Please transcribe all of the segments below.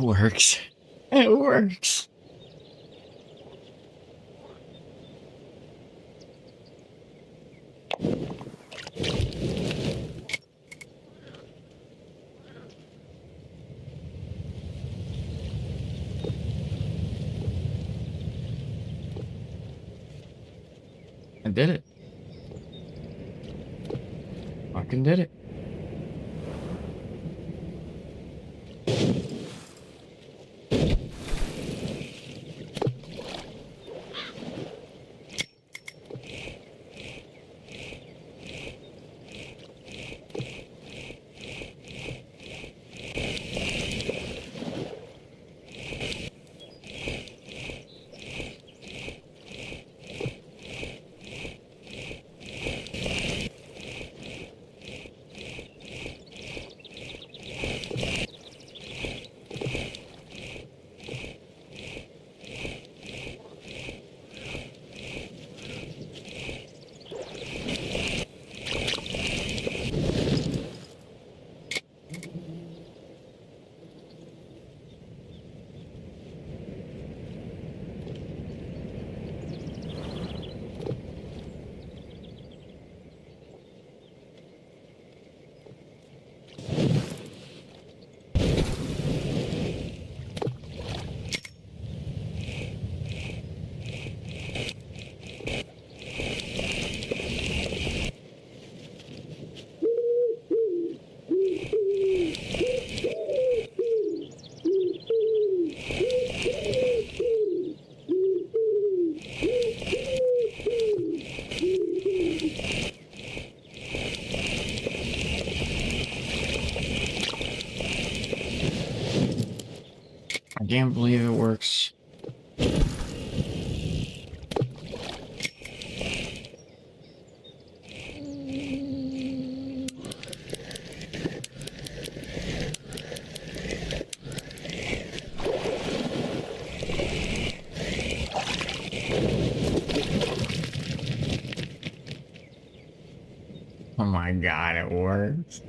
Works. It works. I did it. Fucking did it. I can't believe it works. Oh my god, it works.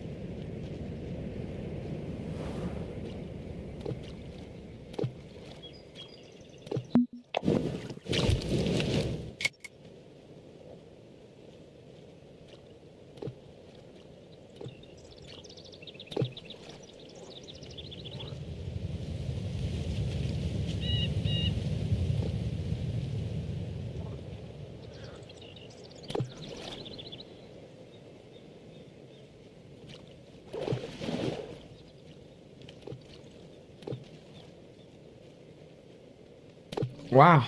Wow.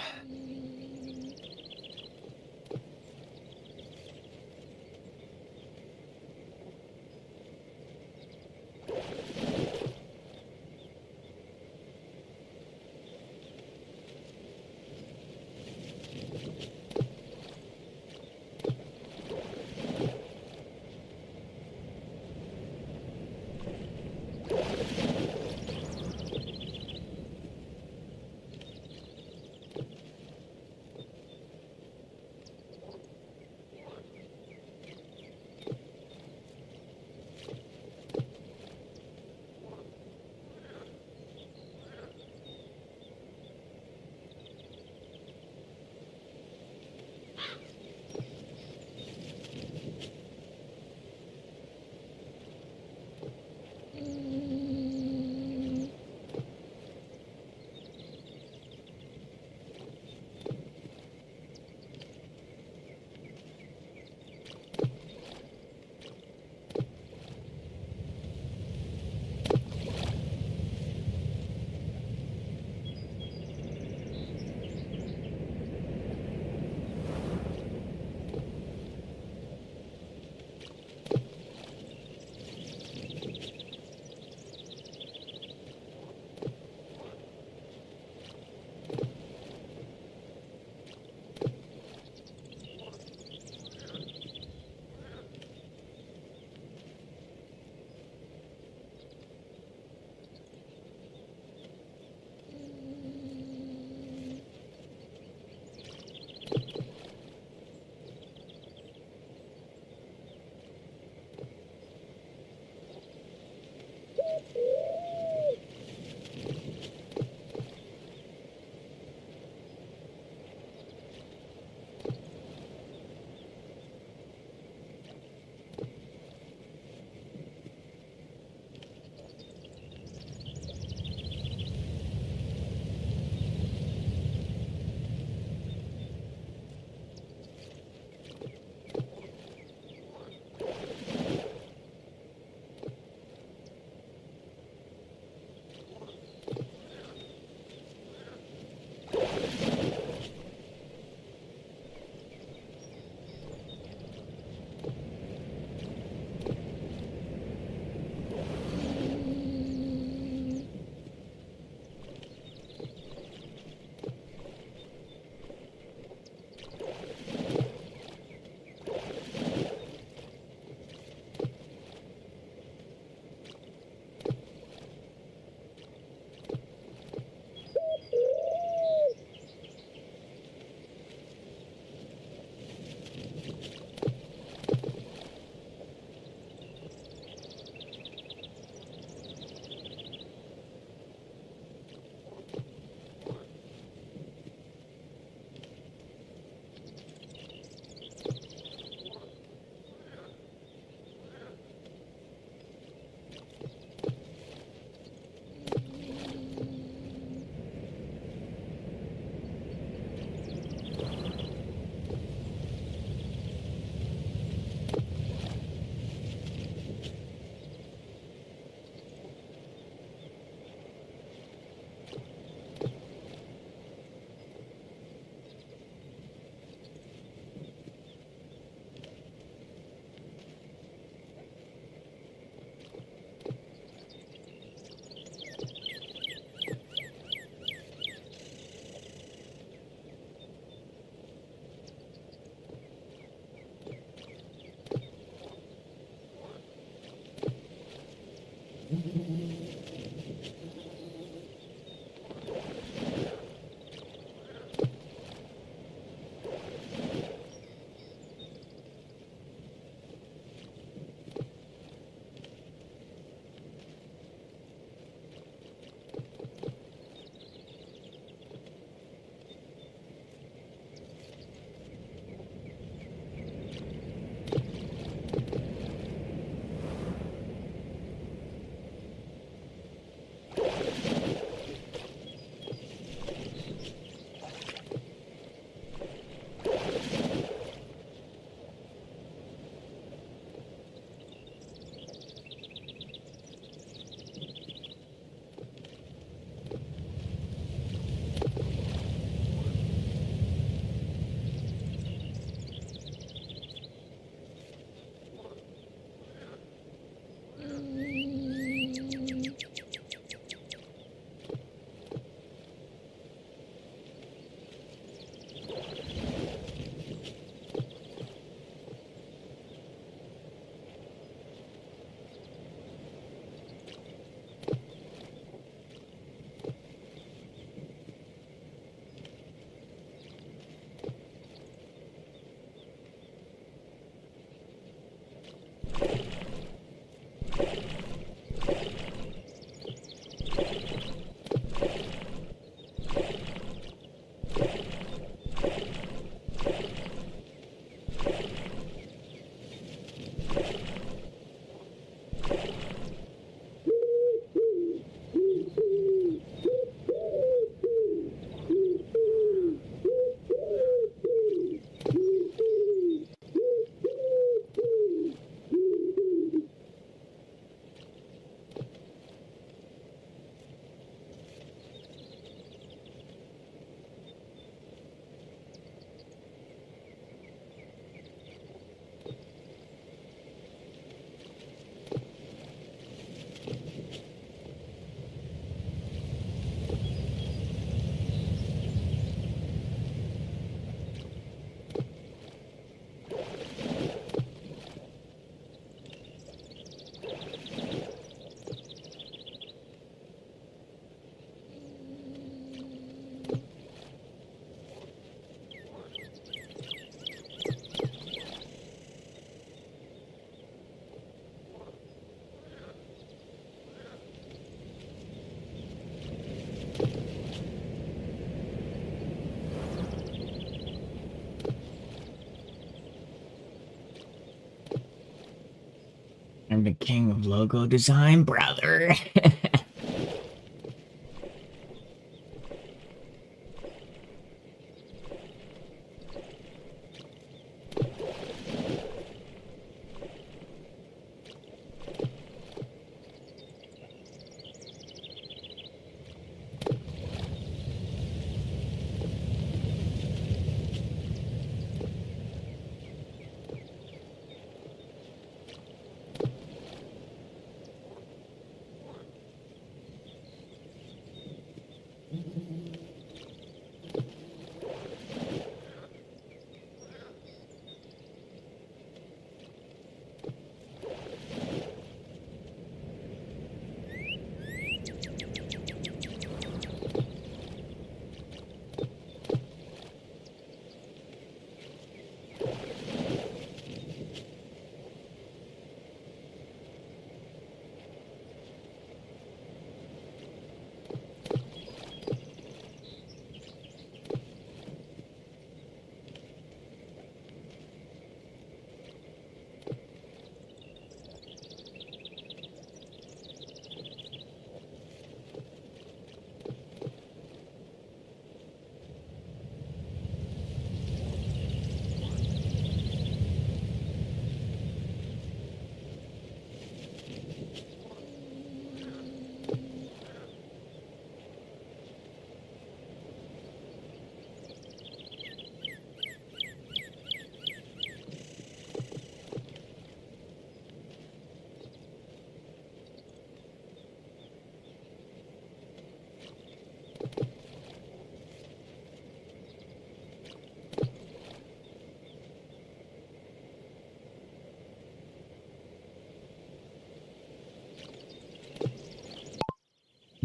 I'm the king of logo design, brother.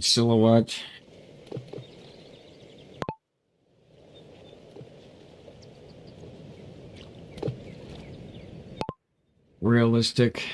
Silhouette. Realistic.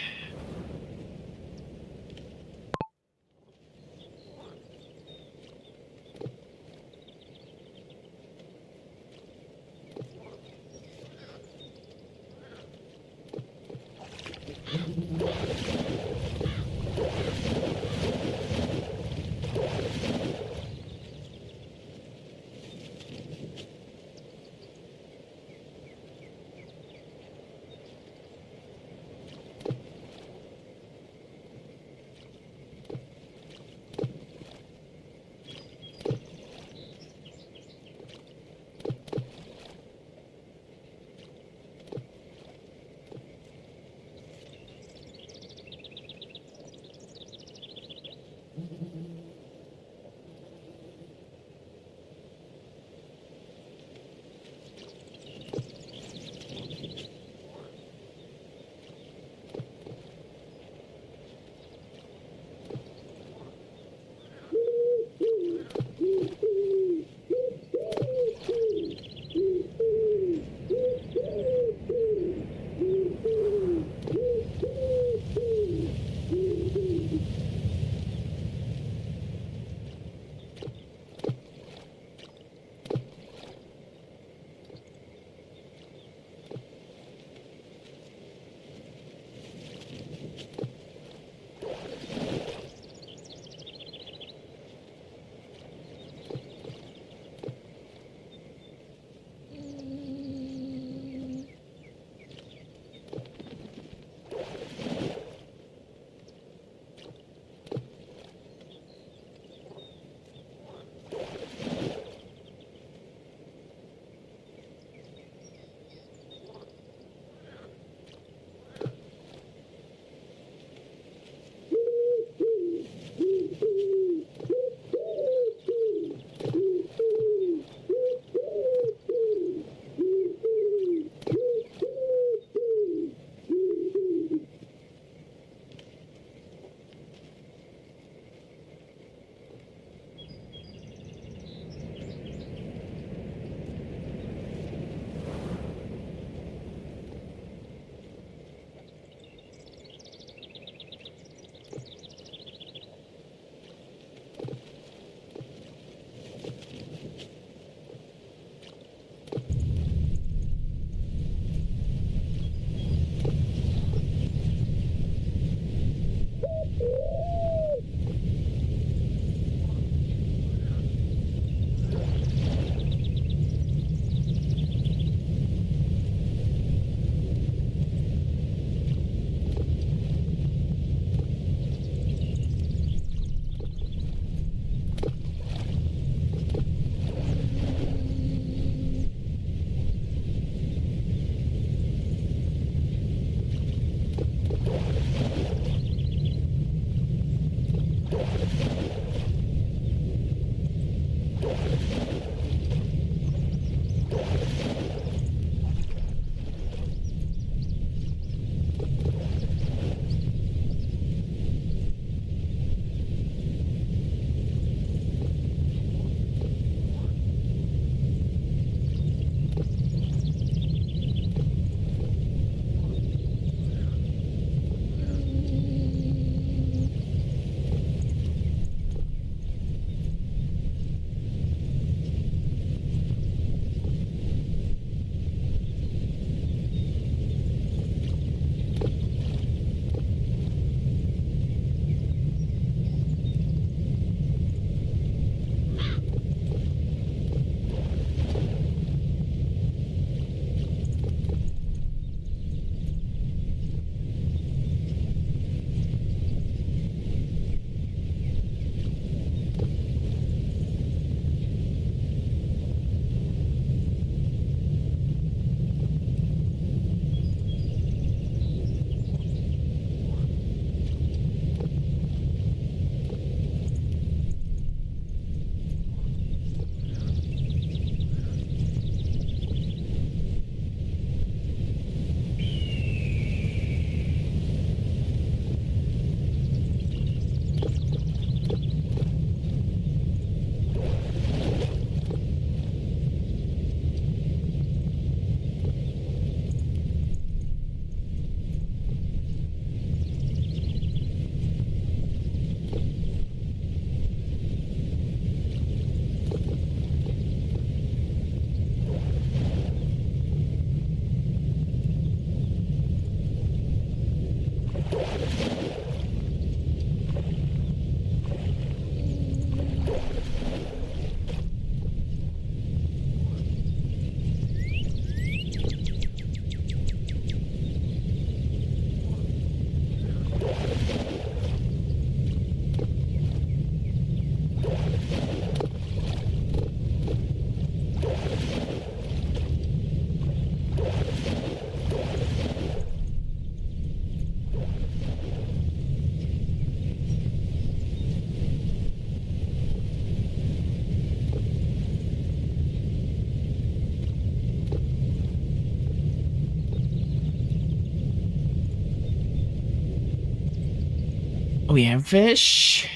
We have fish.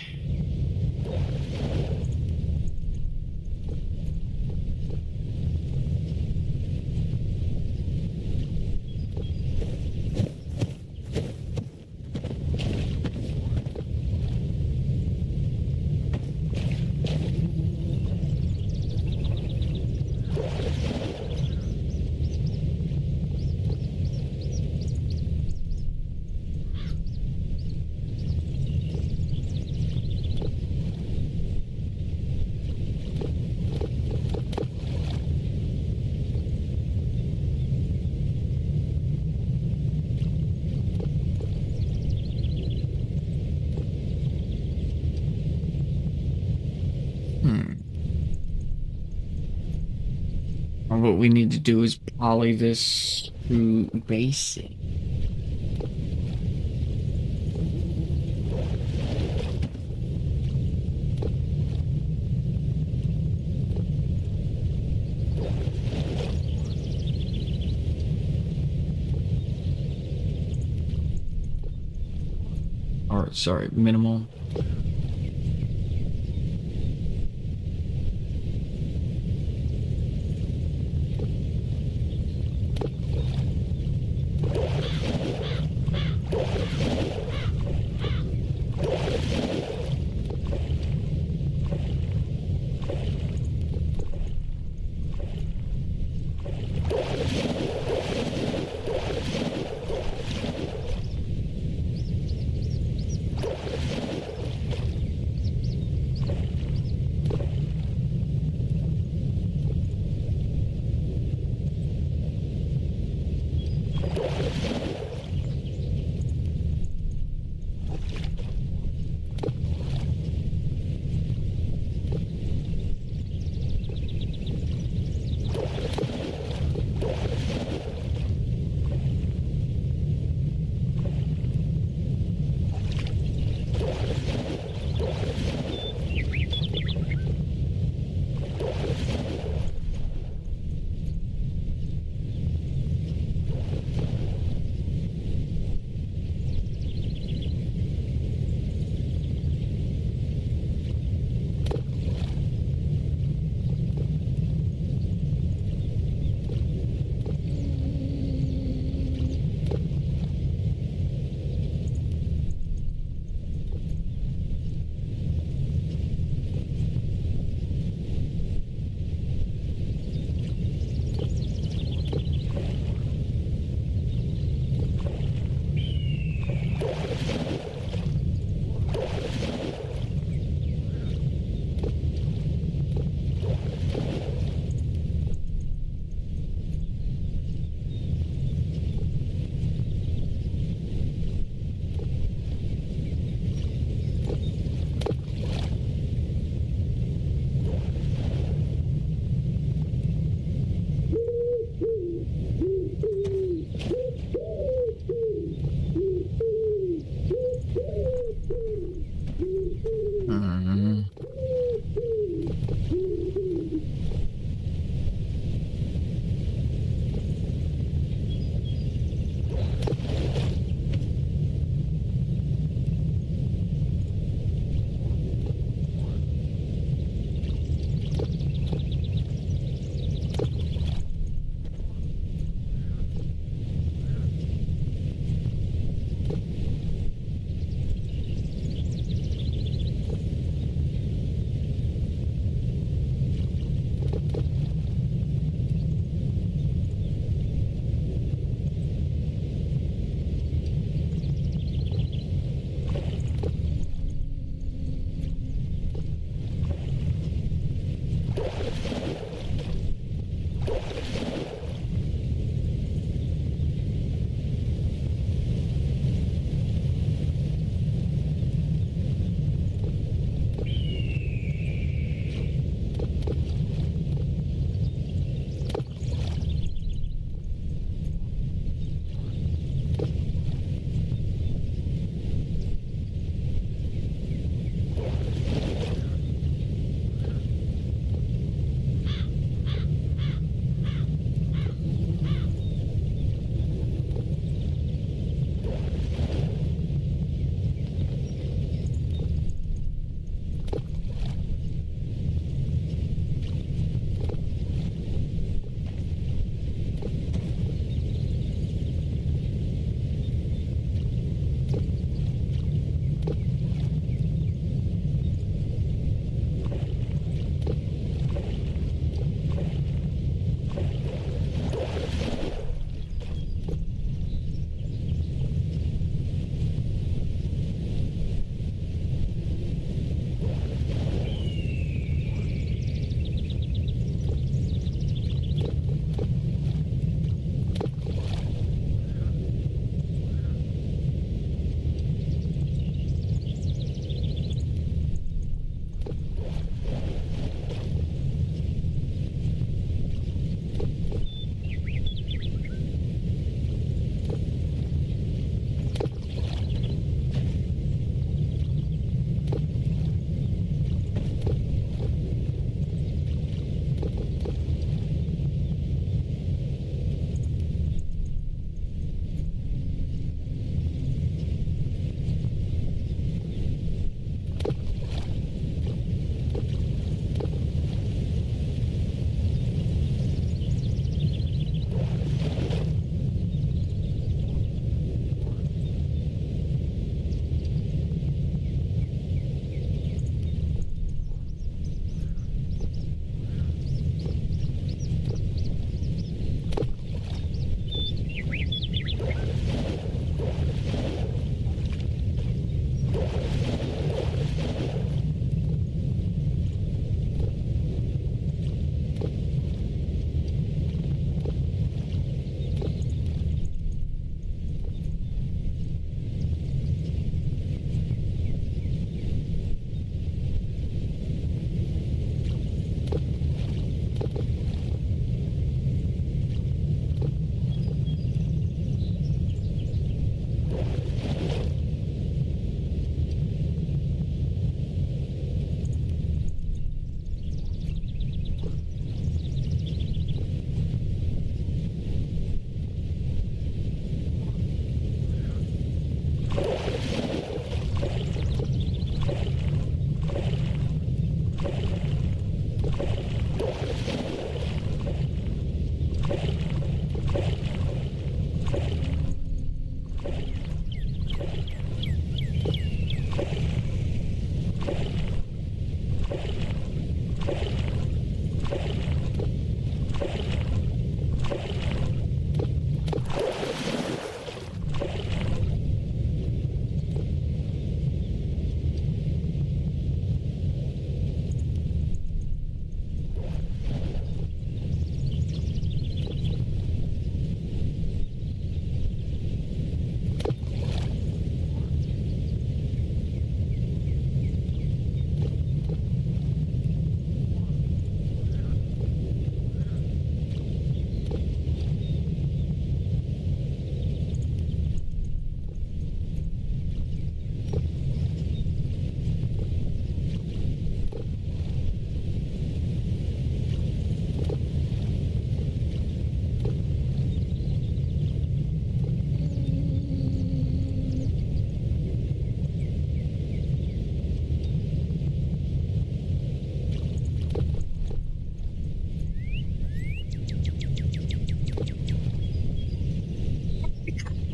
What we need to do is poly this through basic. Or, sorry, minimal.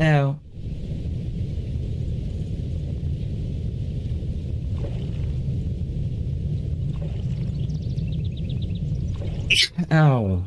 Ow. Ow.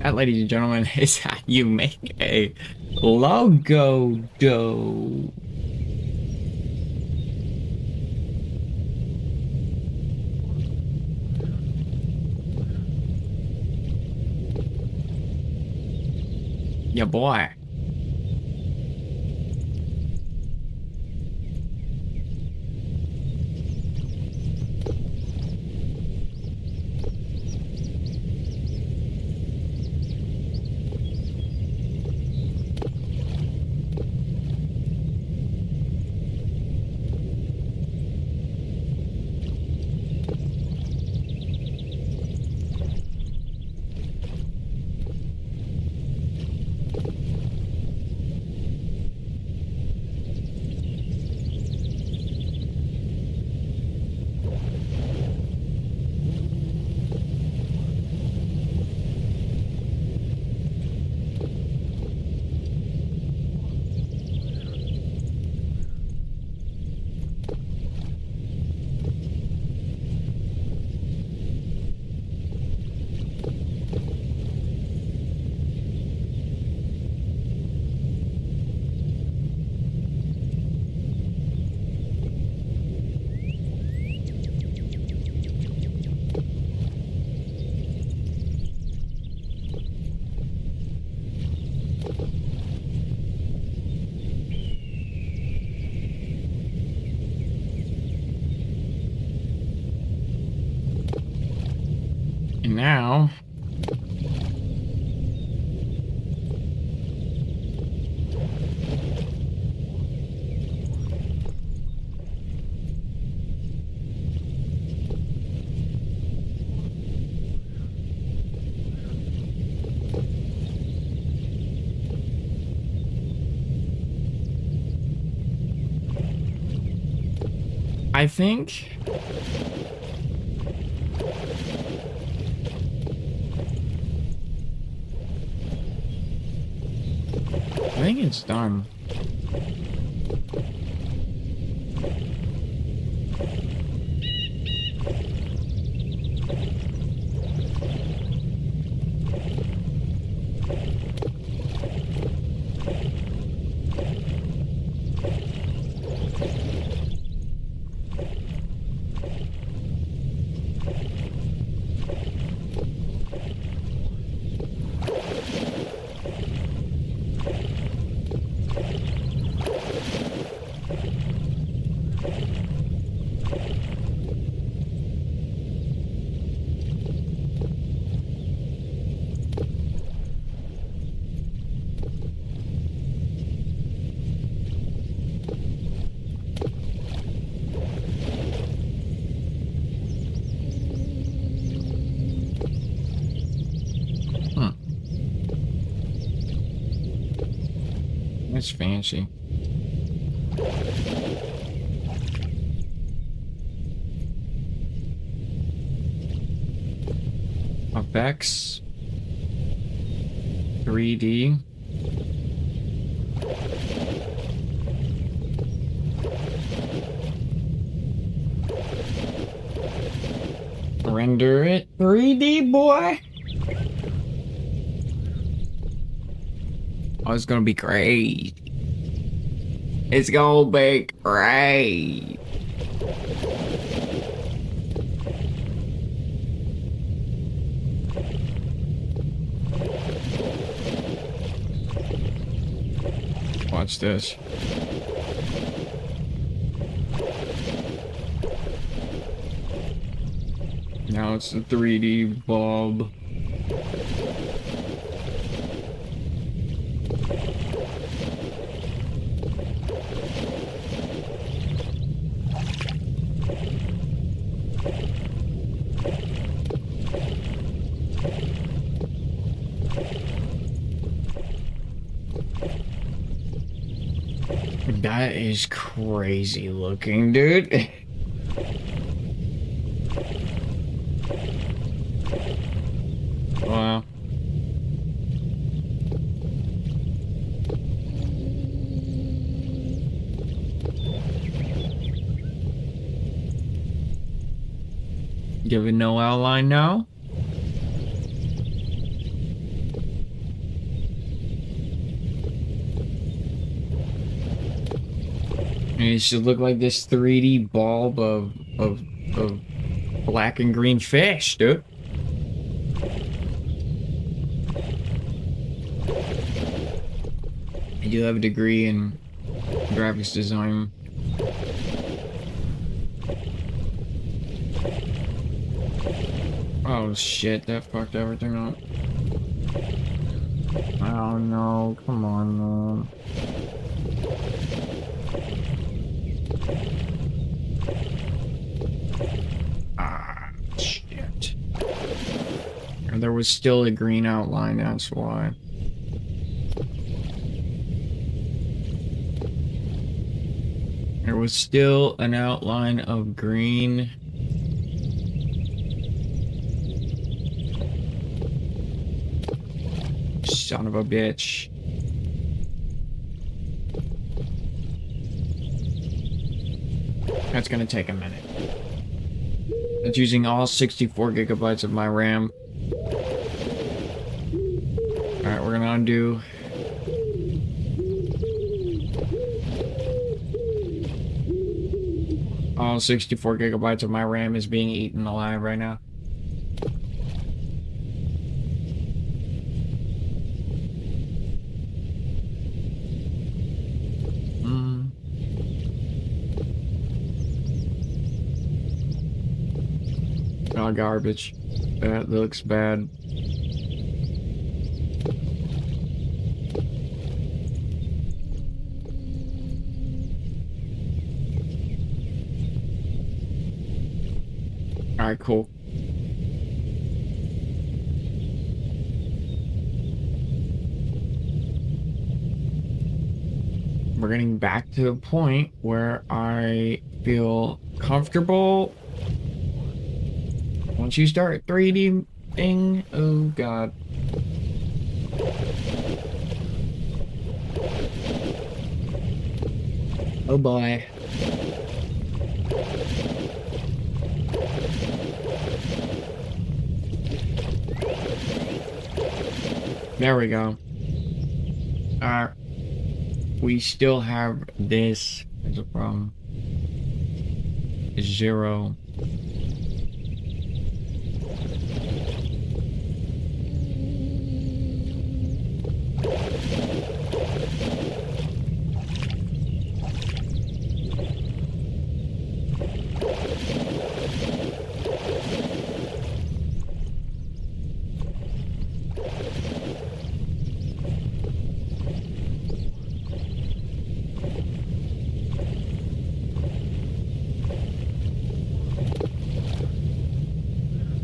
That, ladies and gentlemen, is how you make a logo dough. Yeah, boy. And now, I think it's done. It's fancy. Effects. 3D. Render it 3D, boy. Oh, it's gonna be great. It's gonna be great. Watch this. Now it's the 3D Bob. That is crazy looking, dude. Wow. Give it no outline now. And it should look like this 3D bulb of black and green fish, dude. I do have a degree in graphics design. Oh shit, that fucked everything up. Oh no, come on, man. Ah, shit. There was still a green outline, that's why. There was still an outline of green. Son of a bitch. That's gonna take a minute. It's using all 64 gigabytes of my RAM. Alright, we're gonna undo. All 64 gigabytes of my RAM is being eaten alive right now. Oh, garbage. That looks bad. Alright, cool. We're getting back to the point where I feel comfortable. Once you start 3D-ing, oh god. Oh boy. There we go. We still have this as a problem. 0.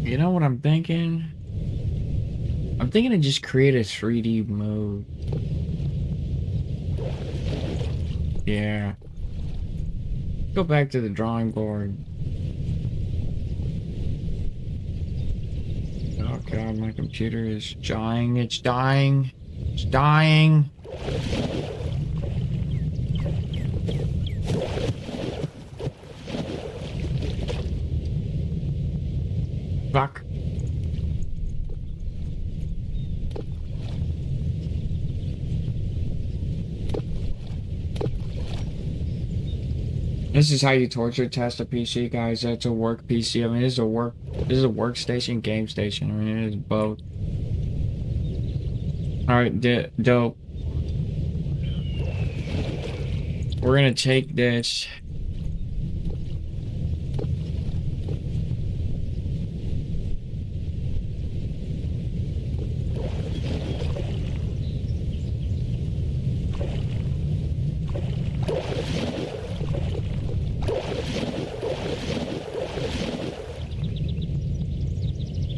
You know what I'm thinking? I'm thinking to just create a 3D mode. Yeah. Go back to the drawing board. Oh god, my computer is dying. It's dying. It's dying. Fuck. This is how you torture test a PC, guys. That's a work PC. I mean, this is a workstation, game station. I mean, it is both. Alright, dope. We're gonna take this.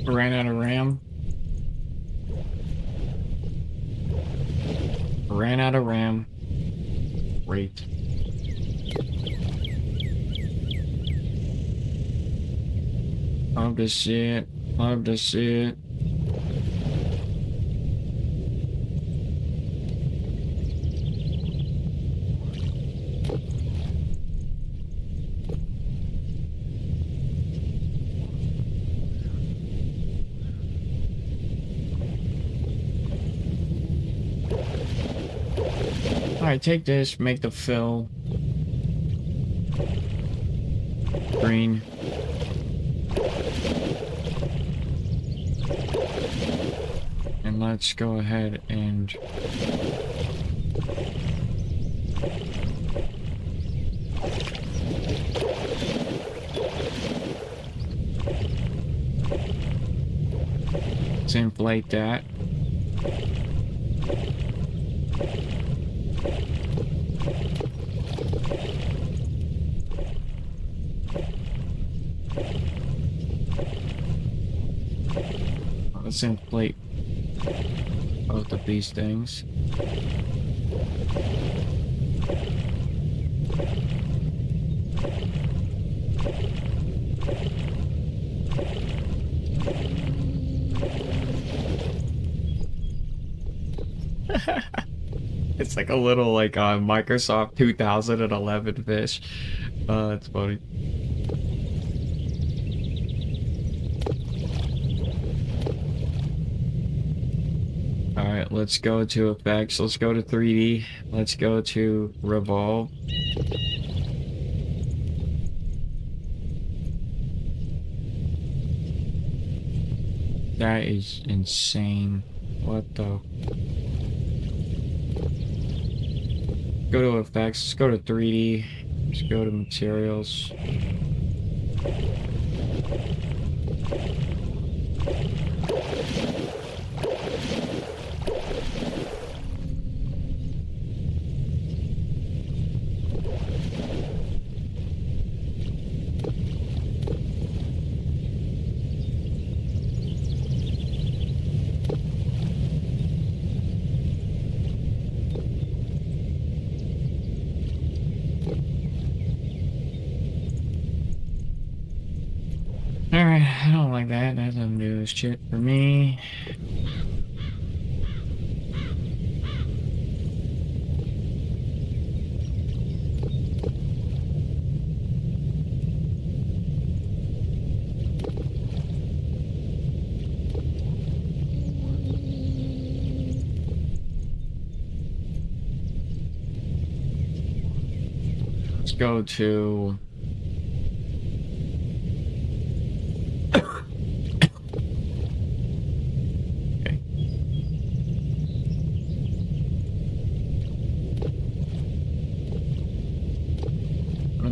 Ran out of RAM. Ran out of RAM. Great. Love to see it. Love to see it. Alright, take this, make the fill. Green. And let's go ahead and let's inflate that. Let's inflate both of these things. It's like a little like Microsoft 2011 fish. That's funny. Alright, let's go to effects. Let's go to 3D. Let's go to revolve. That is insane. What the? Go to effects. Let's go to 3D. Let's go to materials. Alright, I don't like that. That doesn't do this shit for me. Let's go to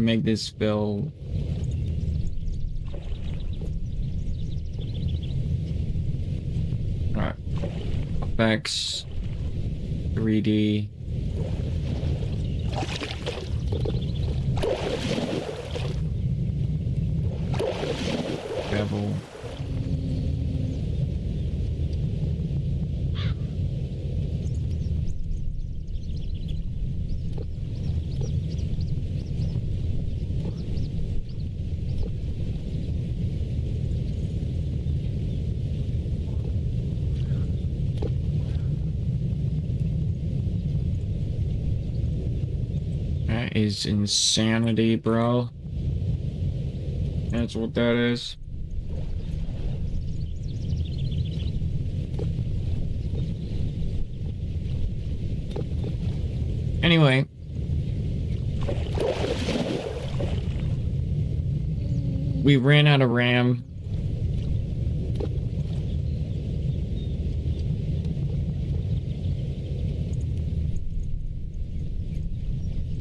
make this fill. Alright. Effects. 3D. Bevel. That is insanity, bro. That's what that is. Anyway. We ran out of RAM.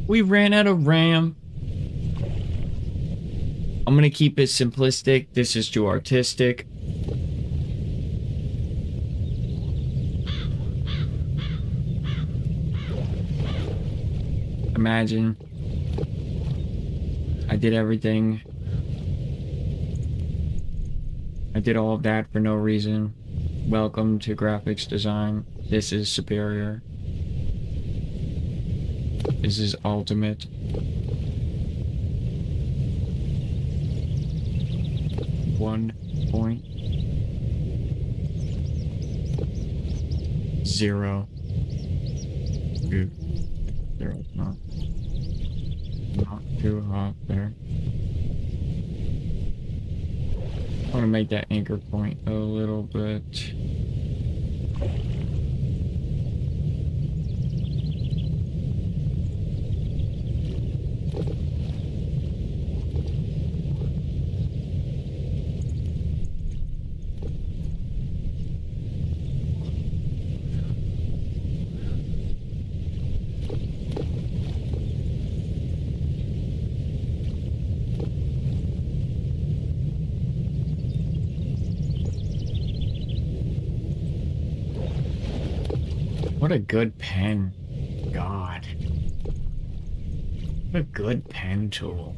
We ran out of RAM. I'm gonna keep it simplistic. This is too artistic. Imagine I did everything. I did all of that for no reason. Welcome to graphics design. This is superior. This is ultimate. One point zero. Dude, zero's not too hot there. I want to make that anchor point a little bit. What a good pen. God. What a good pen tool.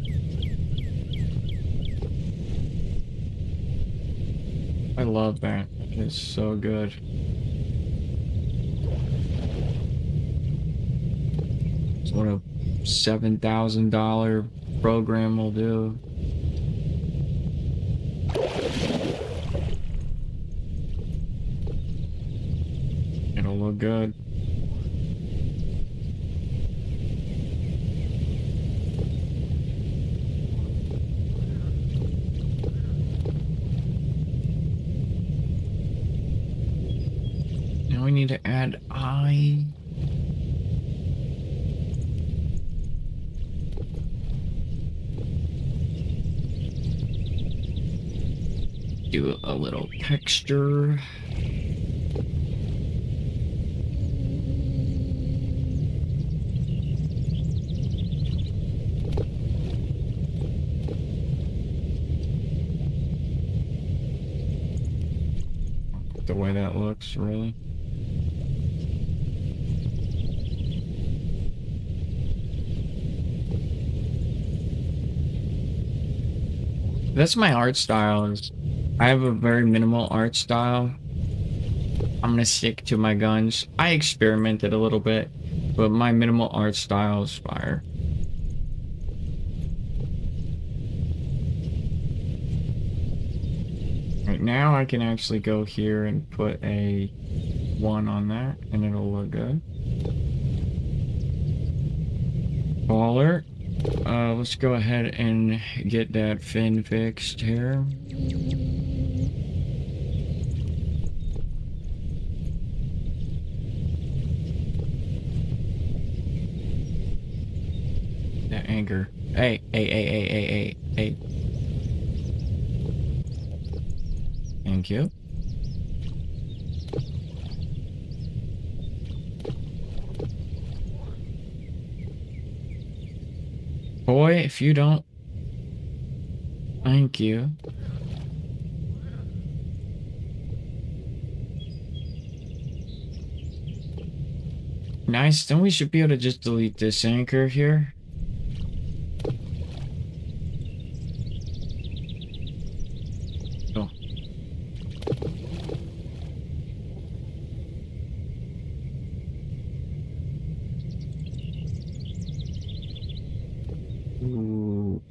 I love that. It's so good. It's what a $7,000 program will do. It'll look good. Now we need to add I. Do a little texture. The way that looks, really. That's my art style. I have a very minimal art style. I'm gonna stick to my guns. I experimented a little bit, but my minimal art style is fire. Right now I can actually go here and put a 1 on that and it'll look good. Baller. Let's go ahead and get that fin fixed here. That anchor. Hey. Thank you. Boy, if you don't... Thank you. Nice, then we should be able to just delete this anchor here. Oh. Ooh.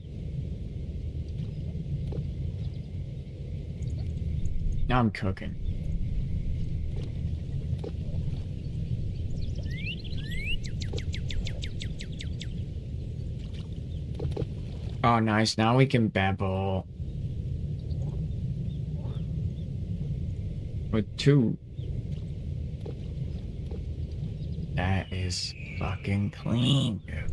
Now I'm cooking. Oh, nice. Now we can bevel. With 2. That is fucking clean. Yeah.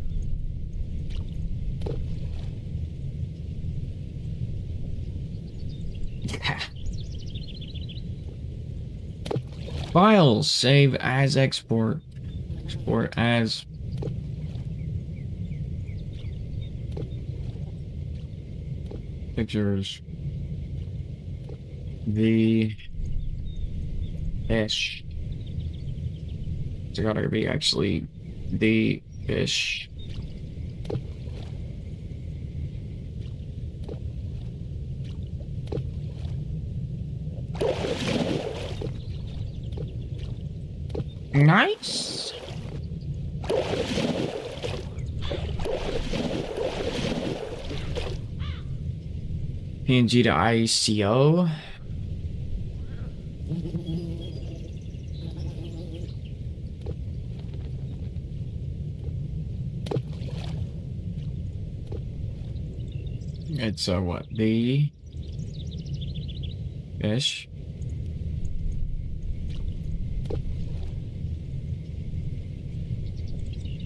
Files. Save as export. Export as... Pictures. The fish. It's gotta be actually the fish. Nice. PNG to ICO. It's what? The fish.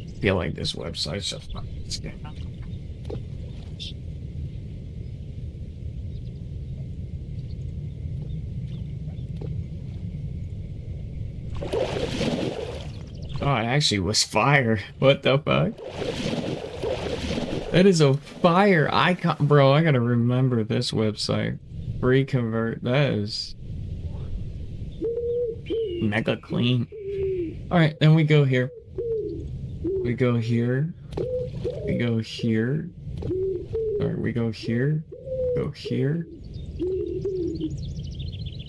I feel like this website's just not scam. Oh, it actually was fire. What the fuck? That is a fire icon. Bro, I gotta remember this website. Free convert. That is mega clean. All right, then we go here. We go here. We go here. All right, we go here. Go here.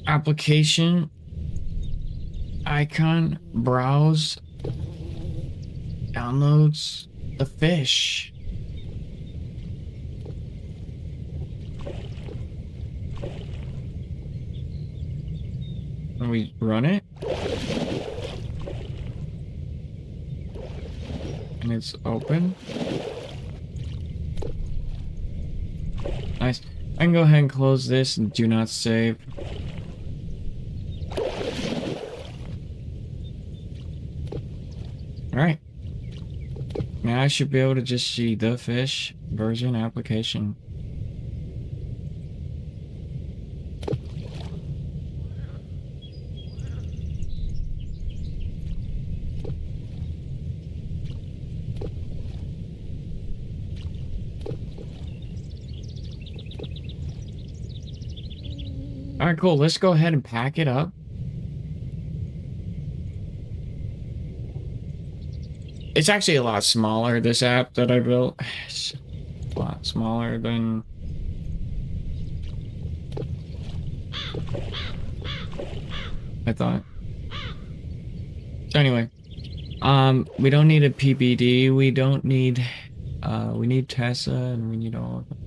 Application. Icon. Browse. Downloads the fish. And we run it. And it's open. Nice. I can go ahead and close this and do not save. Alright. Now I should be able to just see the fish version application. Alright, cool. Let's go ahead and pack it up. It's actually a lot smaller, this app that I built. It's a lot smaller than... I thought. So anyway, we don't need a PBD. We don't need, we need Tessa and we need all of them.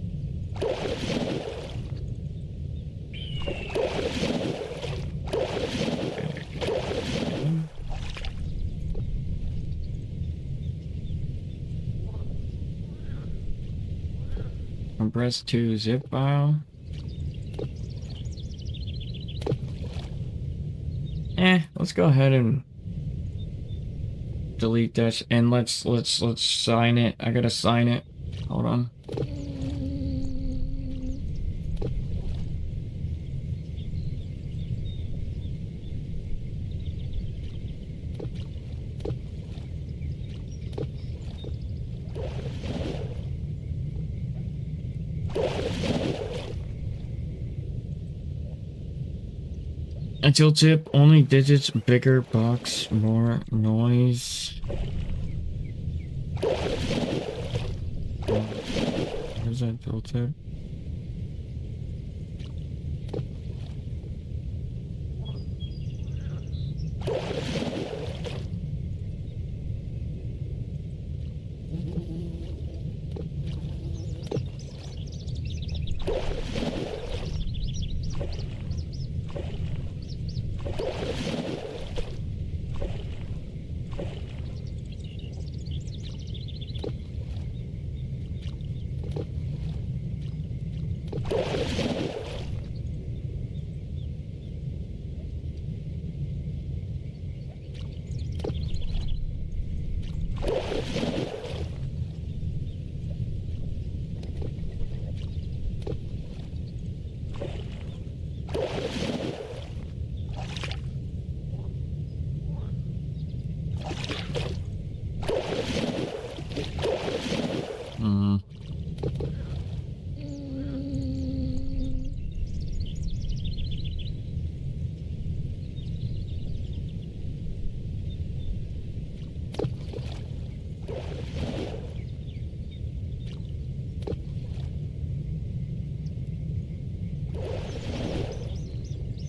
Compress to zip file. Let's go ahead and delete that and let's sign it. I gotta sign it. Hold on. Until tip, only digits, bigger box, more noise. Where's that tool tip?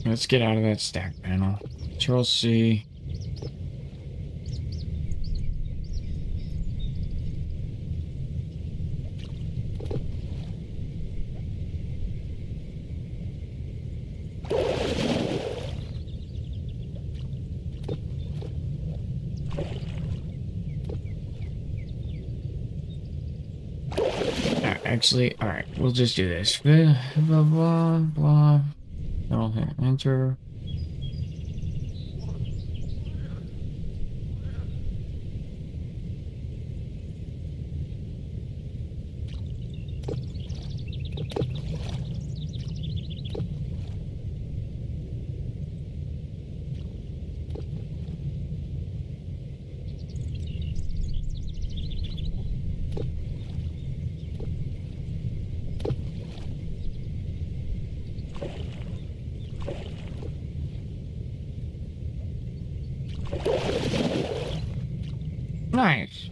Let's get out of that stack panel. Control C. Actually, alright, we'll just do this. Blah, blah, blah, blah. I'll hit enter. Nice.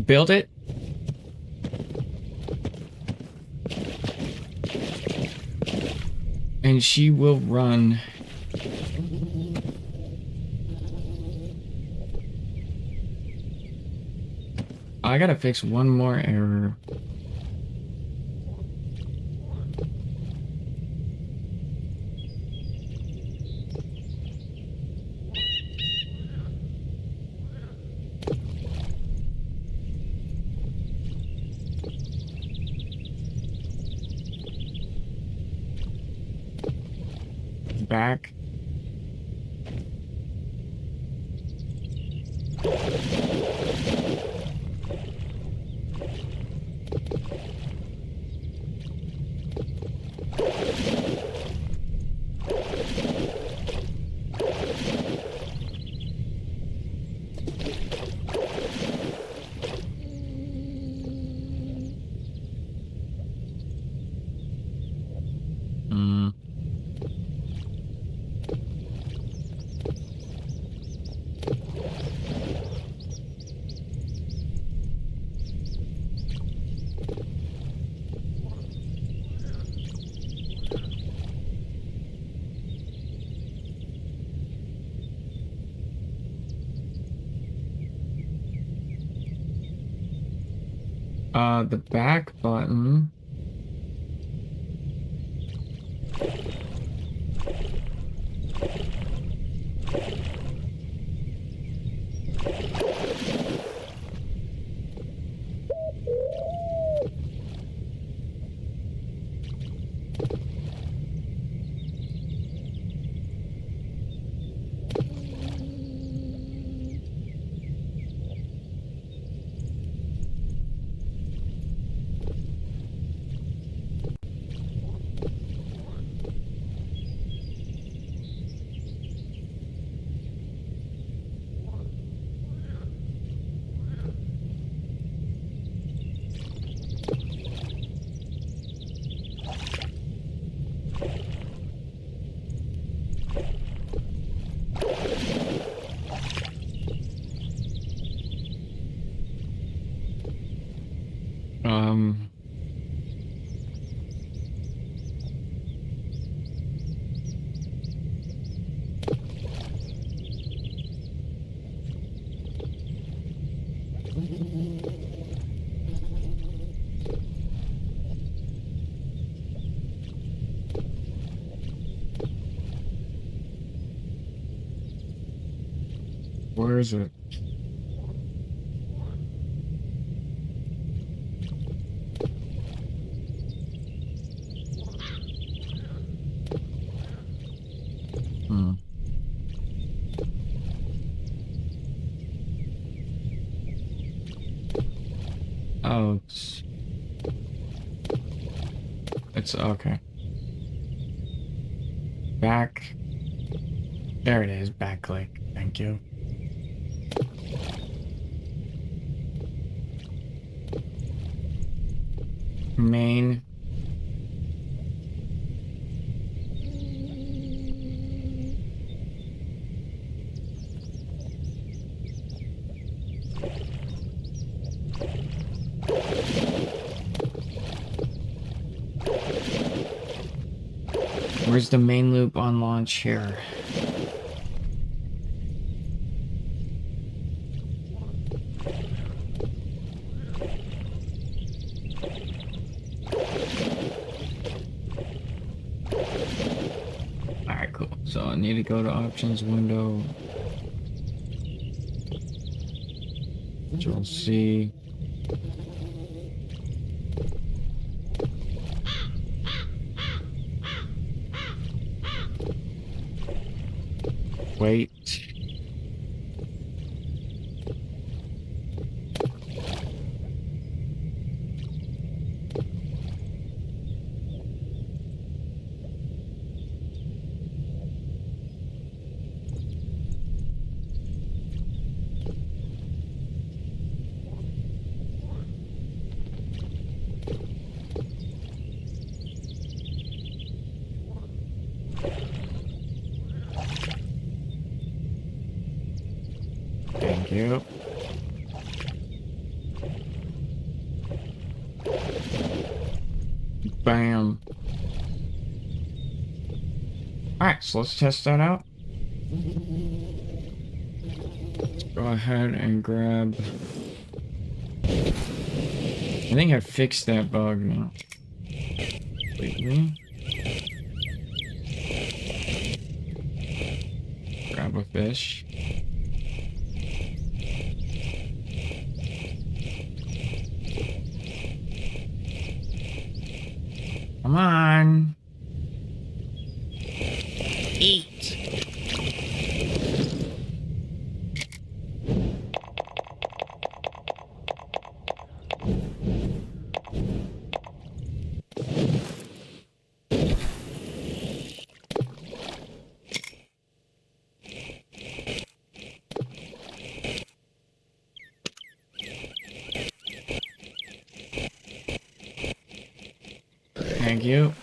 Build it. And she will run. I gotta fix one more error. Back. Mm. The back button. Um, where is it? Hmm. Oh, it's okay. Back. There it is. Back click. Thank you. Main. Where's the main loop on launch here? Alright, cool. So I need to go to options window. Control C. Wait. Thank you. Bam. Alright, so let's test that out. Let's go ahead and grab... I think I fixed that bug now. Completely. Grab a fish. Come on. Eat. Thank you.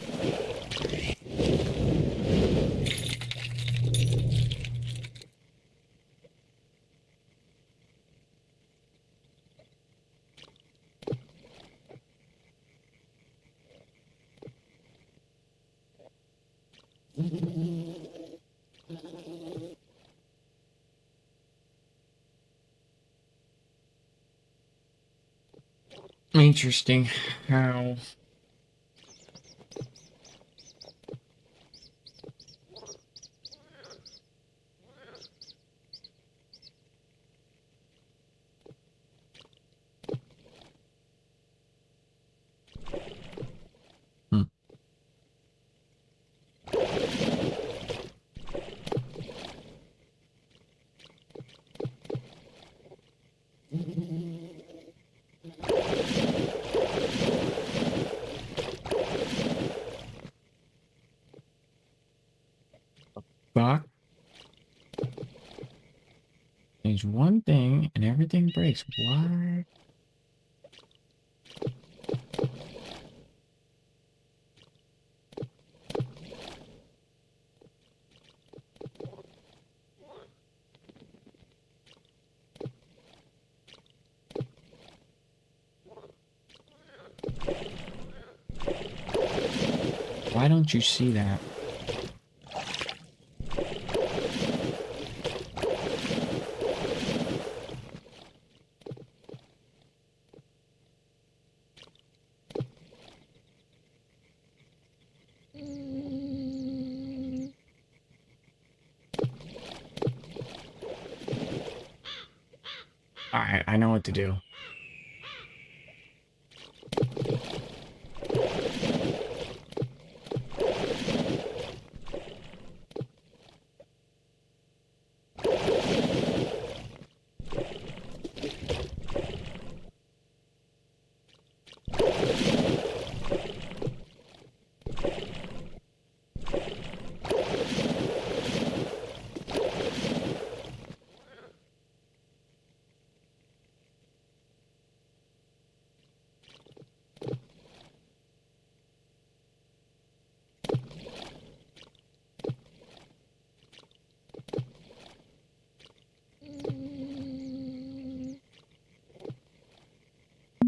Interesting how... Fuck. Change one thing and everything breaks. What? Why don't you see that? Alright, I know what to do.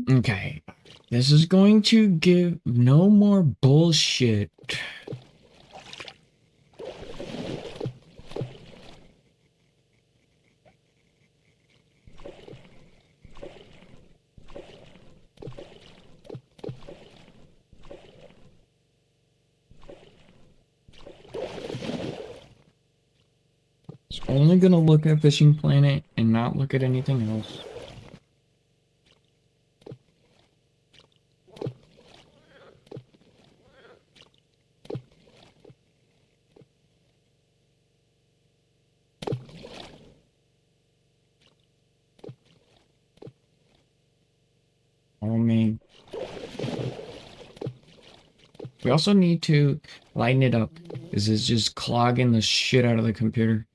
Okay. This is going to give no more bullshit. It's only gonna look at Fishing Planet and not look at anything else. We also need to lighten it up, because it's just clogging the shit out of the computer.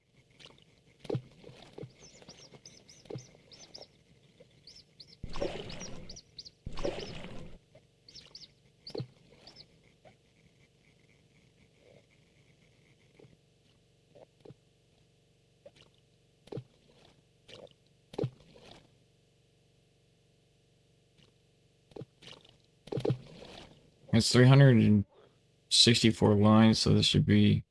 It's 364 lines, so this should be...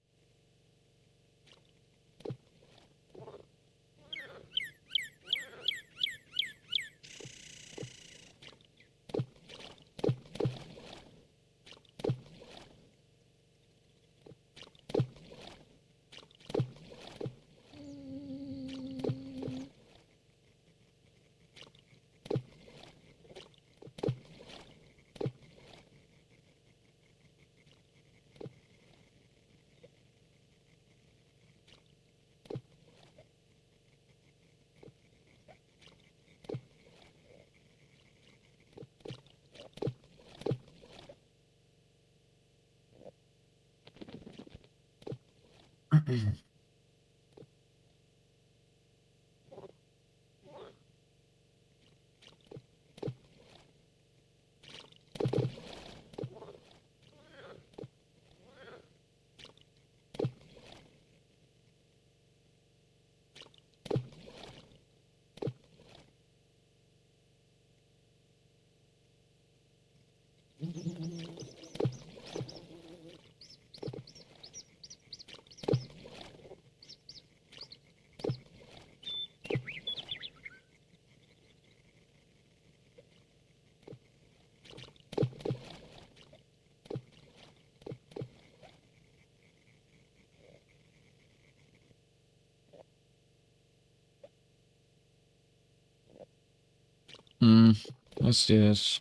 Let's do this.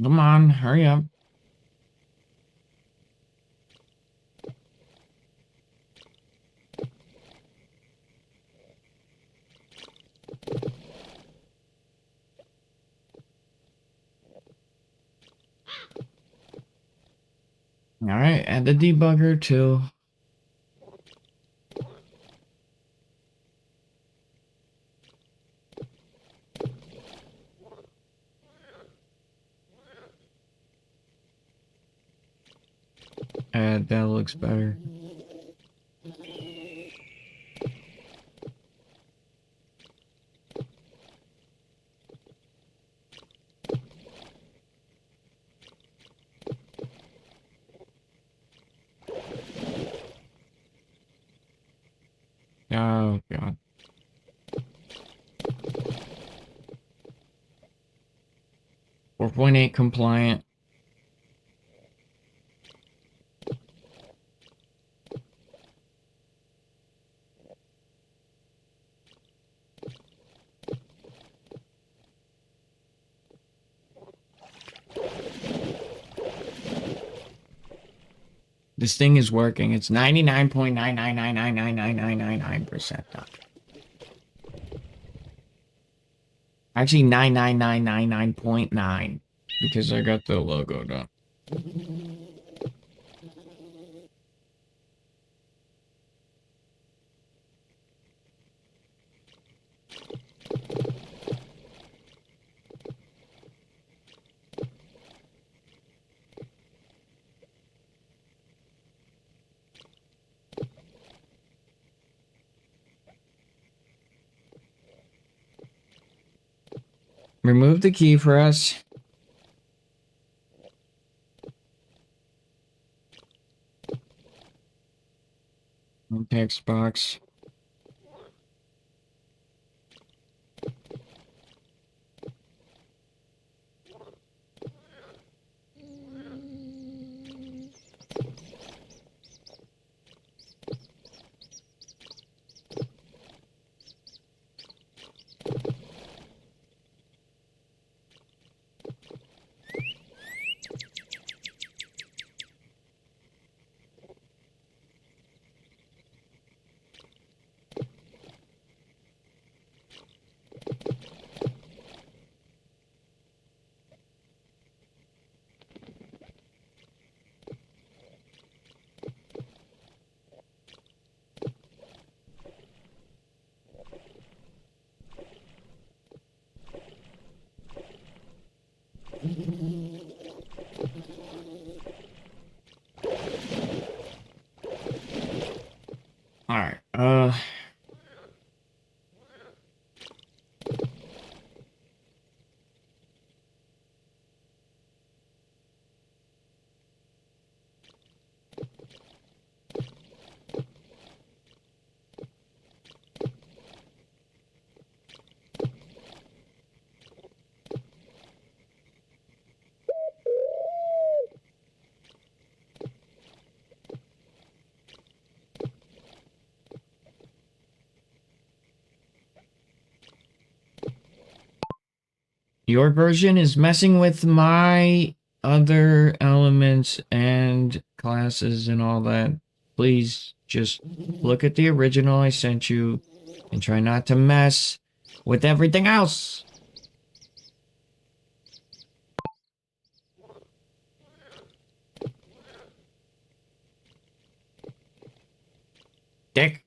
Come on, hurry up. Alright, add the debugger too. That looks better. Oh, God. Four 4.8 compliant. This thing is working. It's 99.999999999% done. Actually, 99999.9 because I got the logo done. Remove the key for us. Text box. All right. Your version is messing with my other elements and classes and all that. Please just look at the original I sent you and try not to mess with everything else. Dick.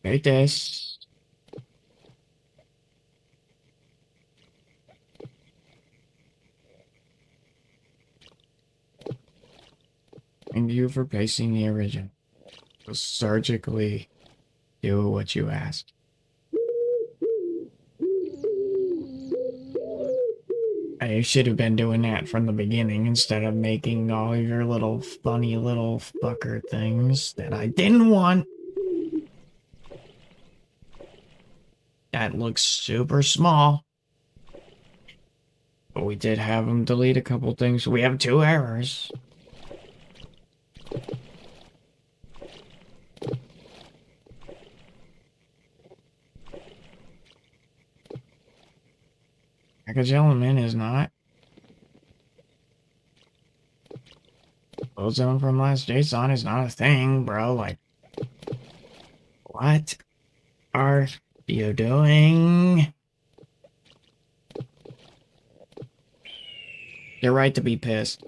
Take this. Thank you for pasting the original. Will surgically do what you asked. I should have been doing that from the beginning instead of making all your little funny little fucker things that I didn't want. That looks super small. But we did have him delete a couple things. We have 2 errors. Package element is not. Load zone from last JSON is not a thing, bro. Like, what are you doing? You're right to be pissed.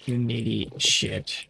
You need to eat shit.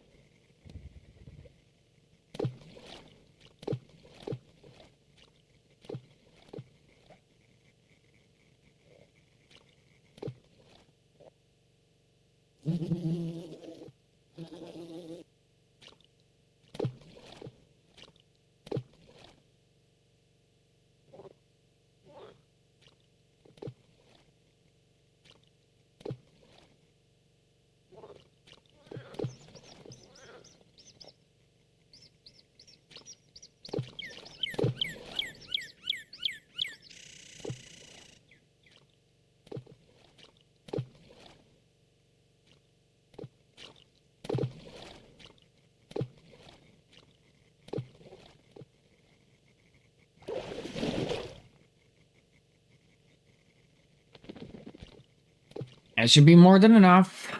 That should be more than enough.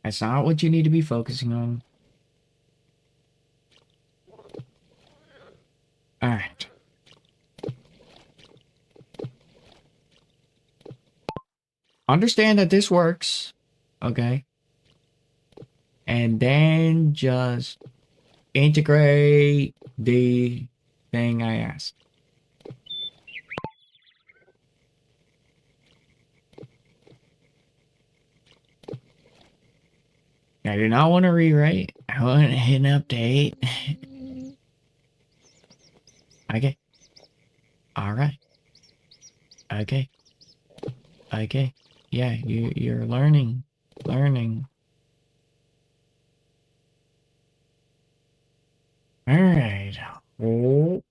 That's not what you need to be focusing on. Alright. Understand that this works. Okay. And then just integrate the thing I asked. I do not want to rewrite. I want to hit an update. Okay. All right. Okay. Okay. Yeah, you're learning. Learning. All right. Oh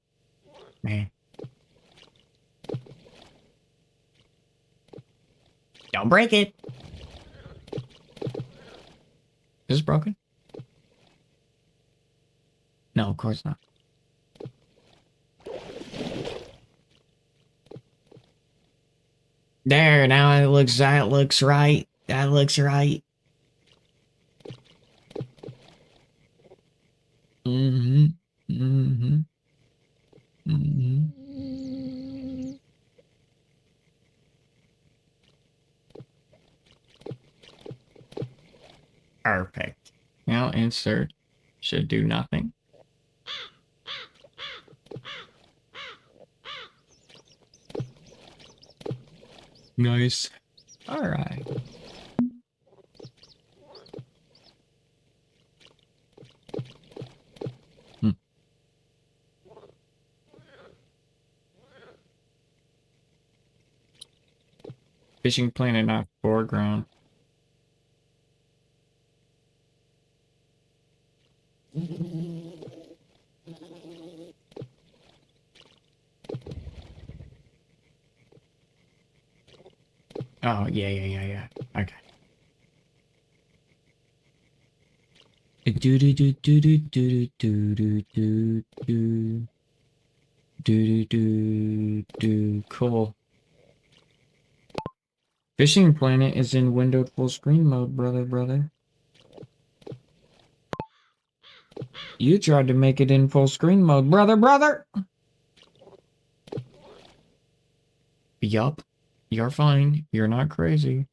man. Don't break it. Is this broken? No, of course not. There, now that looks right. That looks right. Mm-hmm. Mm-hmm. Mm-hmm. Perfect. Now insert should do nothing. Nice. All right. Hmm. Fishing planet, not foreground. Oh, yeah. Okay. Do do do do do do do do do do do do do. Cool. Fishing planet is in windowed full screen mode, brother. You tried to make it in full screen mode, brother. Yup. You're fine. You're not crazy.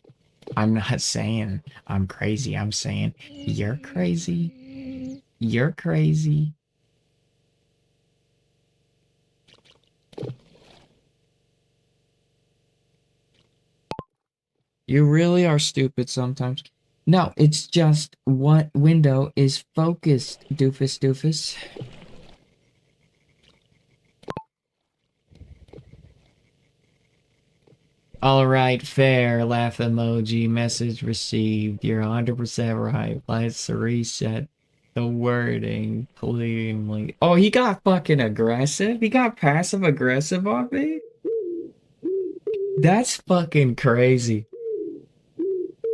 I'm not saying I'm crazy. I'm saying you're crazy. You're crazy. You really are stupid sometimes. No, it's just what window is focused, doofus. Alright, fair, laugh emoji, message received. You're 100% right. Let's reset the wording cleanly. Oh, he got fucking aggressive? He got passive aggressive on me? That's fucking crazy.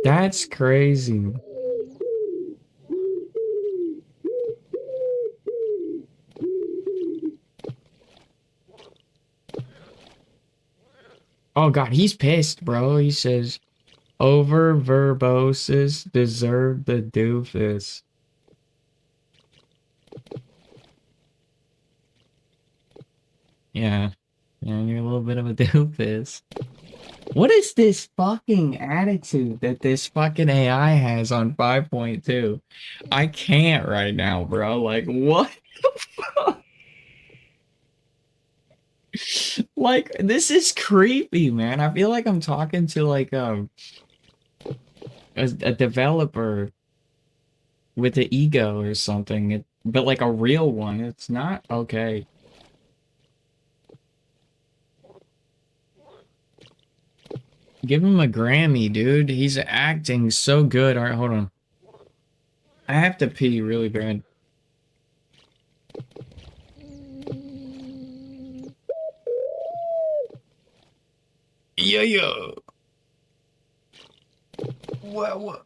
That's crazy. Oh god, he's pissed, bro. He says, over verbosis deserve the doofus. Yeah. Yeah, you're a little bit of a doofus. What is this fucking attitude that this fucking AI has on 5.2? I can't right now, bro. Like, what the fuck? Like, this is creepy, man. I feel like I'm talking to like a developer with an ego or something, but like a real one. It's not okay. Give him a Grammy, dude. He's acting so good. All right, hold on. I have to pee really bad. Yeah. What?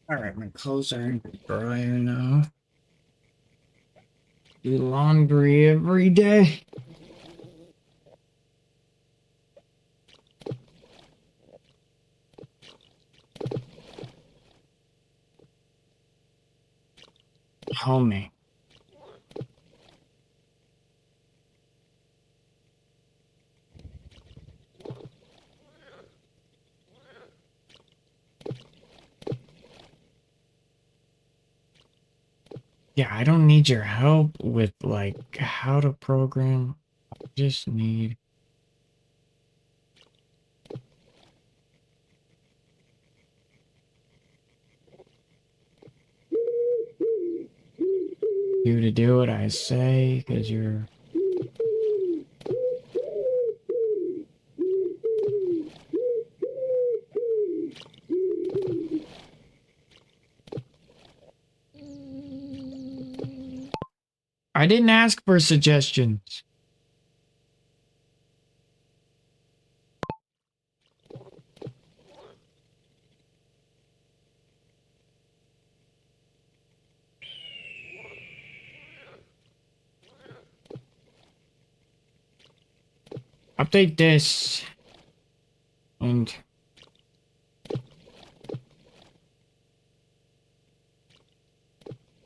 Alright, my clothes are dry enough. Do laundry every day. Homie. Yeah, I don't need your help with like how to program. I just need you to do what I say because you're. I didn't ask for suggestions. Update this and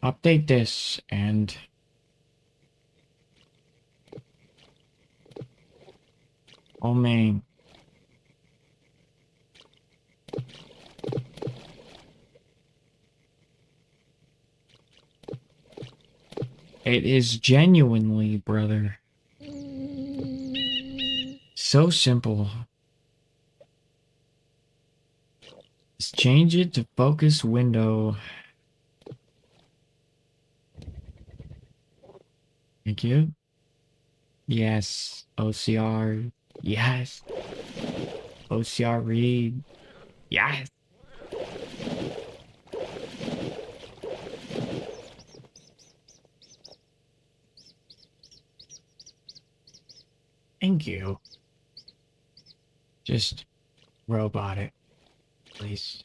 update this and oh man. It is genuinely, brother. So simple. Just change it to focus window. Thank you. Yes. OCR. Yes. OCR read. Yes. Thank you. Just robot it, please.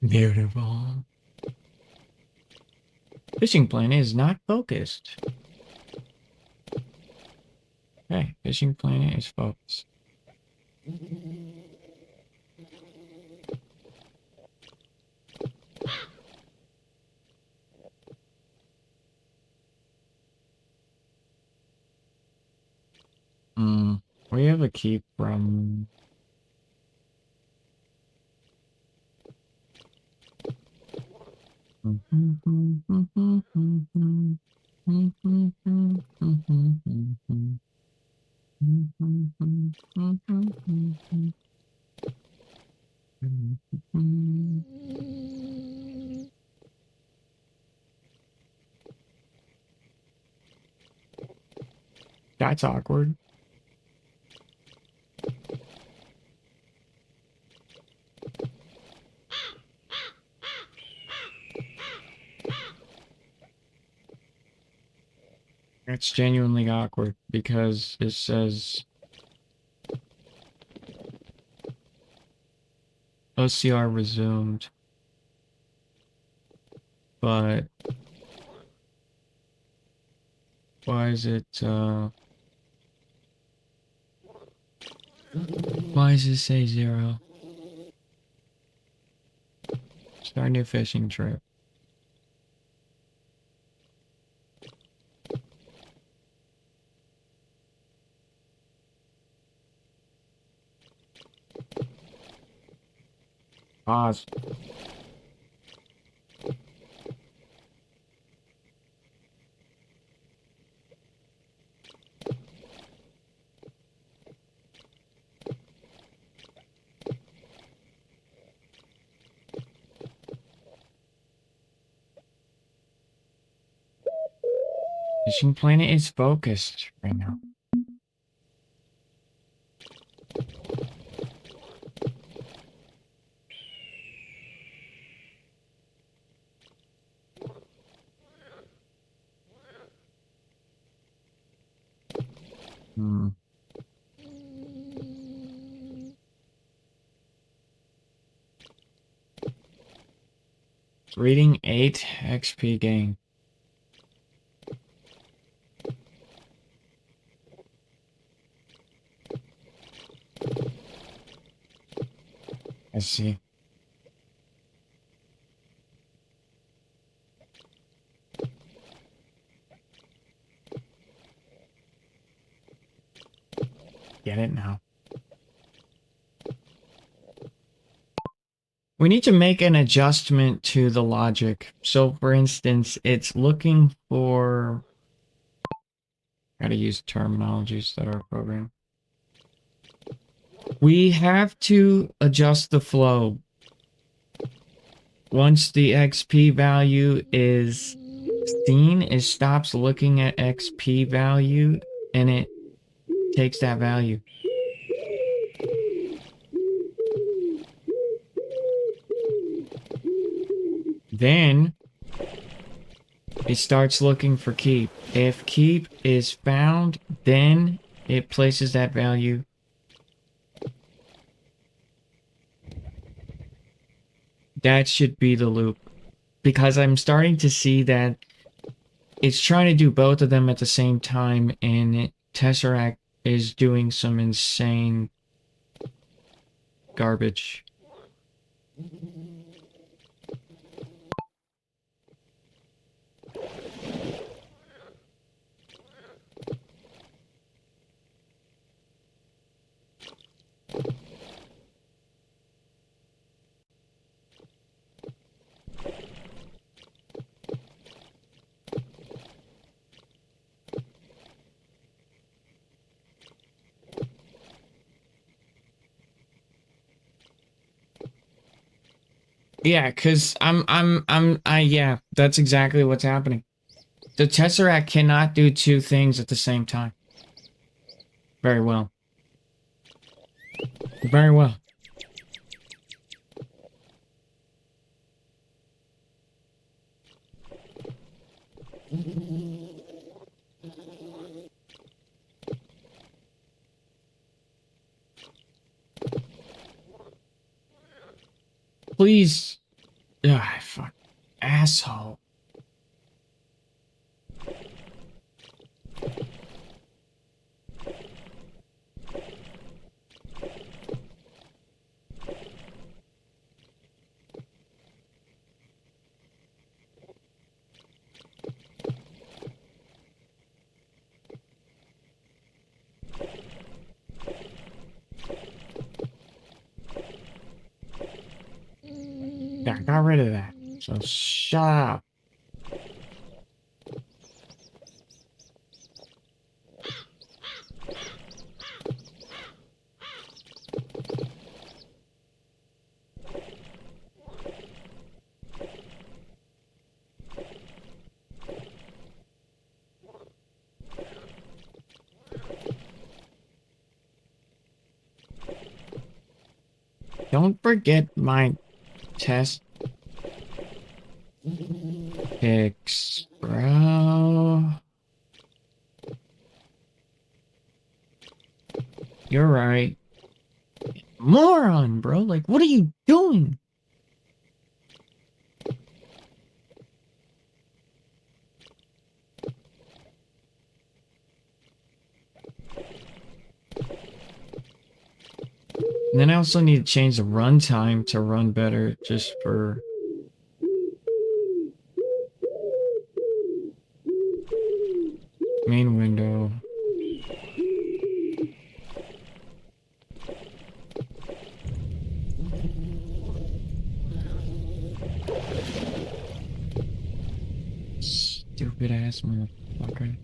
Beautiful. Fishing planet is not focused. Okay, fishing planet is focused. We have a key from. That's awkward. It's genuinely awkward because it says OCR resumed, but why is it, why does it say 0? Start a new fishing trip. Pause. Fishing planet is focused right now. Hmm. Reading 8 XP gain. I see. Get it now. We need to make an adjustment to the logic. So, for instance, it's looking for... Gotta use terminologies that are programmed. We have to adjust the flow. Once the XP value is seen, it stops looking at XP value and it takes that value. Then it starts looking for keep. If keep is found, then it places that value. That should be the loop. Because I'm starting to see that it's trying to do both of them at the same time, and Tesseract is doing some insane garbage. Yeah, cause yeah, that's exactly what's happening. The Tesseract cannot do two things at the same time. Very well. Very well. Please. Ah, fuck. Asshole. Yeah, I got rid of that. So shut up. Don't forget my test picks, bro. You're right. Moron, bro. Like, what are you doing? And then I also need to change the runtime to run better just for... Main window. Stupid ass motherfucker.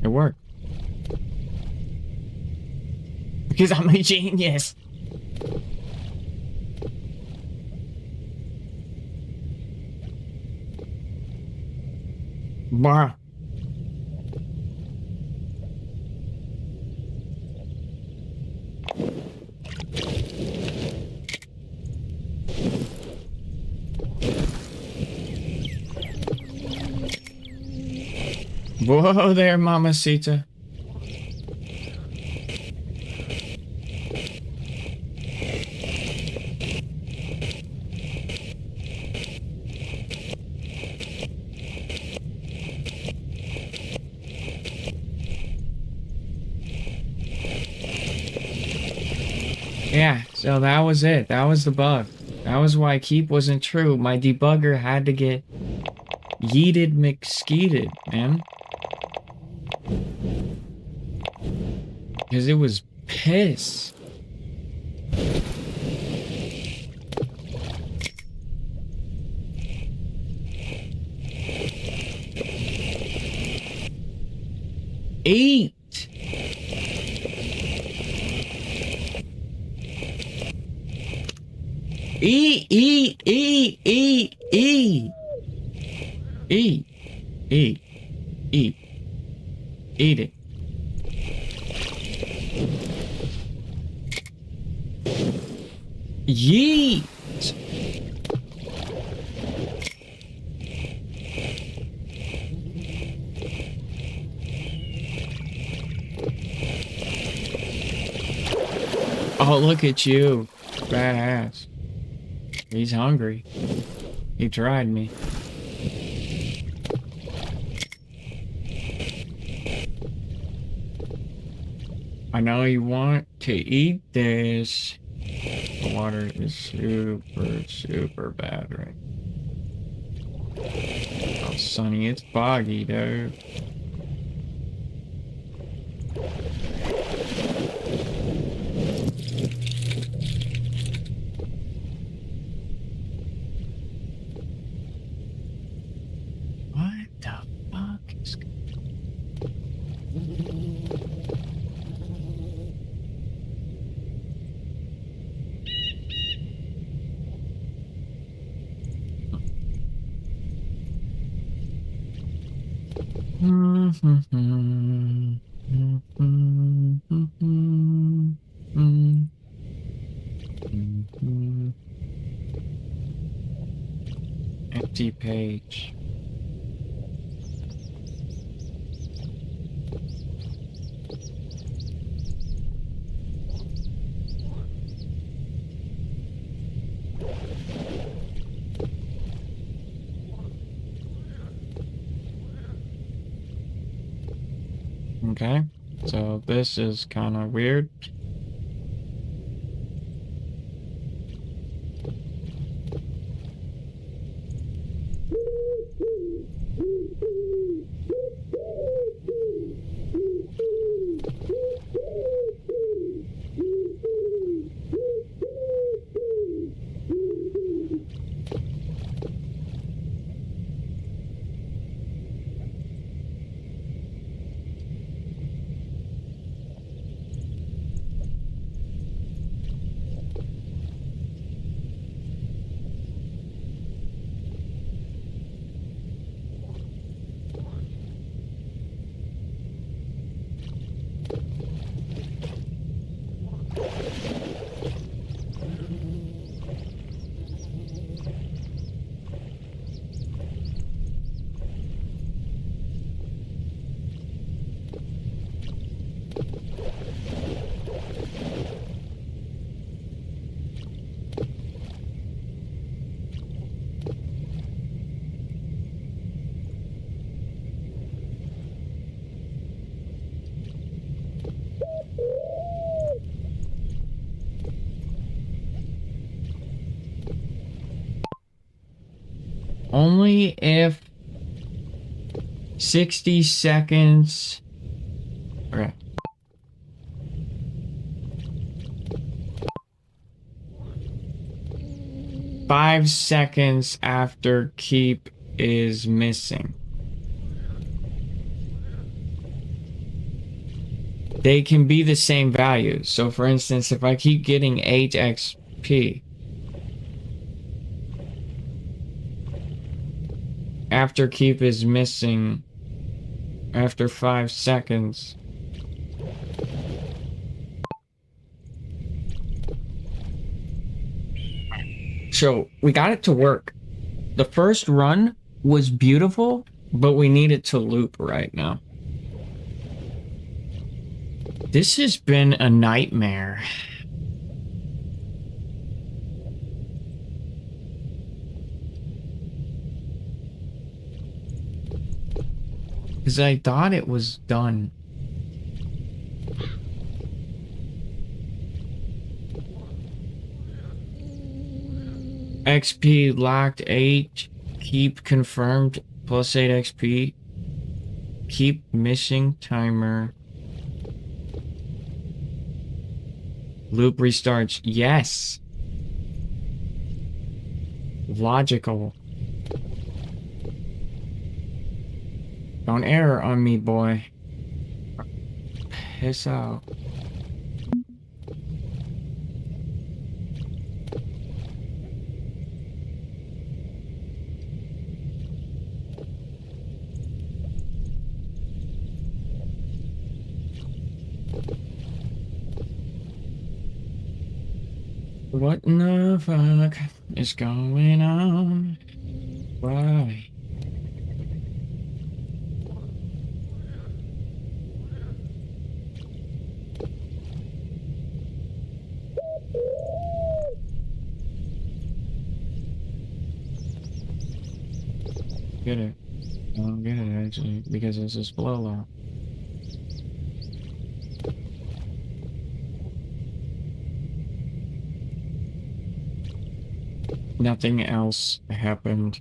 It worked. Because I'm a genius. Bruh. Whoa there, Mamacita. Yeah, so that was it. That was the bug. That was why keep wasn't true. My debugger had to get yeeted McSkeeted, man. Because it was piss. Eat! Eat, eat, eat, eat, eat. Eat, eat, eat. Eat it. Yeet! Oh, look at you. Badass. He's hungry. He tried me. I know you want to eat this. The water is super, super bad, right? Oh, Sonny, it's boggy, dude. What the fuck is... Empty page. Okay, so this is kind of weird. Only if 60 seconds. Okay. Five seconds after keep is missing. They can be the same values. So for instance, if I keep getting 8 XP after keep is missing after 5 seconds. So we got it to work. The first run was beautiful, But we need it to loop right now. This has been a nightmare. Because I thought it was done. XP locked 8. Keep confirmed. Plus 8 XP. Keep missing timer. Loop restarts. Yes. Logical. Don't error on me, boy. Piss out. What in the fuck is going on? Why? Get it. I don't get it actually because it's a blow lock. Nothing else happened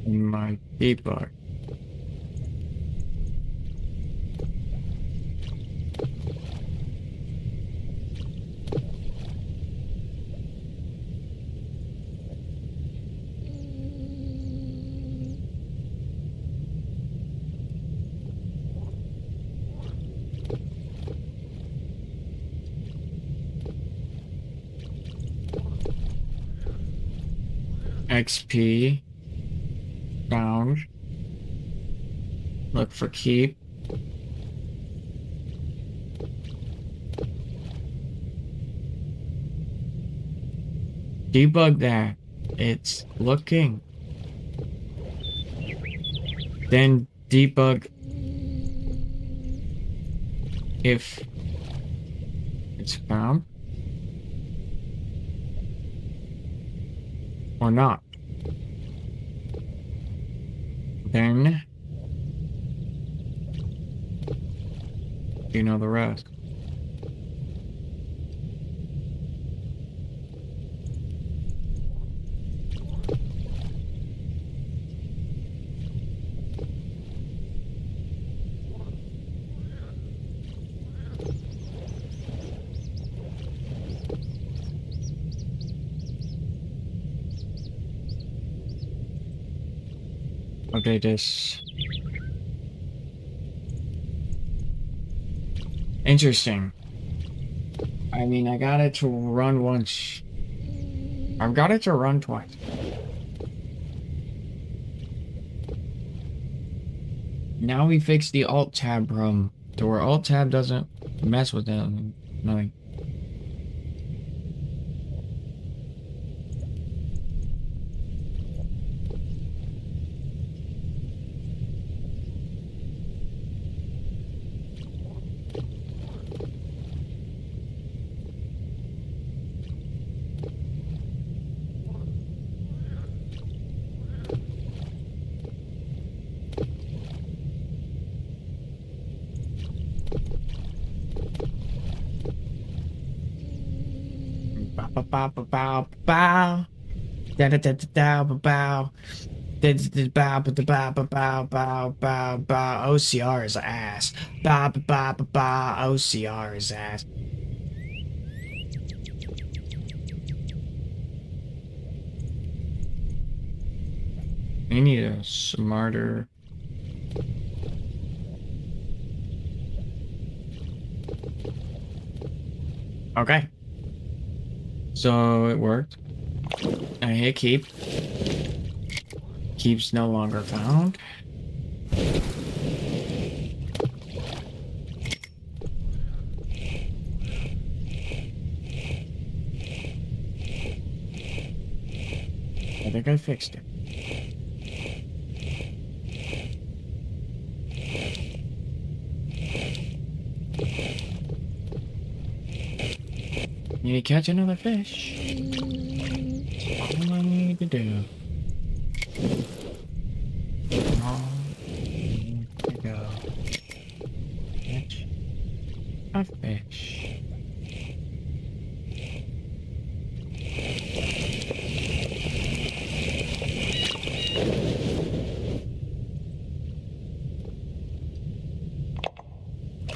in my debug. XP. Found. Look for keep. Debug that. It's looking. Then debug if it's found or not. Then you know the rest. Update this. Interesting. I mean, I got it to run once. I've got it to run twice. Now we fixed the alt tab problem to where alt tab doesn't mess with them. Nothing. Bow bow bow bow bow. Da da da da da bow bow. Da da da bow bow bow bow bow bow bow. OCR is ass. Bow bow bow bow bow. OCR is ass. We need a smarter. Okay. So it worked. I hit keep. Keep's no longer found. I think I fixed it. Need to catch another fish. All I need to do. All I need to go. Catch a fish.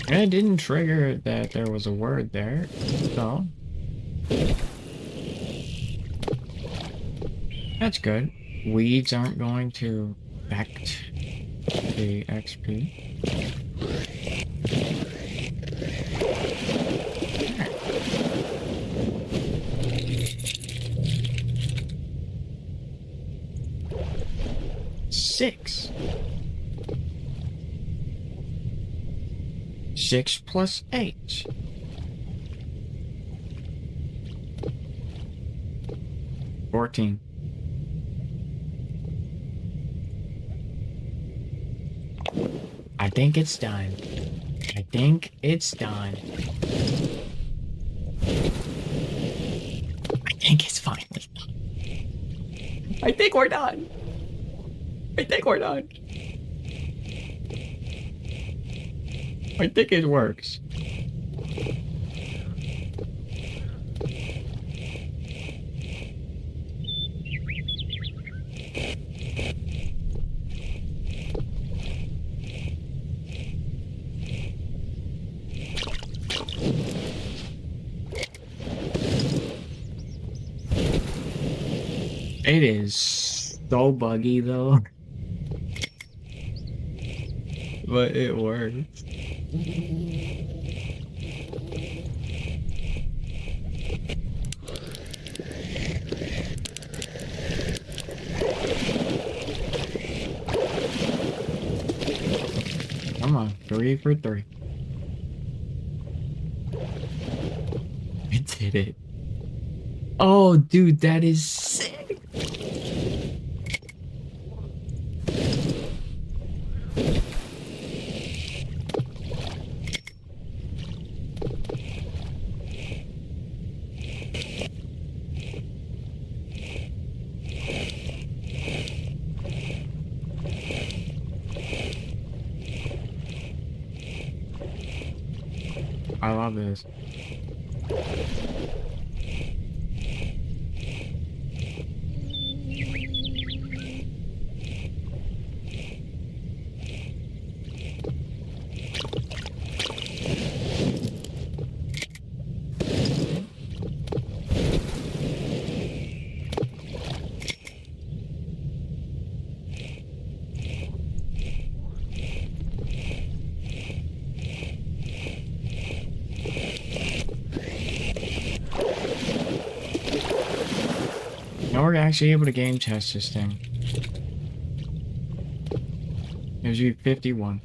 And it didn't trigger that there was a word there, so that's good. Weeds aren't going to affect the XP. Six. 6 plus 8. 14. I think it's done. I think it's done. I think it's finally done. I think we're done. I think we're done. I think it works. It is so buggy though. But it works. Come on, 3 for 3. I did it. Oh, dude, that is sick. I love this. Now we're actually able to game test this thing. Gives you 51.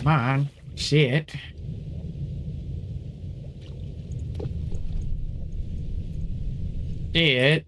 Come on, see it. See it.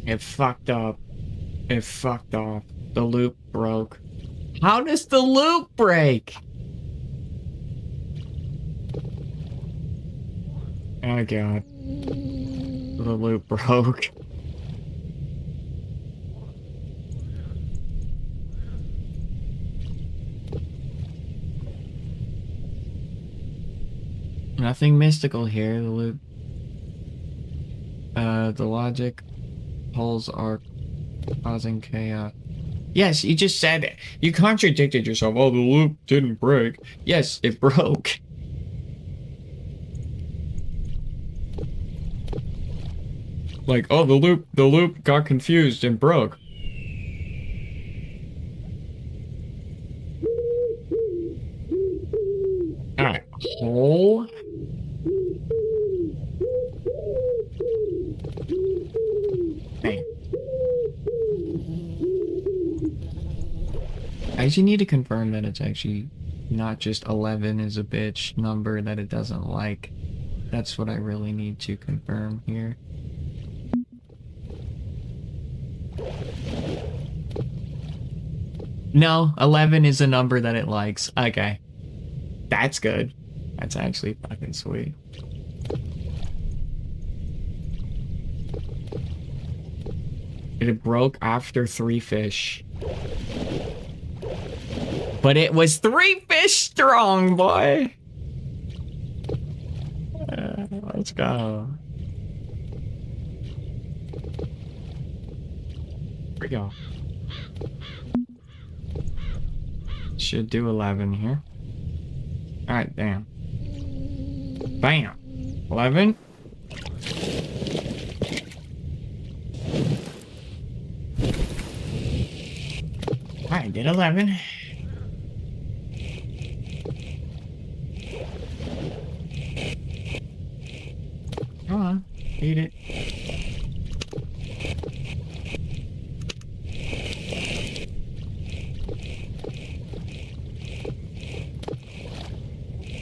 It fucked up. It fucked off. The loop broke. How does the loop break? Oh god. The loop broke. nothing mystical here. The loop, the logic holes are causing chaos. Yes, you just said it. You contradicted yourself. Oh, the loop didn't break. Yes, it broke. Like, oh, the loop got confused and broke. Alright, hole. Hey. I actually need to confirm that it's actually not just 11 is a bitch number that it doesn't like. That's what I really need to confirm here. No, 11 is a number that it likes. Okay. That's good. That's actually fucking sweet. It broke after 3 fish. But it was 3 fish strong, boy. Let's go. Here we go. Should do 11 here. Alright, damn. Bam. 11. Alright, did 11. Come on, eat it.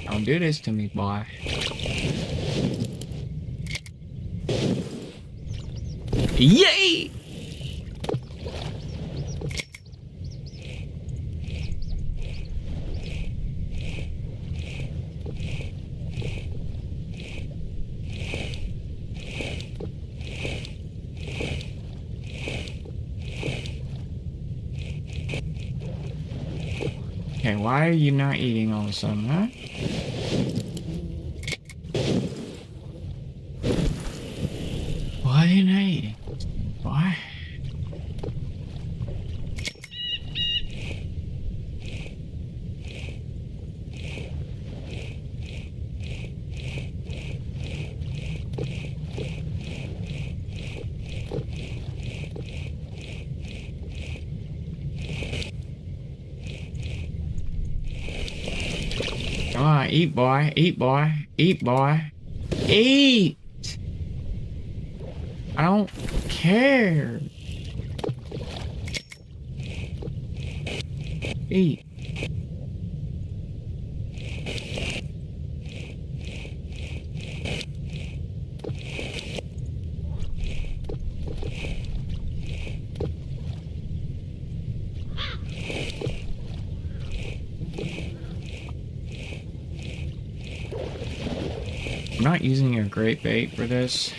Don't do this to me, boy. Yay! Okay, why are you not eating all of a sudden, huh? Why are you not eating? Why? Come on, eat, boy. Eat, boy. Eat, boy. Eat! I don't care. Eat. I'm not using a great bait for this.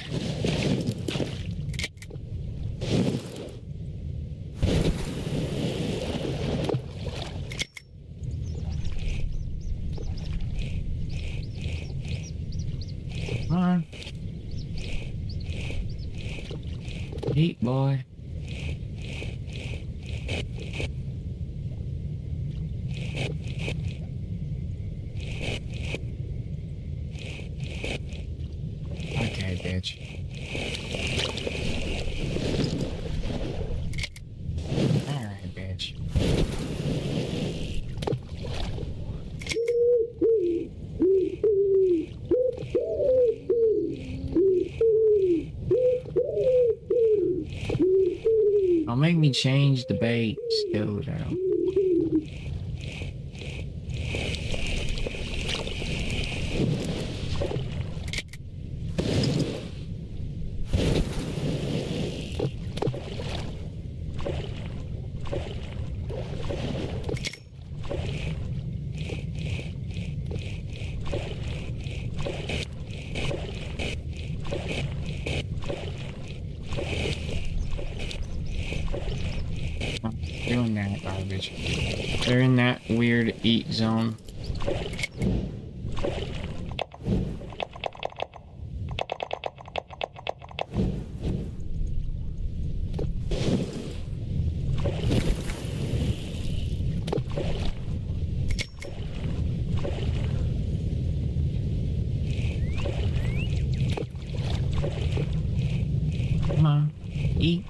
Come on. Eat, boy. Okay, bitch. Alright, bitch. Don't make me change the bait still, though. Doing that garbage. They're in that weird eat zone. Come on, eat.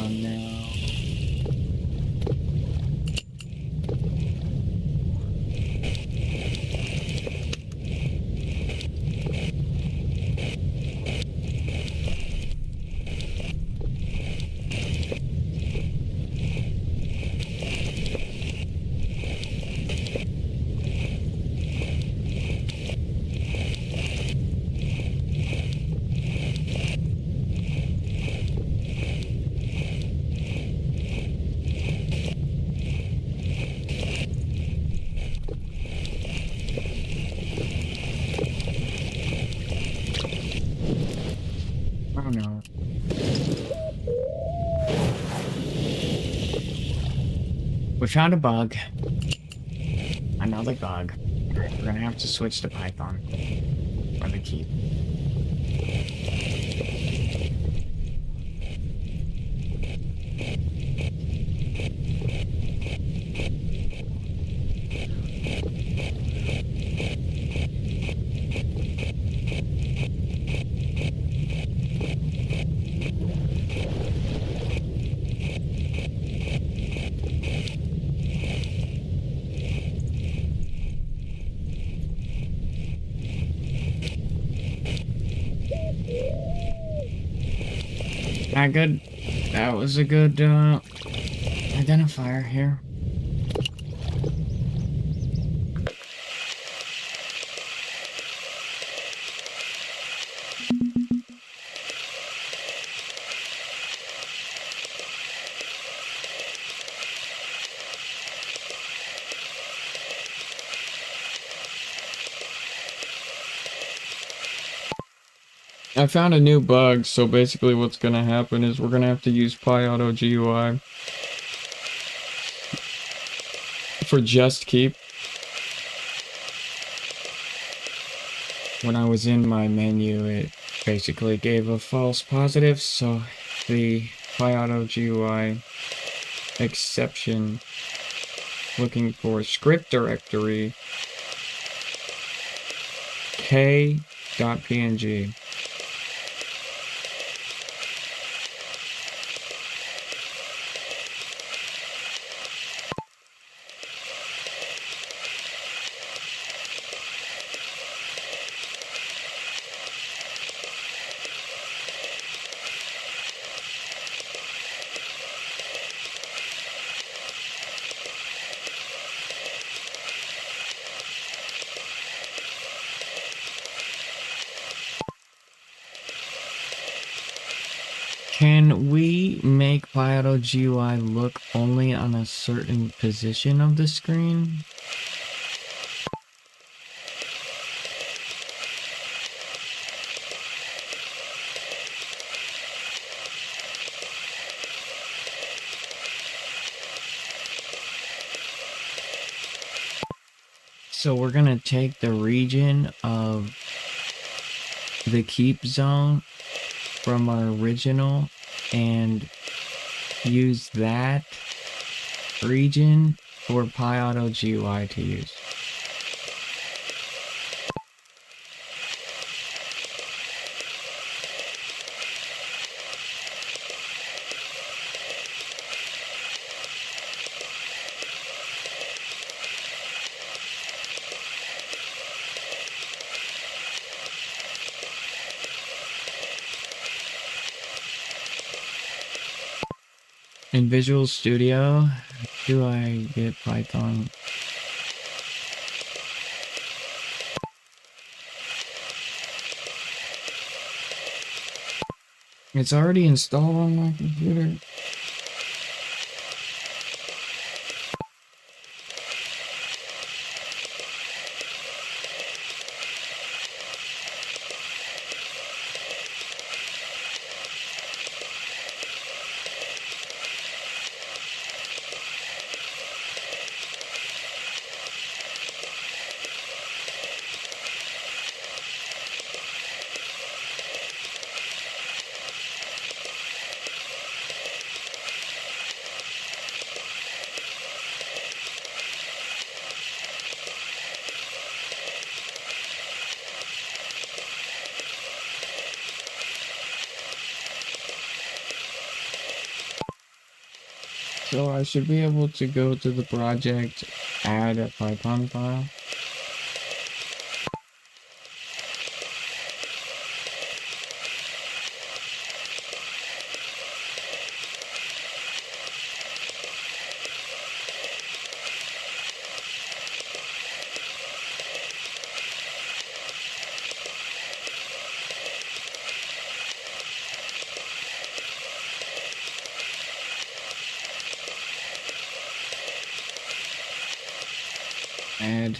Oh no. Oh no. We found a bug. Another bug. We're gonna have to switch to Python for the keep. That good. That was a good identifier here. I found a new bug, so basically what's gonna happen is we're gonna have to use PyAuto GUI for just keep. When I was in my menu, it basically gave a false positive, so the PyAuto GUI exception looking for script directory k.png. Can we make PyAuto GUI look only on a certain position of the screen? So we're gonna take the region of the keep zone from our original and use that region for PyAuto GUI to use. In Visual Studio, do I get Python? It's already installed on my computer. So I should be able to go to the project, add a Python file. Add.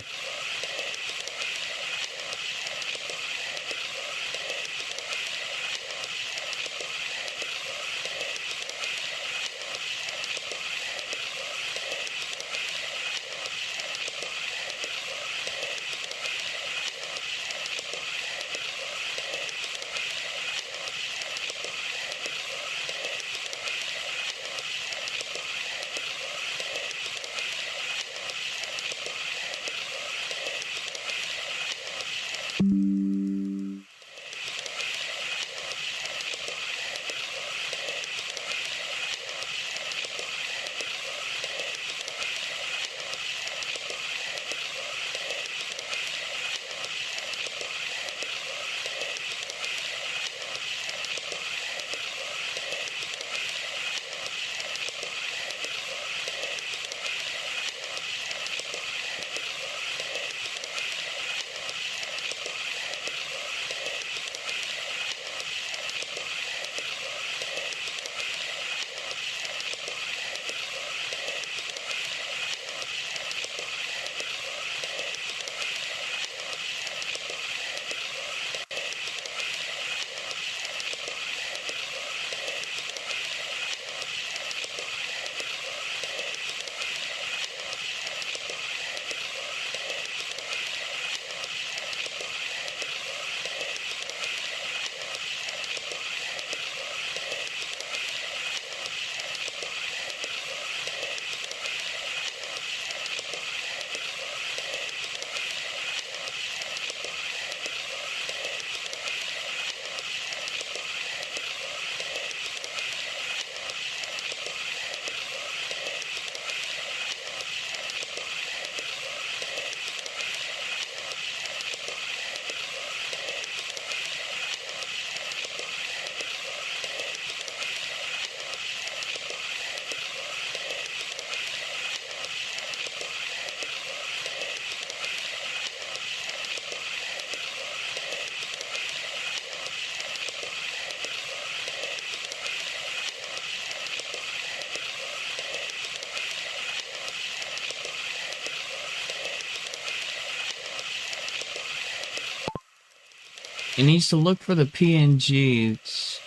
It needs to look for the PNGs.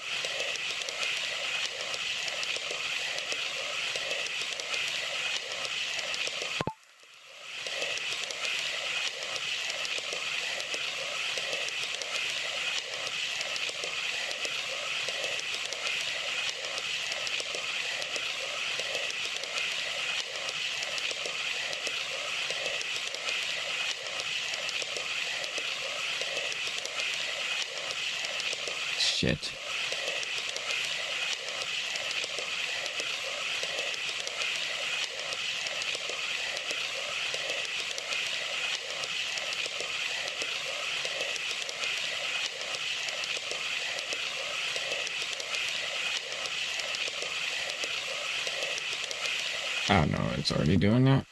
Shit. Oh no, it's already doing that.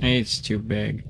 It's too big.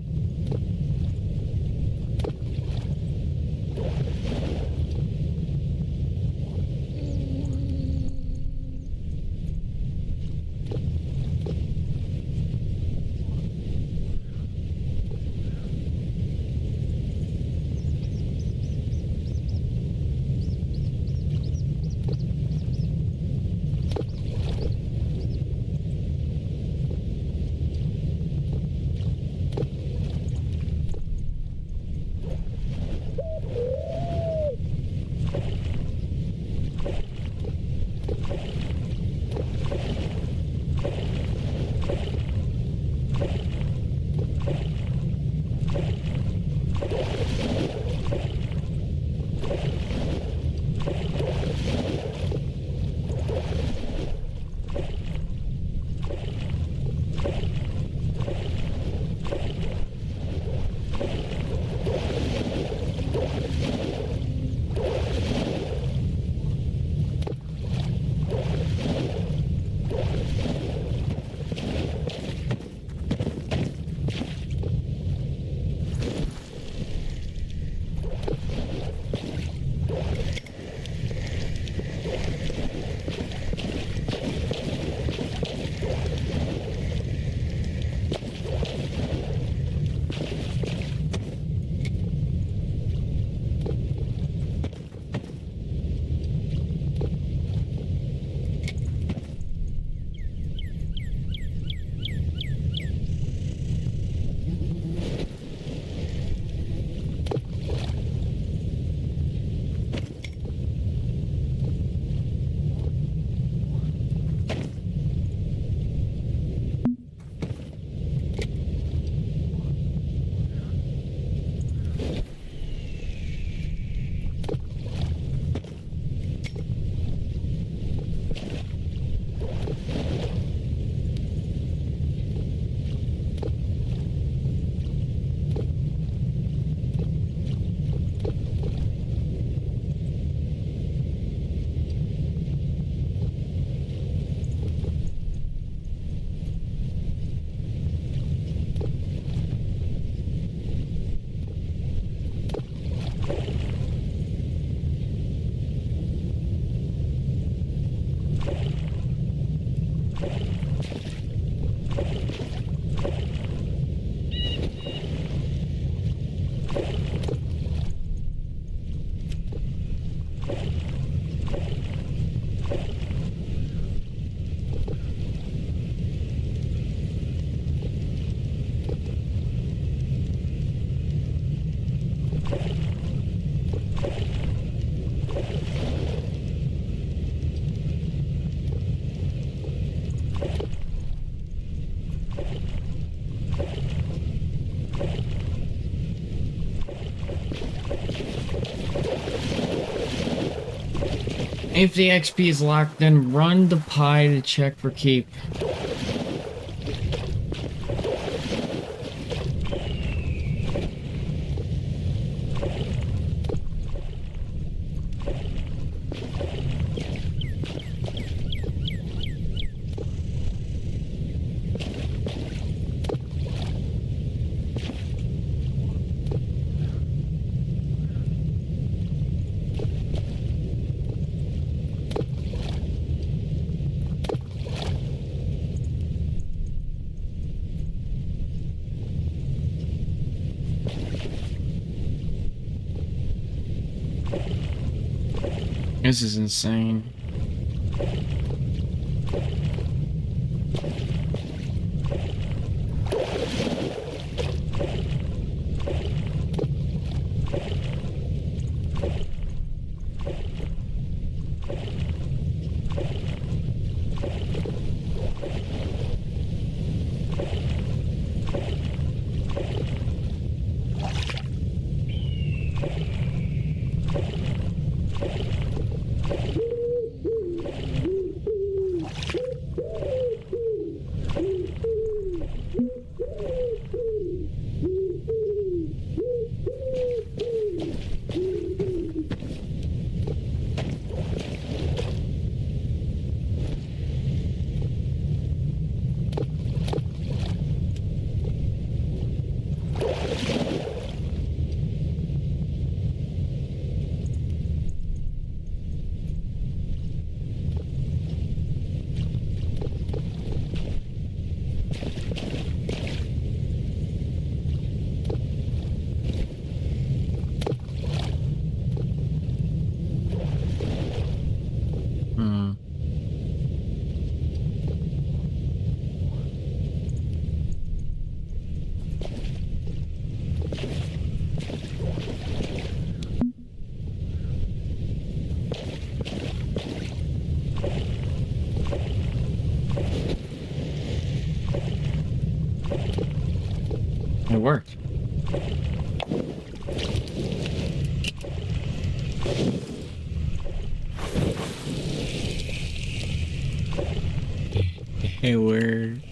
If the XP is locked, then run the pie to check for keep. This is insane. It worked. It worked.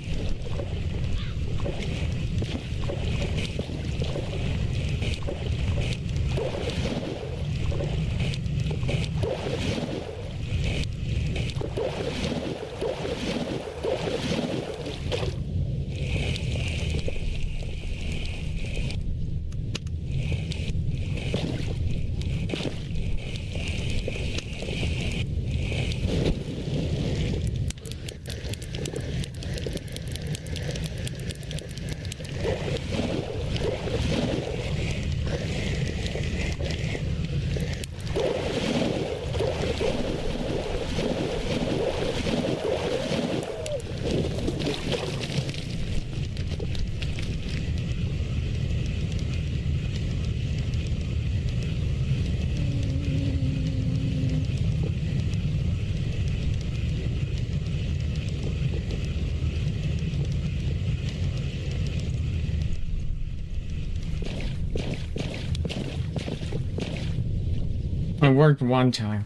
It worked one time.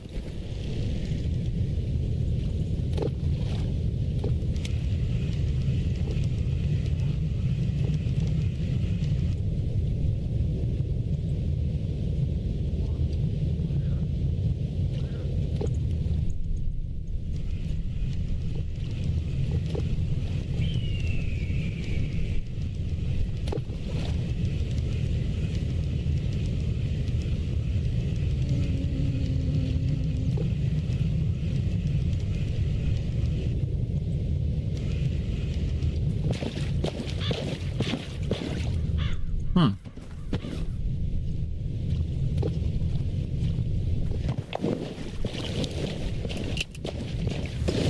Hmm.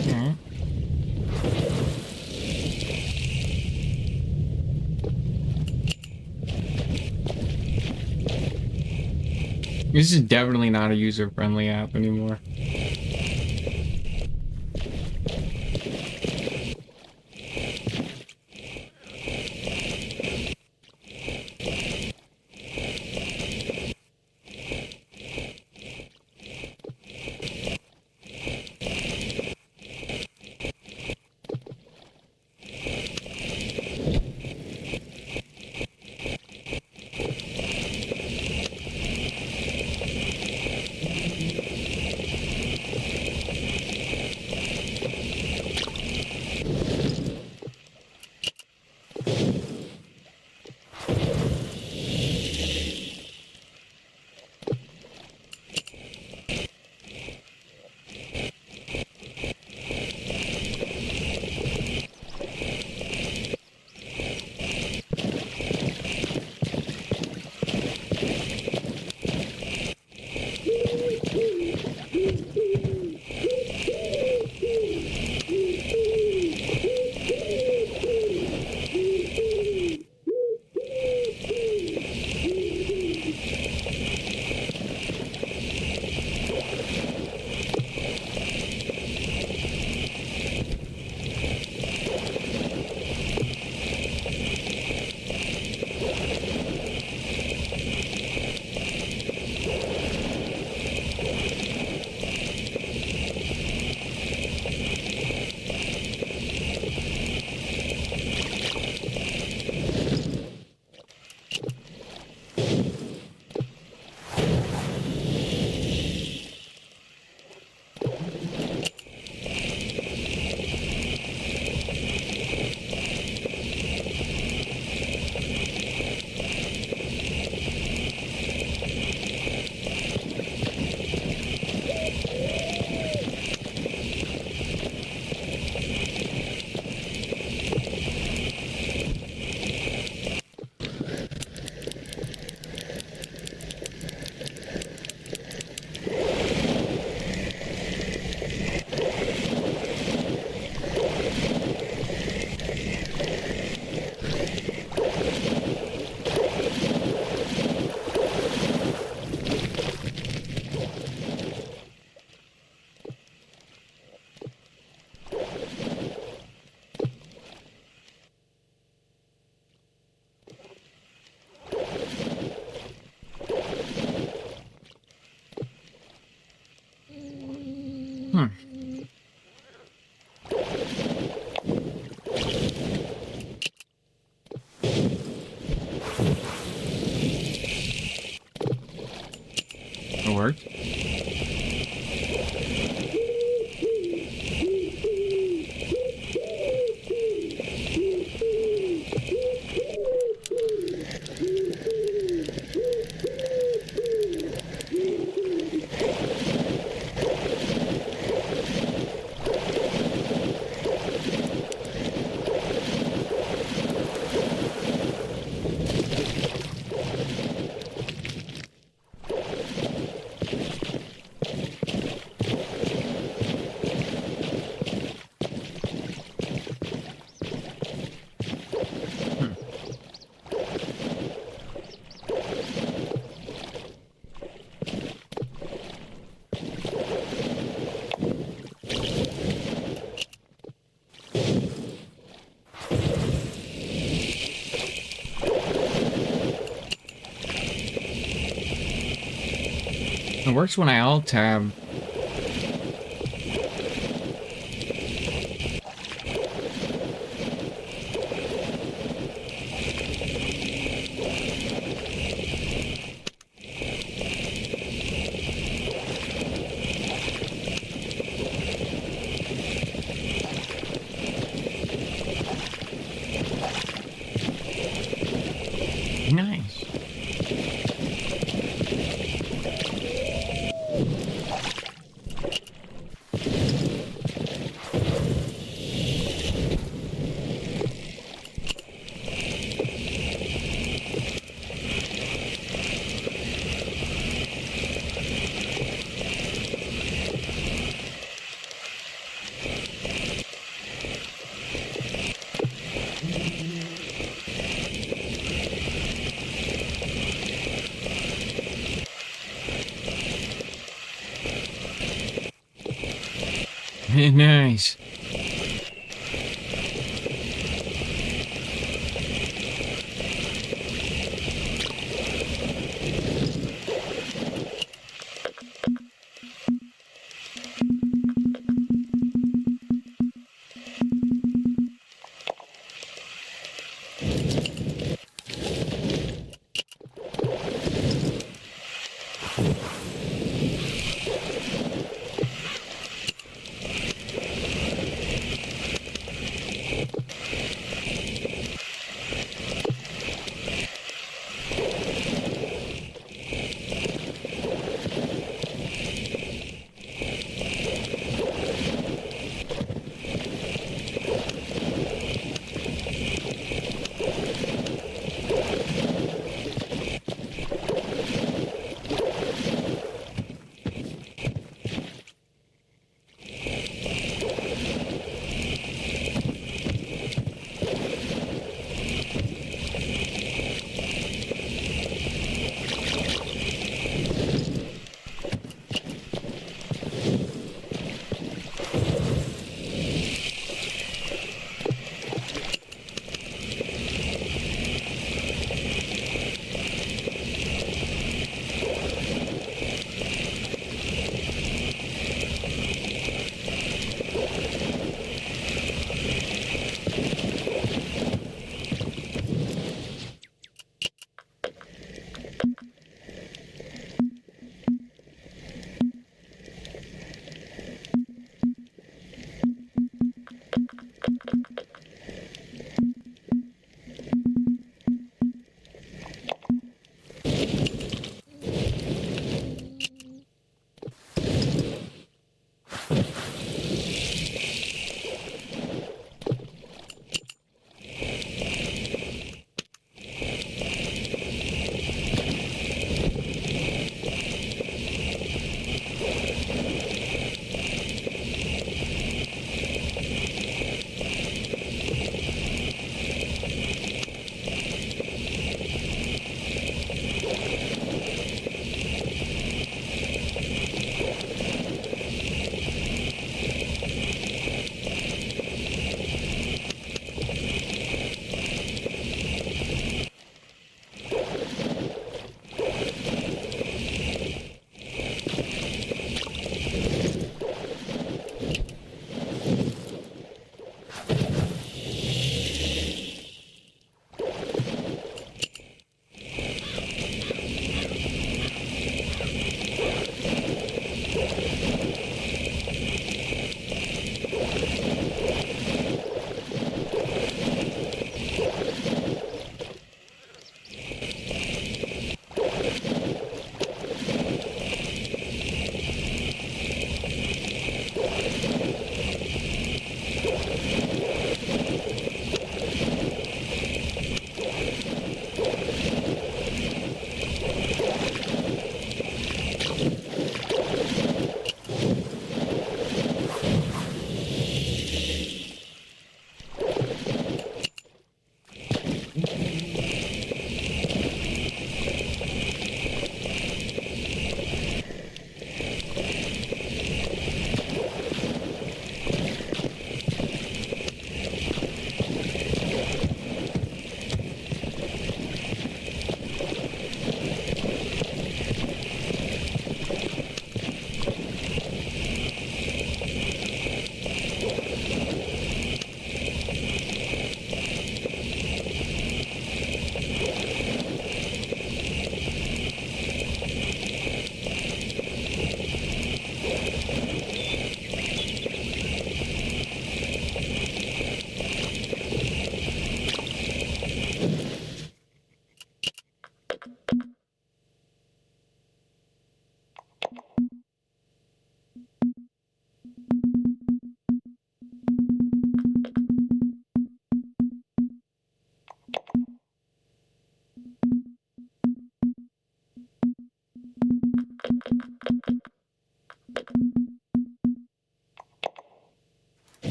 Okay. This is definitely not a user-friendly app anymore. Hmm. It worked. Hmm. It works when I alt tab. Nice. Nice.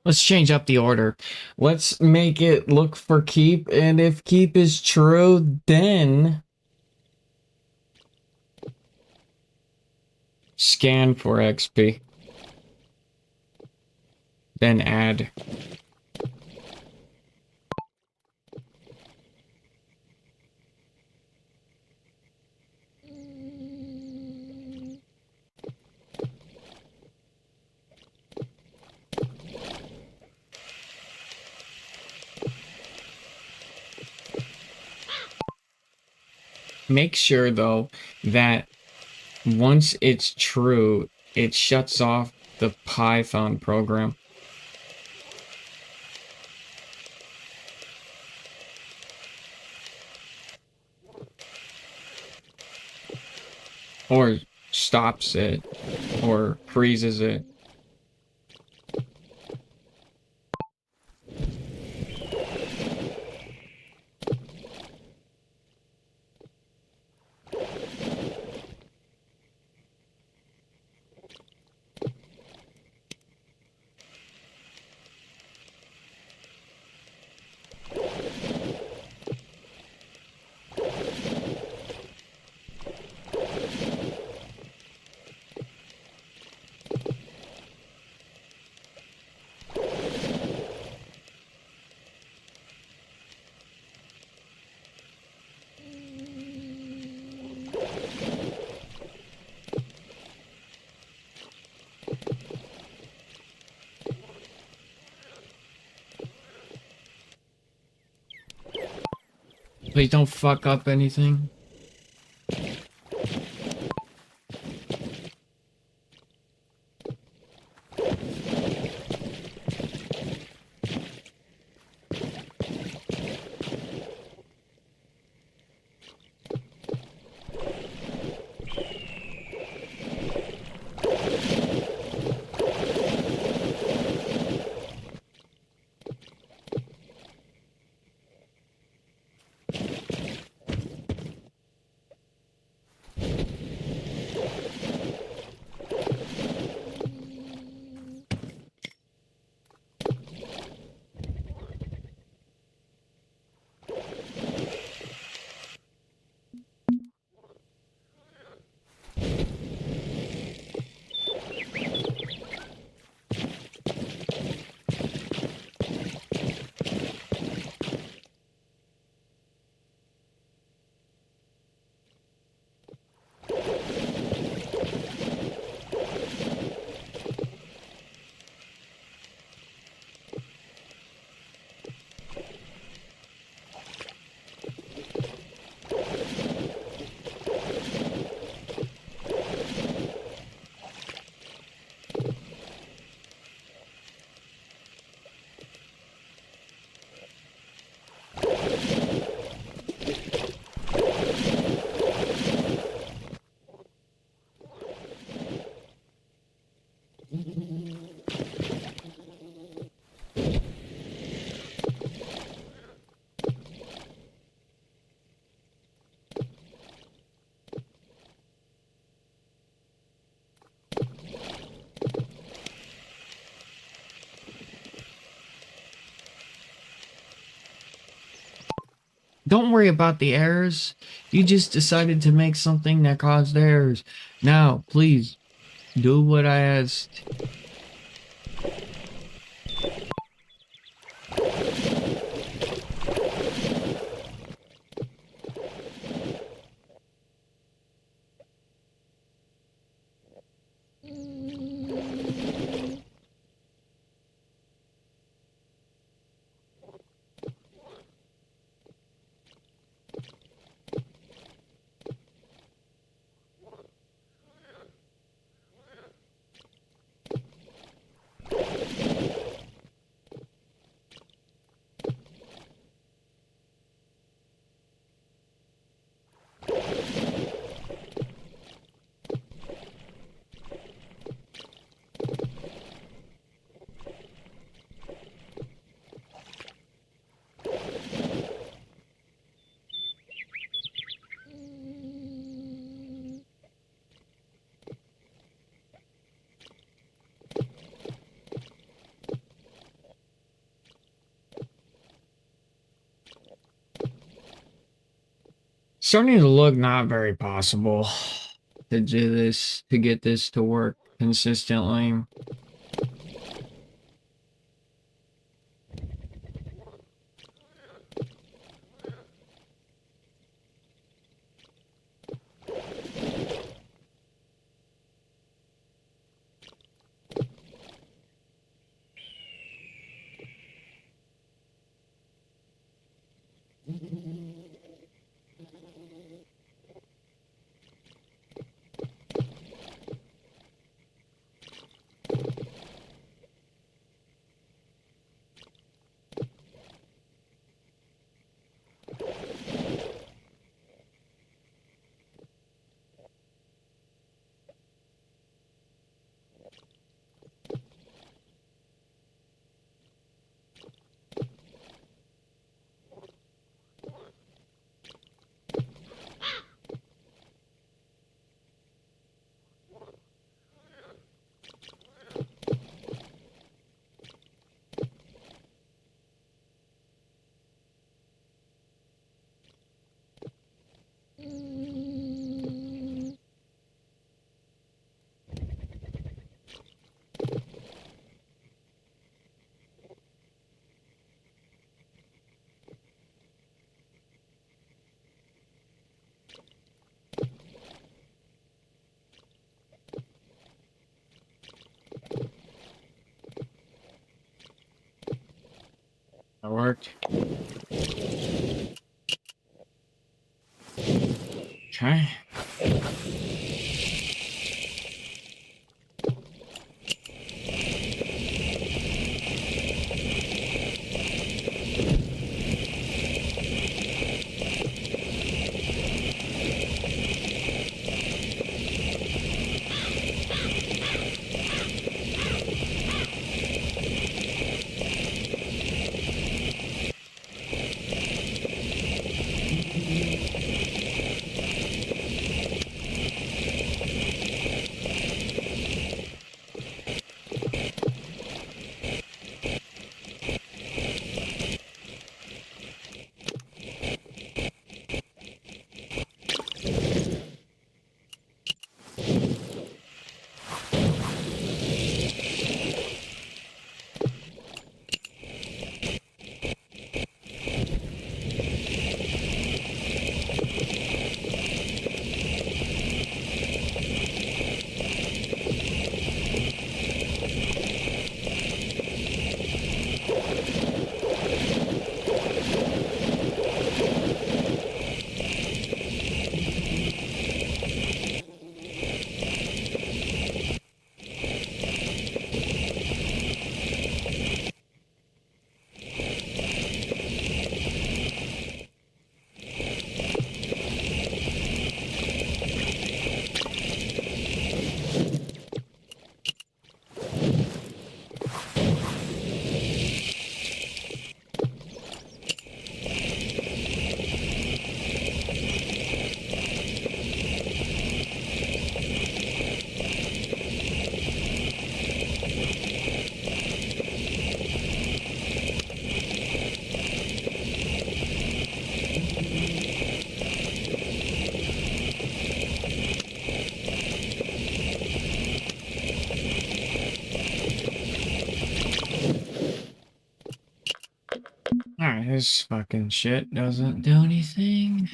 Let's change up the order. Let's make it look for keep, and if keep is true, then scan for XP. Then add. Make sure though that once it's true, it shuts off the Python program. Or stops it, or freezes it. Please don't fuck up anything. Don't worry about the errors. You just decided to make something that caused errors. Now, please, do what I asked. starting to look not very possible to do this, to get this to work consistently. That worked. Okay. Alright, this fucking shit doesn't do anything.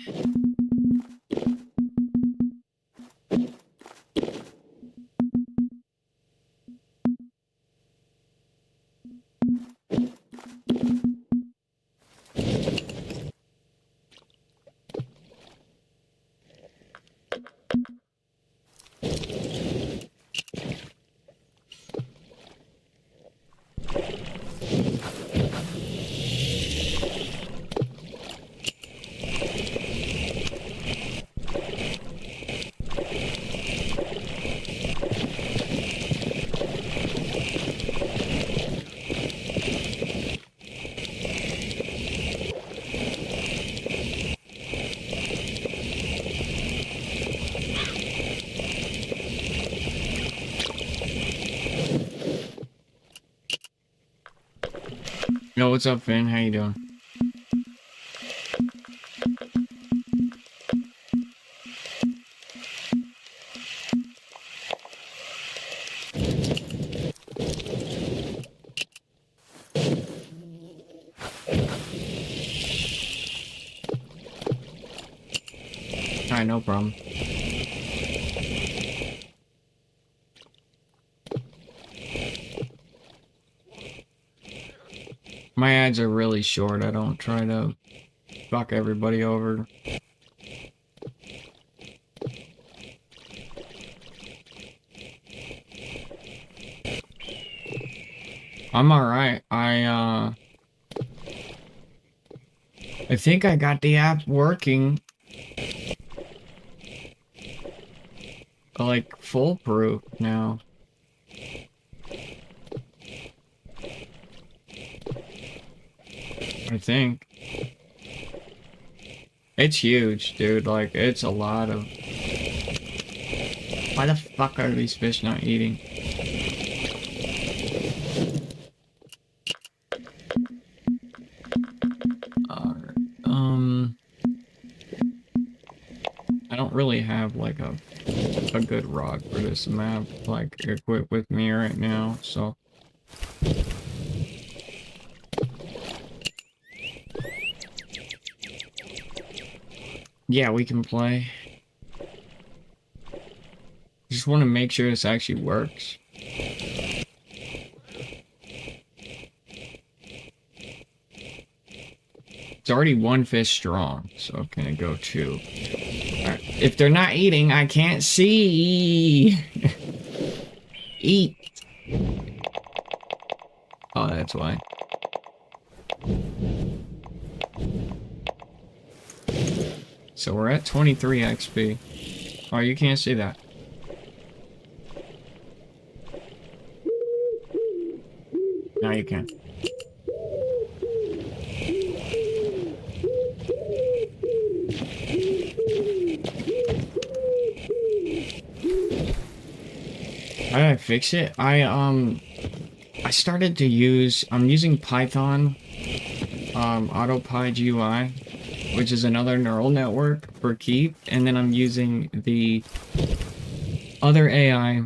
Yo, what's up, Finn? How you doing? Alright, no problem. My ads are really short. I don't try to fuck everybody over. I'm alright. I think I got the app working. Like, foolproof now. I think. It's huge, dude. Like, it's a lot of... Why the fuck are these fish not eating? I don't really have, like, a good rod for this map, like, equipped with me right now, so... Yeah, we can play. Just want to make sure this actually works. It's already one fish strong, so can it go two? Right. If they're not eating, I can't see. Eat. Oh, that's why. So we're at 23 XP. Oh, you can't see that. Now you can. How did I fix it? I started to use, I'm using Python, AutoPyGUI, which is another neural network for Keep, and then I'm using the other AI,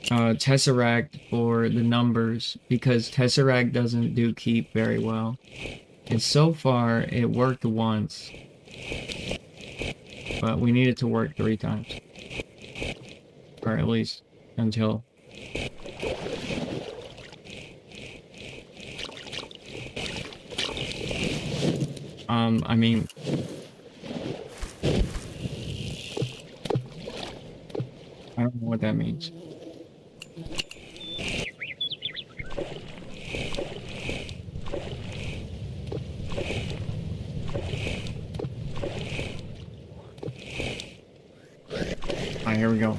Tesseract, for the numbers, because Tesseract doesn't do Keep very well. And so far, it worked once, but we need it to work 3 times. Or at least until... I mean... I don't know what that means. Alright, here we go.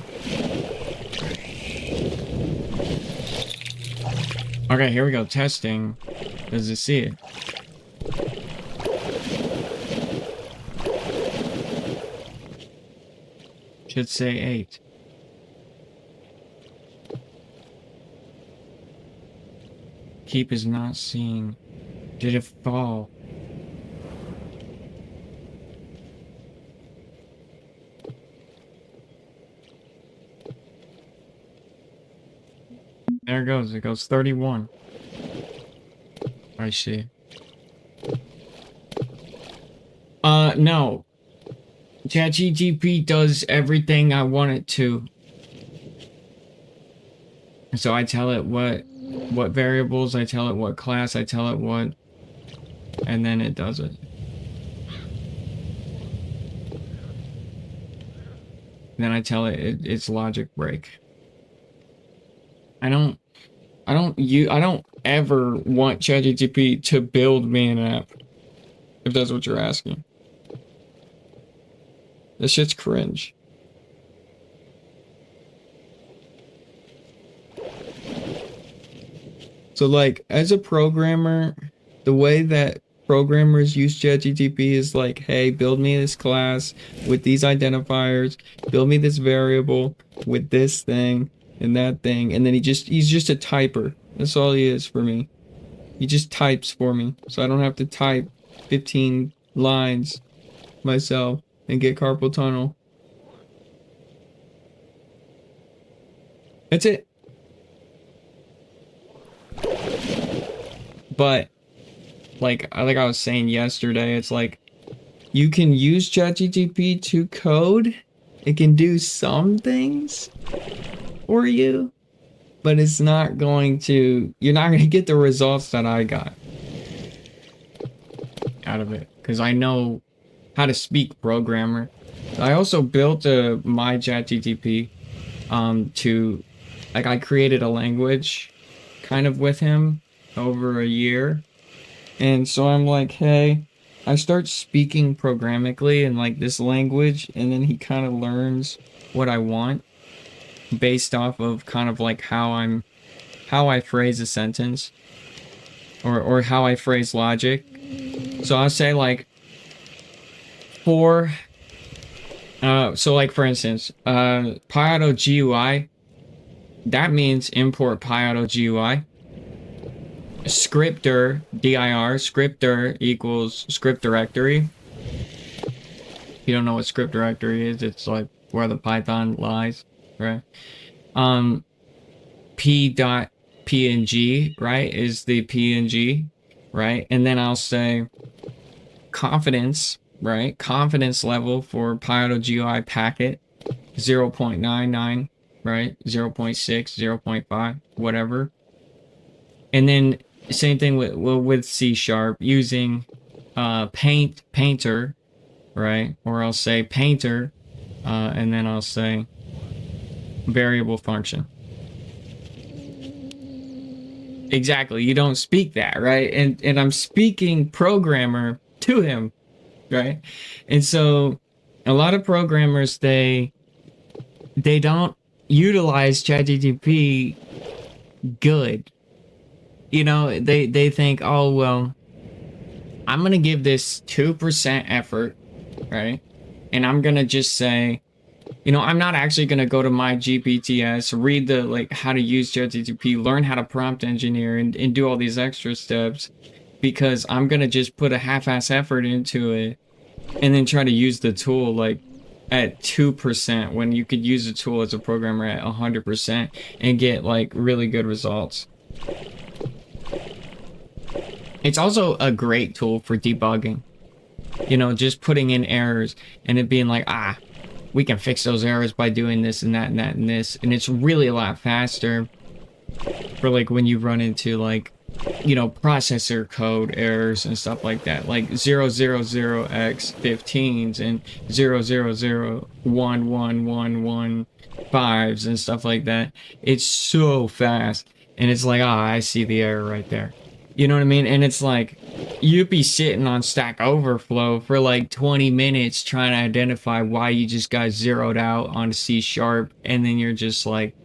Okay, here we go. Testing. Does it see it? Should say 8. Keep is not seen. Did it fall? There it goes. It goes 31. I see. No. ChatGPT does everything I want it to. So I tell it what variables, I tell it what class, I tell it what, and then it does it. Then I tell it its logic break. I don't ever want ChatGPT to build me an app, if that's what you're asking. This shit's cringe. So, like, as a programmer, the way that programmers use ChatGPT is like, hey, build me this class with these identifiers, build me this variable with this thing and that thing, and then he's just a typer. That's all he is for me. He just types for me, so I don't have to type 15 lines myself and get carpal tunnel. That's it. But like I was saying yesterday, it's like you can use ChatGPT to code. It can do some things for you, but it's not going to, you're not going to get the results that I got out of it, because I know how to speak programmer. I also built my ChatGPT to, like, I created a language kind of with him over a year. And so I'm like, hey, I start speaking programmatically in like this language, and then he kind of learns what I want based off of kind of like how I phrase a sentence, or how I phrase logic. So I'll say like for so like for instance, PyAuto GUI, that means import PyAuto GUI. Scripter, dir, scripter equals script directory. If you don't know what script directory is, it's like where the Python lies, right? p.png, right, is the PNG, right? And then I'll say confidence, right? Confidence level for PyAuto GUI packet 0.99, right? 0.6, 0.5, whatever. And then same thing with C# using painter, right? Or I'll say painter, and then I'll say variable function. Exactly, you don't speak that, right? And I'm speaking programmer to him, right? And so a lot of programmers, they don't utilize ChatGPT good. You know, they think, oh well, I'm gonna give this 2% effort, right? And I'm gonna just say, you know, I'm not actually gonna go to my GPTs, read the like how to use ChatGPT, learn how to prompt engineer, and do all these extra steps, because I'm gonna just put a half-ass effort into it, and then try to use the tool like at 2% when you could use the tool as a programmer at 100% and get like really good results. It's also a great tool for debugging. You know, just putting in errors and it being like, we can fix those errors by doing this and that and that and this. And it's really a lot faster for like when you run into like, you know, processor code errors and stuff like that. Like 000x15s and 000111115s and stuff like that. It's so fast. And it's like, I see the error right there. You know what I mean? And it's like, you'd be sitting on Stack Overflow for like 20 minutes trying to identify why you just got zeroed out on C#, and then you're just like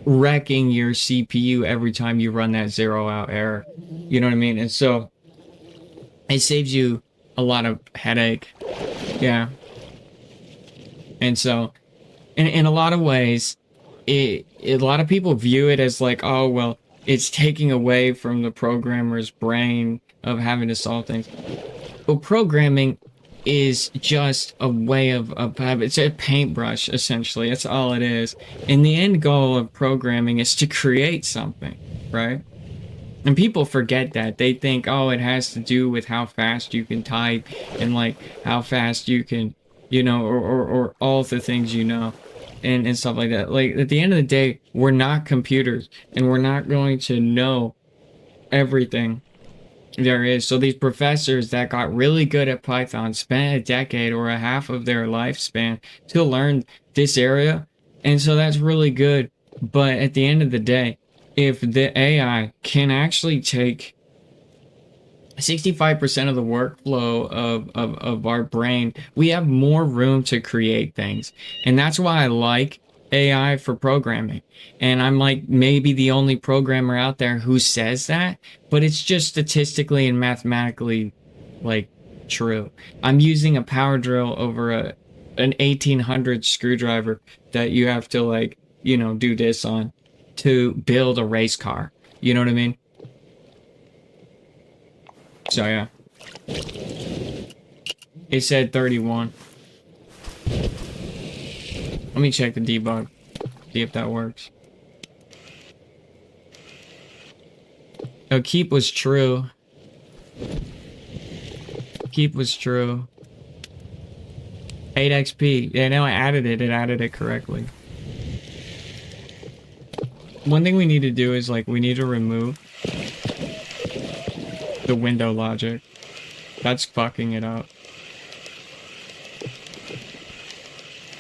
wrecking your CPU every time you run that zero out error. You know what I mean? And so it saves you a lot of headache. Yeah. And so in a lot of ways, a lot of people view it as like, oh well, it's taking away from the programmer's brain of having to solve things. But programming is just a way of it's a paintbrush, essentially. That's all it is. And the end goal of programming is to create something, right? And people forget that. They think, oh, it has to do with how fast you can type and like how fast you can, you know, or all the things you know. And stuff like that. Like at the end of the day, we're not computers, and we're not going to know everything there is. So these professors that got really good at Python spent a decade or a half of their lifespan to learn this area, and so that's really good. But at the end of the day, if the AI can actually take 65% of the workflow of our brain, we have more room to create things. And that's why I like AI for programming. And I'm like maybe the only programmer out there who says that, but it's just statistically and mathematically like true. I'm using a power drill over an 1800 screwdriver that you have to like, you know, do this on to build a race car. You know what I mean? So yeah, it said 31. Let me check the debug, see if that works. Oh, keep was true. Keep was true. 8 XP. Yeah, no, I added it. It added it correctly. One thing we need to do is, like, we need to remove the window logic. That's fucking it up.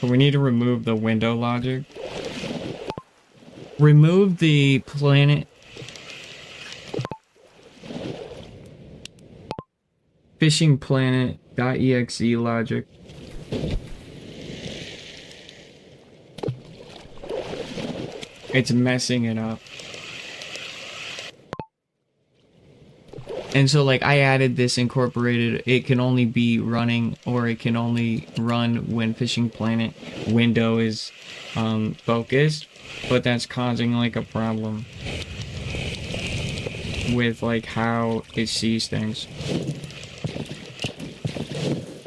But we need to remove the window logic. Remove the planet. Fishing planet.exe logic. It's messing it up. And so, like, I added this incorporated. It can only be running, or it can only run when Fishing Planet window is focused. But that's causing, like, a problem with, like, how it sees things.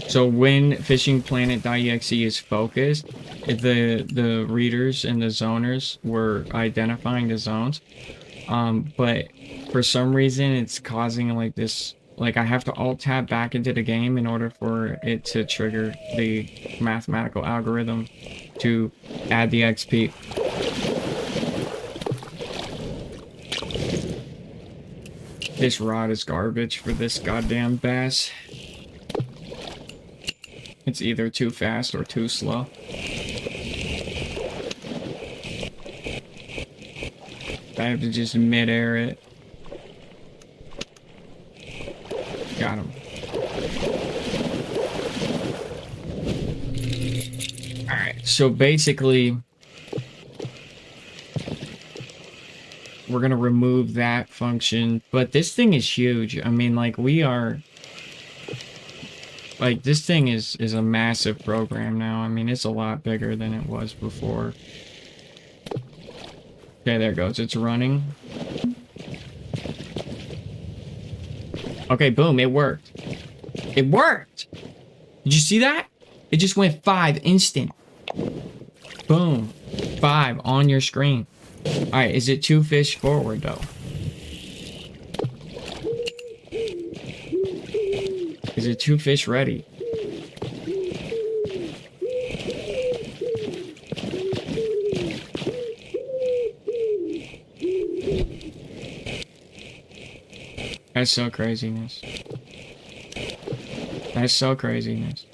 So when Fishing Planet.exe is focused, the readers and the zoners were identifying the zones. But for some reason it's causing like this, like I have to alt tab back into the game in order for it to trigger the mathematical algorithm to add the XP. This rod is garbage for this goddamn bass. It's either too fast or too slow. I have to just mid-air it. Got him. Alright, so basically, we're gonna remove that function, but this thing is huge. I mean, like, we are... Like, this thing is a massive program now. I mean, it's a lot bigger than it was before. Okay, there it goes. It's running. Okay, boom, it worked. It worked! Did you see that? It just went 5 instant. Boom. 5 on your screen. Alright, is it 2 fish forward, though? Is it 2 fish ready? That's so craziness. That's so craziness.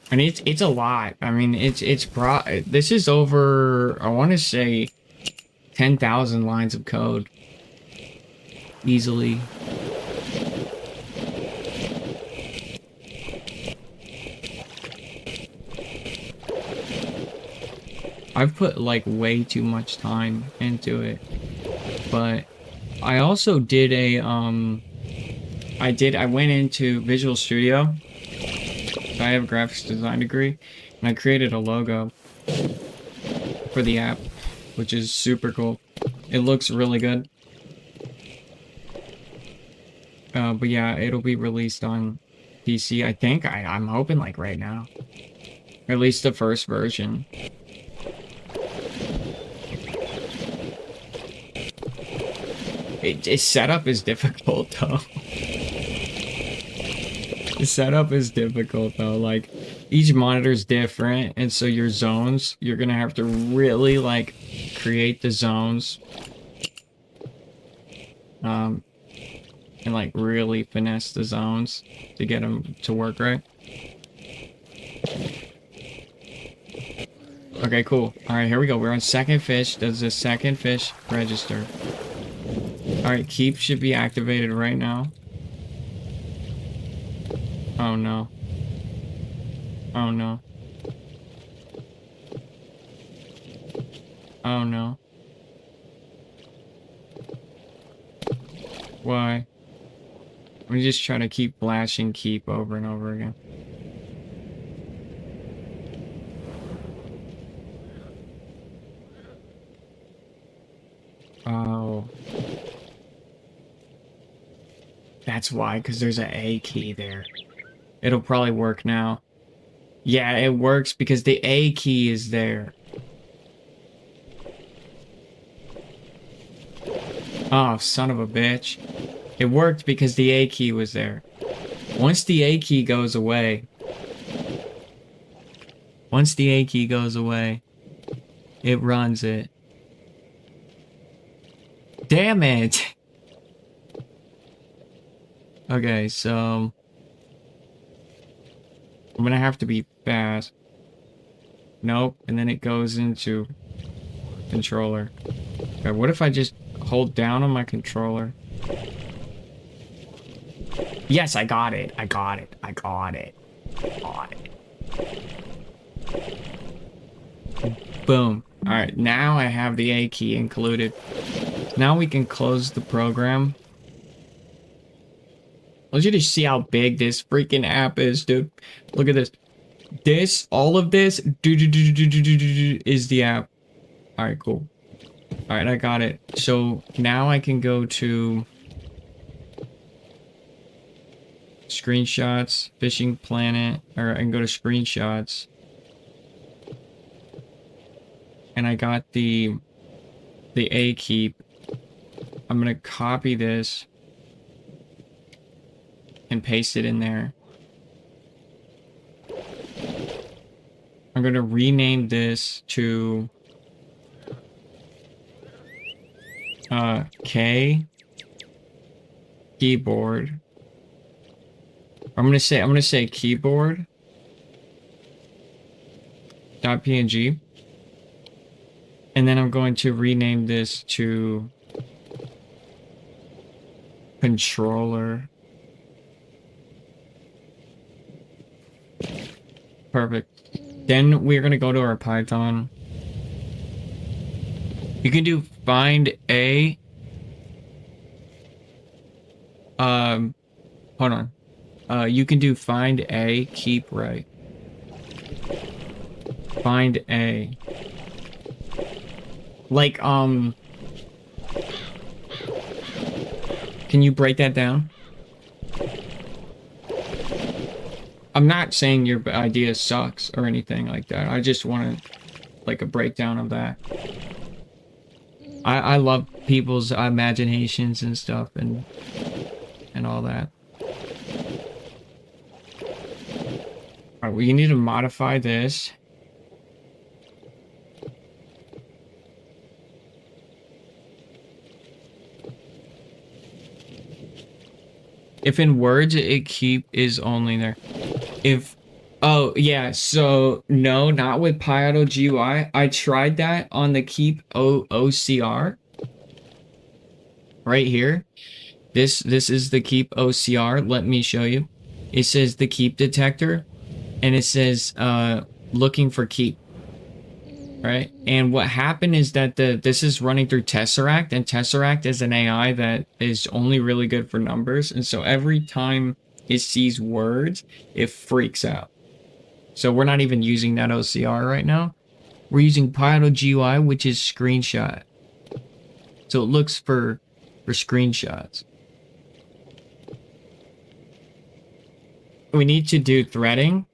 And it's a lot. I mean, this is over, I want to say 10,000 lines of code. Easily. I've put like way too much time into it. But I also did a I went into Visual Studio. I have a graphics design degree, and I created a logo for the app, which is super cool. It looks really good. But yeah, it'll be released on PC. I think I'm hoping like right now, or at least the first version. Its setup is difficult though. The setup is difficult though. Like, each monitor is different, and so your zones, you're gonna have to really like create the zones, and like really finesse the zones to get them to work right. Okay, cool. All right, here we go. We're on second fish. Does the second fish register? All right, keep should be activated right now. Oh no. Oh no. Oh no. Why? I'm just trying to keep flashing keep over and over again. Oh. That's why, because there's an A key there. It'll probably work now. Yeah, it works because the A key is there. Oh, son of a bitch. It worked because the A key was there. Once the A key goes away, it runs it. Damn it! Okay, so I'm gonna have to be fast. Nope, and then it goes into controller. Okay, what if I just hold down on my controller? Yes, I got it. I got it. I got it. Got it. Boom. All right, now I have the A key included. Now we can close the program. I want you to see how big this freaking app is, dude. Look at this. All of this is the app. All right, cool. All right, I got it. So now I can go to screenshots, Fishing Planet, or I can go to screenshots. And I got the A key. I'm gonna copy this and paste it in there. I'm gonna rename this to K keyboard. I'm gonna say keyboard .png, and then I'm going to rename this to controller. Perfect. Then we're gonna go to our Python. You can do find a. Hold on. You can do find a, keep right. Find a. Like, can you break that down? I'm not saying your idea sucks or anything like that. I just want like a breakdown of that. I love people's imaginations and stuff and all that. Alright, well, you need to modify this. If in words, it keep is only there. If, oh yeah, so no, not with PyAuto GUI. I tried that on the keep OCR. Right here. This is the keep OCR. Let me show you. It says the keep detector, and it says looking for keep. Right? And what happened is that this is running through Tesseract, and Tesseract is an AI that is only really good for numbers, and so every time it sees words, it freaks out. So we're not even using that OCR right now. We're using PyAuto GUI, which is screenshot. So it looks for screenshots. We need to do threading.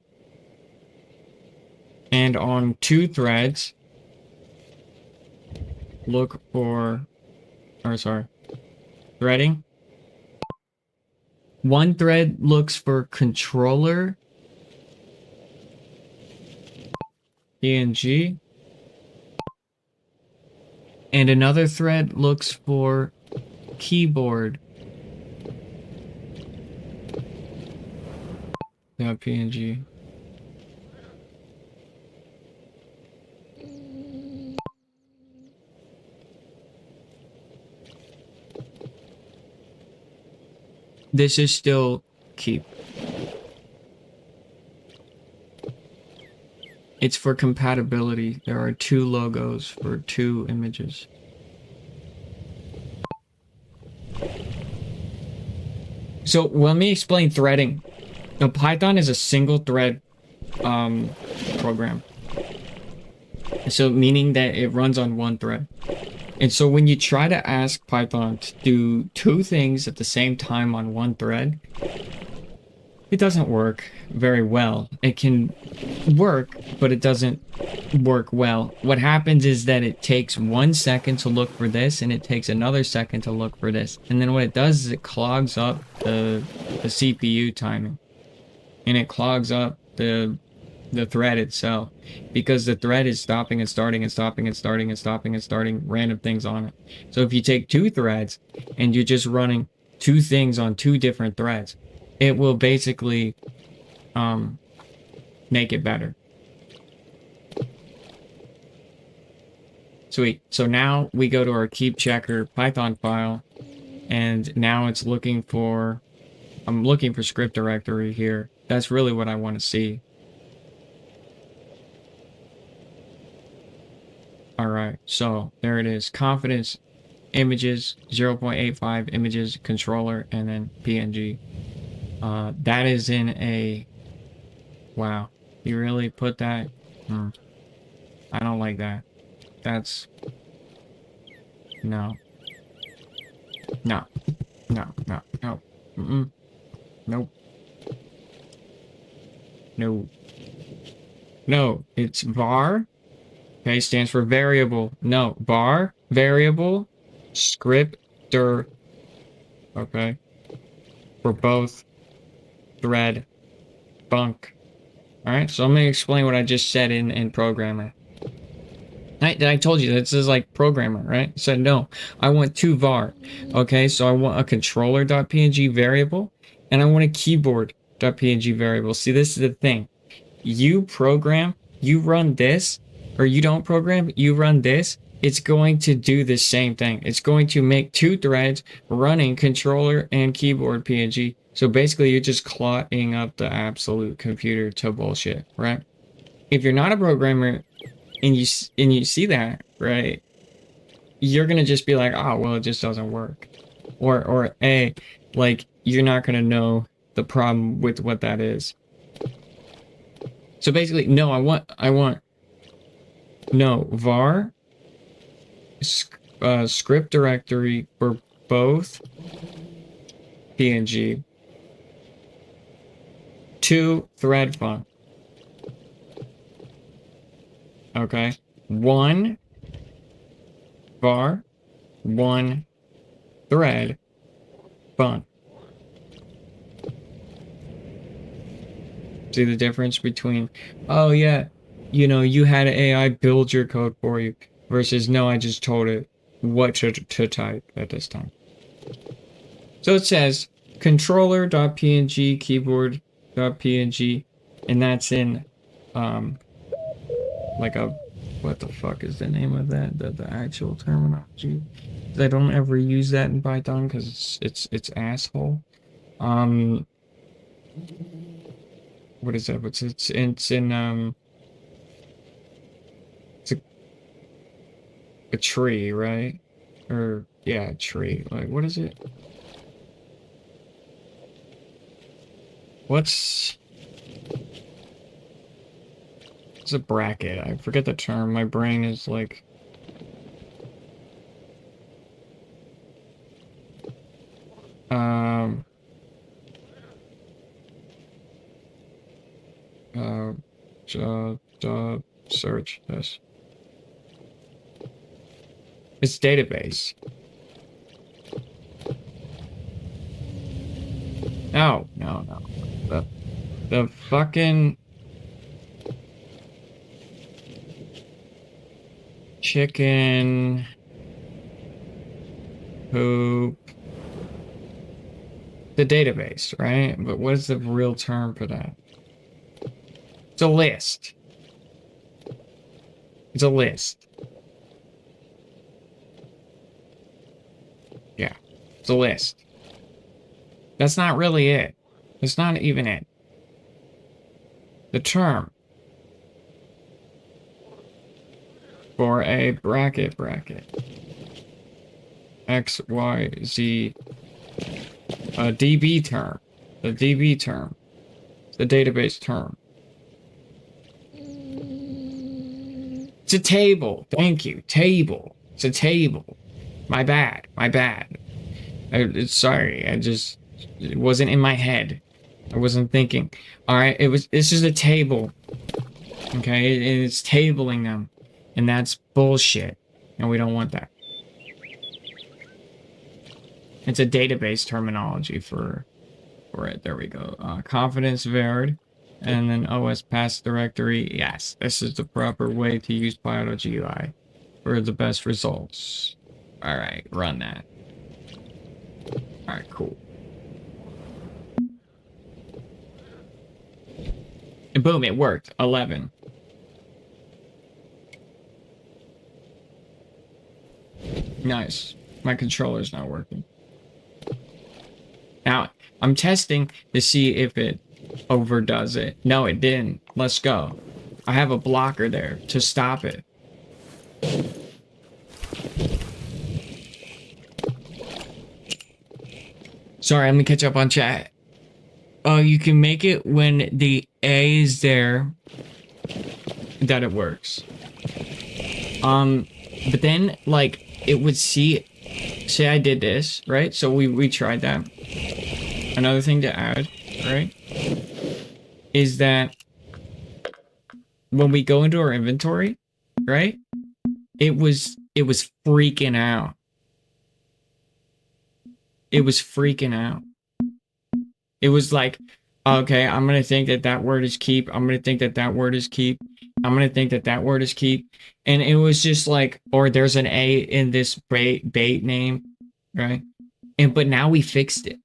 And on 2 threads, look for, threading. 1 thread looks for controller PNG, and another thread looks for keyboard .png. This is still keep. It's for compatibility. There are 2 logos for 2 images. So let me explain threading. Now, Python is a single thread program. So meaning that it runs on 1 thread. And so when you try to ask Python to do 2 things at the same time on 1 thread, it doesn't work very well. It can work, but it doesn't work well. What happens is that it takes 1 second to look for this, and it takes another second to look for this. And then what it does is it clogs up the CPU timing. And it clogs up the thread itself, because the thread is stopping and starting and stopping and starting and stopping and starting random things on it. So if you take 2 threads and you're just running 2 things on 2 different threads, it will basically make it better. Sweet. So now we go to our keep checker Python file, and now it's looking for, I'm looking for script directory here. That's really what I want to see. All right, so there it is. Confidence, images, 0.85 images, controller, and then PNG. That is in a, wow, you really put that? I don't like that. That's, no. No. No, no, no. Nope. No. No, it's var. Okay, stands for variable. No, var, variable, scripter. Okay. For both thread, bunk. Alright, so I'm going to explain what I just said in programmer. I told you this is like programmer, right? I said no, I want 2 var. Okay, so I want a controller.png variable, and I want a keyboard.png variable. See, this is the thing. You program, you run this, or you don't program, you run this, it's going to do the same thing. It's going to make 2 threads running controller and keyboard PNG. So basically, you're just clotting up the absolute computer to bullshit, right? If you're not a programmer and you see that, right, you're gonna just be like, oh, well, it just doesn't work, or like you're not gonna know the problem with what that is. So basically, no, I want no var script directory for both PNG, 2 thread fun. Okay, 1 var, 1 thread fun. See the difference between, oh yeah, you know, you had an AI build your code for you, versus no, I just told it what to type at this time. So it says controller.png, keyboard.png, and that's in like a, what the fuck is the name of that? The actual terminology. I don't ever use that in Python because it's asshole. What is that? It's in it's a tree, right? Or yeah, a tree. Like, what is it? It's a bracket. I forget the term. My brain is like, search this. It's database. No. The fucking chicken poop. The database, right? But what is the real term for that? It's a list. It's a list. Yeah, it's a list. That's not really it. It's not even it. The term for a bracket X, Y, Z, a DB term, the DB term, the database term. It's a table. Thank you. Table. It's a table. My bad. Sorry. It wasn't in my head. I wasn't thinking. All right. This is a table. Okay, it's tabling them, and that's bullshit, and we don't want that. It's a database terminology for it. There we go. Confidence varied, and then OS path directory. Yes, this is the proper way to use PyAutoGUI for the best results. All right, run that. All right, cool. And boom, it worked. 11. Nice. My controller's not working. Now, I'm testing to see if it overdoes it. No, it didn't. Let's go. I have a blocker there to stop it. Sorry, I'm gonna catch up on chat. Oh, you can make it when the A is there that it works. But then, like, it would say I did this, right? So we tried that. Another thing to add, right, is that when we go into our inventory, right, it was freaking out. It was freaking out. It was like, okay, I'm going to think that that word is keep. I'm going to think that that word is keep. I'm going to think that that word is keep. And it was just like, or there's an A in this bait name, right? But now we fixed it.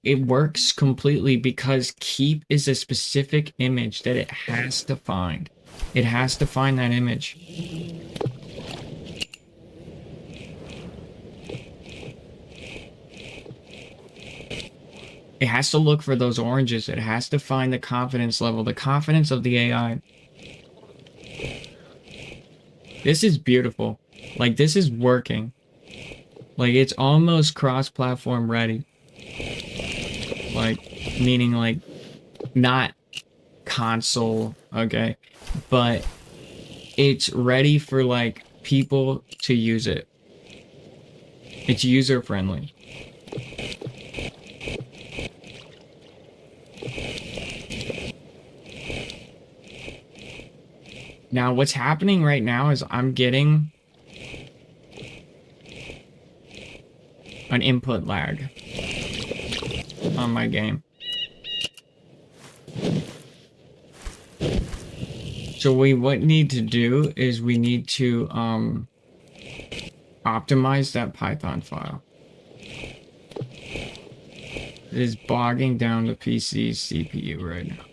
It works completely because keep is a specific image that it has to find. It has to find that image. It has to look for those oranges. It has to find the confidence level, the confidence of the AI. This is beautiful. Like, this is working. Like, it's almost cross-platform ready. Like, meaning, like, not console, okay? But it's ready for, like, people to use it. It's user-friendly. Now, what's happening right now is I'm getting an input lag on my game. So what we need to do is we need to optimize that Python file. It is bogging down the PC's CPU right now.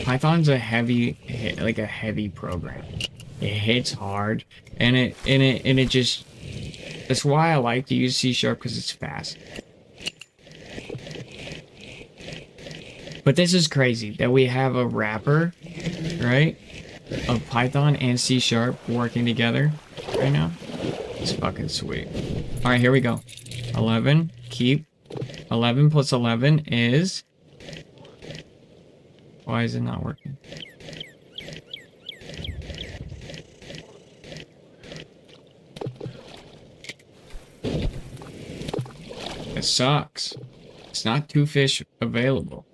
Python's a heavy program. It hits hard, and it just, that's why I like to use C# because it's fast. But this is crazy that we have a wrapper, right, of Python and C# working together right now. It's fucking sweet. All right, here we go. 11, keep. 11 plus 11 is... Why is it not working? It sucks. It's not two fish available.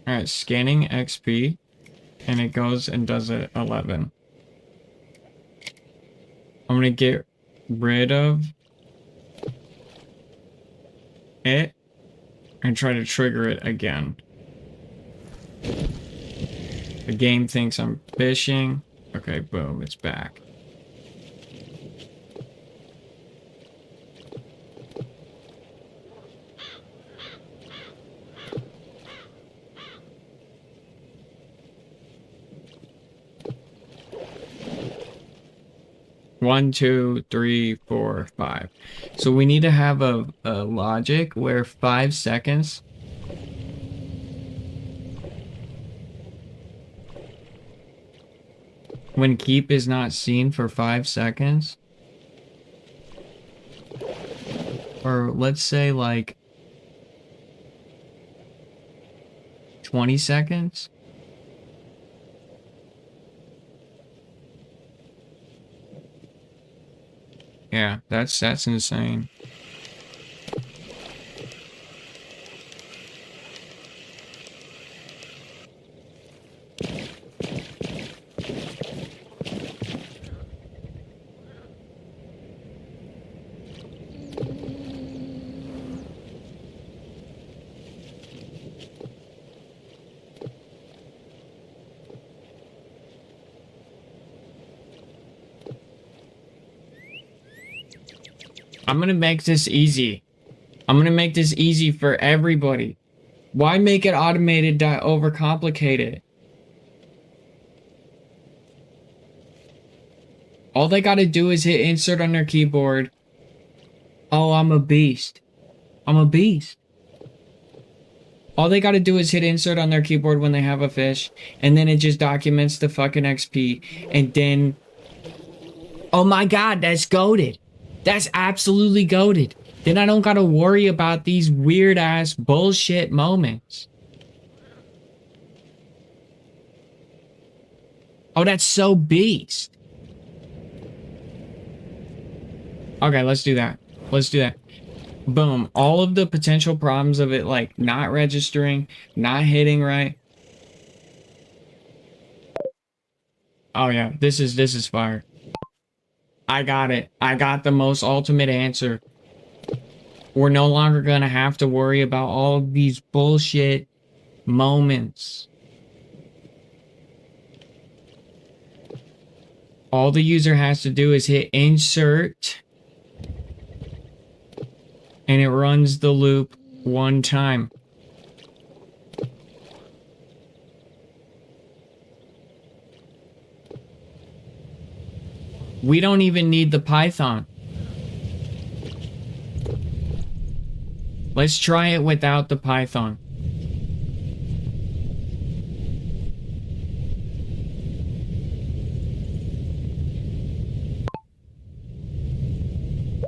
Alright, scanning XP, and it goes and does it 11. I'm gonna get rid of it and try to trigger it again. The game thinks I'm fishing. Okay, boom, it's back. One, two, three, 4, 5. So we need to have a logic where 5 seconds When keep is not seen for 5 seconds. Or let's say like 20 seconds. Yeah, that's insane. I'm gonna make this easy. I'm gonna make this easy for everybody. Why make it automated to overcomplicate it? All they gotta do is hit insert on their keyboard. Oh, I'm a beast. I'm a beast. All they gotta do is hit insert on their keyboard when they have a fish, and then it just documents the fucking XP, and then... Oh my god, that's goated. That's absolutely goated. Then I don't gotta worry about these weird ass bullshit moments. Oh, that's so beast. Okay, let's do that. Let's do that. Boom. All of the potential problems of it, like not registering, not hitting right. Oh yeah, this is fire. I got it. I got the most ultimate answer. We're no longer gonna have to worry about all these bullshit moments. All the user has to do is hit insert, and it runs the loop one time. We don't even need the Python. Let's try it without the Python.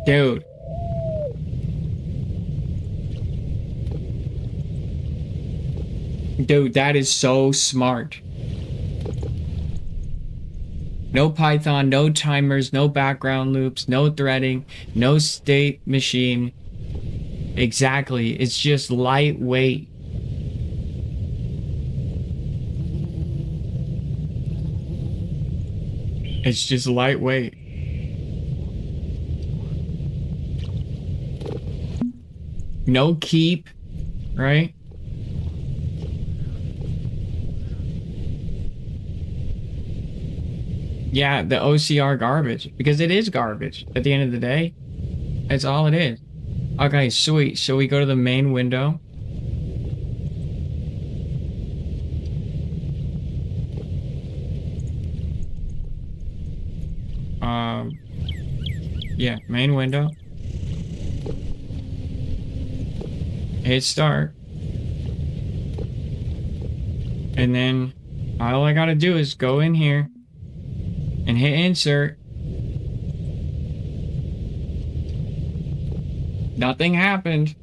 Dude. Dude, that is so smart. No Python, no timers, no background loops, no threading, no state machine. Exactly. It's just lightweight. It's just lightweight. No keep, right? Yeah, the OCR garbage, because it is garbage at the end of the day. That's all it is. Okay, sweet. So we go to the main window. Yeah, main window. Hit start. And then all I gotta do is go in here and hit insert. Nothing happened.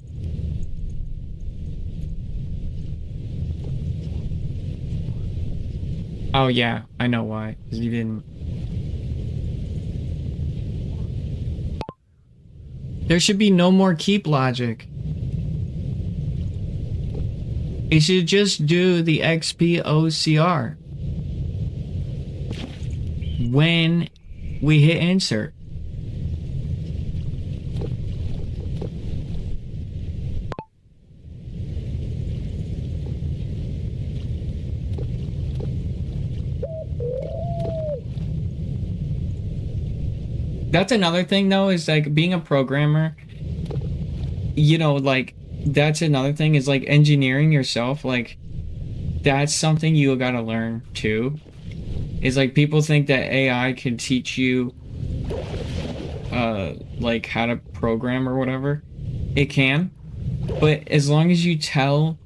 Oh yeah, I know why. 'Cause you didn't. There should be no more keep logic. It should just do the XP OCR when we hit insert. That's another thing though, is like being a programmer, you know, like that's another thing is like engineering yourself. Like that's something you gotta learn too. Is like people think that AI can teach you like how to program or whatever. It can, but as long as you tell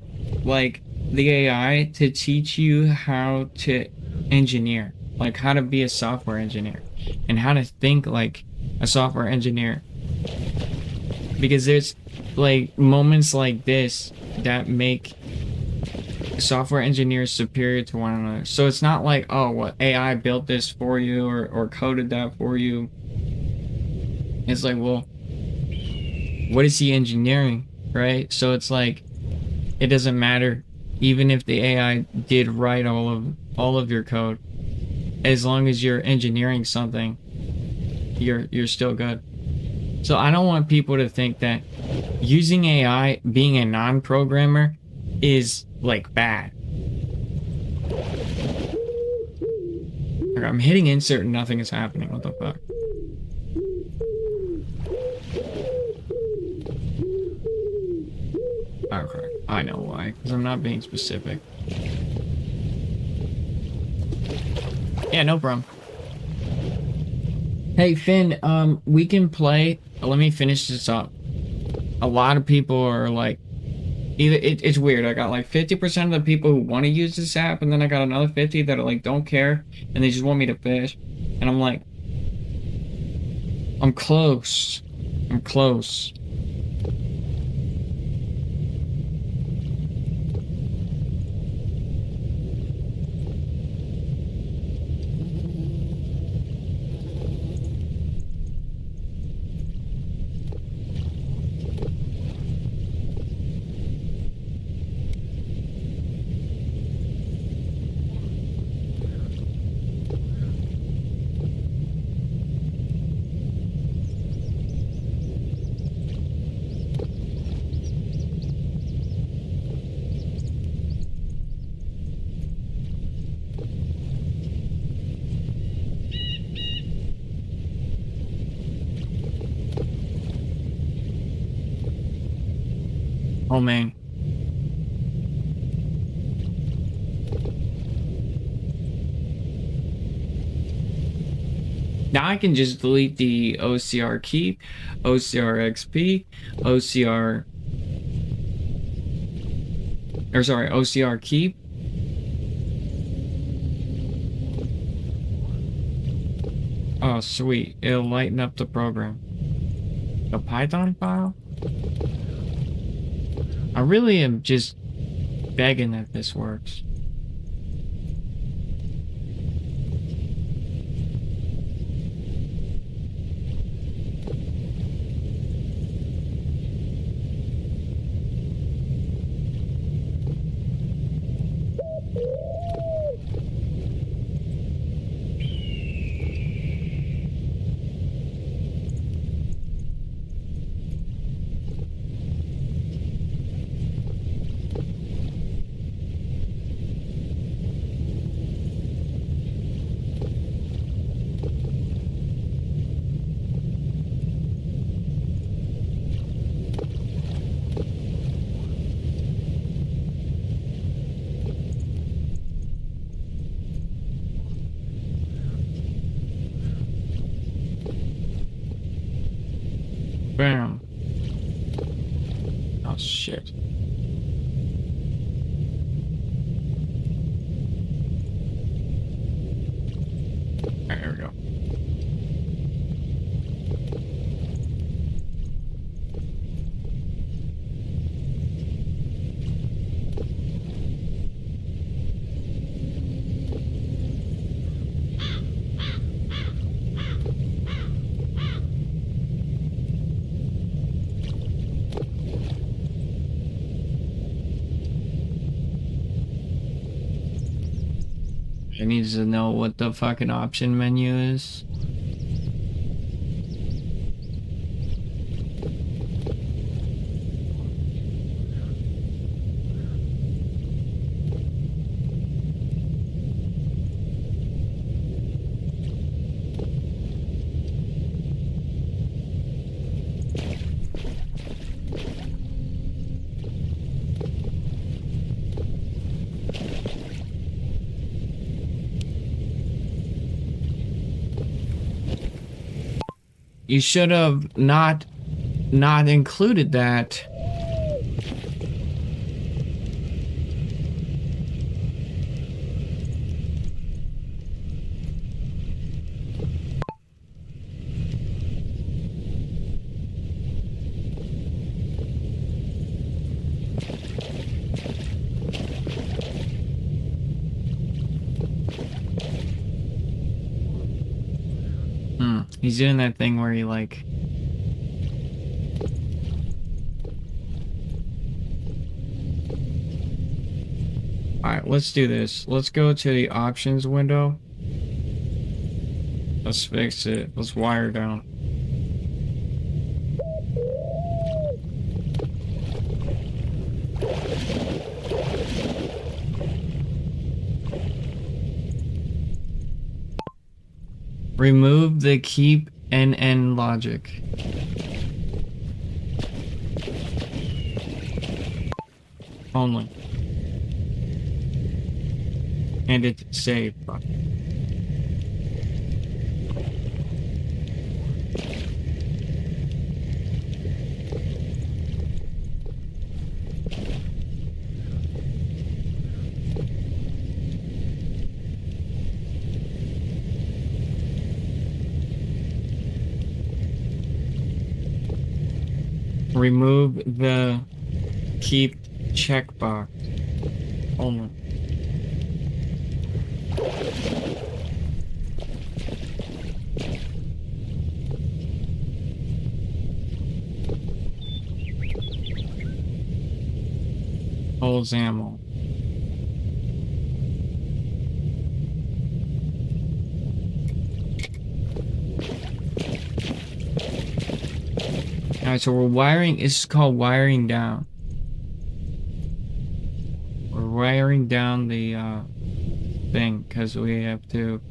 like the AI to teach you how to engineer. like how to be a software engineer and how to think like a software engineer, because there's like moments like this that make software engineers superior to one another. So it's not like, oh, what AI built this for you or coded that for you. It's like, well, what is he engineering, right? So it's like it doesn't matter even if the AI did write all of your code. As long as you're engineering something, you're still good. So I don't want people to think that using AI, being a non-programmer, is like bad. Like, I'm hitting insert and nothing is happening. What the fuck? Okay, I know why. Because I'm not being specific. Yeah, no problem. Hey Finn, we can play. Let me finish this up. A lot of people are like, it's weird. I got like 50% of the people who want to use this app, and then I got another 50 that are like don't care and they just want me to fish. And I'm like, I'm close. I'm close. Oh man. Now I can just delete the OCR keep, OCR XP, OCR, or sorry, OCR keep. Oh, sweet. It'll lighten up the program. A Python file? I really am just begging that this works. Bam. Oh shit. Alright, here we go. It needs to know what the fucking option menu is. You should have not included that. He's doing that thing where he like... Alright, let's do this. Let's go to the options window. Let's fix it. Let's wire down. Remove the keep NN logic. Only. And it's saved. Remove the keep checkbox. Only. Holds ammo. Alright, so we're wiring, it's called wiring down. We're wiring down the thing because we have to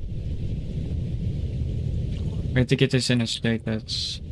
get this in a state that's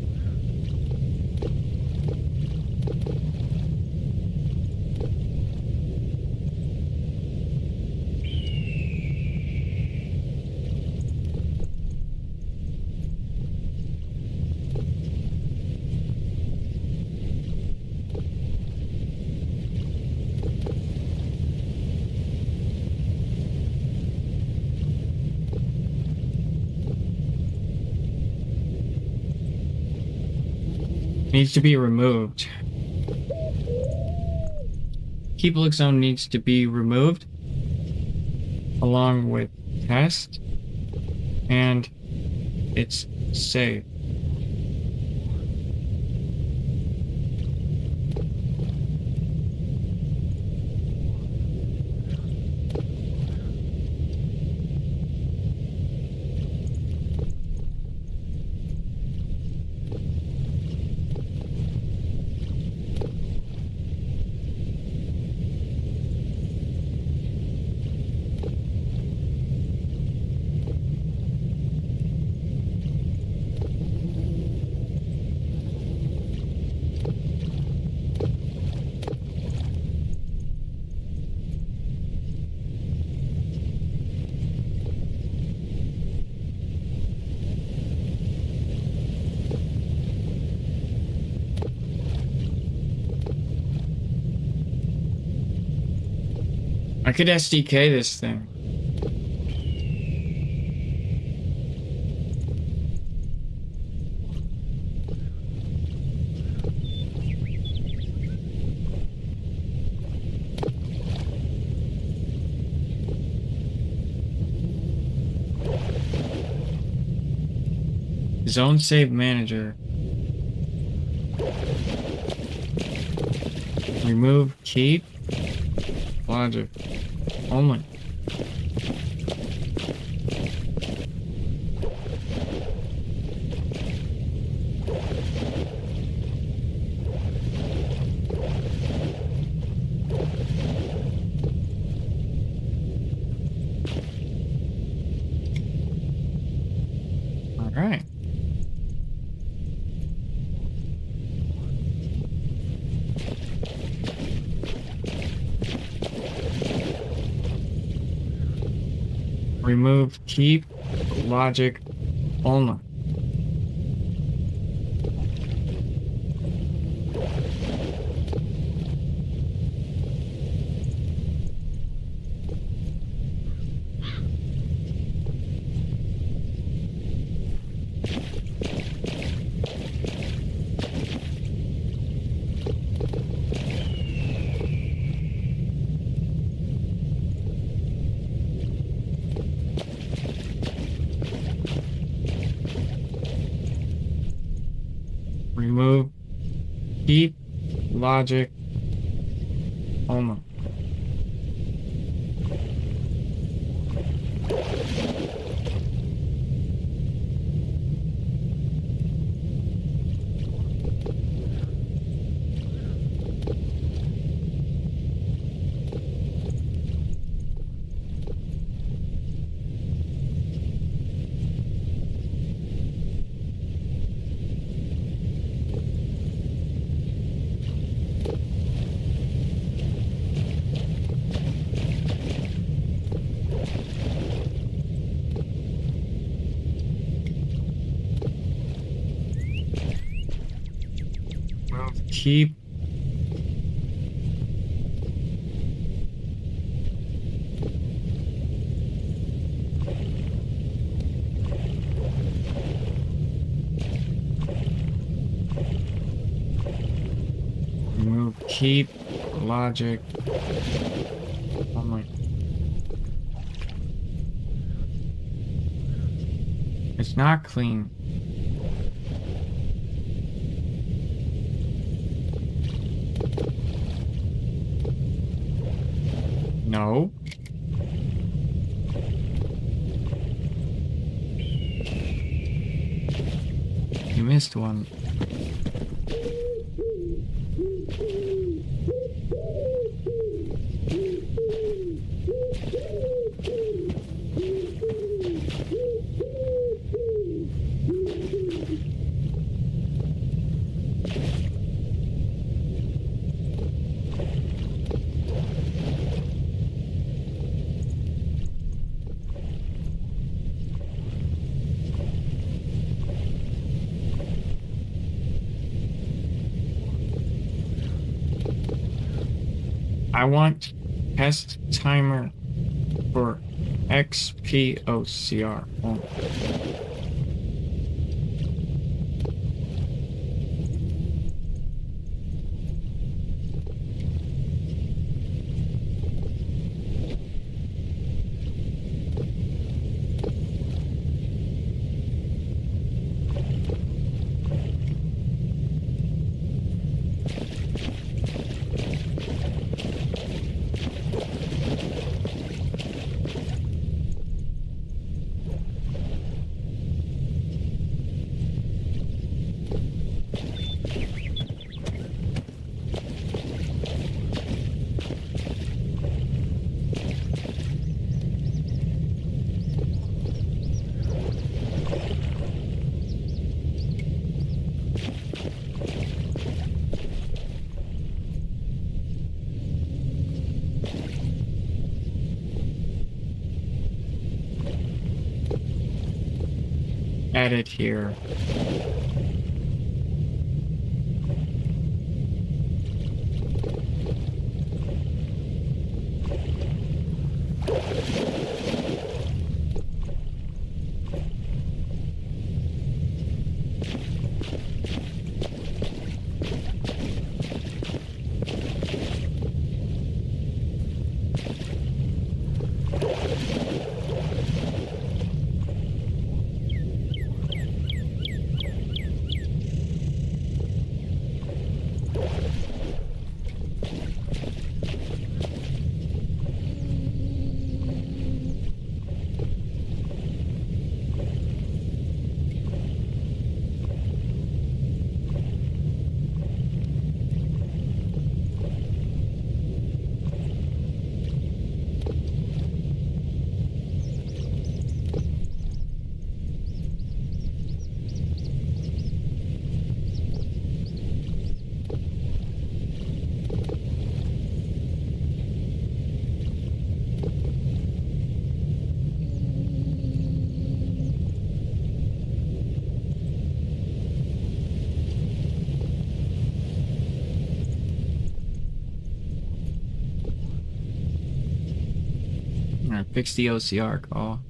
needs to be removed. Keep look zone needs to be removed along with test, and it's safe. I could SDK this thing. Zone save manager. Remove keep logic. Only. All right. Remove keep logic only. Keep logic. Oh my. Keep. Move. Keep logic. Oh my. It's not clean. No. You missed one. I want test timer for XPOCR. Oh. Edit here. Alright, fix the OCR call.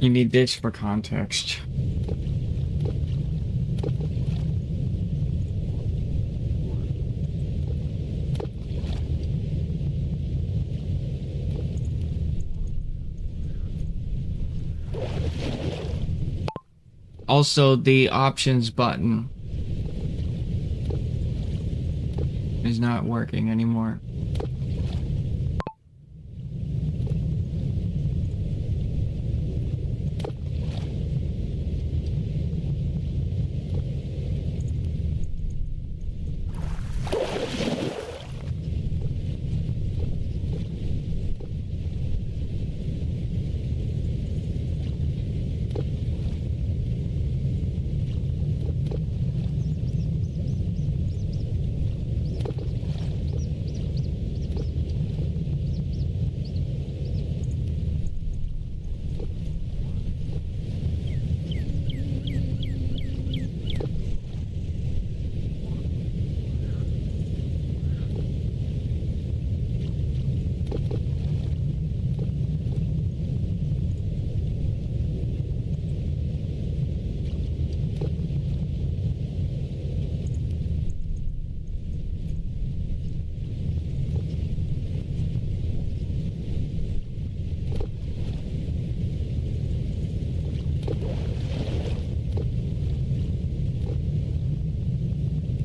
You need this for context. Also, the options button is not working anymore.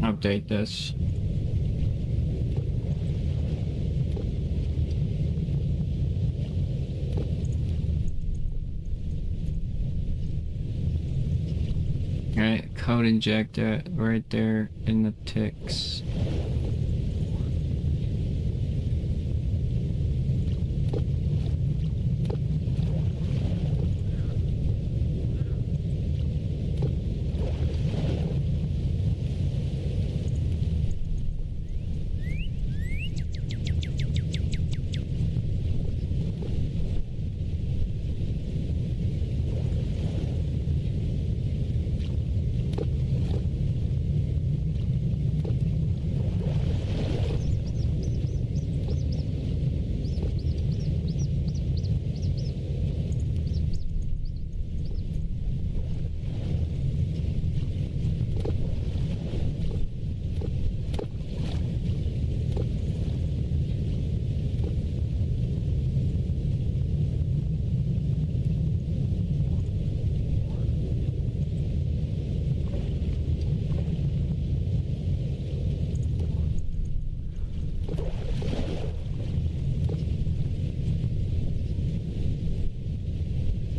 Update this. Alright, code injector right there in the ticks.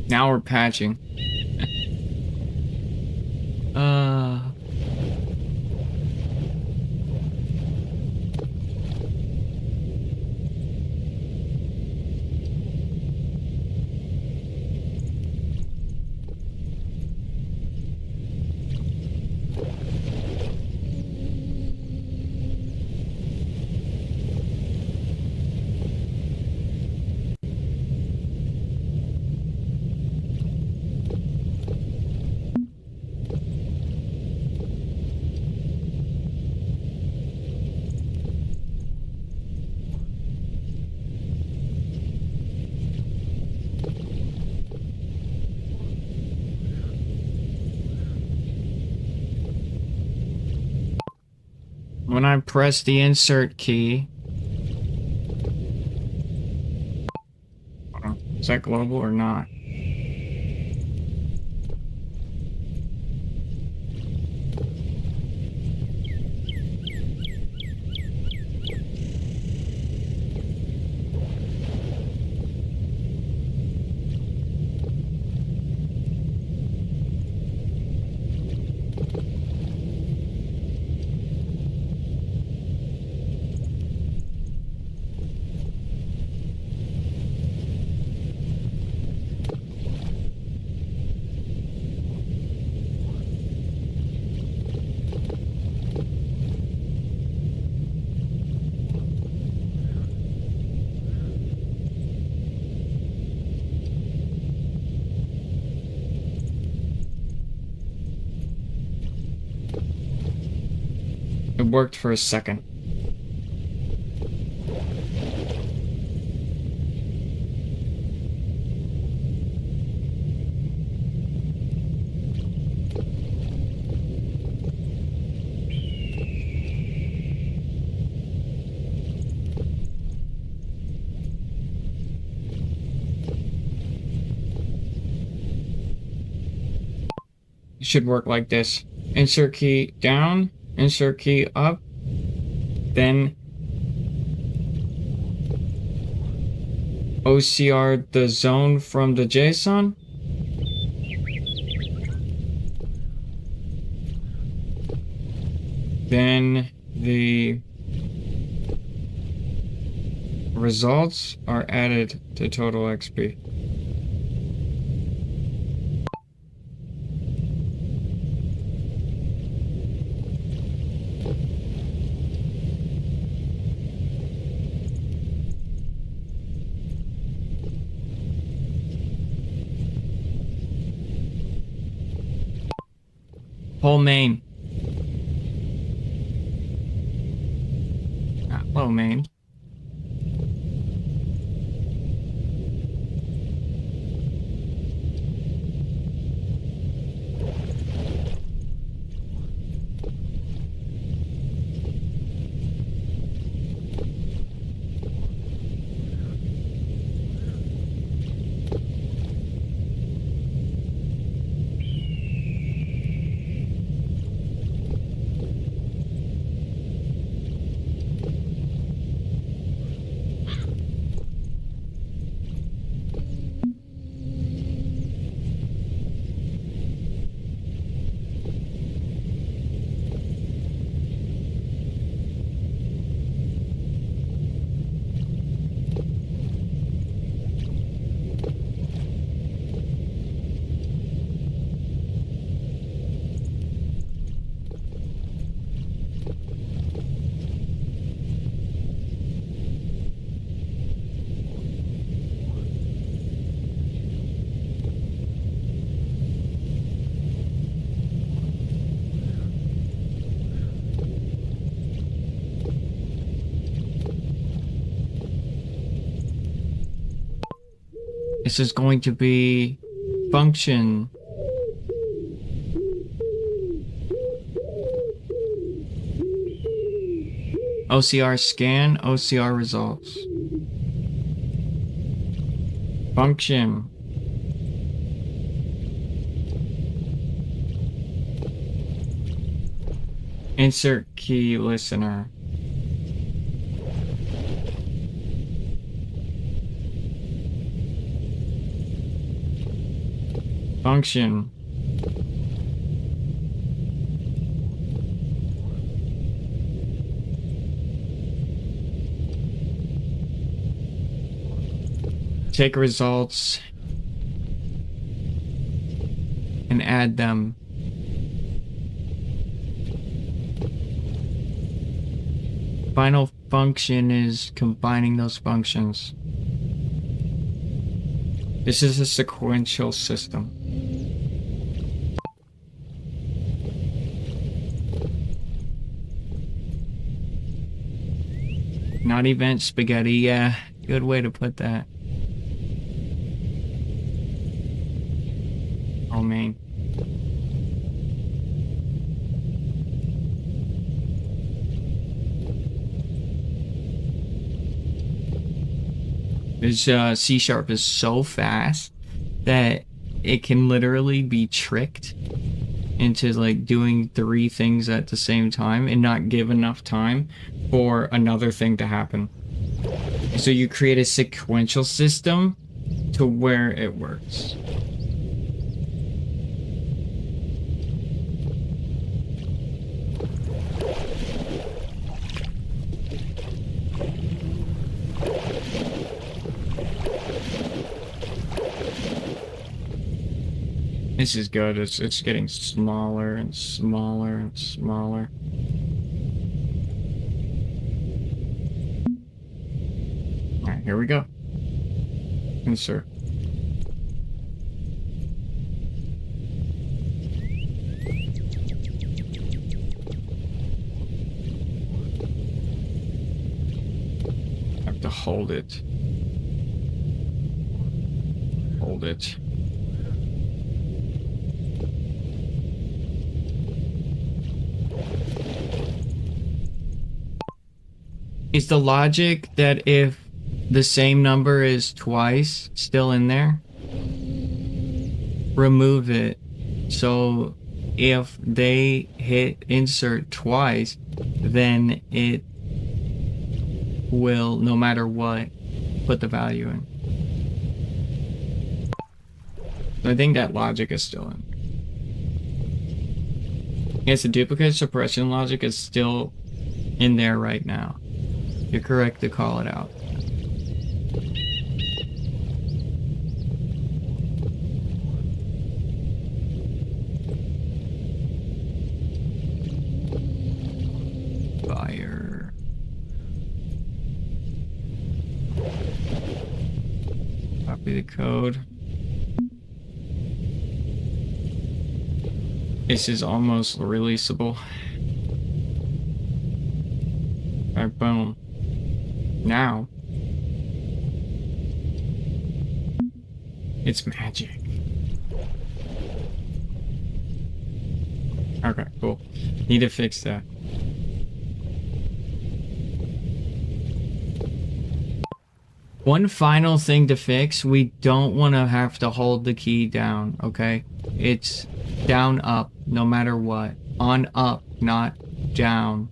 Now we're patching. When I press the insert key, is that global or not? It worked for a second. should work like this. Insert key down, insert key up, then OCR the zone from the JSON. Then the results are added to total XP. Whole main. Hello, main. This is going to be function. OCR scan, OCR results. Function. Insert key listener. Function. Take results and add them. Final function is combining those functions. This is a sequential system. Not event spaghetti, yeah, good way to put that. Oh man. This C# is so fast that it can literally be tricked into like doing 3 things at the same time and not give enough time for another thing to happen. So you create a sequential system to where it works. This is good. It's getting smaller and smaller and smaller. Alright, here we go. Insert. I have to hold it. Hold it. Is the logic that if the same number is twice still in there, remove it so if they hit insert twice, then it will, no matter what, put the value in. I think that logic is still in. Yes, the duplicate suppression logic is still in there right now. You're correct to call it out. Fire. Copy the code. This is almost releasable. Alright, boom. Now, it's magic. Okay, cool. Need to fix that. One final thing to fix, we don't want to have to hold the key down, okay? It's down, up, no matter what. On, up, not down.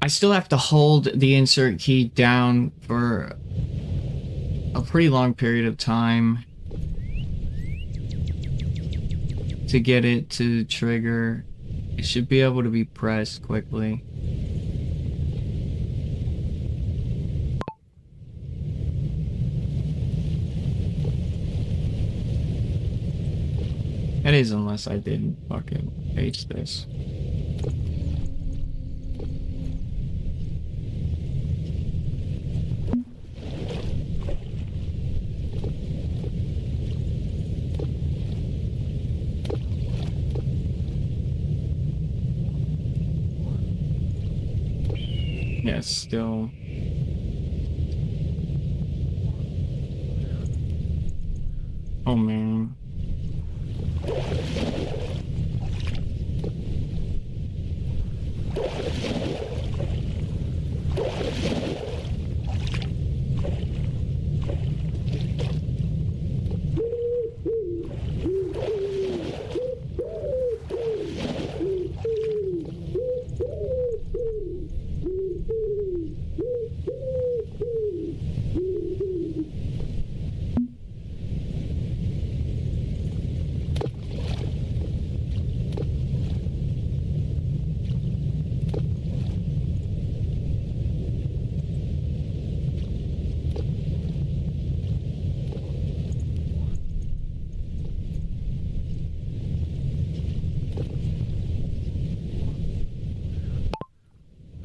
I still have to hold the insert key down for a pretty long period of time to get it to trigger. It should be able to be pressed quickly. That is, unless I didn't fucking paste this. Yes, still. Oh man.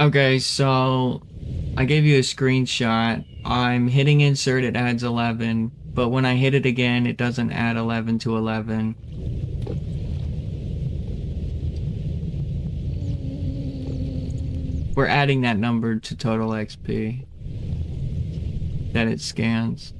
Okay, so I gave you a screenshot. I'm hitting insert, it adds 11, but when I hit it again, it doesn't add 11 to 11. We're adding that number to total XP that it scans.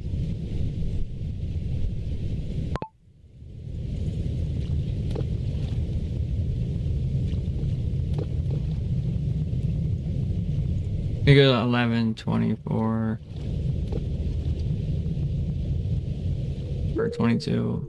We go 11, 24, or 22.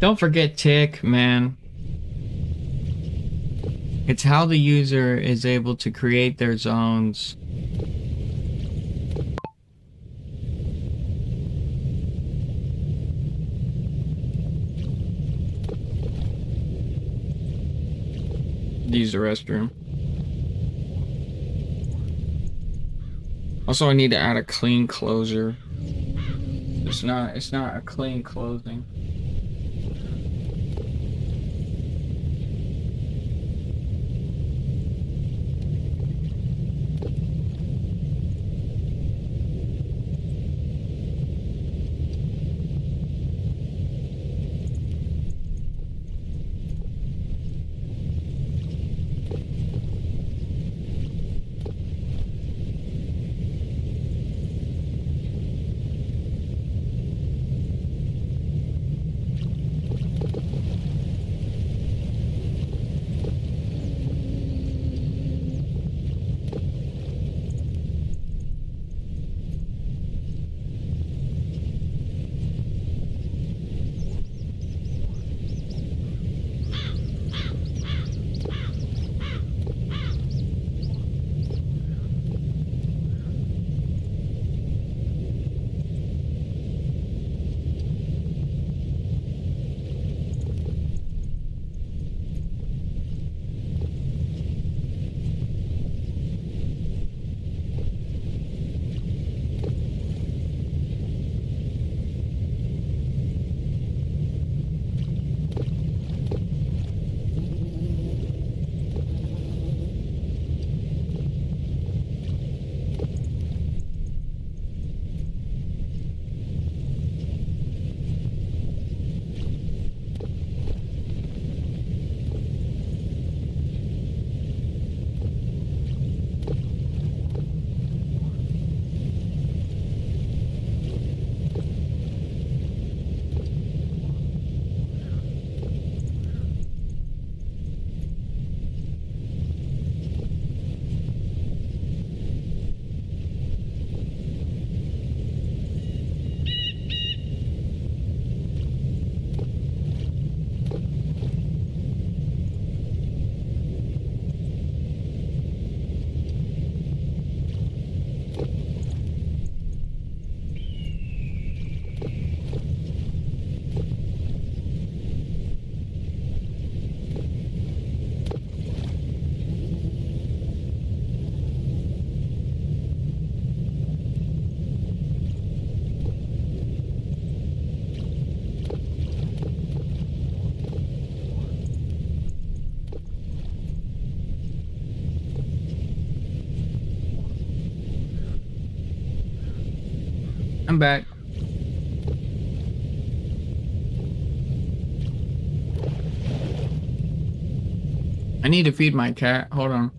Don't forget tick, man. It's how the user is able to create their zones. Use the restroom. Also, I need to add a clean closure. It's not a clean closing. I'm back. I need to feed my cat. Hold on.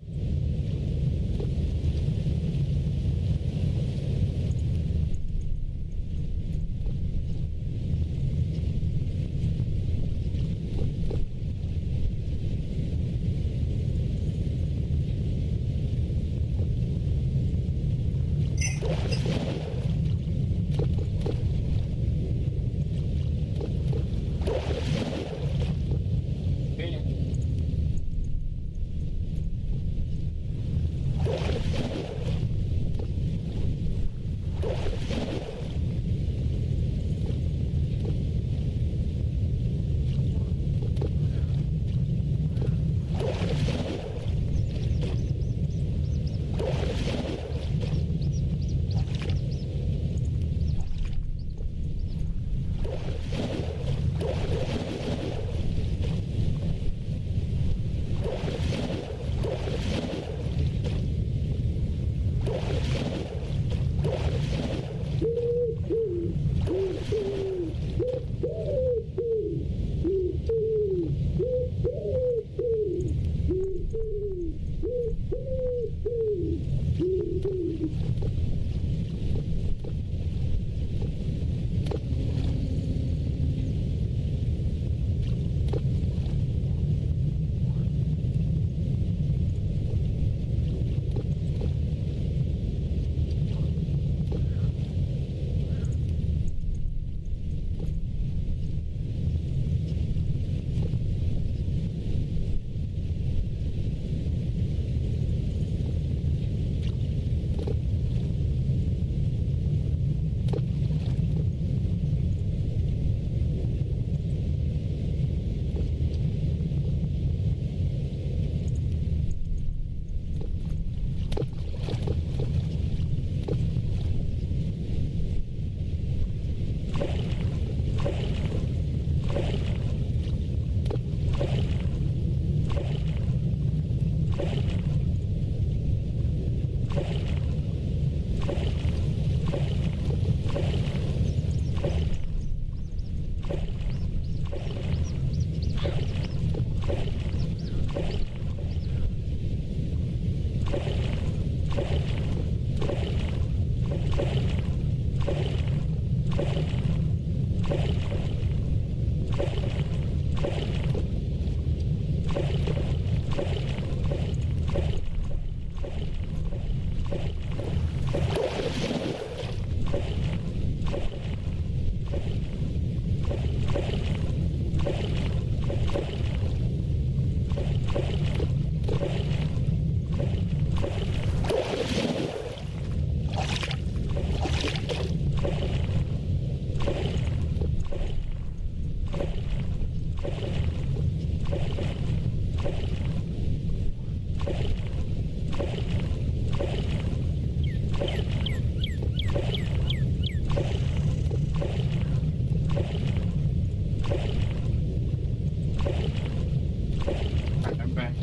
I'm back.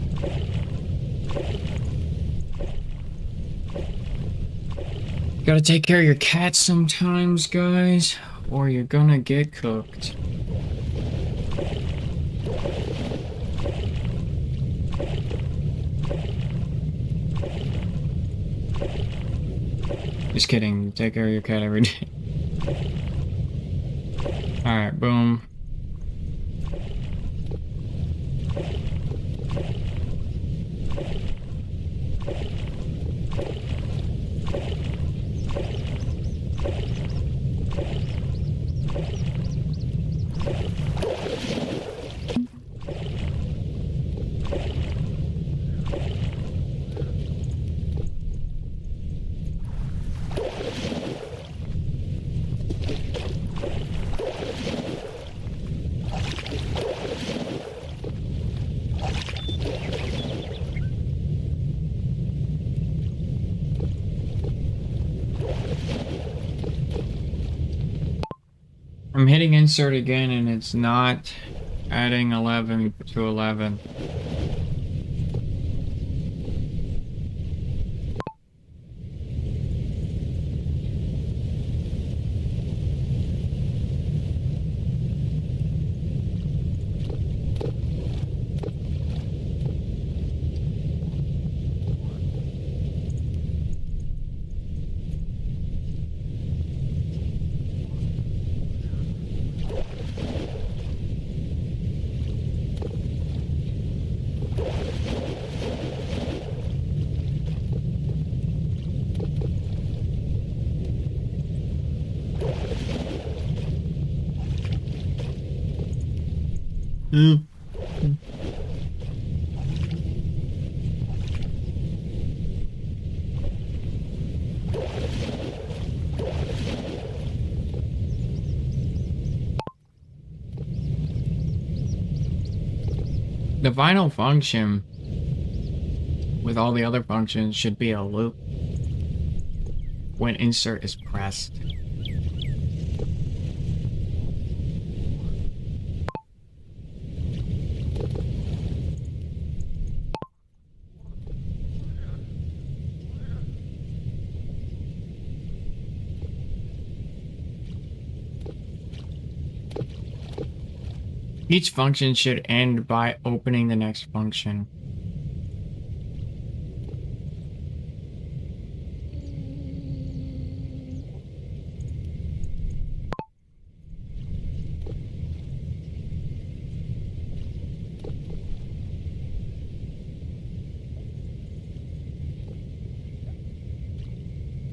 Gotta take care of your cat sometimes, guys, or you're gonna get cooked. Just kidding. Take care of your cat every day. Alright, boom. I'm hitting insert again and it's not adding 11 to 11. The final function with all the other functions should be a loop when insert is pressed. Each function should end by opening the next function.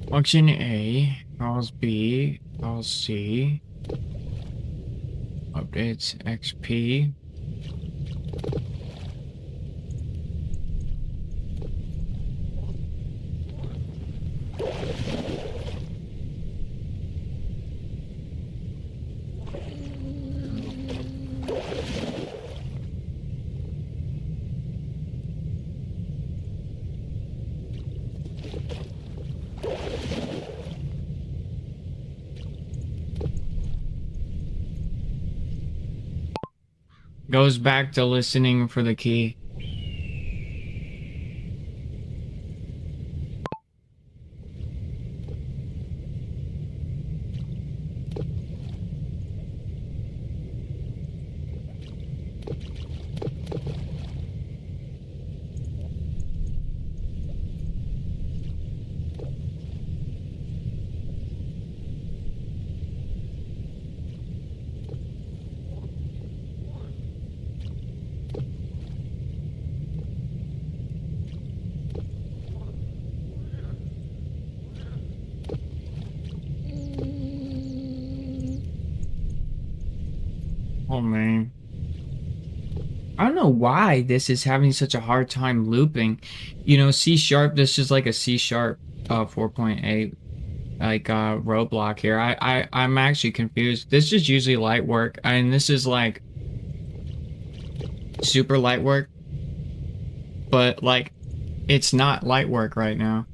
Function A calls B, calls C, updates XP. Goes back to listening for the key. Oh man. I don't know why this is having such a hard time looping. You know, C sharp, this is like a C sharp 4.8 like roadblock here. I'm actually confused. This is usually light work, and this is like super light work, but like it's not light work right now.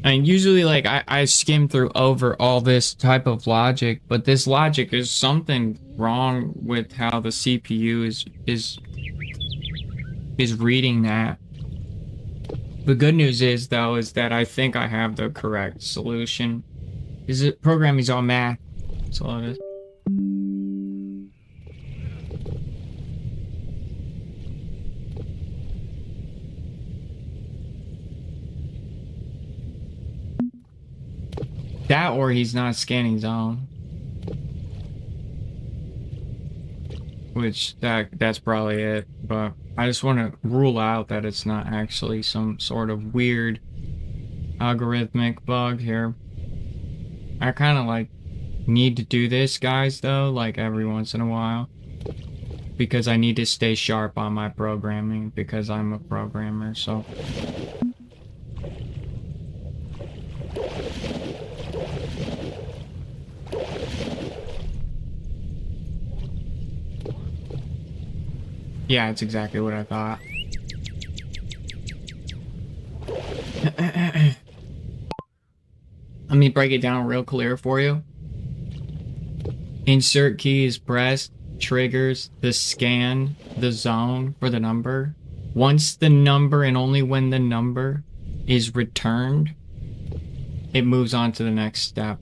And usually like I skim through over all this type of logic, but this logic is something wrong with how the CPU is reading that. The good news is though is that I think I have the correct solution. Is it programming is all math? That's all it is. That or he's not scanning zone. Which that's probably it, but I just want to rule out that it's not actually some sort of weird algorithmic bug here. I kind of like need to do this, guys, though, like every once in a while, because I need to stay sharp on my programming because I'm a programmer, so. Yeah, it's exactly what I thought. Let me break it down real clear for you. Insert key is pressed, triggers the scan, the zone for the number. Once the number and only when the number is returned, it moves on to the next step.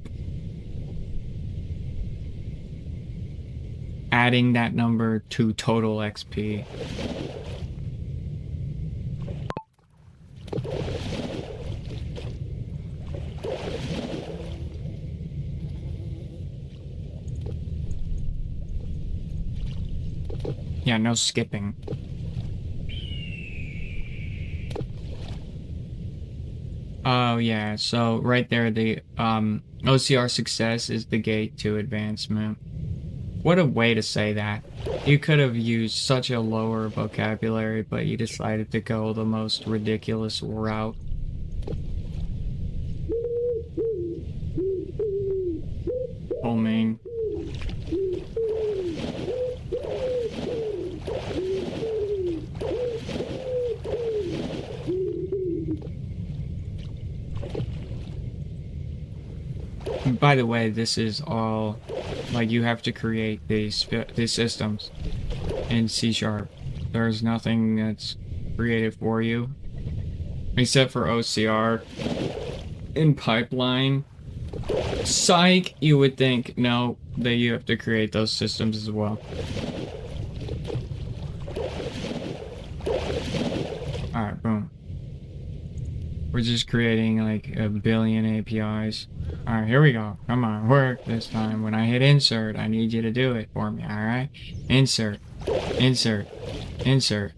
Adding that number to total XP. Yeah, no skipping. Oh yeah, so right there the OCR success is the gate to advancement. What a way to say that. You could have used such a lower vocabulary, but you decided to go the most ridiculous route. Oh man. By the way, this is all like you have to create these systems in C#. There's nothing that's created for you except for OCR in pipeline. Psych, you would think no, that you have to create those systems as well. All right, boom. We're just creating like a billion APIs. Alright, here we go. Come on, work this time. When I hit insert, I need you to do it for me, alright? Insert, insert, insert.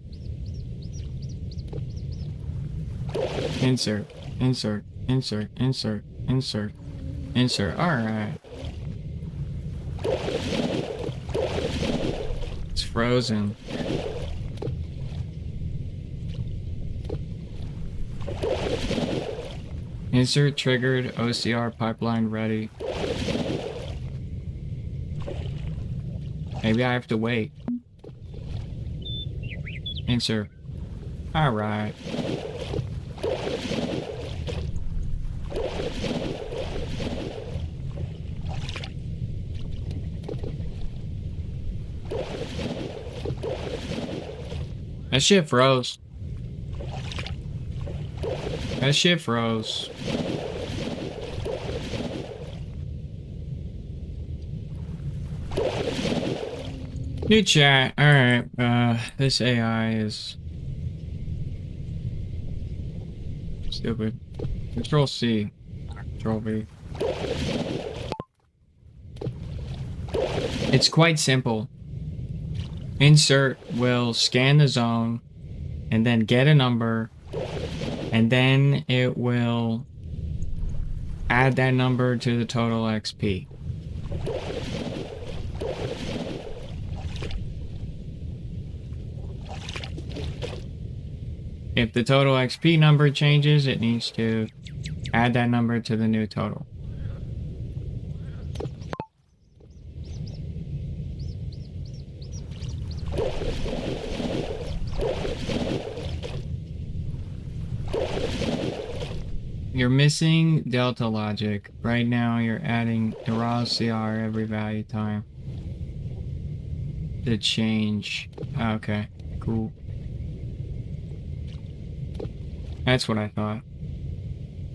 Insert, insert, insert, insert, insert, insert. Alright. It's frozen. Insert triggered, OCR pipeline ready. Maybe I have to wait. Insert. Alright. That shit froze. That shit froze. New chat. Alright, this AI is stupid. Control C. Control V. It's quite simple. Insert will scan the zone and then get a number, and then it will add that number to the total XP. If the total XP number changes, it needs to add that number to the new total. You're missing delta logic. Right now you're adding the raw CR every value time. The change. Okay, cool. That's what I thought.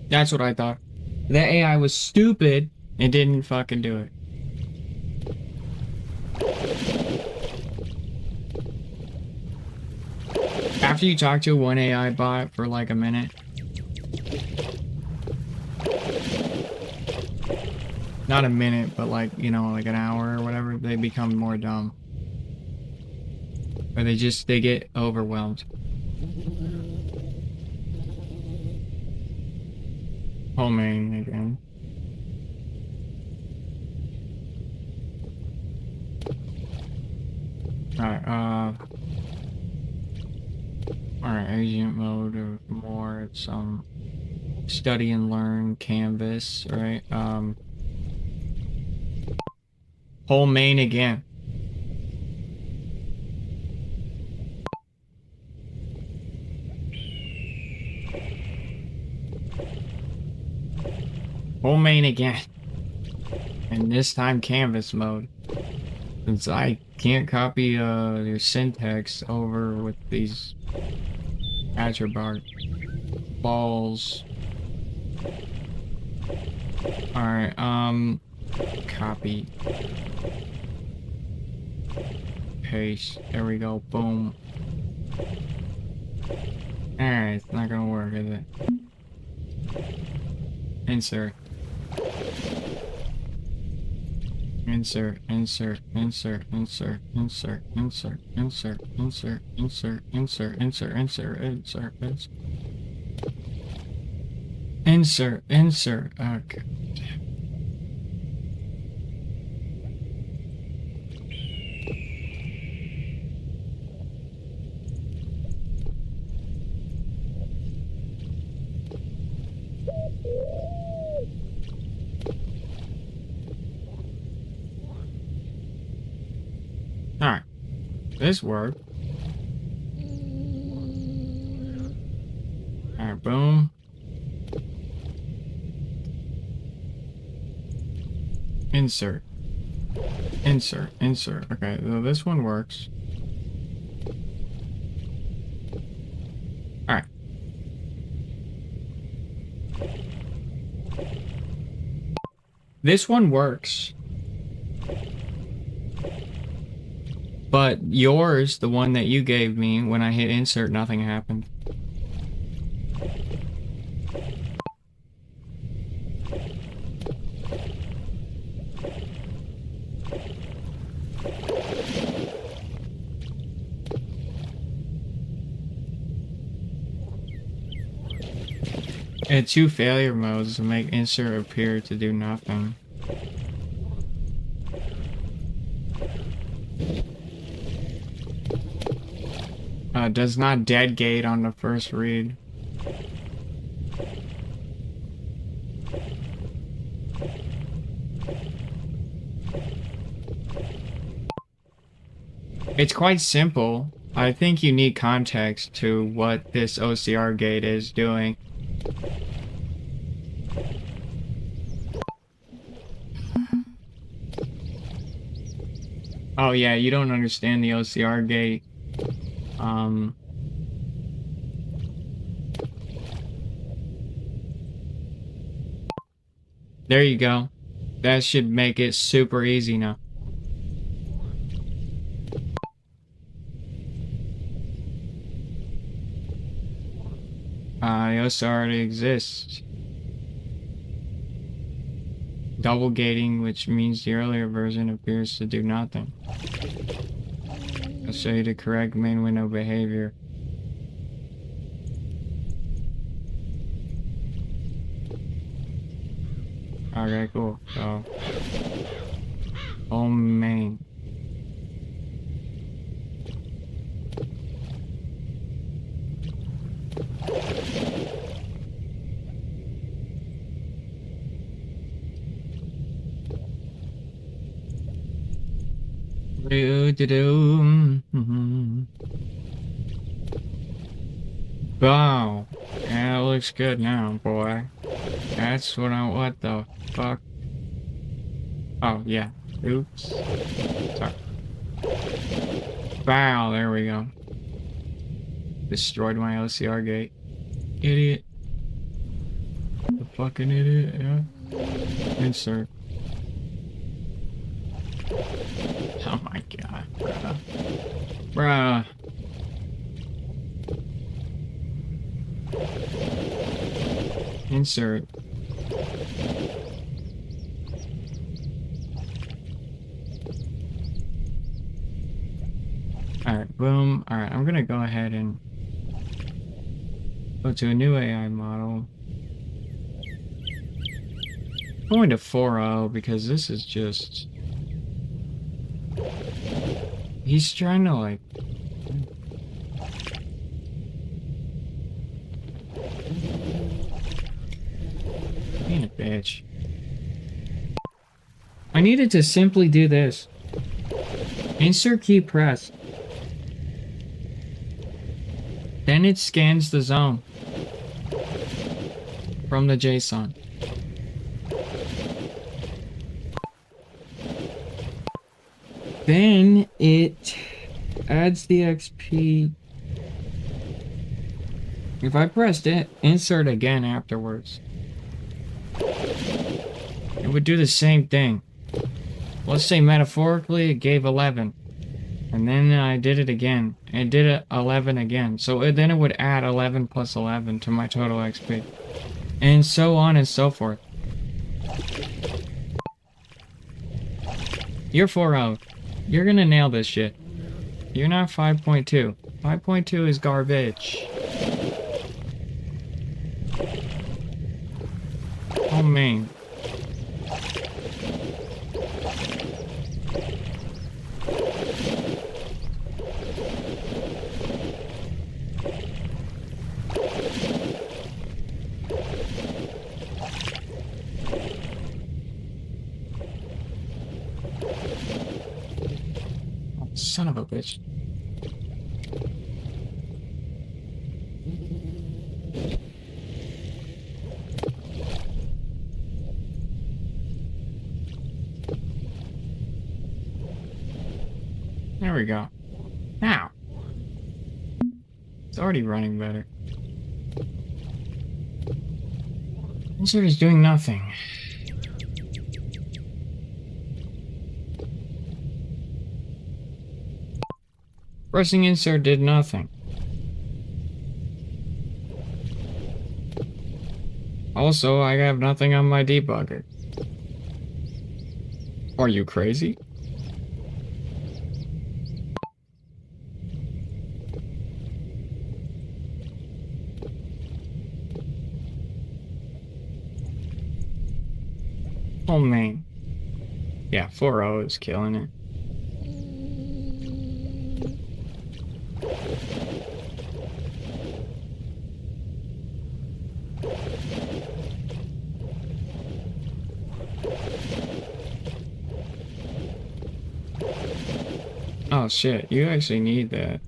That's what I thought. The AI was stupid and didn't fucking do it. After you talk to one AI bot for like a minute, not a minute, but like, you know, like an hour or whatever, they become more dumb. Or they get overwhelmed. Homing again. Alright, agent mode or more, it's study and learn canvas, right? Whole main again. Whole main again. And this time canvas mode. Since I can't copy your syntax over with these attribute balls. Alright, copy. Paste. There we go. Boom. Alright, it's not gonna work, is it? Insert. Insert, insert, insert, insert, insert, insert, insert, insert, insert, insert, insert, insert, insert, insert, insert, okay. Alright. This worked. Alright, boom. Insert. Insert, insert. Okay, so this one works. Alright. This one works. But yours, the one that you gave me, when I hit insert, nothing happened. It had 2 failure modes to make insert appear to do nothing. Does not dead gate on the first read. It's quite simple. I think you need context to what this OCR gate is doing. Oh yeah, you don't understand the OCR gate. There you go. That should make it super easy now. The OCR already exists. Double gating, which means the earlier version appears to do nothing. I'll show you the correct main window behavior. Okay, cool. So, home main. Wow. Yeah, it looks good now, boy. That's what I. What the fuck? Oh, yeah. Oops. Sorry. Wow, there we go. Destroyed my OCR gate. Idiot. The fucking idiot, yeah. Insert. Oh my god, bruh. Bruh. Insert. Alright, boom. Alright, I'm gonna go ahead and go to a new AI model. I'm going to 4.0 because this is just... He's trying to like... Being a bitch. I needed to simply do this. Insert key press. Then it scans the zone from the JSON. Then it adds the XP. If I pressed it, insert again afterwards, it would do the same thing. Let's say metaphorically it gave 11. And then I did it again. It did it 11 again. So then it would add 11 plus 11 to my total XP. And so on and so forth. You're 4.0. You're gonna nail this shit. You're not 5.2. 5.2 is garbage. Oh man. Son of a bitch. There we go. Now. It's already running better. Insert is doing nothing. Pressing insert did nothing. Also, I have nothing on my debugger. Are you crazy? Oh man. Yeah, 4.0 is killing it. Oh shit, you actually need that.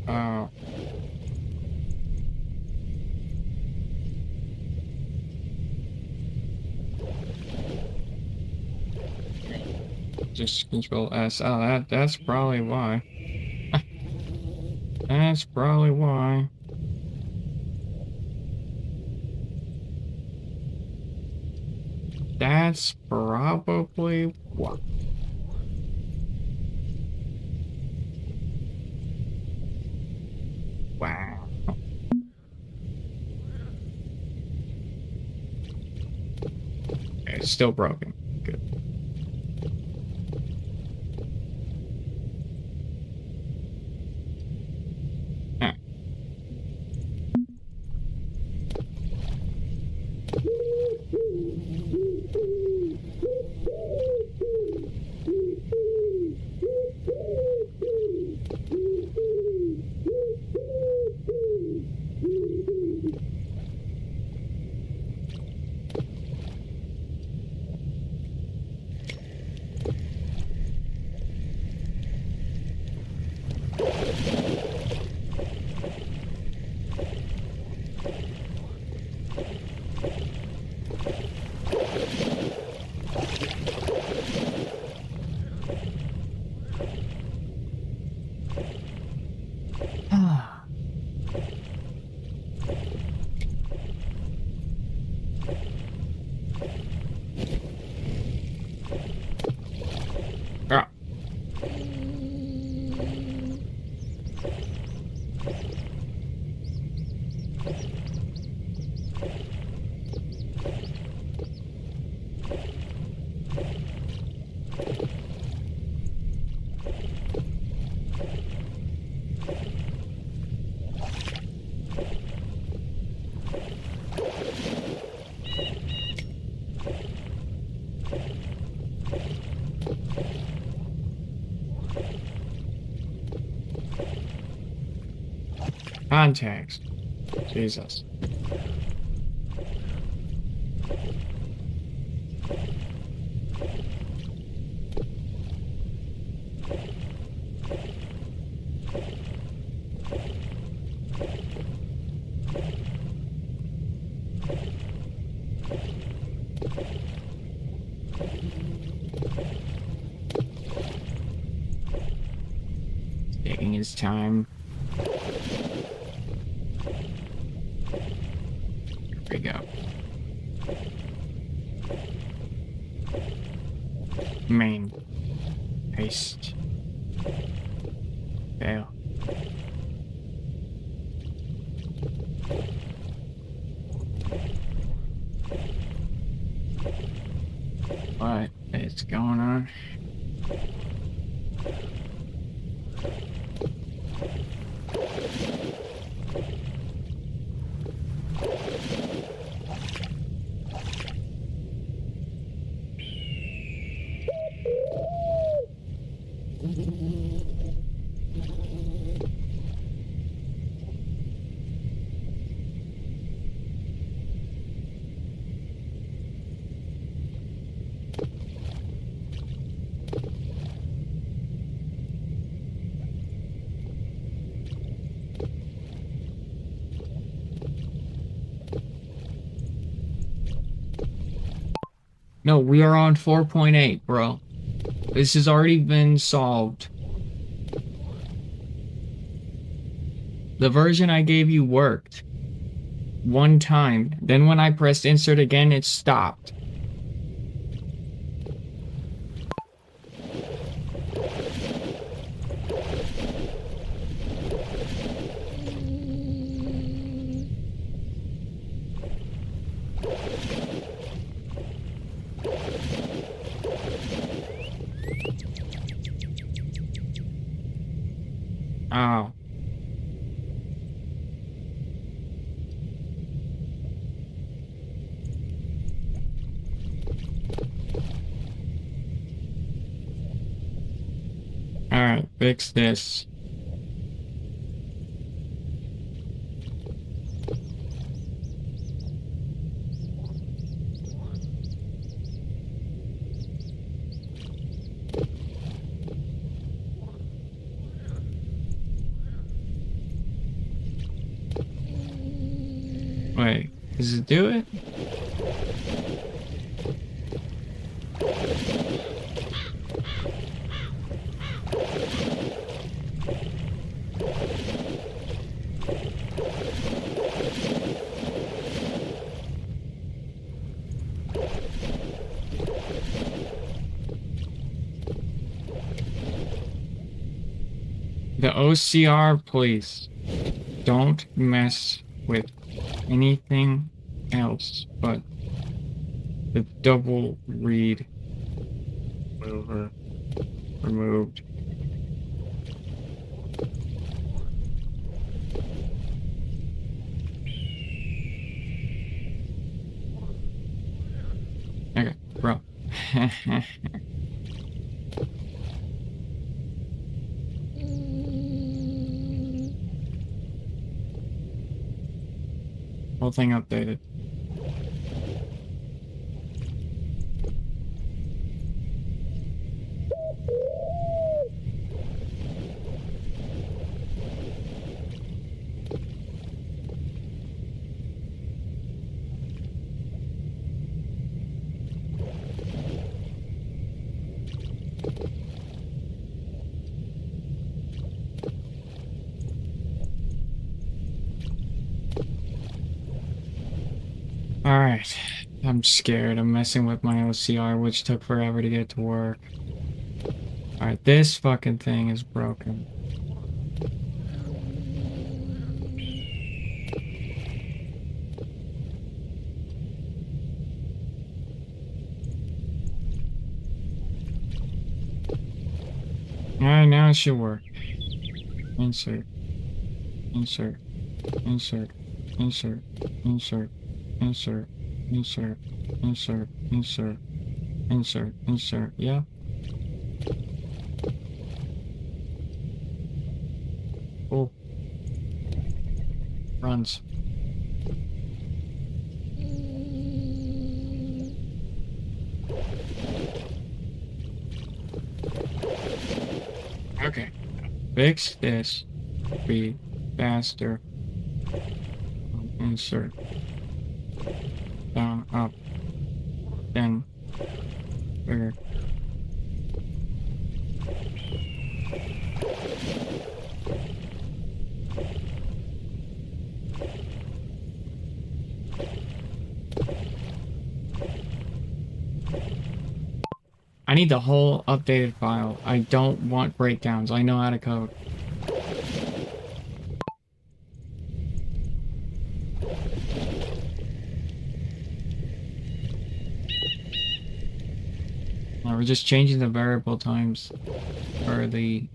Oh. Just control S. Oh, that's probably why. That's probably why. That's probably why. Wow. Okay, it's still broken. Good. Contacts. Jesus. Taking his time. Here we go. Main. Paste. Fail. What is going on? No, we are on 4.8, bro. This has already been solved. The version I gave you worked. One time. Then when I pressed insert again, it stopped. Oh. Alright, fix this. Wait, does it do it? The OCR, please. Don't mess with anything else but the double read mover removed. Okay, bro. Whole thing updated. Alright, I'm scared. I'm messing with my OCR, which took forever to get to work. Alright, this fucking thing is broken. Alright, now it should work. Insert. Insert. Insert. Insert. Insert. Insert, insert, insert, insert, insert, insert, yeah. runs. Okay. Fix this. Be faster. Insert. Down, up. Then. Bigger. I need the whole updated file. I don't want breakdowns. I know how to code. We're just changing the variable times or the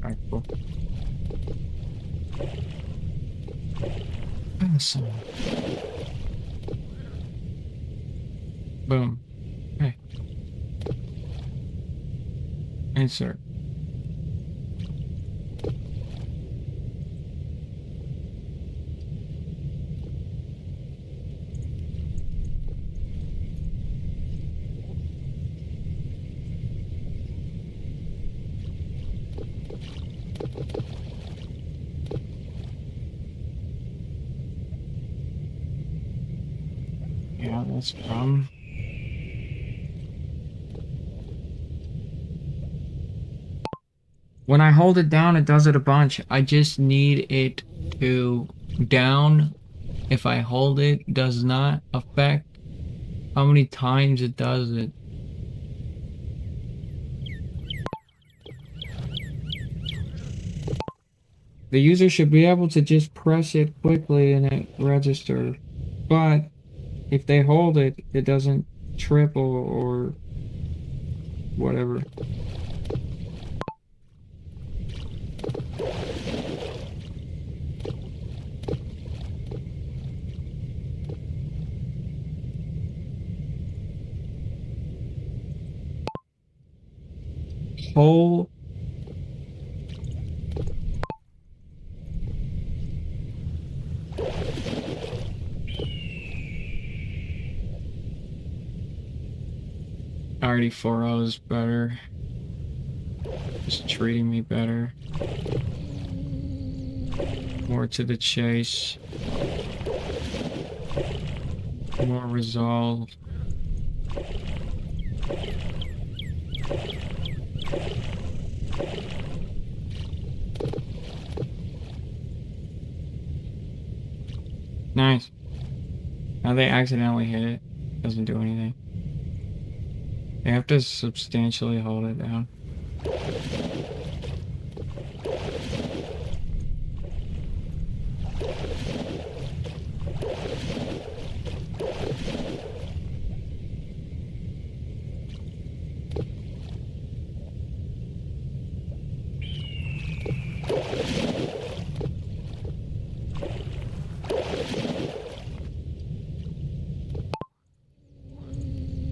alright, cool. Awesome. Boom. Okay. Insert. Yeah, that's a problem. When I hold it down, it does it a bunch. I just need it to down. If I hold it, does not affect how many times it does it. The user should be able to just press it quickly and it registers. But if they hold it, it doesn't triple or whatever. Whole already 4.0 is better. Just treating me better. More to the chase. More resolve. Nice. Now they accidentally hit it. Doesn't do anything. They have to substantially hold it down.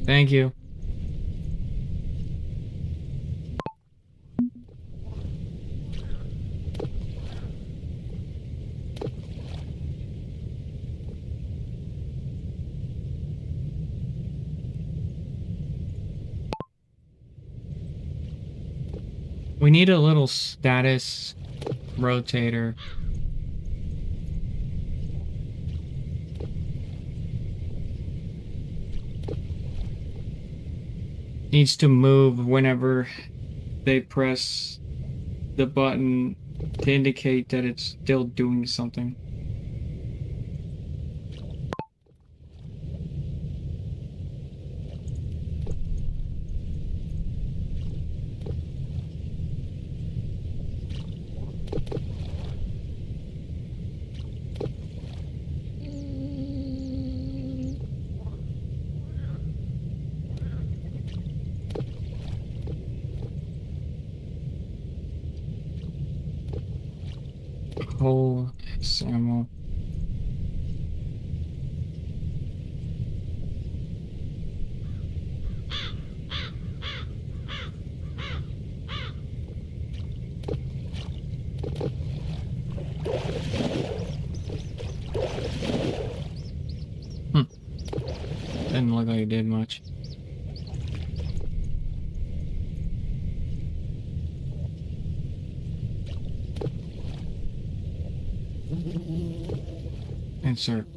Thank you. We need a little status rotator. Needs to move whenever they press the button to indicate that it's still doing something. Whole SAML. Didn't look like it did much. Insert.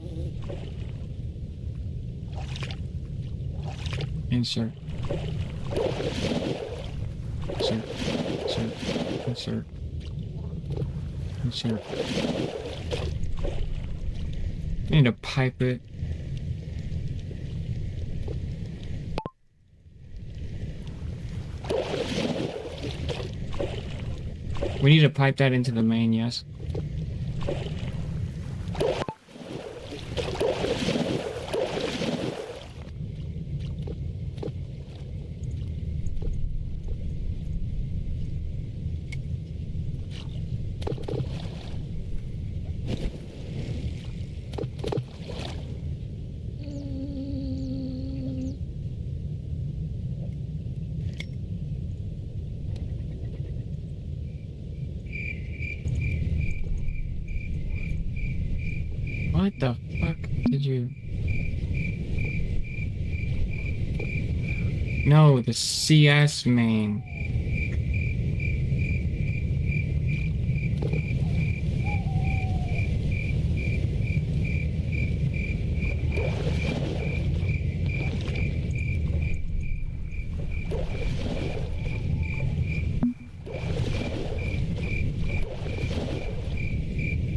Insert. Insert. Insert. Insert. Insert. I need to pipe it. We need to pipe that into the main, yes. What the fuck did you... No, the CS main.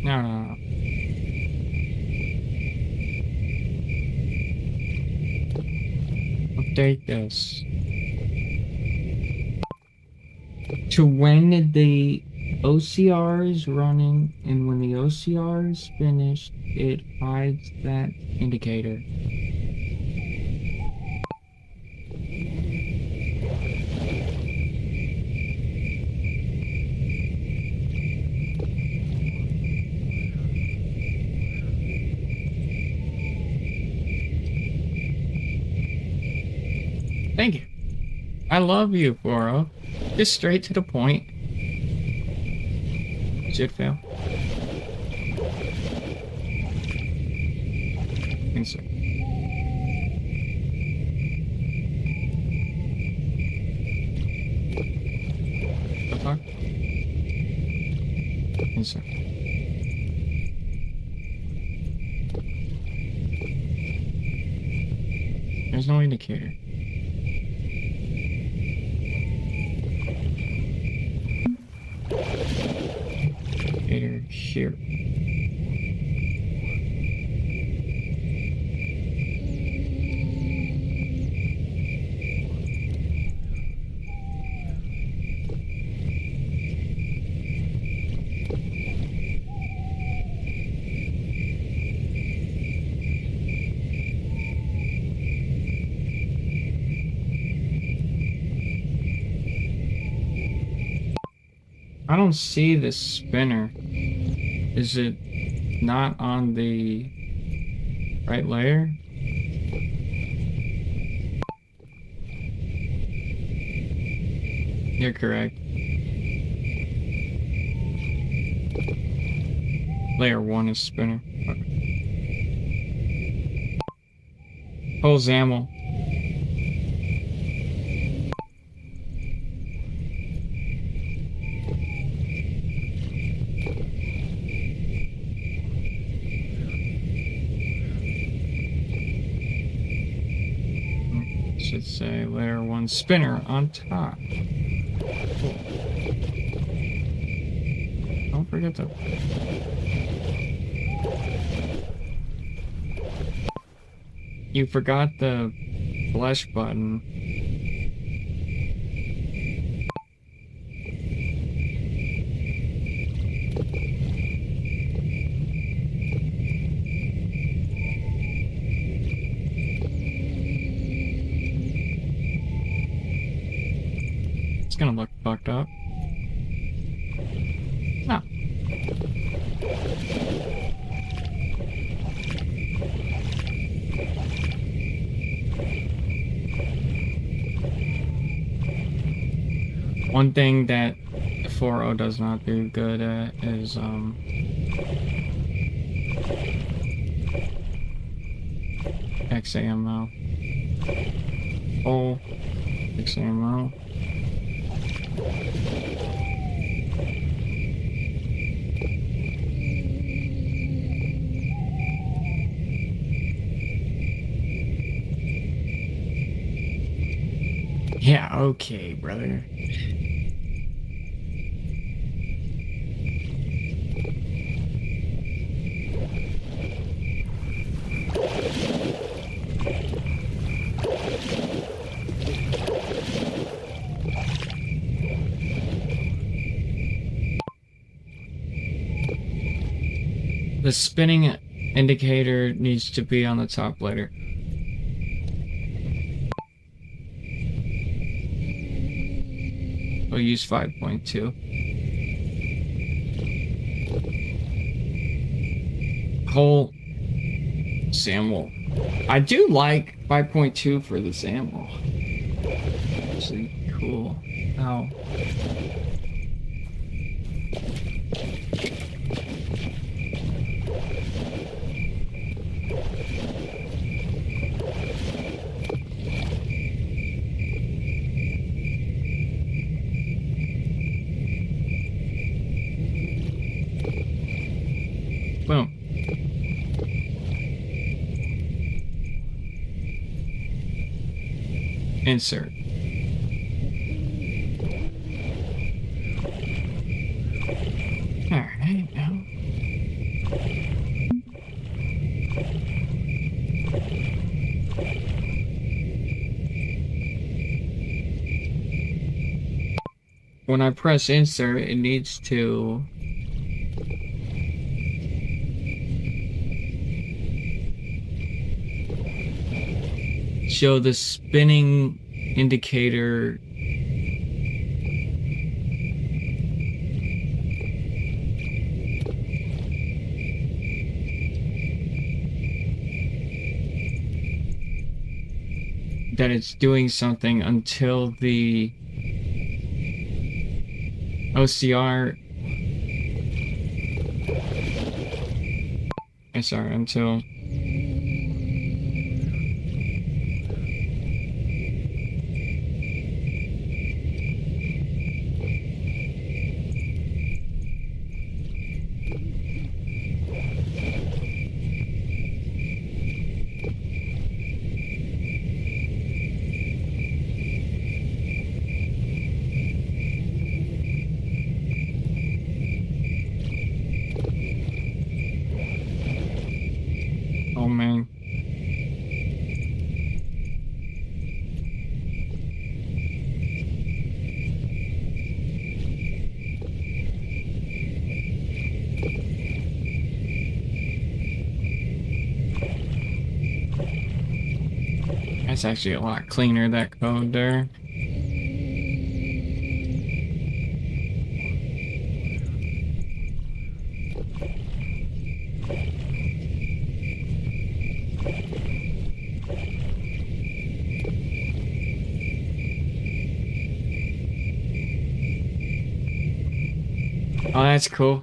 No, no, no. Update this to when the OCR is running, and when the OCR is finished, it hides that indicator. Thank you. I love you, Foro. Just straight to the point. Should fail. Insert. The fuck? Insert. There's no indicator. Here. I don't see the spinner. Is it not on the right layer? You're correct. Layer 1 is spinner. Okay. Oh, XAML. Should say layer 1 spinner on top. Cool. Don't forget to... You forgot the flesh button. It's gonna look fucked up. No. One thing that 4.0 does not do good at is XAML. 6 ammo. Yeah, okay, brother. The spinning indicator needs to be on the top letter. We'll use 5.2. Whole Samuel. I do like 5.2 for the Samuel. Actually, cool. Ow. Boom. Insert. Alright, now. When I press insert, it needs to show the spinning indicator. That it's doing something until the OCR. Sorry, until oh man. That's actually a lot cleaner, that code there. Oh, that's cool.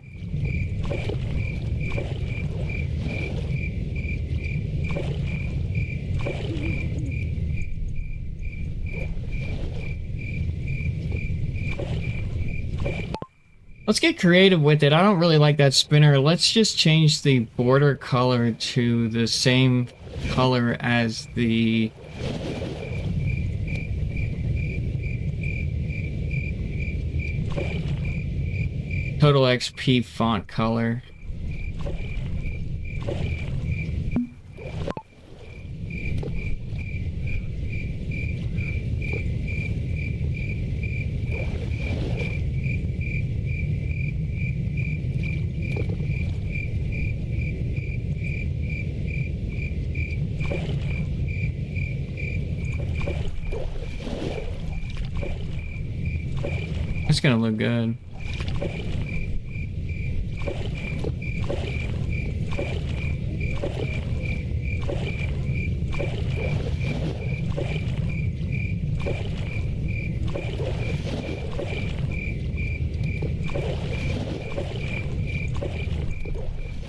Let's get creative with it. I don't really like that spinner. Let's just change the border color to the same color as the total XP font color. That's gonna look good.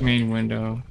Main window.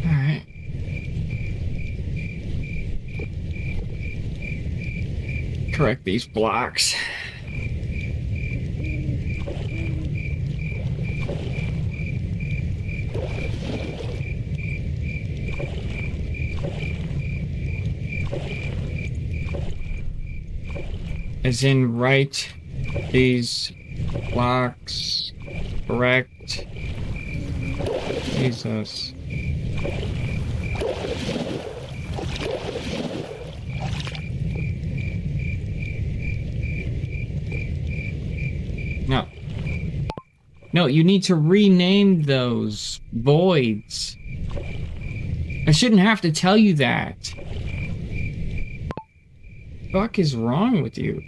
Alright. Correct these blocks. As in, right these blocks. Correct. Jesus. No. No, you need to rename those voids. I shouldn't have to tell you that. Fuck is wrong with you?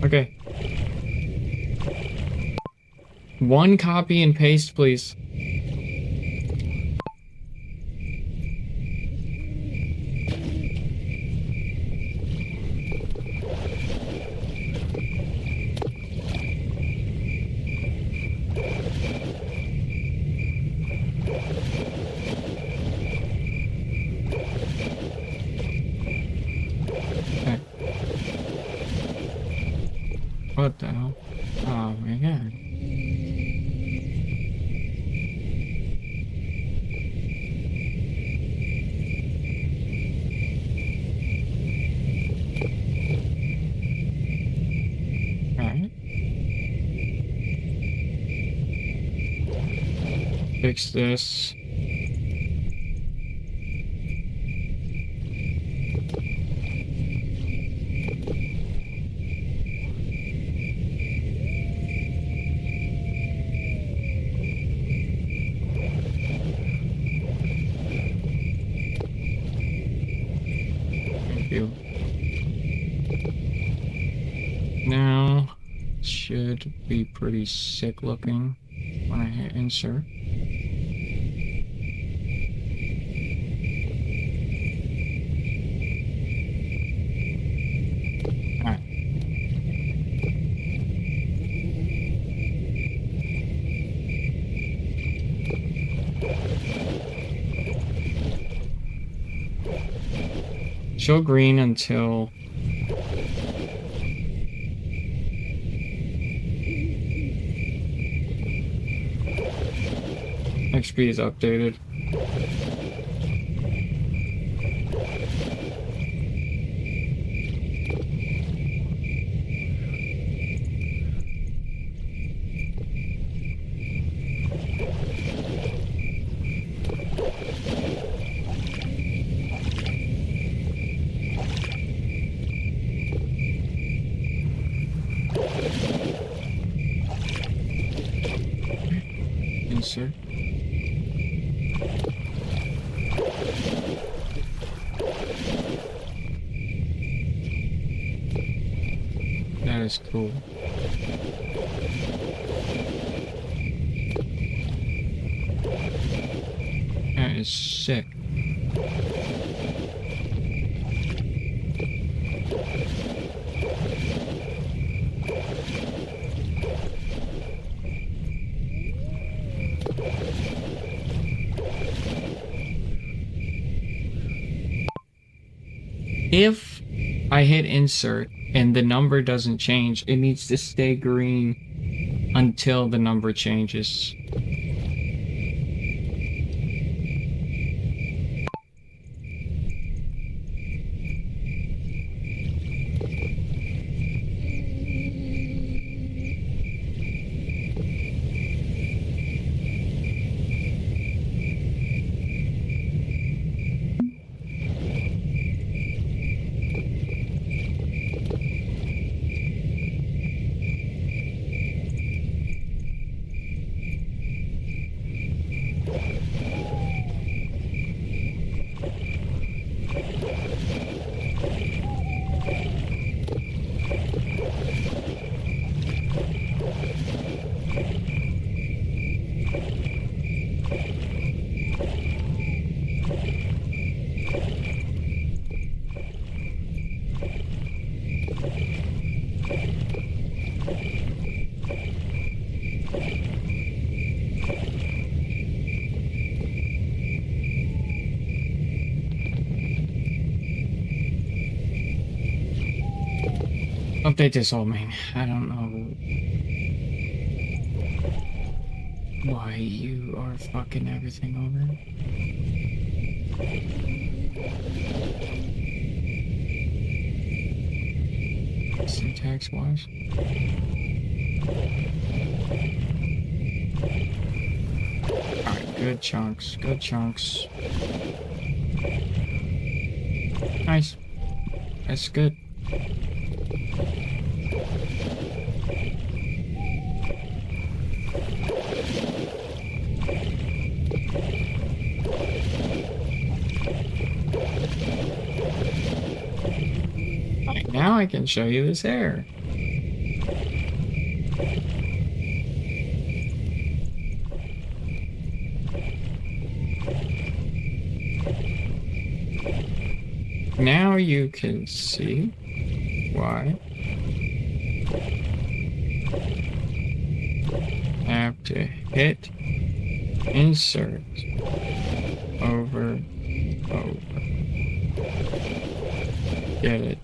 Okay. One copy and paste, please. Okay. What the hell? Oh my god. Alright. Fix this. Thank you. Now, should be pretty sick looking when I hit insert. Alright. Show green until XP is updated. Insert. That is cool. That is sick. If I hit insert and the number doesn't change, it needs to stay green until the number changes. Update this old man. I don't know why you are fucking everything over. Syntax wise. Alright, good chunks. Good chunks. Nice. That's good. Alright, now I can show you this hair. Now you can see why I have to hit insert over. Get it.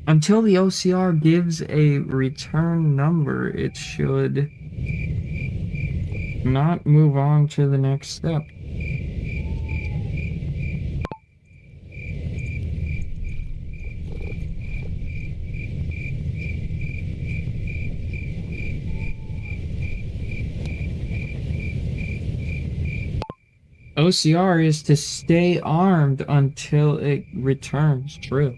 Until the OCR gives a return number, it should not move on to the next step. OCR is to stay armed until it returns true.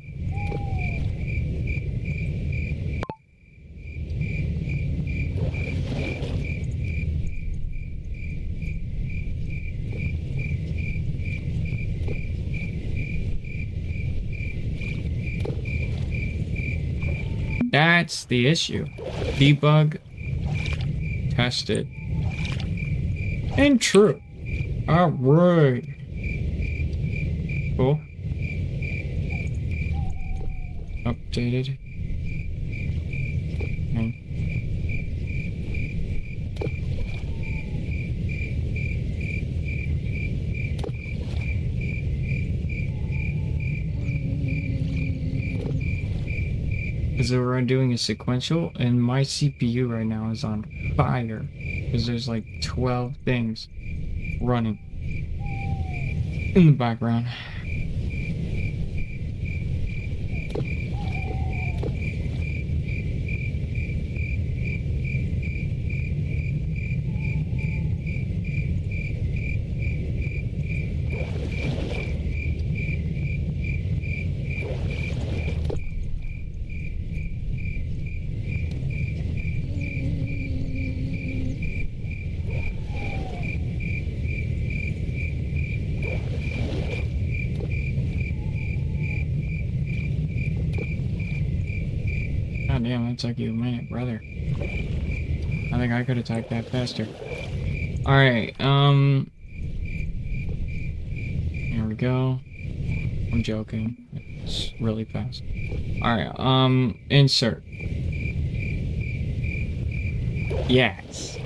That's the issue. Debug, tested, and true. Alright. Cool. Updated. Okay. Because we're doing a sequential, and my CPU right now is on fire. Because there's like 12 things running in the background. God damn, that took you a minute, brother. I think I could have typed that faster. Alright, here we go. I'm joking. It's really fast. Alright, insert. Yes.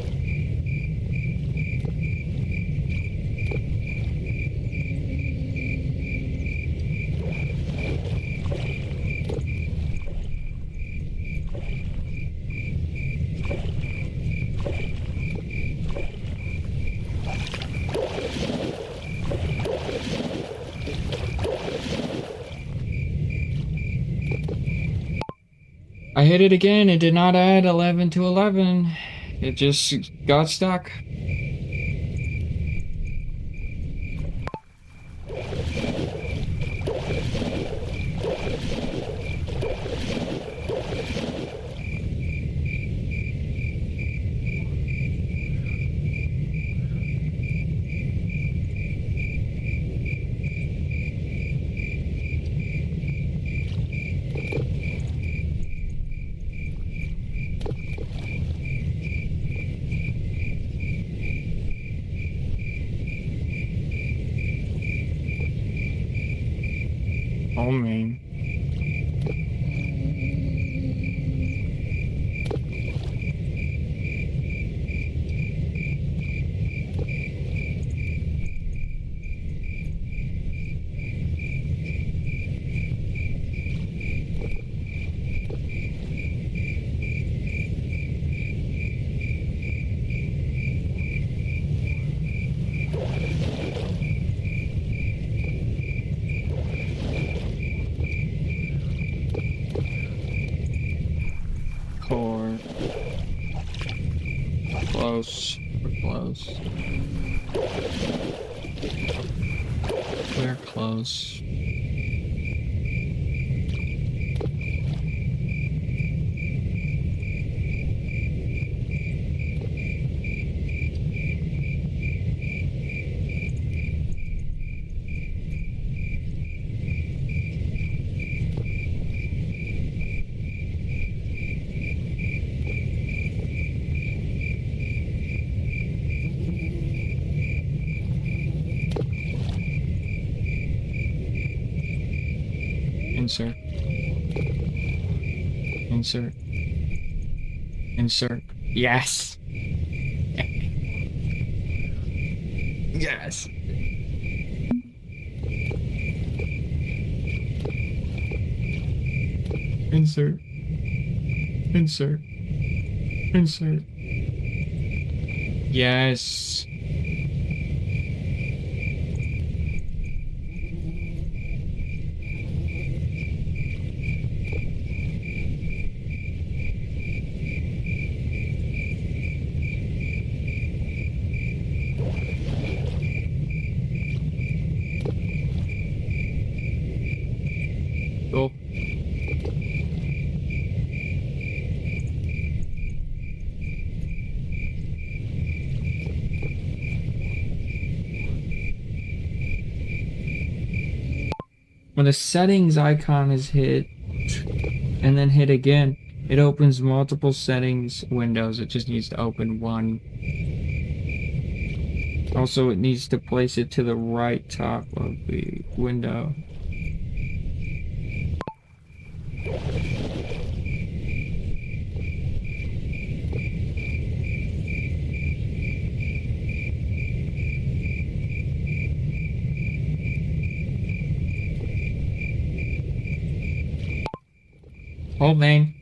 I hit it again. It did not add 11 to 11. It just got stuck. Oh man. Core. Close. We're close. We're close. Insert. Insert. Insert. Yes. Yes. Insert. Insert. Insert. Yes. Go. When the settings icon is hit and then hit again, it opens multiple settings windows. It just needs to open one. Also, it needs to place it to the right top of the window. Hold main.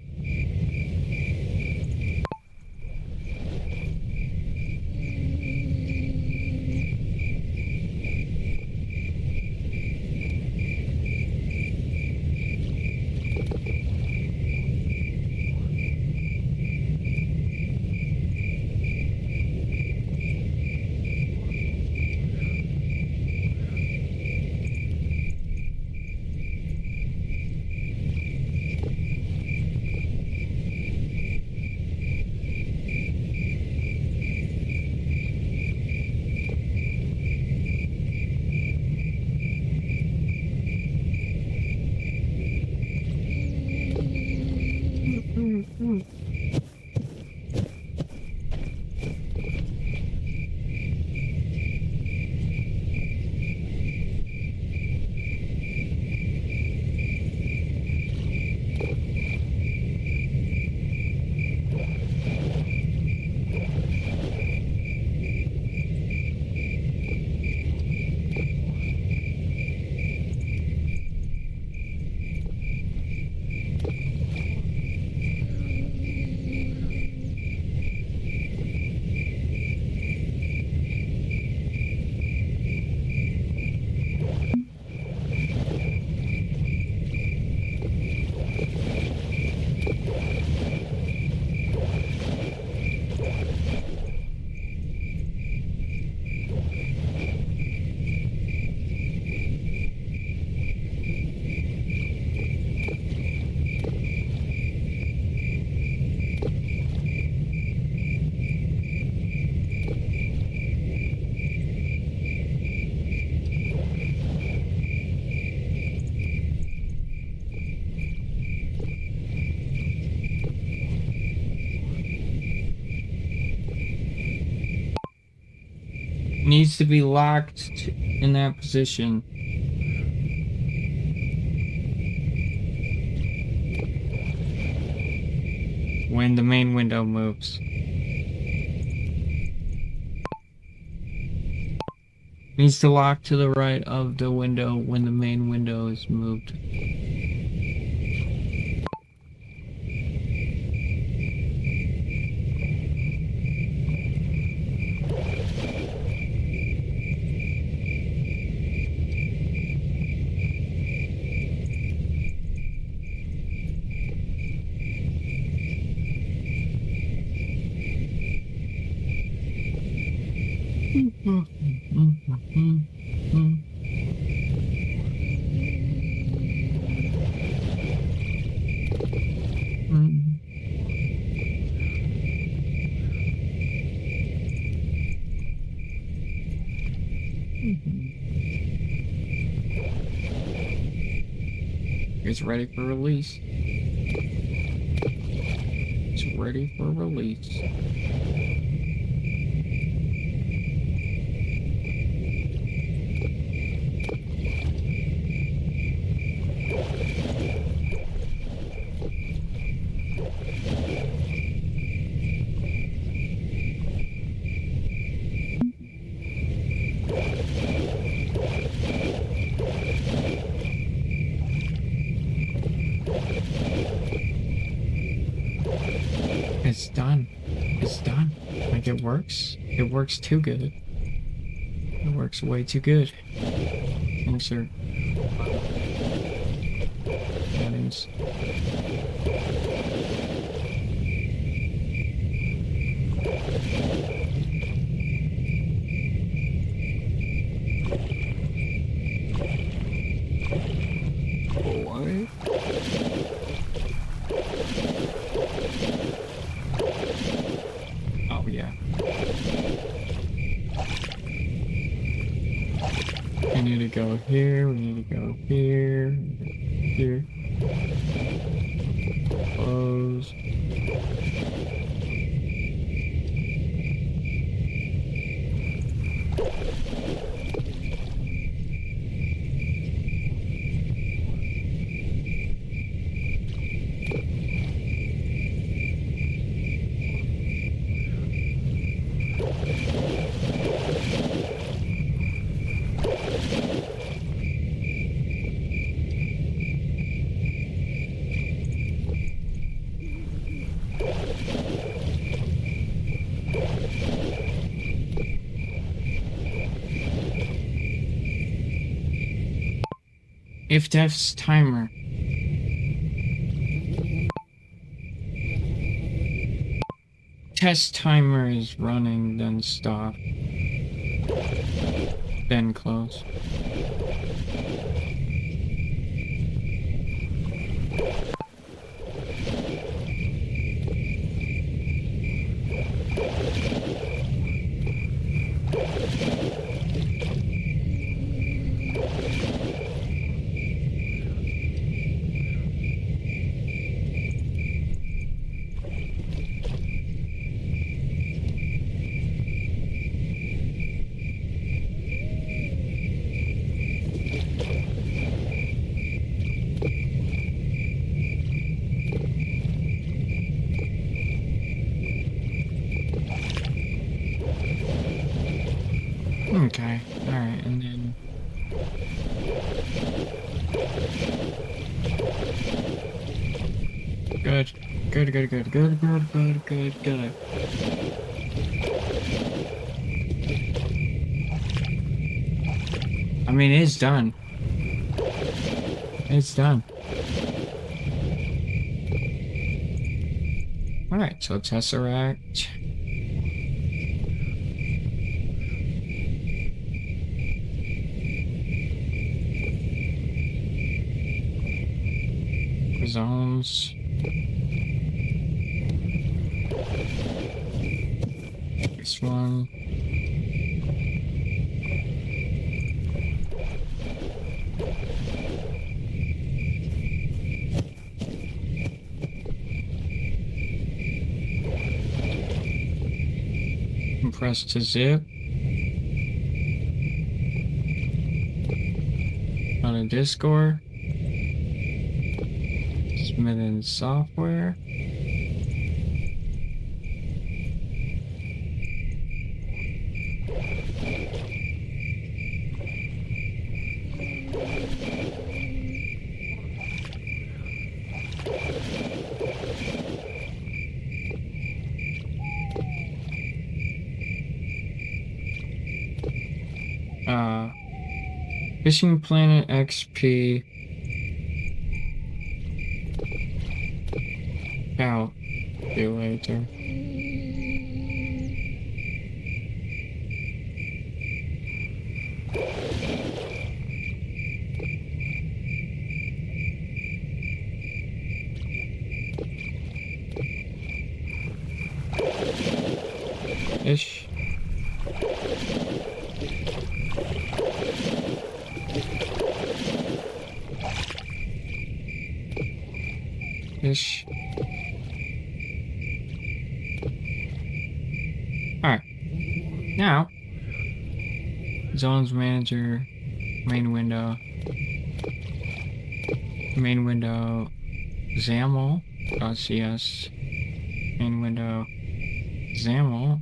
Needs to be locked in that position. when the main window moves. Needs to lock to the right of the window when the main window is moved. It's ready for release. It's ready for release. It's done. It's done. Like, it works. It works too good. It works way too good. Insert settings. What? Oh, yeah. We need to go here, we need to go here, here. Close. If death's timer. Test timer is running, then stop. Then close. Okay, alright, and then... Good. Good, good, good, good, good, good, good, good. I mean, it's done. It's done. Alright, so Tesseract. Zones. This one. Press to zip. On a Discord. Submitting software. Uh, Fishing Planet XP. Calculator. Ish. Ish. Alright. Now, zones manager, main window, XAML.cs, main window, XAML.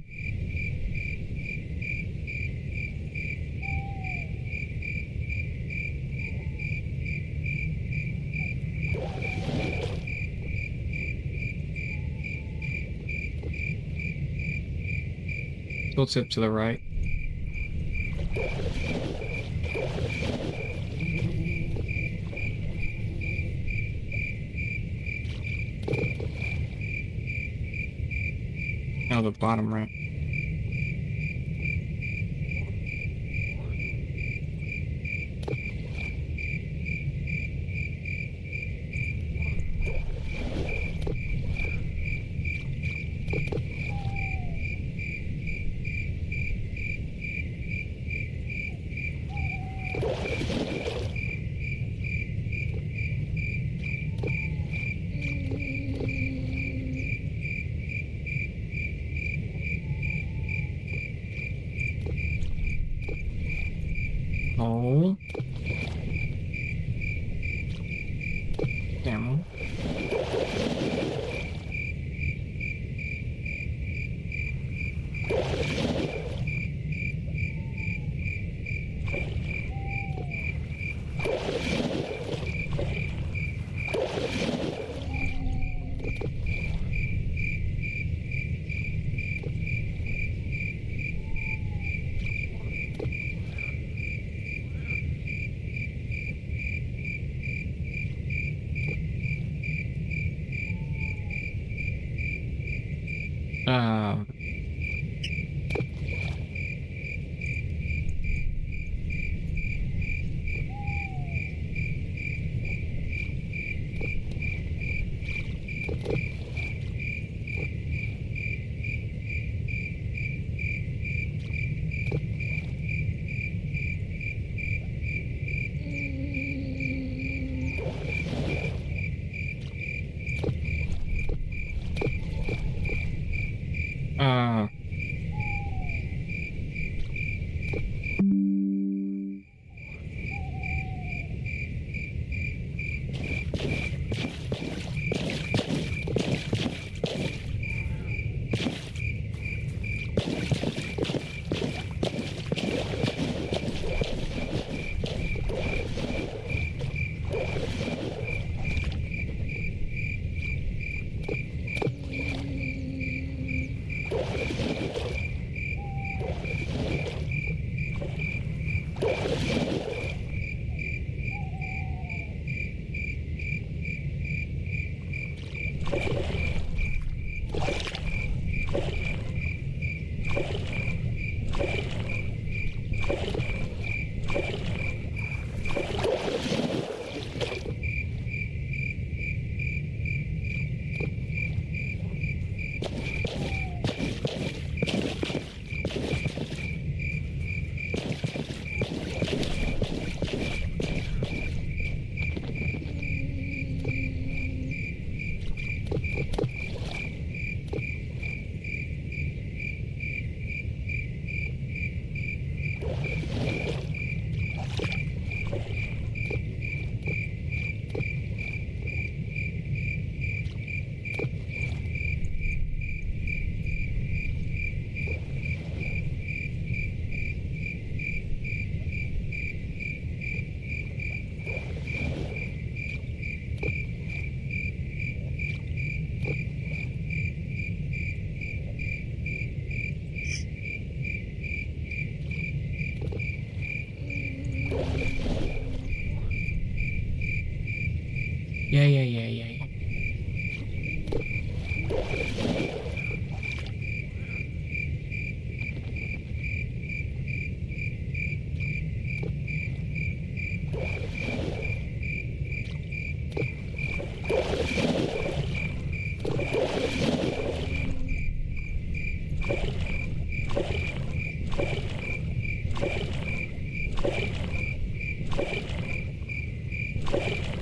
Tooltip to the right. Now the bottom right. Oh. Damn. Uh, uh,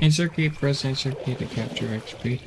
Insert key, press insert key to capture XP.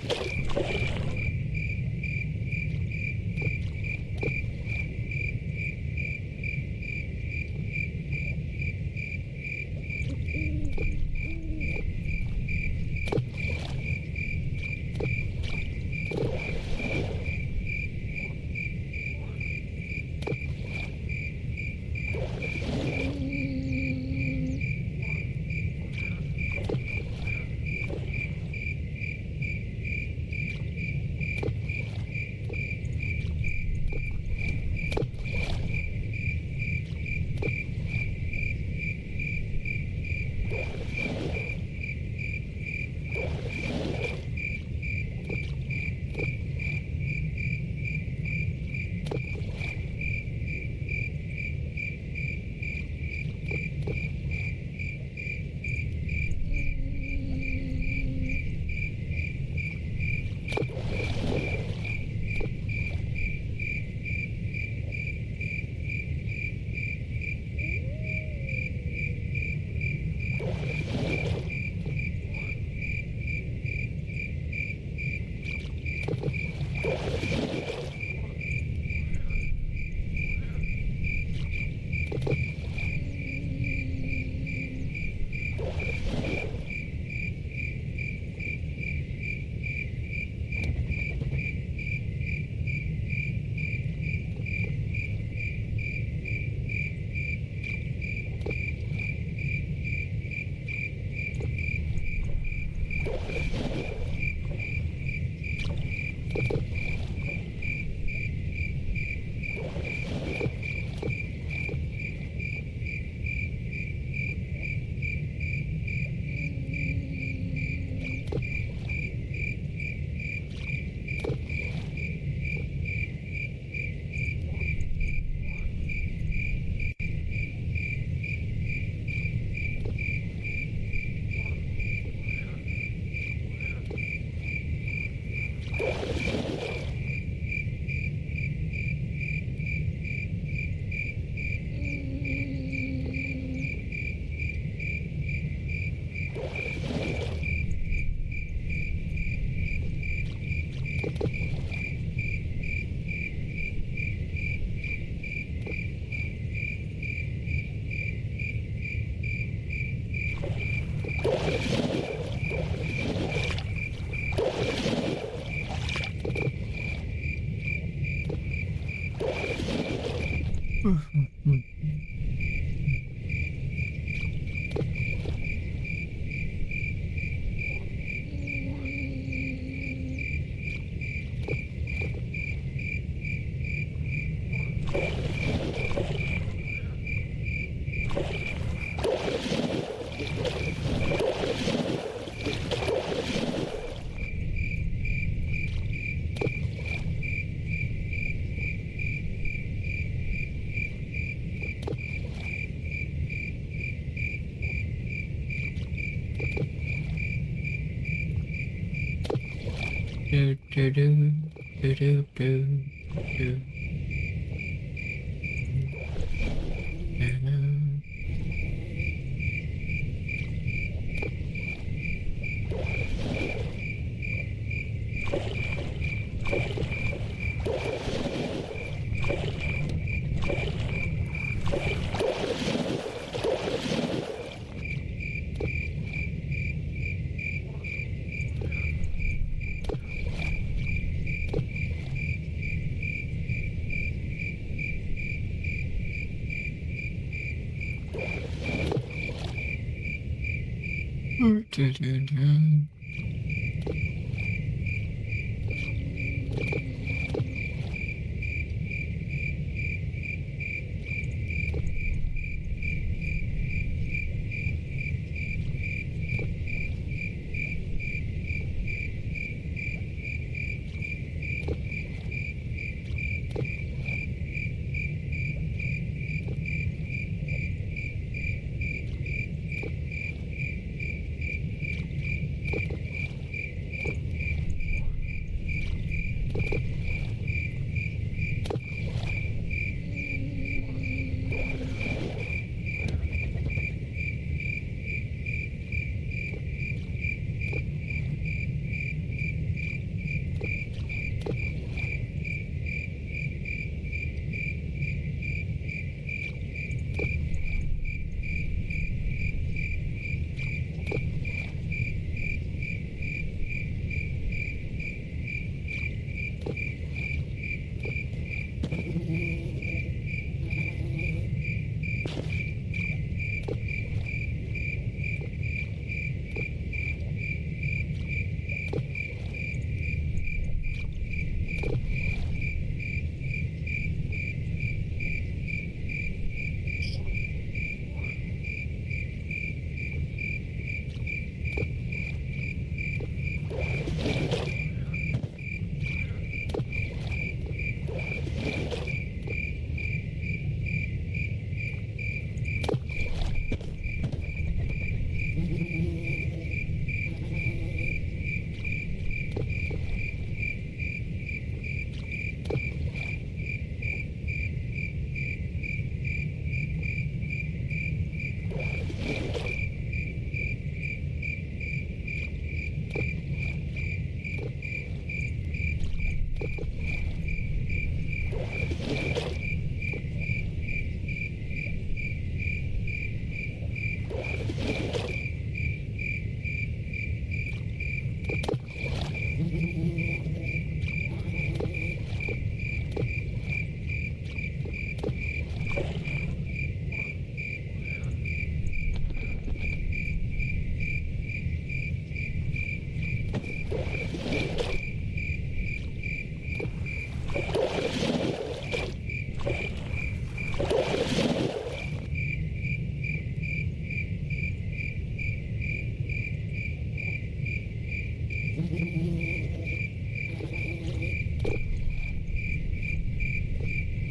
Do do do do do do do. Do do do.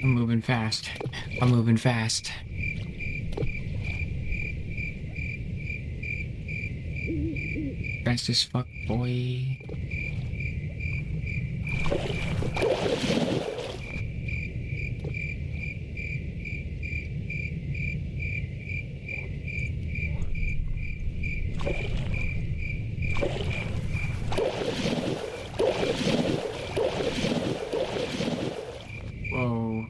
I'm moving fast. I'm moving fast. Fast as fuck, boy. Whoa.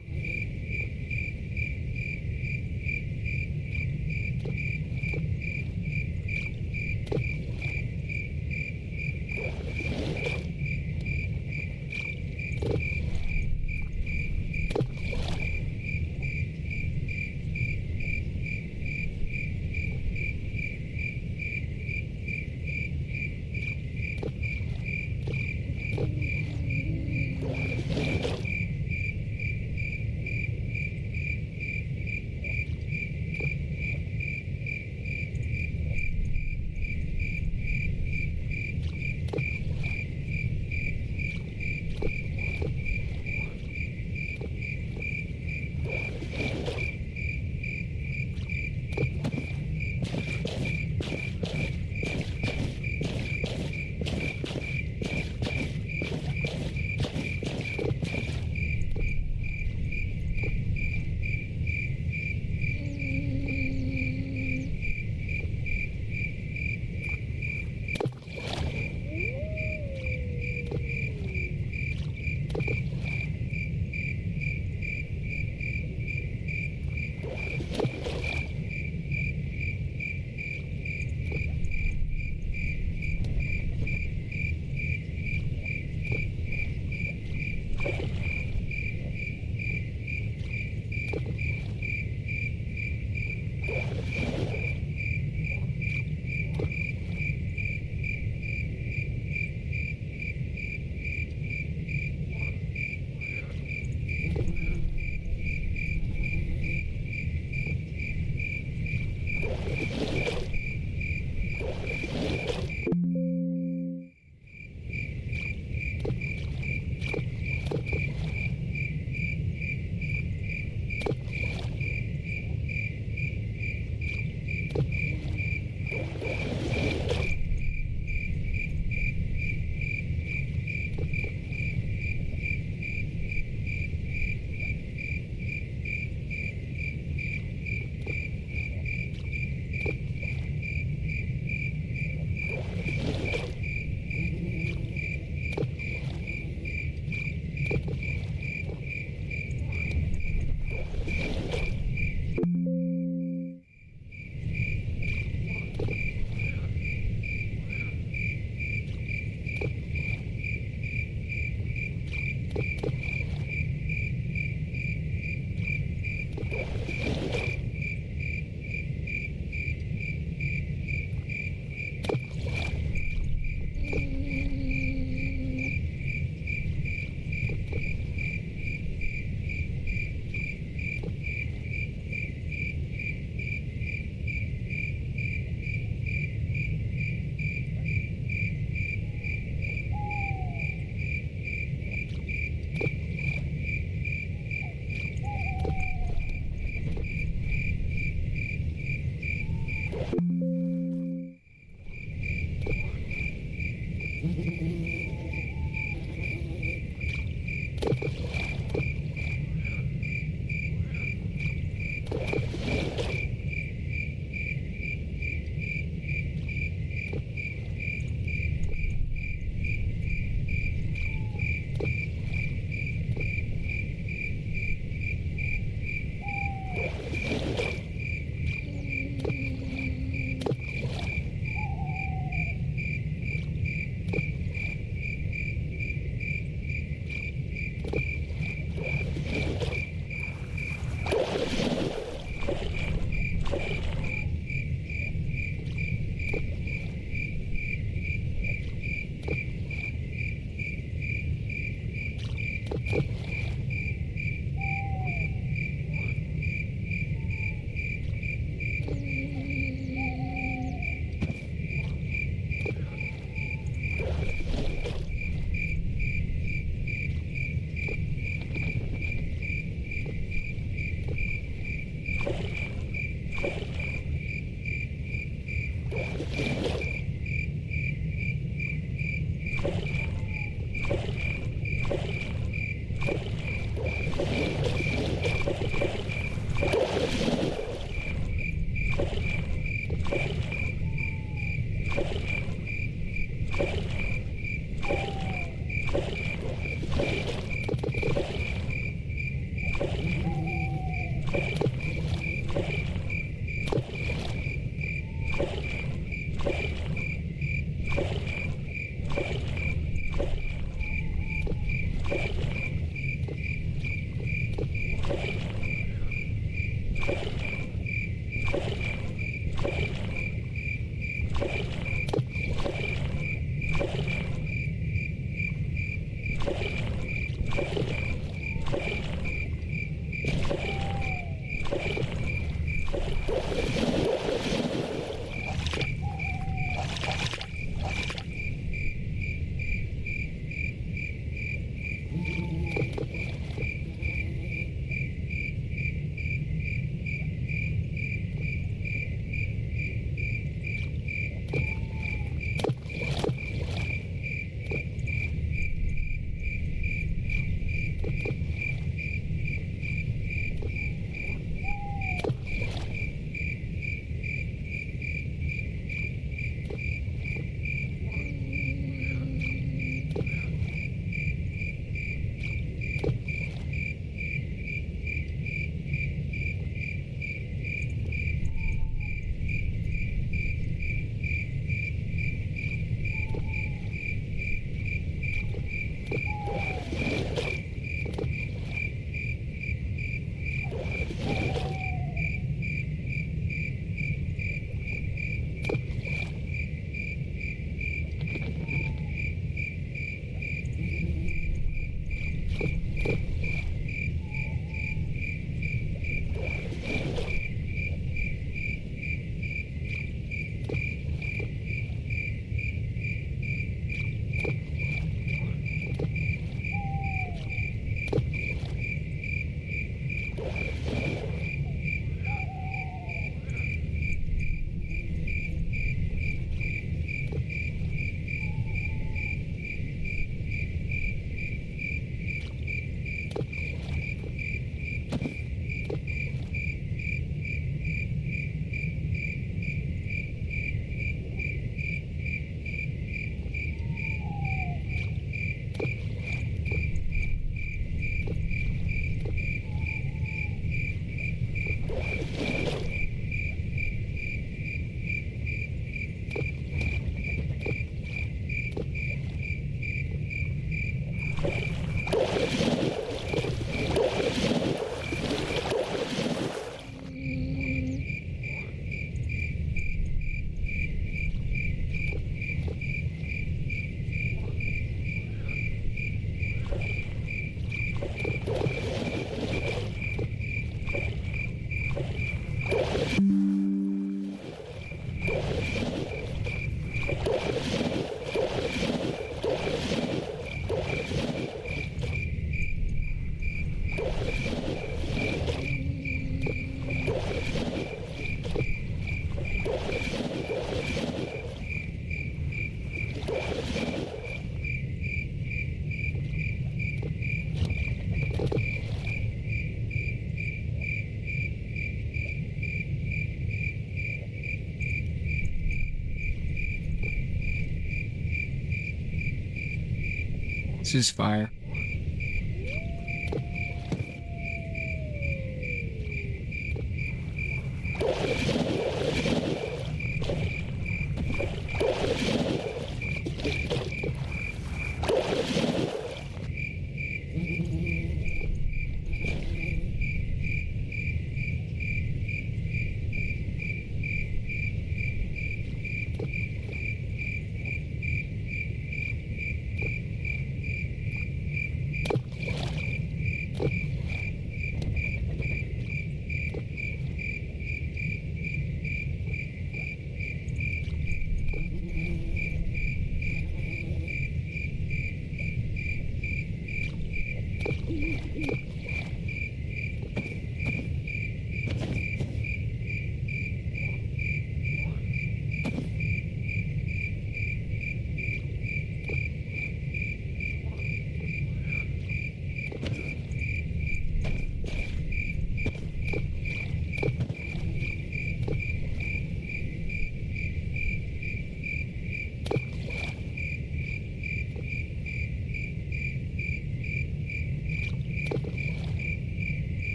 This is fire.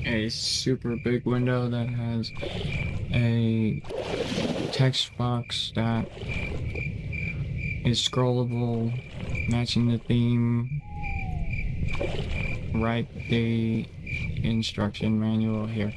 A super big window that has a text box that is scrollable, matching the theme. Write the instruction manual here.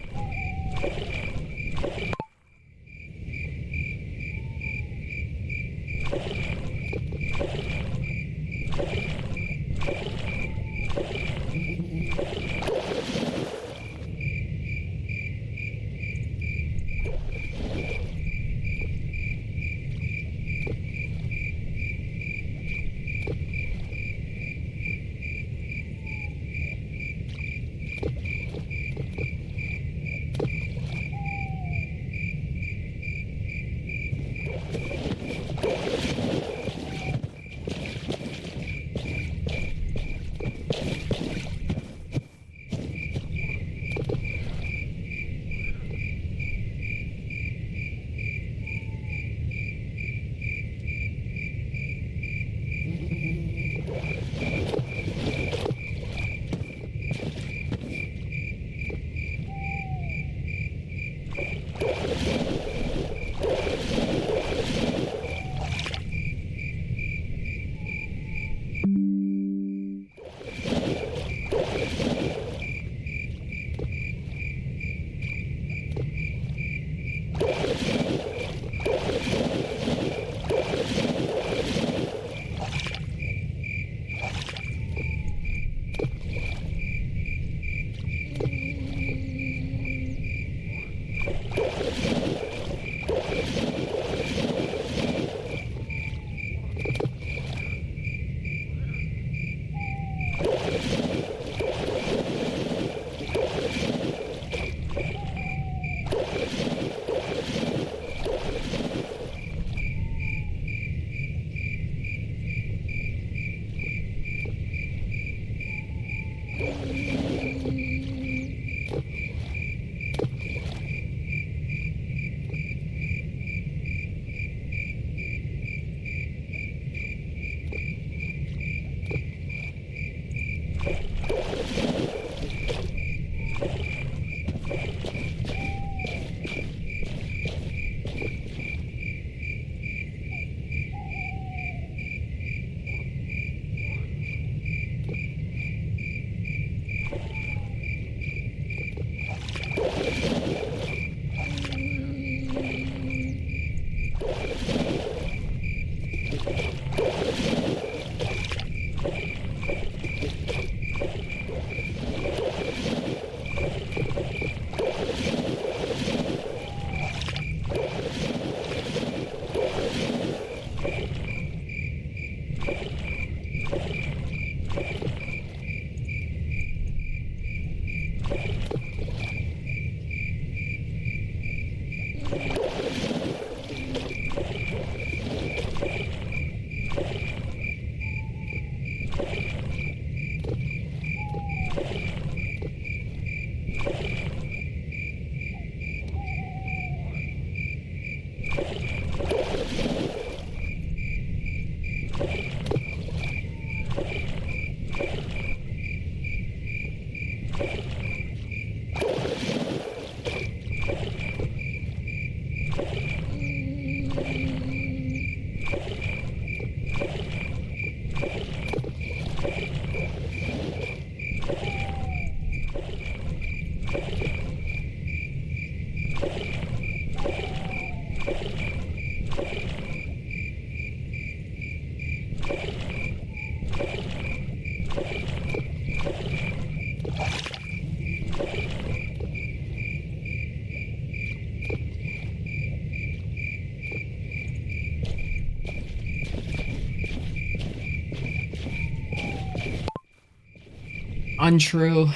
Untrue.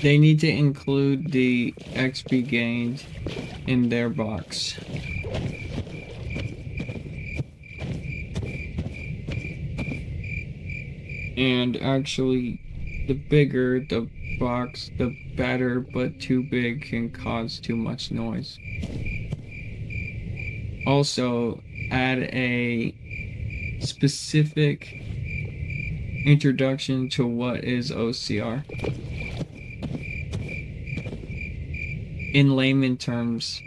They need to include the XP gained in their box. And actually, the bigger the box, the better, but too big can cause too much noise. Also, add a specific introduction to what is OCR. In layman terms.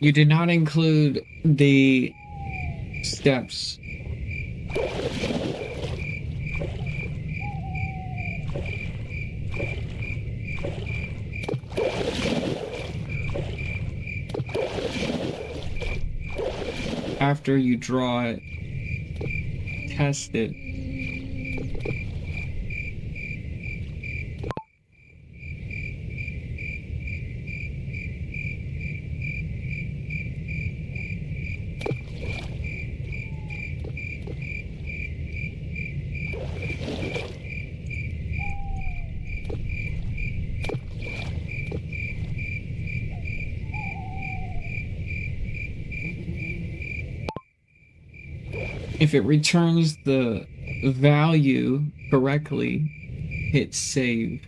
You did not include the steps. After you draw it, test it. If it returns the value correctly, hit save.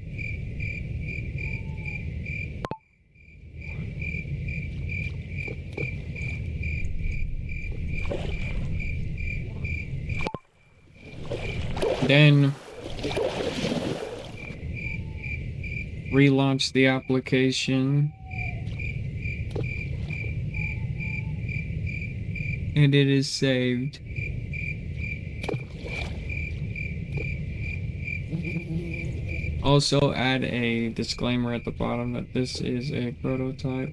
Then relaunch the application. And it is saved. Also add a disclaimer at the bottom that this is a prototype.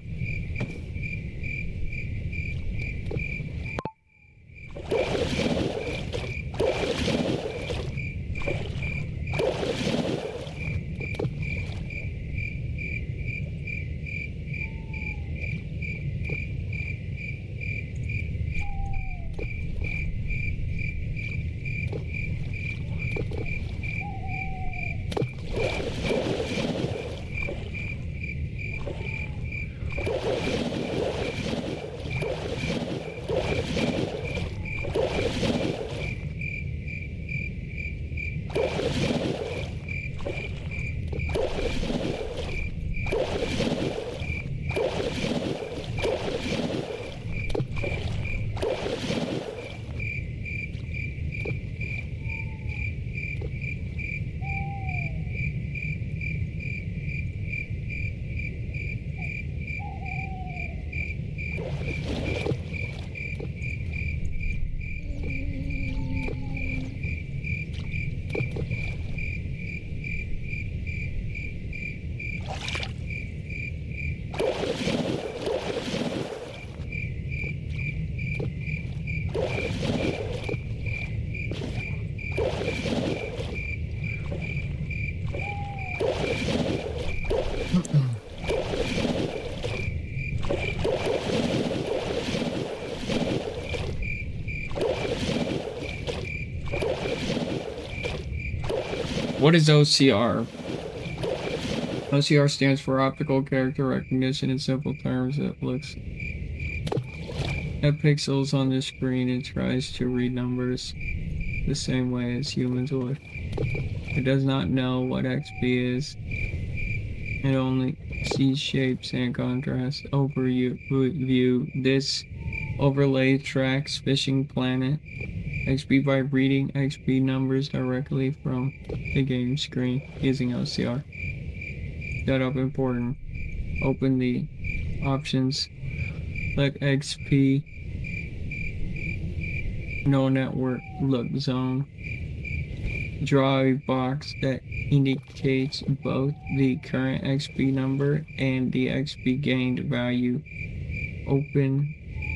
What is OCR? OCR stands for optical character recognition. In simple terms, it looks at pixels on the screen and tries to read numbers the same way as humans would. It does not know what XP is. It only sees shapes and contrast overview. This overlay tracks Fishing Planet XP by reading XP numbers directly from the game screen using OCR. Setup important. Open the options. Select XP. No network look zone. Draw a box that indicates both the current XP number and the XP gained value. Open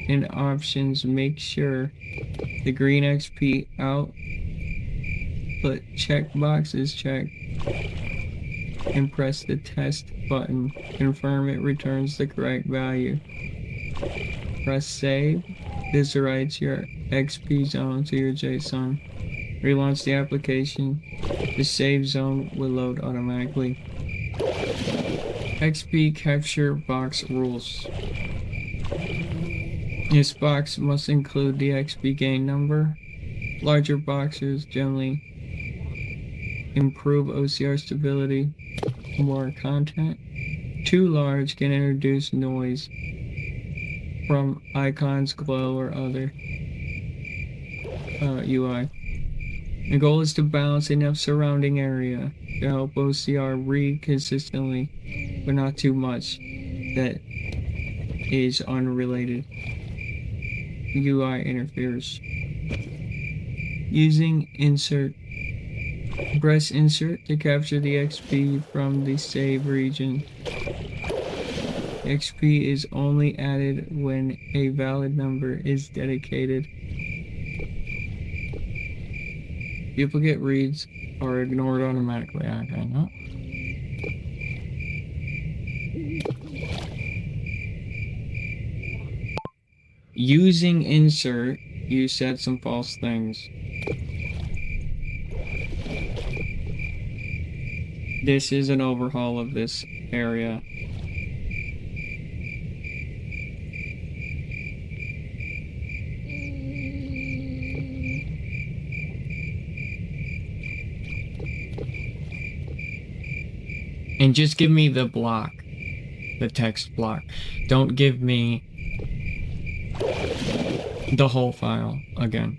in options, make sure the green XP output checkbox is checked and press the test button. Confirm it returns the correct value. Press save. This writes your XP zone to your JSON. Relaunch the application. The save zone will load automatically. XP capture box rules. This box must include the XP gain number. Larger boxes generally improve OCR stability. More content. Too large can introduce noise from icons, glow, or other UI. The goal is to balance enough surrounding area to help OCR read consistently, but not too much that is unrelated. UI interferes. Using insert. Press insert to capture the XP from the save region. XP is only added when a valid number is dedicated. Duplicate reads are ignored automatically. Okay, no. Using insert, you said some false things. This is an overhaul of this area. And just give me the block, the text block. Don't give me the whole file again.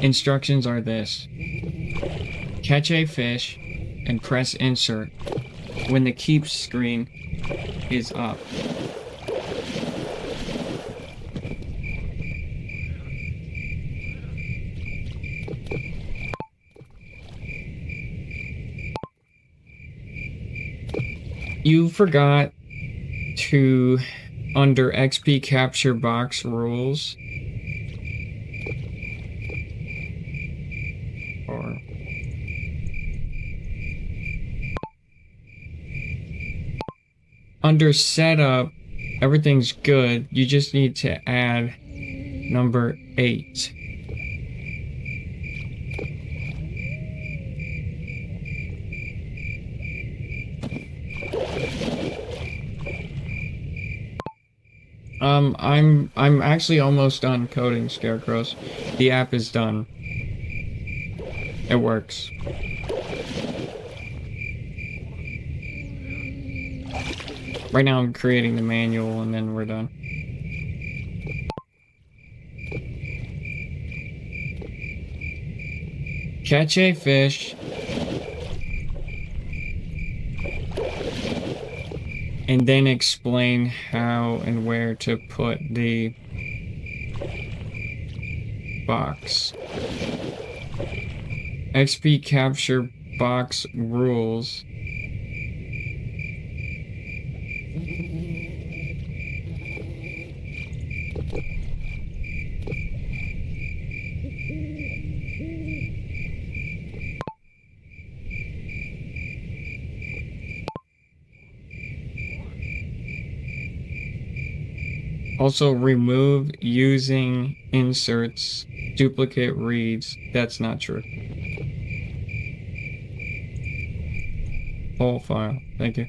Instructions are this. Catch a fish and press insert when the keep screen is up. You forgot to, under XP capture box rules, or under setup, everything's good. You just need to add number 8. I'm actually almost done coding Scarecrows. The app is done. It works. Right now I'm creating the manual and then we're done. Catch a fish. And then explain how and where to put the box. XP capture box rules. Also remove using inserts, duplicate reads. That's not true. Whole file. Thank you.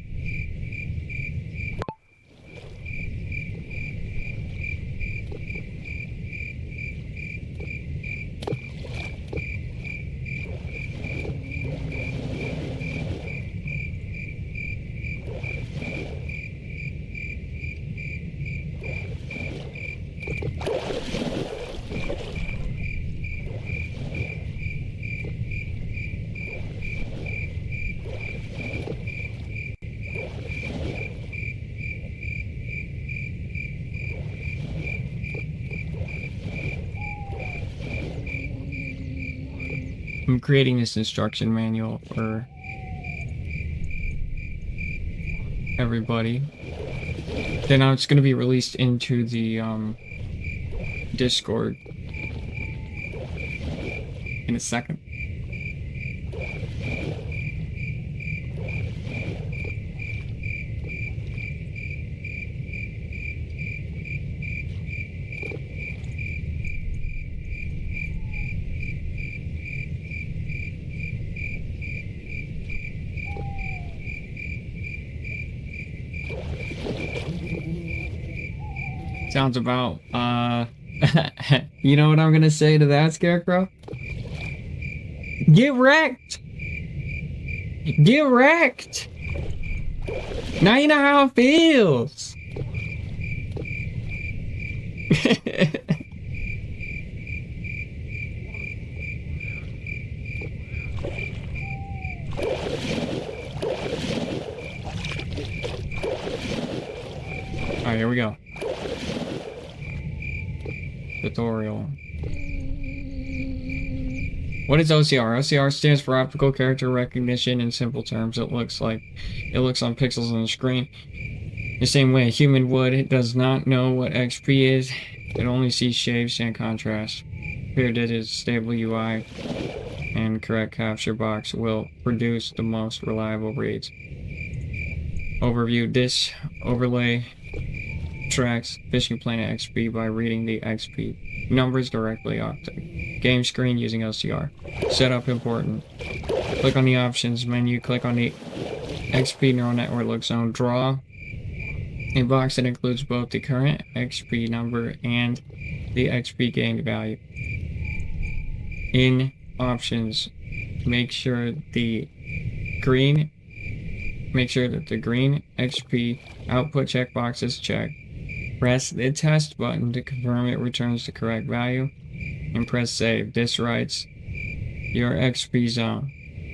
I'm creating this instruction manual for everybody. Then it's going to be released into the Discord in a second. Sounds about, you know what I'm gonna say to that, Scarecrow? Get wrecked! Get wrecked! Now you know how it feels! here we go. Tutorial. What is OCR? OCR stands for optical character recognition. In simple terms, it looks on pixels on the screen. The same way a human would. It does not know what XP is. It only sees shapes and contrast. Here that is stable UI and correct capture box will produce the most reliable reads. Overview. This overlay tracks Fishing Planet XP by reading the XP numbers directly off the game screen using OCR. Setup important. Click on the options menu, click on the XP neural network look zone. Draw a box that includes both the current XP number and the XP gained value. In options, make sure that the green XP output checkbox is checked. Press the test button to confirm it returns the correct value, and press save. This writes your XP zone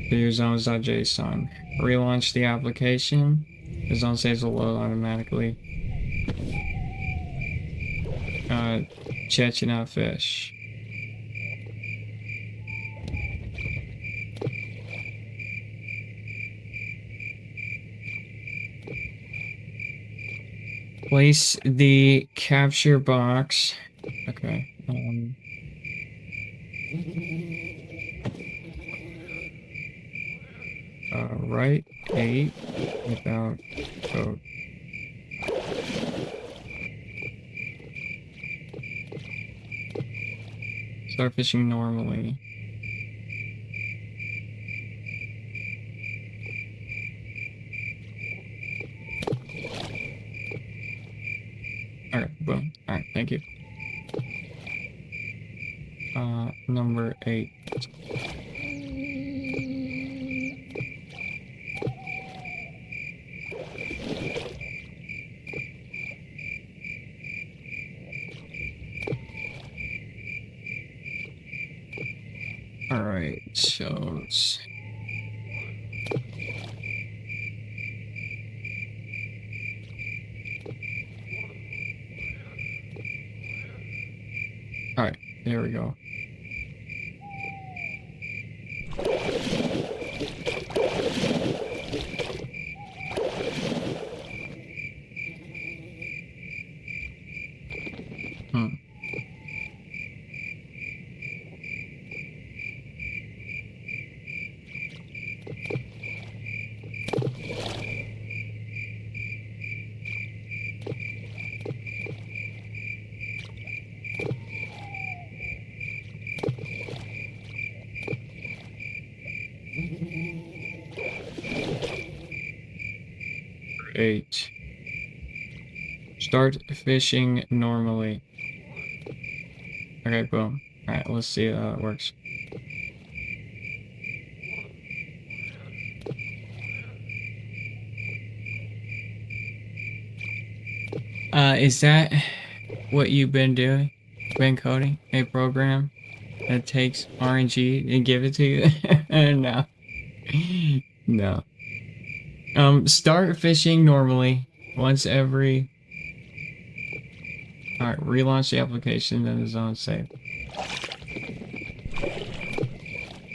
to your zones.json. Relaunch the application. The zone saves will load automatically. Chechena fish. Place the capture box. Okay. Right 8 without code. Start fishing normally. Alright, boom. Alright, thank you. Number 8. Alright, so it's... Alright, there we go. Eight. Start fishing normally. Okay, boom. Alright, let's see how it works. Is that what you've been doing? Been coding a program that takes RNG and give it to you? No. No. Start fishing normally once every... Alright, relaunch the application, then the zone save.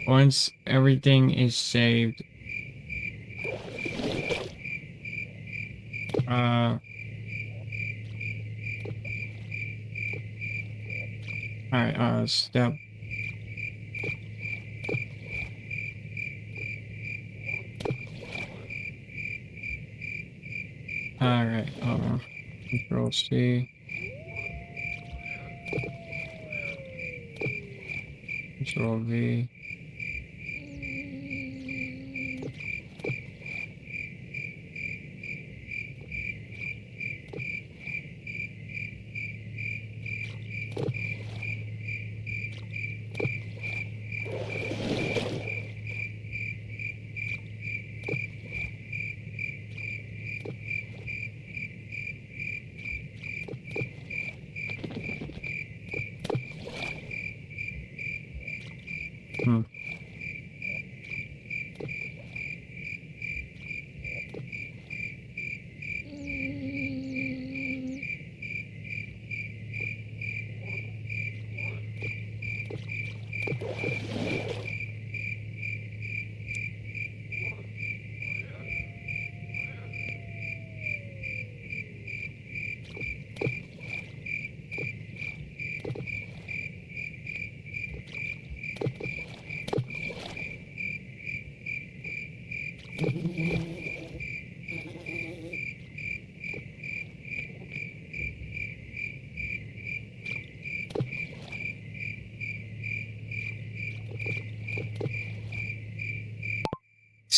Once everything is saved, alright, step. Alright, Control C. Control V.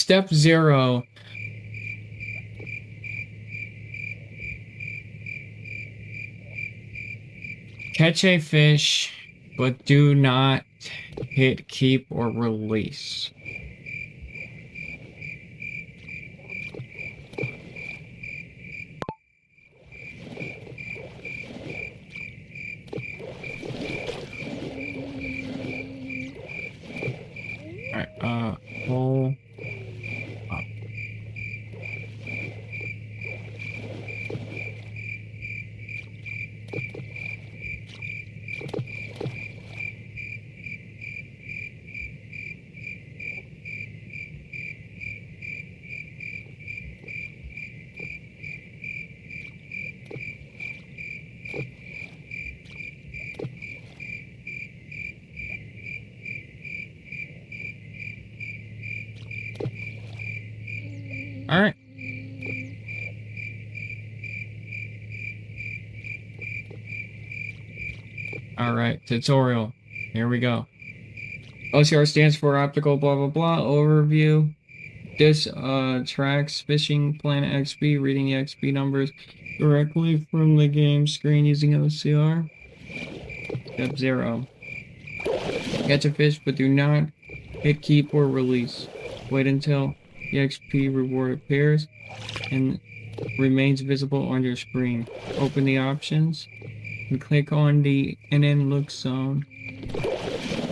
Step 0. Catch a fish, but do not hit keep or release. Alright, pull up. Alright. Alright, tutorial. Here we go. OCR stands for optical blah blah blah overview. This tracks fishing planet XP, reading the XP numbers directly from the game screen using OCR. Step 0. Catch a fish, but do not hit keep or release. Wait until the XP reward appears and remains visible on your screen. Open the options and click on the NN look zone.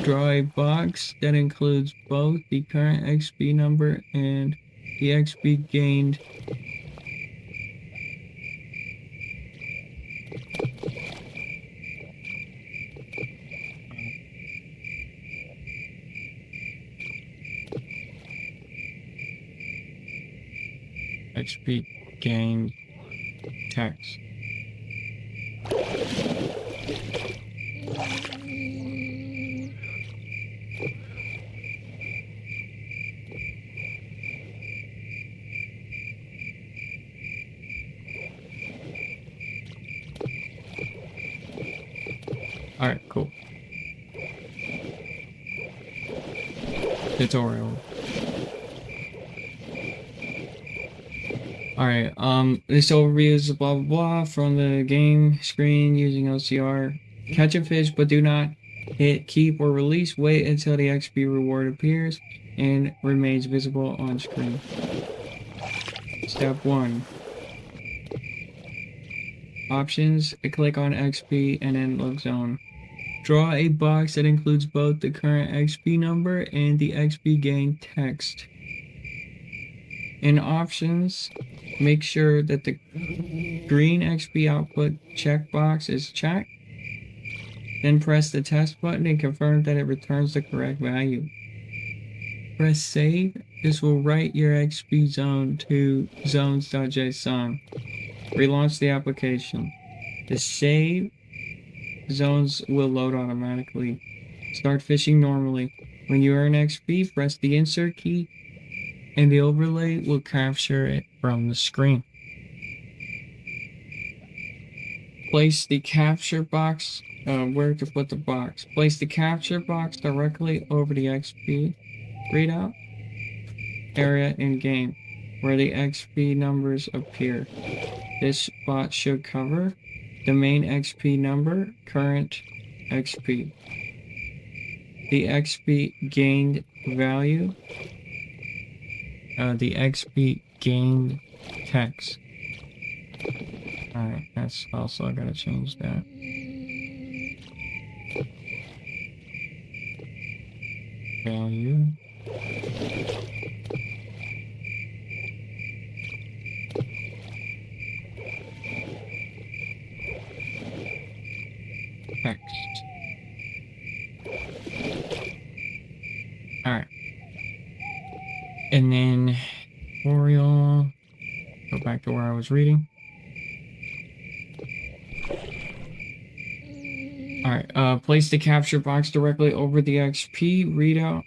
Draw a box that includes both the current XP number and the XP gained. XP gained text. Alright, cool. Tutorial. Alright, this overview is blah blah blah from the game screen using OCR. Catch a fish, but do not hit keep or release. Wait until the XP reward appears and remains visible on screen. Step 1. Options, click on XP and then look zone. Draw a box that includes both the current XP number and the XP gain text. In options, make sure that the green XP output checkbox is checked. Then press the test button and confirm that it returns the correct value. Press save. This will write your XP zone to zones.json. Relaunch the application. The save zones will load automatically. Start fishing normally. When you earn XP, press the insert key and the overlay will capture it from the screen. Place the capture box, where to put the box. Place the capture box directly over the XP readout area in game, where the XP numbers appear. This spot should cover the main XP number, current XP, the XP gained value, the XP gained text. Alright, that's also, I gotta change that. Value. Text. Alright. And then tutorial. Go back to where I was reading. Alright, place the capture box directly over the XP readout.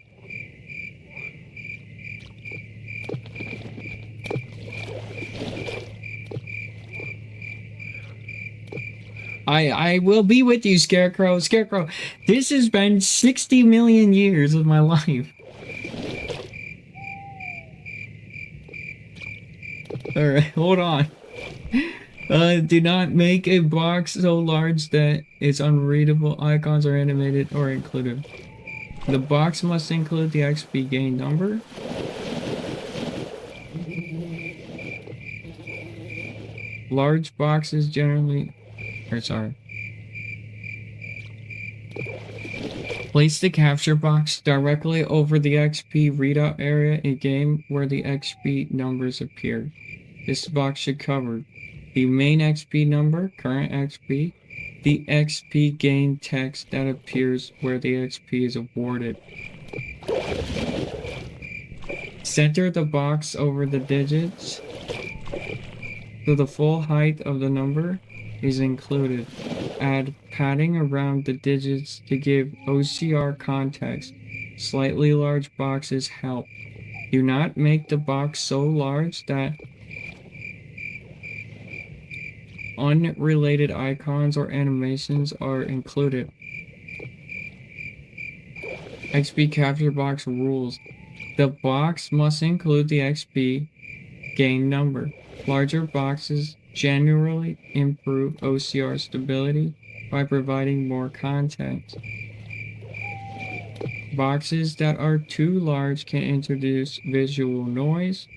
I will be with you, Scarecrow. Scarecrow, this has been 60 million years of my life. Alright, hold on. Do not make a box so large that its unreadable icons are animated or included. The box must include the XP gain number. Large boxes generally... Place the capture box directly over the XP readout area in game where the XP numbers appear. This box should cover the main XP number, current XP, the XP gain text that appears where the XP is awarded. Center the box over the digits so the full height of the number is included. Add padding around the digits to give OCR context. Slightly large boxes help. Do not make the box so large that unrelated icons or animations are included. XP capture box rules. The box must include the XP gain number. Larger boxes generally improve OCR stability by providing more context. Boxes that are too large can introduce visual noise.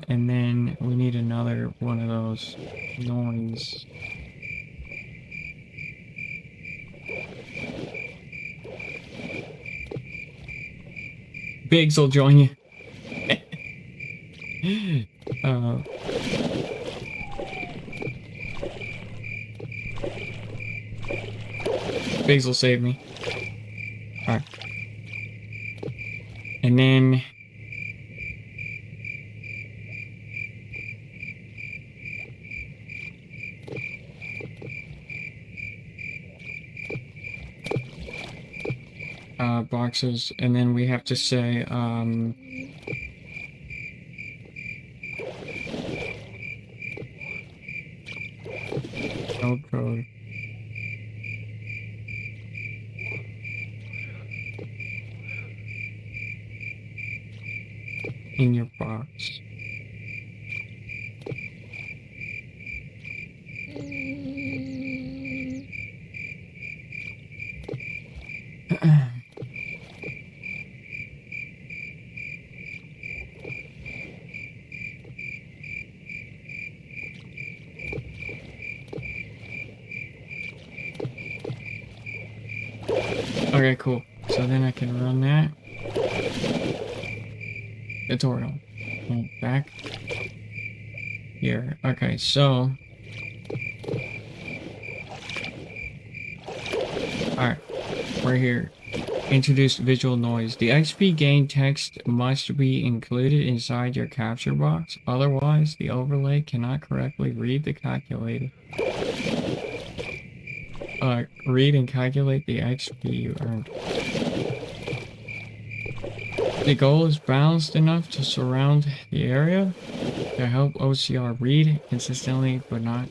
And then we need another one of those noise. Biggs will join you. Biggs will save me. Alright. And then... boxes, and then we have to say, no code. In your box. Okay, cool. So then I can run that. Tutorial. Back here. Okay, so... Alright, we're here. Introduce visual noise. The XP gain text must be included inside your capture box. Otherwise, the overlay cannot correctly read the calculator. Read and calculate the XP you earned. The goal is balanced enough to surround the area to help OCR read consistently, but not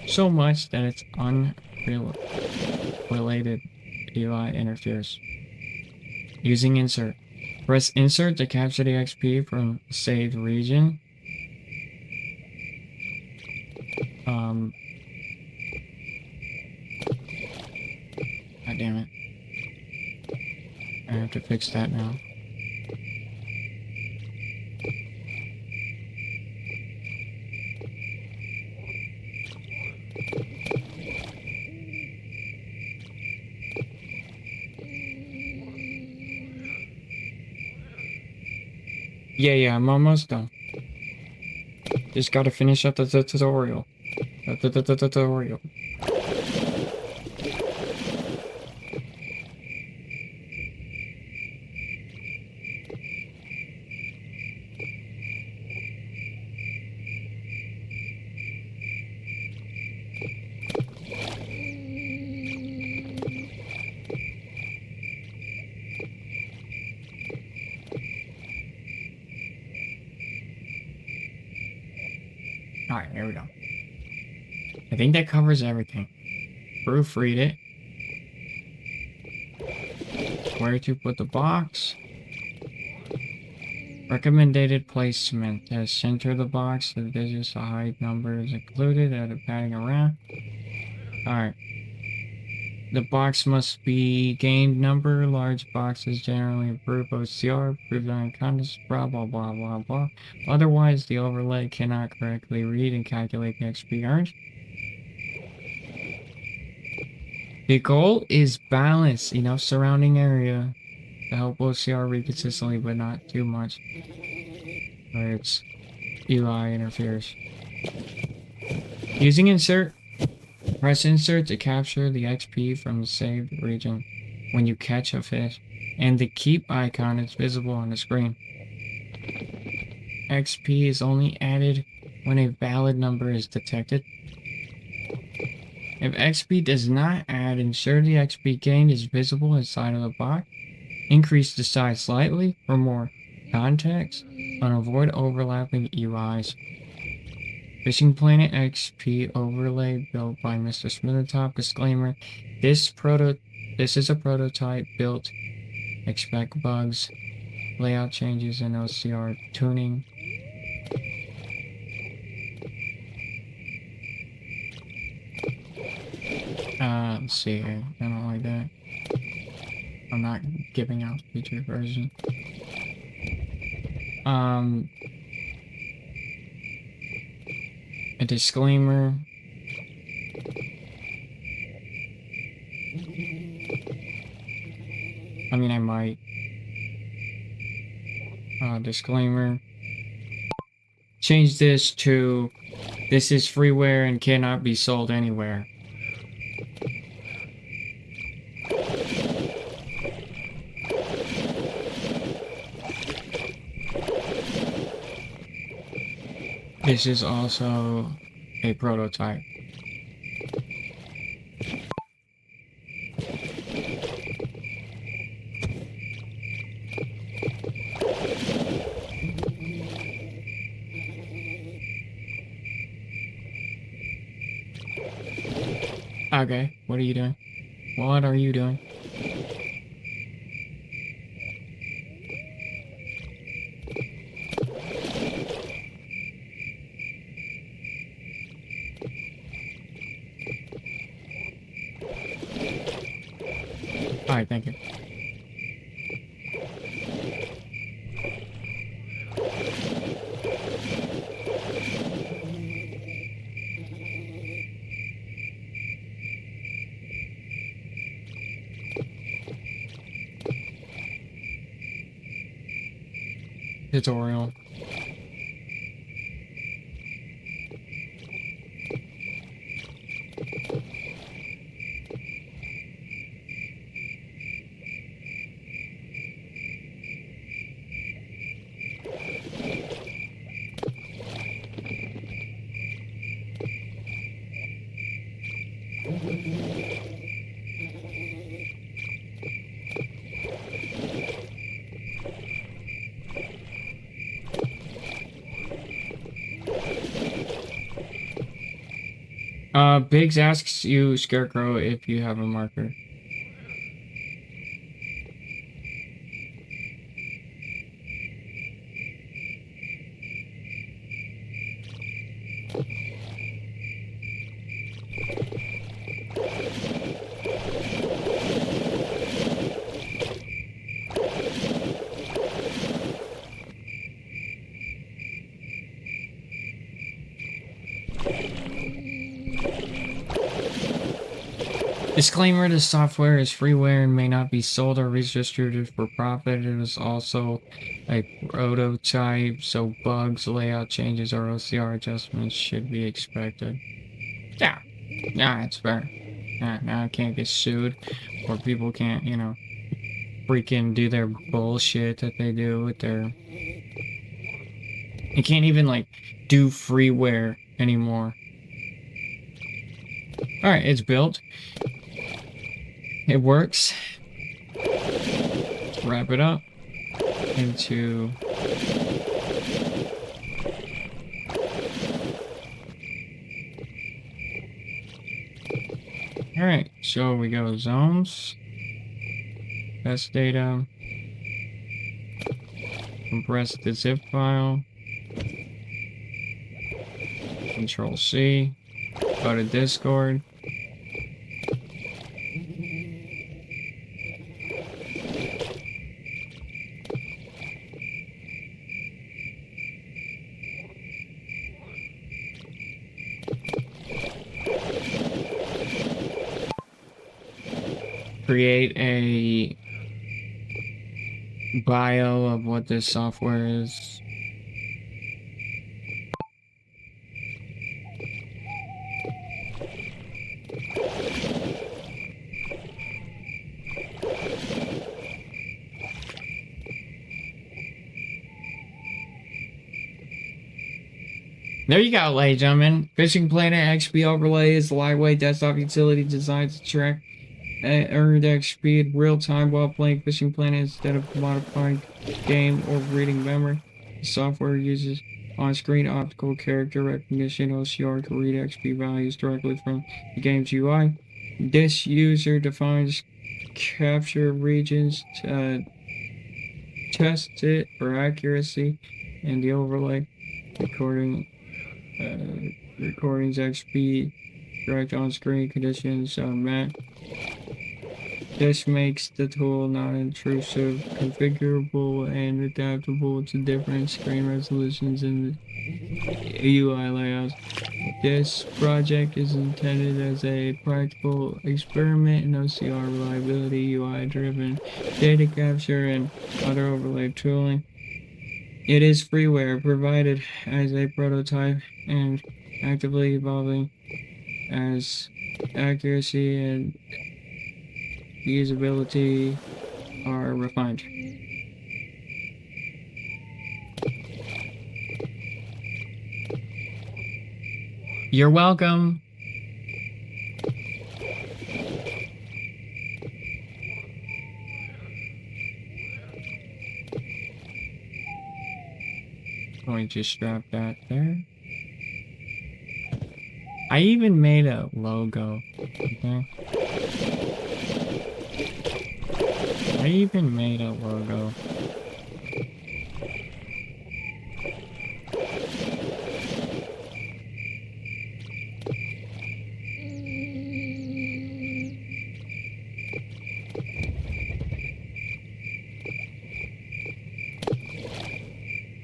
so much that it's unrelated UI interferes. Using insert. Press insert to capture the XP from saved region. God damn it. I have to fix that now. Yeah, I'm almost done. Just gotta finish up the tutorial. The tutorial. Alright, here we go. I think that covers everything. Proofread it. Where to put the box. Recommended placement. Center of the box. The digits, the height number is included. Add padding around. Alright. The box must be gained number. Large boxes generally improve OCR, improve unconscious, blah blah blah blah blah. Otherwise, the overlay cannot correctly read and calculate the XP earned. The goal is balance, enough surrounding area to help OCR read consistently, but not too much, or its UI interferes. Using insert. Press insert to capture the XP from the saved region when you catch a fish, and the keep icon is visible on the screen. XP is only added when a valid number is detected. If XP does not add, ensure the XP gained is visible inside of the box. Increase the size slightly for more context and avoid overlapping UIs. Fishing Planet XP overlay built by Mr. Smithertop. Disclaimer: this is a prototype built. Expect bugs, layout changes, and OCR tuning. Let's see here. I don't like that. I'm not giving out the feature version. A disclaimer. I mean, I might. Disclaimer. Change this to, this is freeware and cannot be sold anywhere. This is also a prototype. Okay, what are you doing? What are you doing? Alright, thank you. Tutorial. Biggs asks you, Scarecrow, if you have a marker. Disclaimer: the software is freeware and may not be sold or redistributed for profit. It is also a prototype, so bugs, layout changes, or OCR adjustments should be expected. Yeah, it's fair. Now I can't get sued, or people can't, you know, freaking do their bullshit that they do with their... You can't even, like, do freeware anymore. Alright, it's built. It works. Let's wrap it up into... Alright, so we go zones. Best data. Compress the zip file. Control C. Go to Discord. Create a bio of what this software is. There you go, ladies and gentlemen. Fishing Planet XP Overlay is the lightweight desktop utility designed to track earned X speed real time while playing Fishing Planet instead of modifying game or reading memory. The software uses on-screen optical character recognition (OCR) to read XP values directly from the game's UI. This user defines capture regions to test it for accuracy, and the overlay recordings XP direct on-screen conditions are met. This makes the tool non-intrusive, configurable, and adaptable to different screen resolutions and UI layouts. This project is intended as a practical experiment in OCR reliability, UI-driven data capture, and other overlay tooling. It is freeware provided as a prototype and actively evolving as accuracy and usability are refined. You're welcome. Going to strap that there. I even made a logo. Okay. I even made a logo.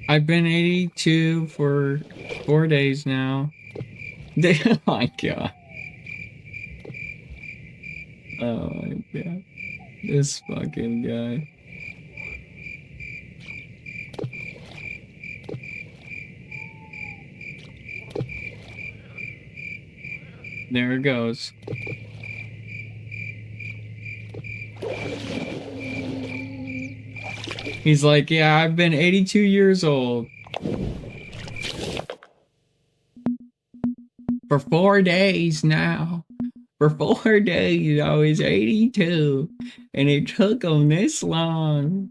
I've been 82 for 4 days now. Oh my god. Oh my god. This fucking guy. There it goes. He's like, yeah, I've been 82 years old. For 4 days now. For 4 days, I was 82. And it took him this long.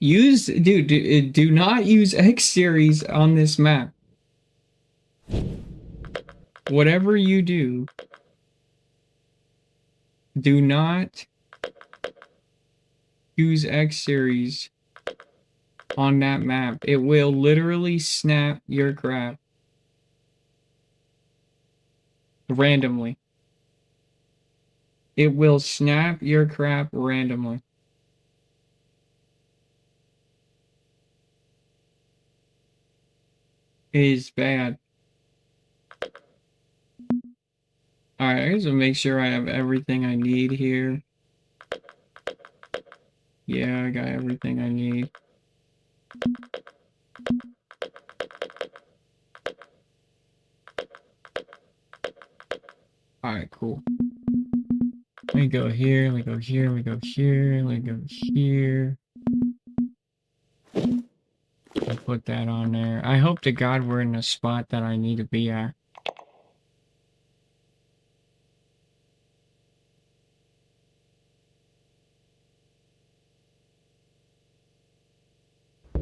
Do not use X series on this map. Whatever you do, do not use X series on that map. It will literally snap your crap randomly. It will snap your crap randomly. It is bad. Alright, I just want to make sure I have everything I need here. Yeah, I got everything I need. Alright, cool. Let me go here, let me go here, let me go here, let me go here. I'll put that on there. I hope to God we're in the spot that I need to be at.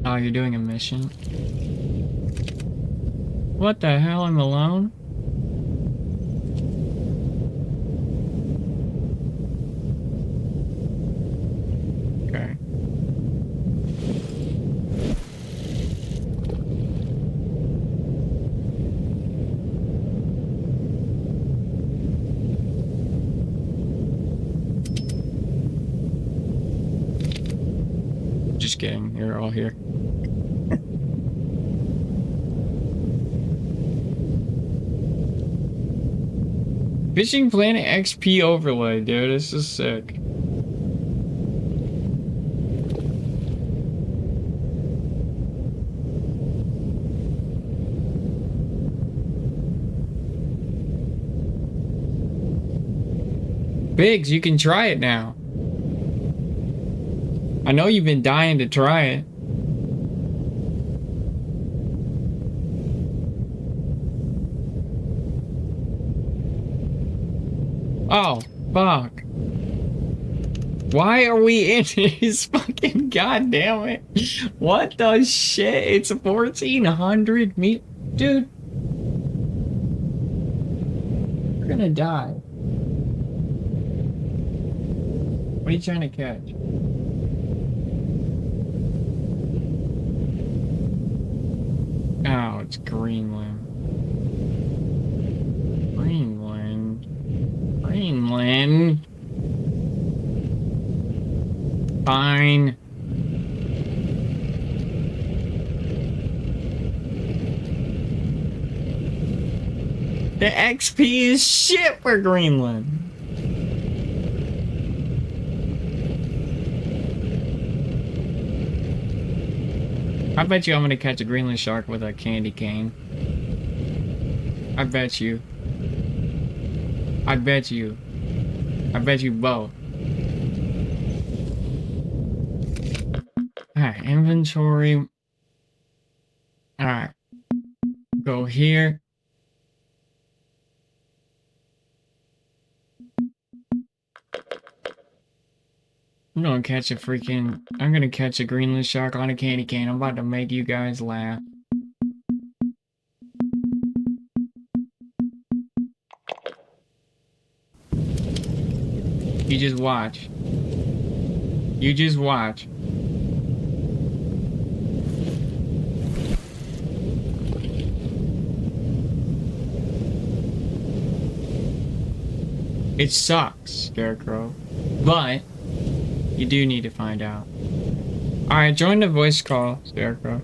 Oh, you're doing a mission? What the hell? I'm alone? Okay. Just kidding. You're all here. Fishing Planet XP overlay, dude. This is sick. Biggs, you can try it now. I know you've been dying to try it. Oh, fuck. Why are we in this fucking goddamn it? What the shit? It's 1400 meters. Dude. We're gonna die. What are you trying to catch? Oh, it's Greenland. Greenland. Greenland. Fine. The XP is shit for Greenland. I bet you I'm gonna catch a Greenland shark with a candy cane. I bet you. I bet you. I bet you both. Alright, inventory. Alright. Go here. I'm gonna catch a Greenland shark on a candy cane. I'm about to make you guys laugh. You just watch. You just watch. It sucks, Scarecrow. But you do need to find out. Alright, join the voice call, Scarecrow.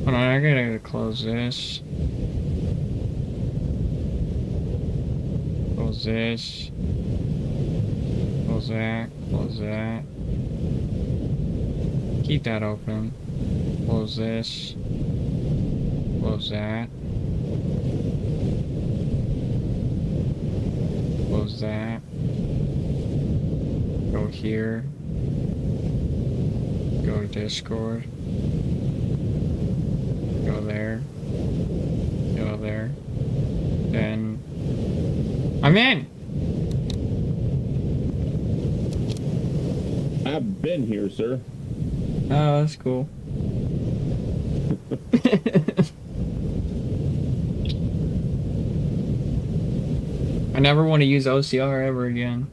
Hold on, I gotta close this. Close this. Close that. Close that. Keep that open. Close this. Close that. Close that. Go here. Go to Discord. Go there. Go there. Then I'm in. I've been here, sir. Oh, that's cool. I never want to use OCR ever again.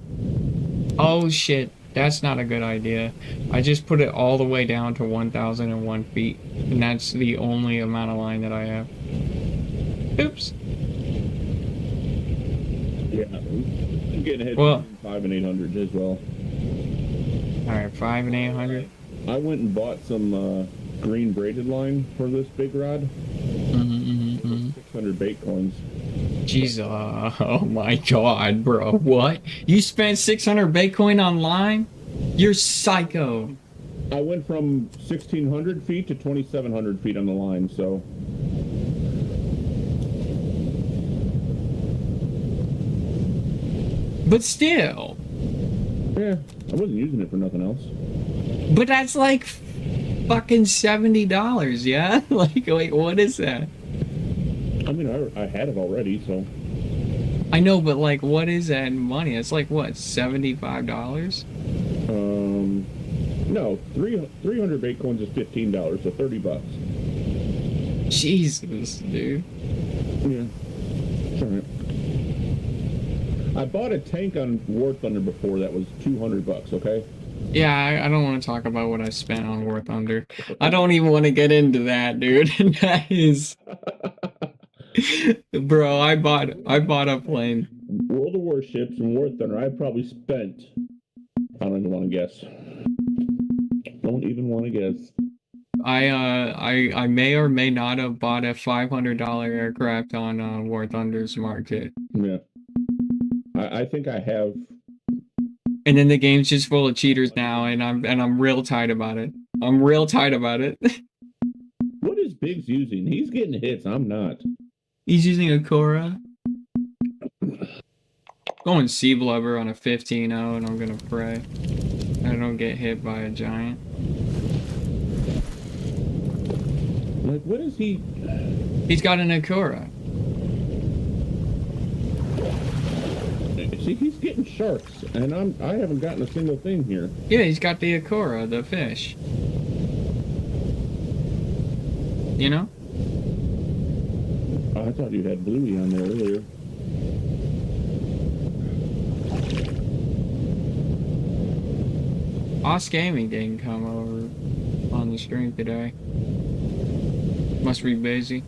Oh shit, that's not a good idea. I just put it all the way down to 1001 feet, and that's the only amount of line that I have. Oops. Yeah, I'm getting hit Well, 5 and 800 as well. Alright, 5 and 800. I went and bought some green braided line for this big rod. 600 bait coins. Jesus, oh my god, bro. What? You spent 600 Bitcoin on line? You're psycho. I went from 1,600 feet to 2,700 feet on the line, so. But still. Yeah, I wasn't using it for nothing else. But that's like fucking $70, yeah? Like, wait, what is that? I mean, I had it already, so. I know, but like, what is that in money? It's like, what, $75? No, 300 bait coins is $15, so $30. Jesus, dude. Yeah. It's all right. I bought a tank on War Thunder before that was $200, okay? Yeah, I don't want to talk about what I spent on War Thunder. I don't even want to get into that, dude. That is, bro. I bought a plane. World of Warships and War Thunder, I probably spent, I don't even want to guess. Don't even want to guess. I may or may not have bought a $500 aircraft on War Thunder's market. Yeah. I think I have. And then the game's just full of cheaters now, and I'm real tight about it. I'm real tight about it. What is Biggs using? He's getting hits. I'm not. He's using a Cora. Going Sea Blubber on a 15-0, and I'm gonna pray I don't get hit by a giant. Like, what is he? He's got an Akura. See, he's getting sharks, and I haven't gotten a single thing here. Yeah, he's got the Akura, the fish. You know? Oh, I thought you had Bluey on there earlier. Oz Gaming didn't come over on the stream today. Must be busy.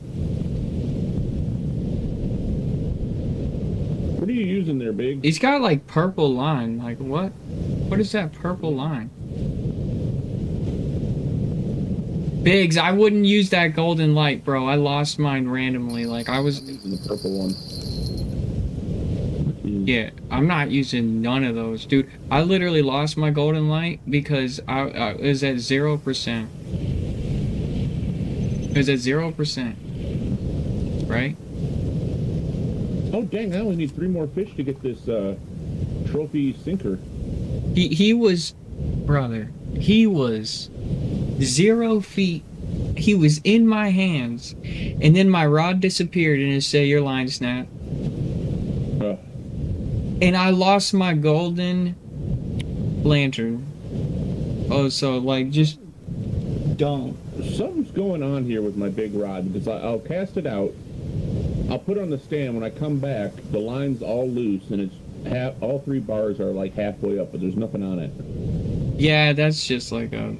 What are you using there, Big? He's got like purple line. Like what? What is that purple line? Biggs, I wouldn't use that golden light, bro. I lost mine randomly. Like I was Using the purple one. Yeah, I'm not using none of those, dude. I literally lost my golden light because I was at 0%. It was at 0%. Right? Oh, dang, I only need 3 more fish to get this trophy sinker. He was, brother, he was 0 feet. He was in my hands, and then my rod disappeared and it said your line snapped. And I lost my golden lantern. Oh, so like just don't. Something's going on here with my big rod because I'll cast it out. I'll put it on the stand. When I come back, the line's all loose and it's all 3 bars are like halfway up, but there's nothing on it. Yeah, that's just like a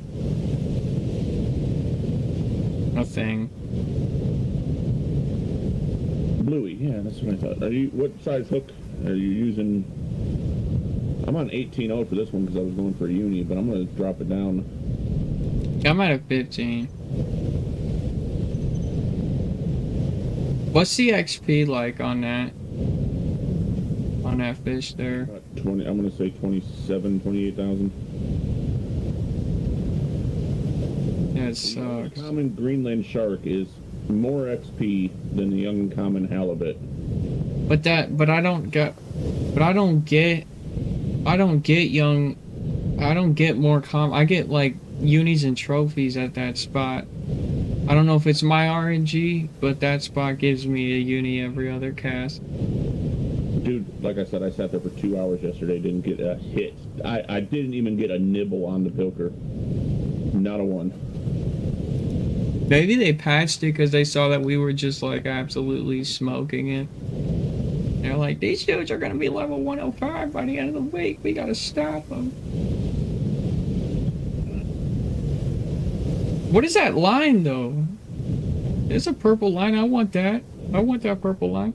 thing. Bluey, yeah, that's what I thought. What size hook are you using? I'm on 18.0 for this one because I was going for a uni, but I'm going to drop it down. I'm at a 15. What's the XP like on that fish there? 20. I'm going to say 28,000. That sucks. The common Greenland shark is more XP than the young common halibut. But I don't get more I get like unis and trophies at that spot. I don't know if it's my RNG, but that spot gives me a uni every other cast. Dude, like I said, I sat there for 2 hours yesterday, didn't get a hit. I didn't even get a nibble on the pilker. Not a one. Maybe they patched it because they saw that we were just like absolutely smoking it. They're like, these dudes are gonna be level 105 by the end of the week. We gotta stop them. What is that line though? It's a purple line. I want that. I want that purple line.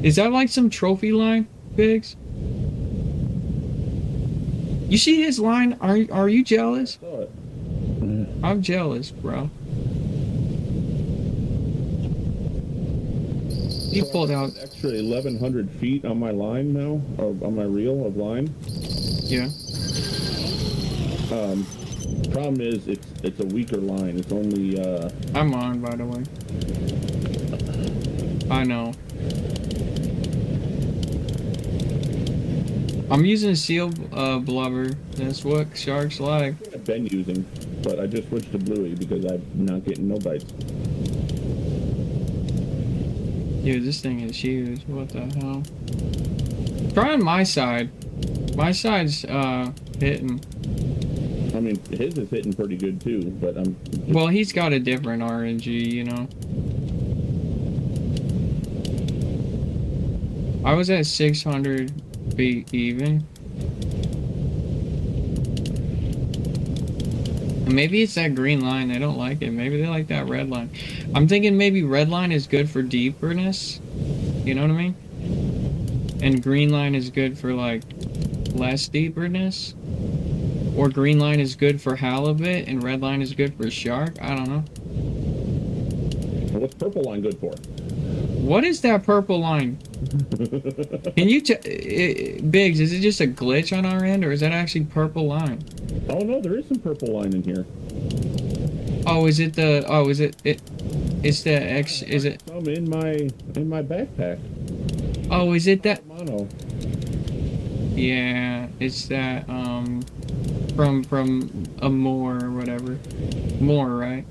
Is that like some trophy line, Biggs? You see his line? Are you jealous? I'm jealous, bro. He pulled out extra 1,100 feet on my line now, or on my reel of line. Yeah. Problem is, it's a weaker line. It's only. I'm on, by the way. I know. I'm using seal blubber. That's what sharks like. I've been using, but I just switched to Bluey because I'm not getting no bites. Dude, this thing is huge. What the hell? Try on my side. My side's hitting. I mean, his is hitting pretty good too, but I'm. Well, he's got a different RNG, you know. I was at 600 feet even. And maybe it's that green line. They don't like it. Maybe they like that red line. I'm thinking maybe red line is good for deeperness. You know what I mean? And green line is good for like less deeperness. Or green line is good for halibut and red line is good for shark. I don't know. What's purple line good for? What is that purple line? Can you Biggs, is it just a glitch on our end or is that actually purple line? Oh no, there is some purple line in here. Oh, is it the it's the X is it Some in my backpack. Oh, is it that Mono. Yeah, it's that from a moor or whatever. Moor, right?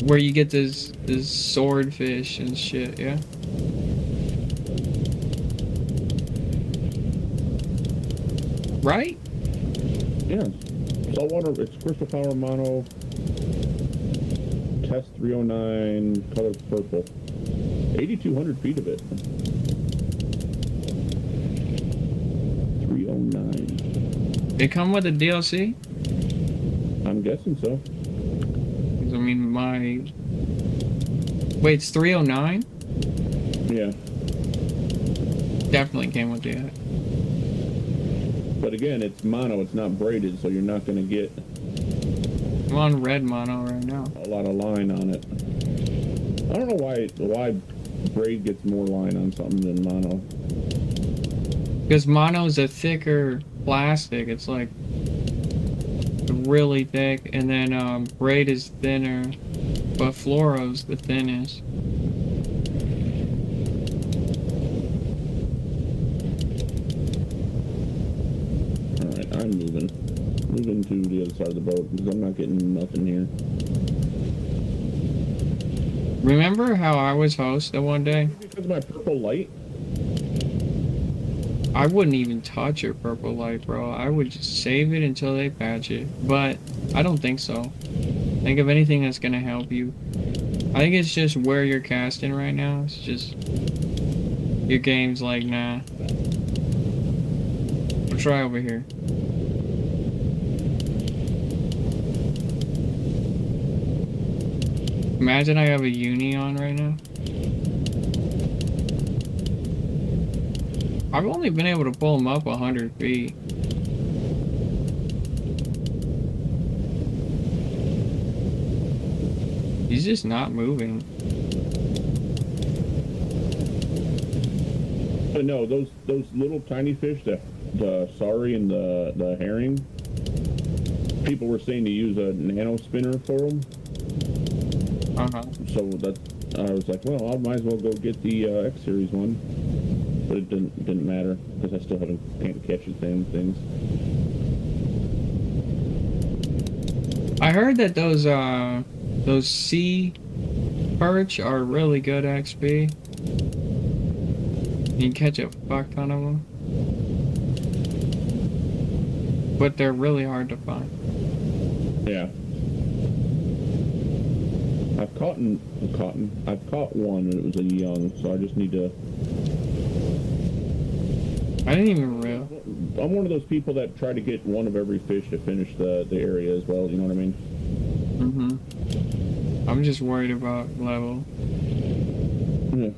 Where you get this swordfish and shit, yeah? Right? Yeah. Saltwater, it's crystal power mono. Test 309, color purple. 8,200 feet of it. 309. They come with a DLC? I'm guessing so. 'Cause, I mean, my... Wait, it's 309? Yeah. Definitely came with that. But again, it's mono, it's not braided, so you're not going to get I'm on red mono right now. a lot of line on it. I don't know why braid gets more line on something than mono. Because mono is a thicker plastic. It's like really thick. And then braid is thinner. But fluoro's the thinnest. Alright, I'm moving. Moving to the other side of the boat because I'm not getting nothing here. Remember how I was host the one day? Because of my purple light? I wouldn't even touch your purple light, bro. I would just save it until they patch it. But I don't think so. Think of anything that's gonna help you. I think it's just where you're casting right now. It's just your game's like, nah. We'll try over here. Imagine I have a uni on right now. I've only been able to pull him up 100 feet. He's just not moving. But no, those little tiny fish, the sorry and the herring, people were saying to use a nano spinner for them. Uh-huh. So that I was like, well, I might as well go get the X Series one. But it didn't matter because I still can't catch the same things. I heard that those sea perch are really good XP. You can catch a fuck ton of them. But they're really hard to find. Yeah. I've caught one and it was a young, so I just need to. I didn't even realize. I'm one of those people that try to get one of every fish to finish the area as well. You know what I mean? Mm-hmm. I'm just worried about level. Yeah.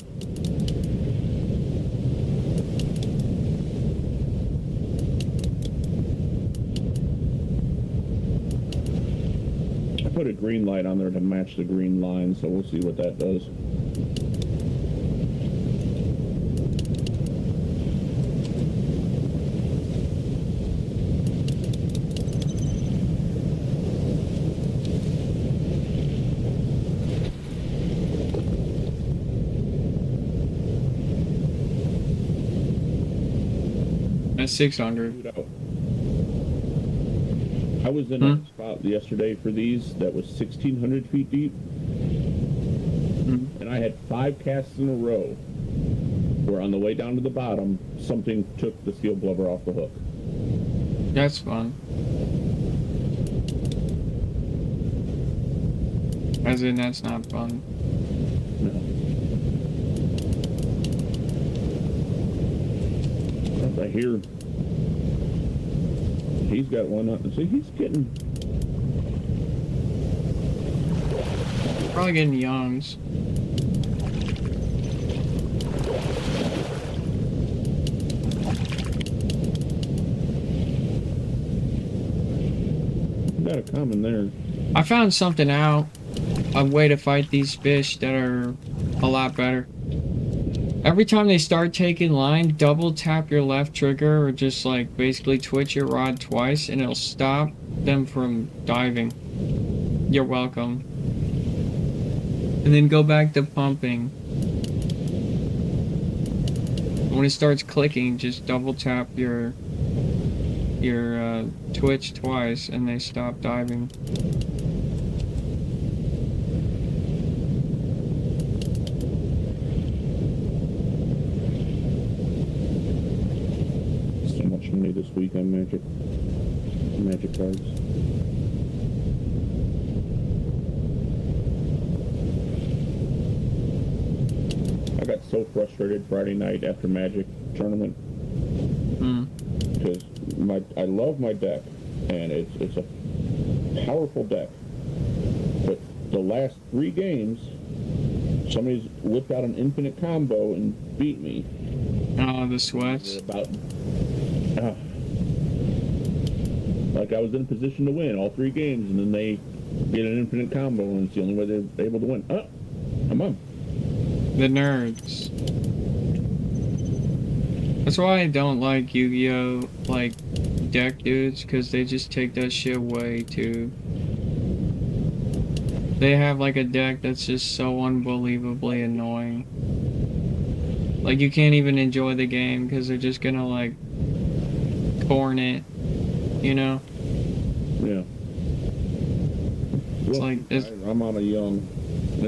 I put a green light on there to match the green line, so we'll see what that does. That's 600. I was in a spot yesterday for these that was 1,600 feet deep, and I had 5 casts in a row, where on the way down to the bottom, something took the steel blubber off the hook. That's fun. As in, that's not fun. No. I hear he's got one up. See, he's getting. Probably getting youngs. Got a common there. I found something out. A way to fight these fish that are a lot better. Every time they start taking line, double tap your left trigger or just like basically twitch your rod twice and it'll stop them from diving. You're welcome. And then go back to pumping. When it starts clicking, just double tap your twitch twice and they stop diving. So much money this week on Magic cards. I got so frustrated Friday night after Magic tournament because I love my deck and it's a powerful deck, but the last 3 games somebody's whipped out an infinite combo and beat me. Oh, the sweats. About like I was in a position to win all 3 games and then they get an infinite combo and it's the only way they're able to win. Come on. The nerds. That's why I don't like Yu-Gi-Oh! Like deck dudes, because they just take that shit way too. They have like a deck that's just so unbelievably annoying. Like you can't even enjoy the game because they're just gonna like corn it, you know? Yeah. It's like I'm on a young.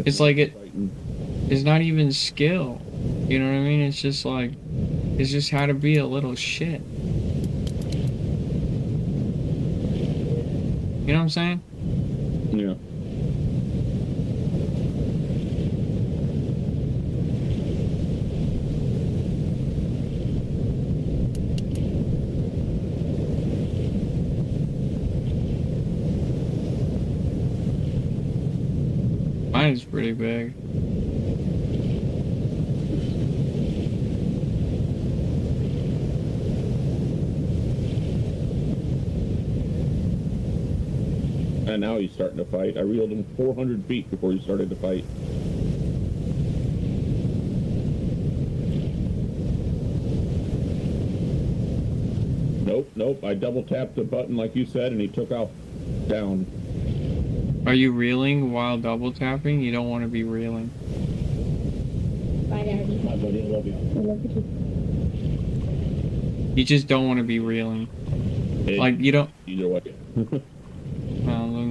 It's like it's not even skill. You know what I mean? It's just like it's just how to be a little shit. You know what I'm saying? Yeah. Mine's pretty big. And now he's starting to fight. I reeled him 400 feet before he started to fight. Nope. I double tapped the button like you said, and he took off down. Are you reeling while double tapping? You don't want to be reeling. Bye, Daddy. My buddy, I love you. I love you too. You just don't want to be reeling. Hey, Like you don't. either way.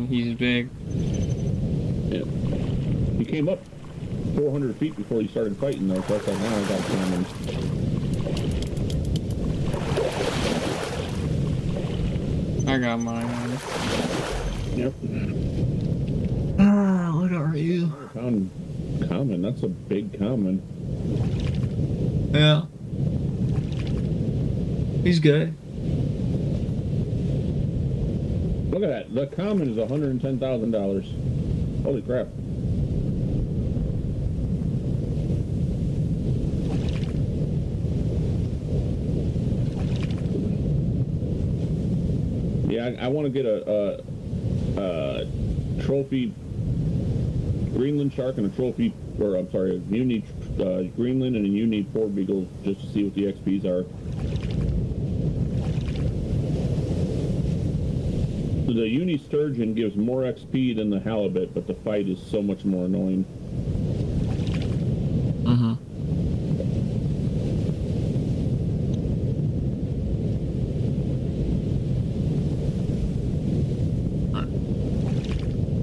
He's big. Yeah. He came up 400 feet before he started fighting, though, so I thought, now I got him. I got mine on. Yep. What are you? Pound common. That's a big common. Yeah. He's good. Look at that. The common is $110,000. Holy crap. Yeah, I want to get a trophy Greenland shark and a trophy, or I'm sorry, a uni Greenland and a uni Port Beagle just to see what the XPs are. The uni sturgeon gives more XP than the halibut, but the fight is so much more annoying. Mm-hmm.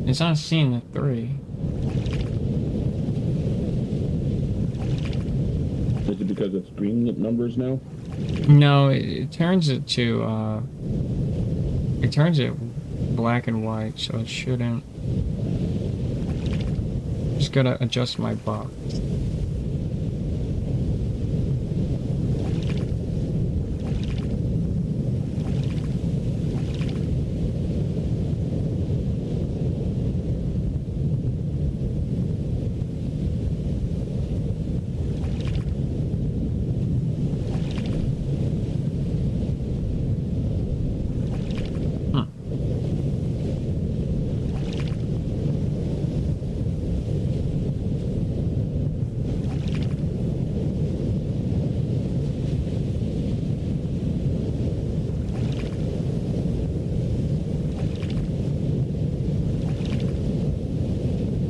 It's not seeing the 3. Is it because it's green numbers now? No, it turns it to it turns it black and white, so it shouldn't. Just gotta adjust my box.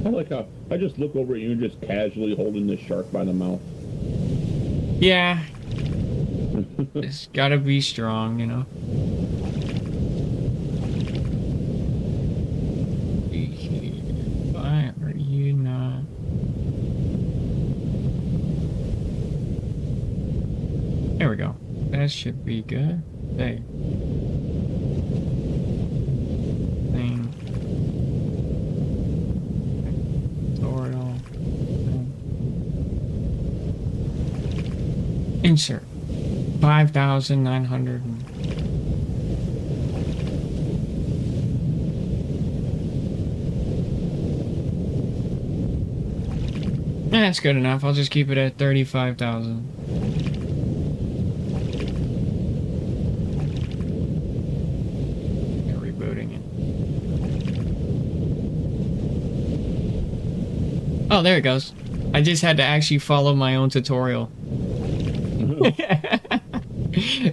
I like how I just look over at you and just casually holding this shark by the mouth. Yeah, it's gotta be strong, you know. Why are you not? There we go. That should be good. Hey. Thing. Tutorial. Insert. 5,900. That's good enough. I'll just keep it at 35,000. Rebooting it. Oh, there it goes. I just had to actually follow my own tutorial.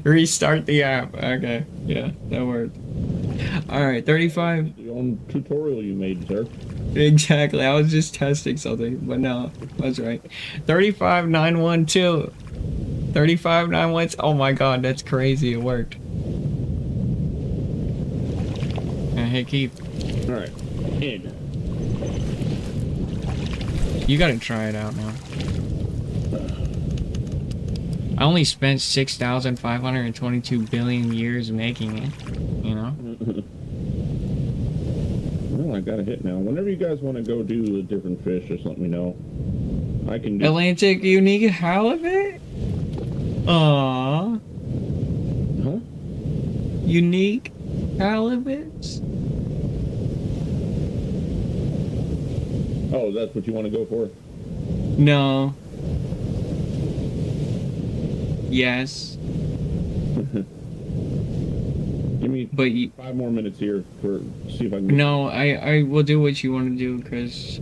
Restart the app. Okay. Yeah, that worked. Alright, 35. The own tutorial you made, sir. Exactly. I was just testing something, but no, that's right. 35,912. 35,912. Oh my god, that's crazy. It worked. And hit keep. Alright. In. You gotta try it out now. I only spent 6,522 billion years making it, you know? Well, I got a hit now. Whenever you guys want to go do a different fish, just let me know. I can do. Atlantic unique halibut? Aww. Huh? Unique halibuts? Oh, that's what you want to go for? No. Yes. Give me But you, 5 more minutes here for see if I can. no, I will do what you want to do, because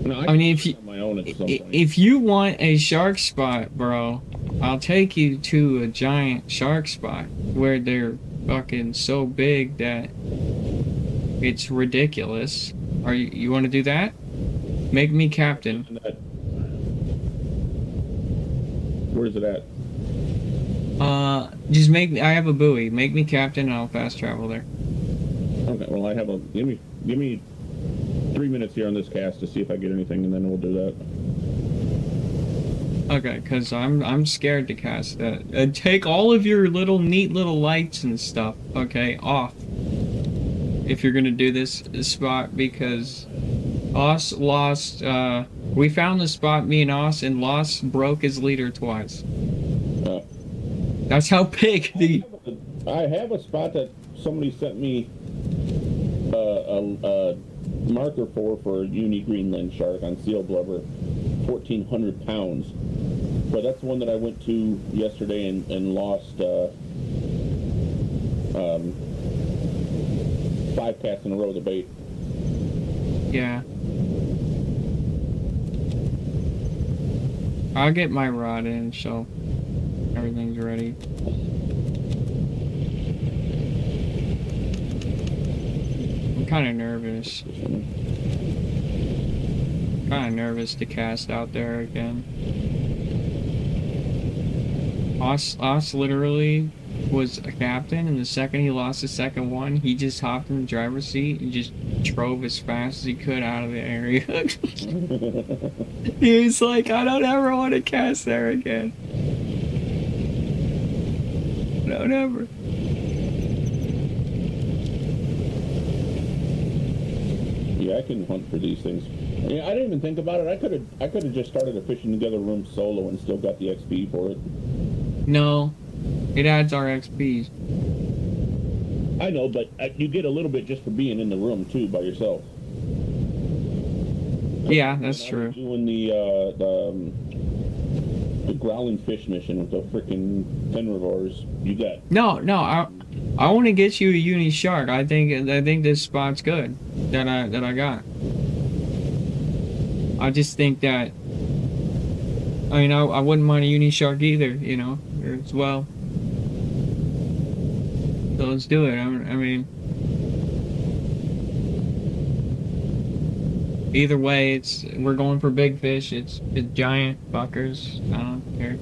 No, I mean, if can you- on my own at some point. if you want a shark spot, bro, I'll take you to a giant shark spot where they're fucking so big that it's ridiculous. Are you want to do that? Make me captain. Where's it at? Just make me. I have a buoy. Make me captain, and I'll fast travel there. Okay, well I have a give me 3 minutes here on this cast to see if I get anything, and then we'll do that. Okay, cause I'm scared to cast that. Take all of your neat little lights and stuff, okay, off. If you're gonna do this spot, because Oss lost. We found the spot, me and Oss, and Loss broke his leader twice. Oh. That's how big the. I have a spot that somebody sent me a marker for a uni Greenland shark on seal blubber, 1,400 pounds. But that's the one that I went to yesterday and lost 5 casts in a row of the bait. Yeah. I'll get my rod in, so everything's ready. I'm kind of nervous. Kind of nervous to cast out there again. Oss literally was a captain, and the second he lost the second one, he just hopped in the driver's seat and just drove as fast as he could out of the area. He was like, I don't ever want to cast there again. No, never. Yeah, I can hunt for these things. Yeah, I didn't even think about it. I could have just started a fishing together room solo and still got the XP for it. No, it adds our XPs. I know, but you get a little bit just for being in the room too by yourself. Yeah, that's When I true. was doing the growling fish mission with the freaking Fenrivores, you got No, I want to get you a uni shark. I think this spot's good that I got. I just think that. I mean, I wouldn't mind a uni shark either, you know, as well. So let's do it. I mean, either way, we're going for big fish. It's giant fuckers. I don't care.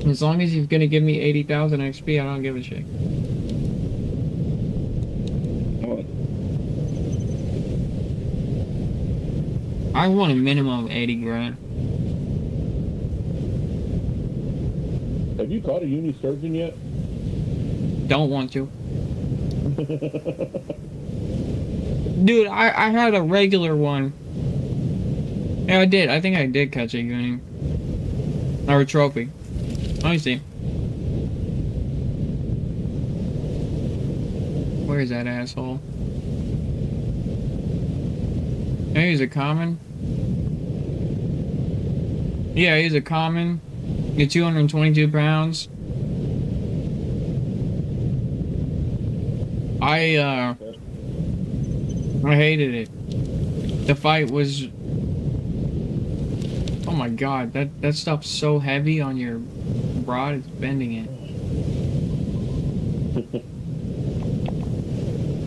As long as he's gonna give me 80,000 XP, I don't give a shit. I want a minimum of 80 grand. Have you caught a uni sturgeon yet? Don't want to. Dude, I had a regular one. Yeah, I did. I think I did catch a uni. Or a trophy. Let me see. Where is that asshole? Maybe he's a common. Yeah, he's a common. Get 222 pounds. I hated it. The fight was. Oh my god, that stuff's so heavy on your rod, it's bending it.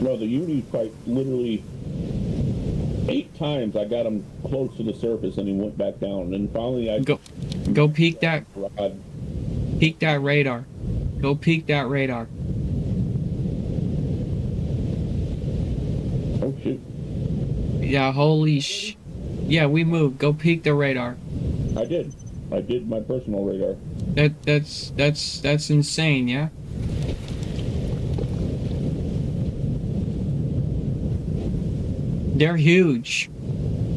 No, the uni fight literally 8 times I got him close to the surface and he went back down. And finally I Go peek that rod. radar. Go peek that radar. Oh shit. Yeah, holy sh. Yeah, we moved. Go peek the radar. I did my personal radar. That's insane, yeah? They're huge.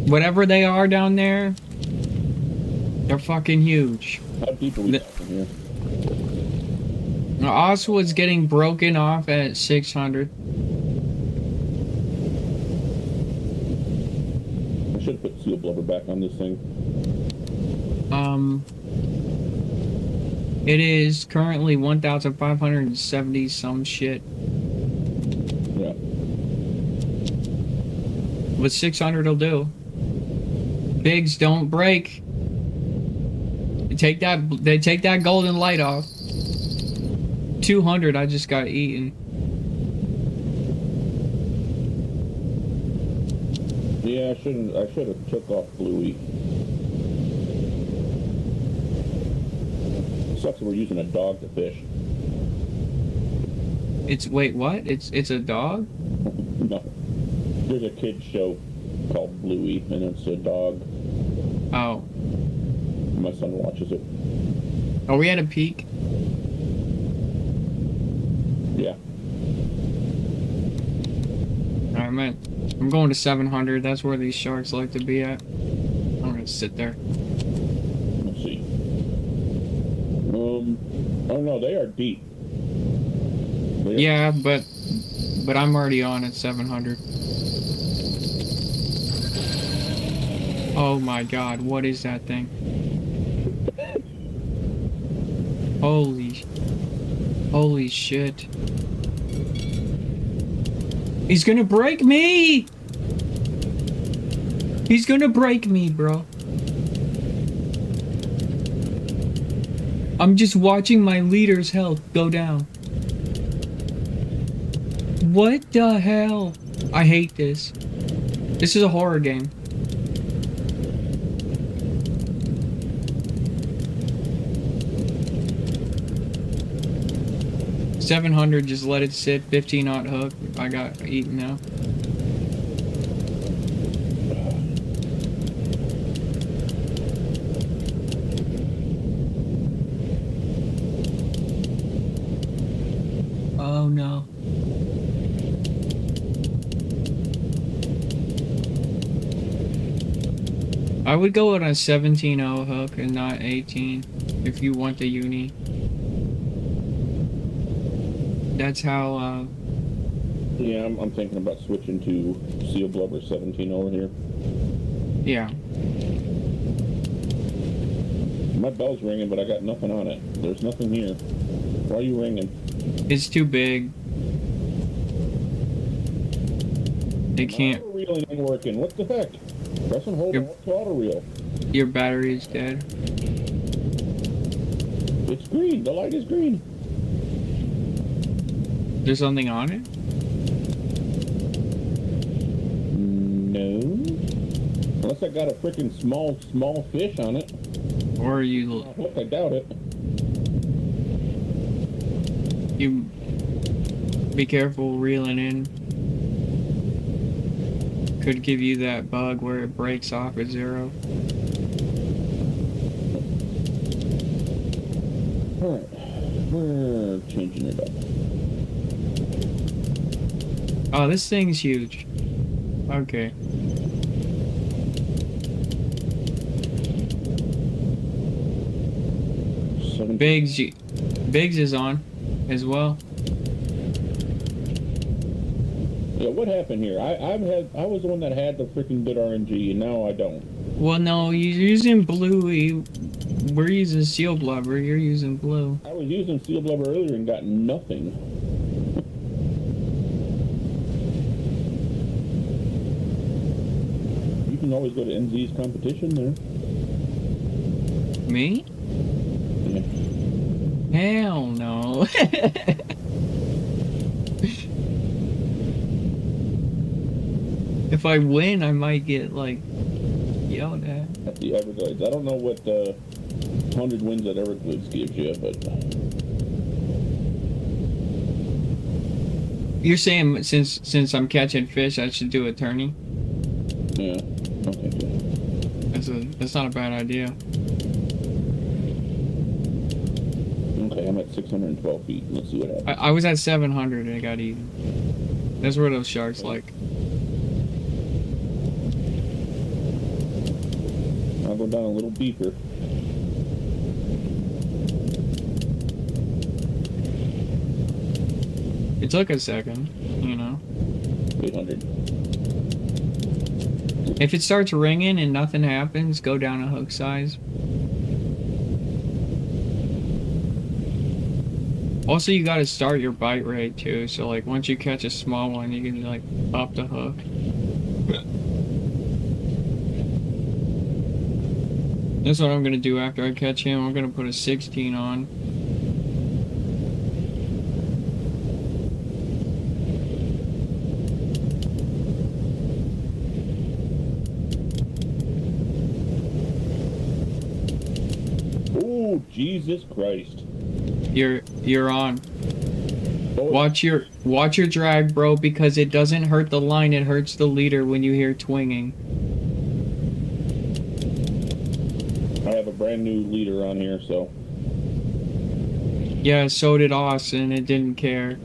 Whatever they are down there, they're fucking huge. How deep are we down from here? Oswald's getting broken off at 600. I should put seal blubber back on this thing. It is currently 1,570 some shit. Yeah. But 600 will do. Bigs don't break. They take that golden light off. 200, I just got eaten. Yeah, I should have took off Bluey. Sucks that we're using a dog to fish. Wait, what? It's a dog? No. There's a kid's show called Bluey, and it's a dog. Oh. My son watches it. Are we at a peak? Yeah. Alright, man. I'm going to 700. That's where these sharks like to be at. I'm gonna sit there. Let's see. Oh no, they are deep. Yeah, but I'm already on at 700. Oh my god, what is that thing? Holy shit. He's gonna break me! He's gonna break me, bro. I'm just watching my leader's health go down. What the hell? I hate this. This is a horror game. 700, just let it sit. 15 aught hook. I got eaten now. Oh no. I would go on a 17-0 hook and not 18 if you want the uni. That's how, Yeah, I'm thinking about switching to Seal Blubber 17 over here. yeah. My bell's ringing, but I got nothing on it. There's nothing here. Why are you ringing? It's too big. It can't. Auto reeling ain't working. What the heck? Press and hold Your- to auto reel. Your battery is dead. It's green. The light is green. There's something on it? No. Unless I got a freaking small fish on it. Or you Look, I doubt it. be careful reeling in. Could give you that bug where it breaks off at 0. Alright. We're changing it up. Oh, this thing's huge. Okay. Biggs is on as well. Yeah, what happened here? I was the one that had the freaking good RNG, and now I don't. Well, no, you're using blue. We're using seal blubber. You're using blue. I was using Seal Blubber earlier and got nothing. You can always go to NZ's competition there. Me? Yeah. Hell no. If I win, I might get like yelled at. At the Everglades. I don't know what 100 wins at Everglades gives you, but You're saying since I'm catching fish, I should do a tourney? yeah. Okay, good. That's not a bad idea. Okay, I'm at 612 feet. Let's see what happens. I was at 700 and I got eaten. That's where those sharks like. I'll go down a little deeper. It took a second, you know. 800. If it starts ringing and nothing happens, go down a hook size. Also, you gotta start your bite rate too. So like once you catch a small one, you can like up the hook. That's what I'm gonna do after I catch him. I'm gonna put a 16 on. Oh, Jesus Christ. You're on. Oh, Watch your drag, bro, because it doesn't hurt the line, it hurts the leader when you hear twinging. I have a brand new leader on here, so. Yeah, so did Austin. It didn't care.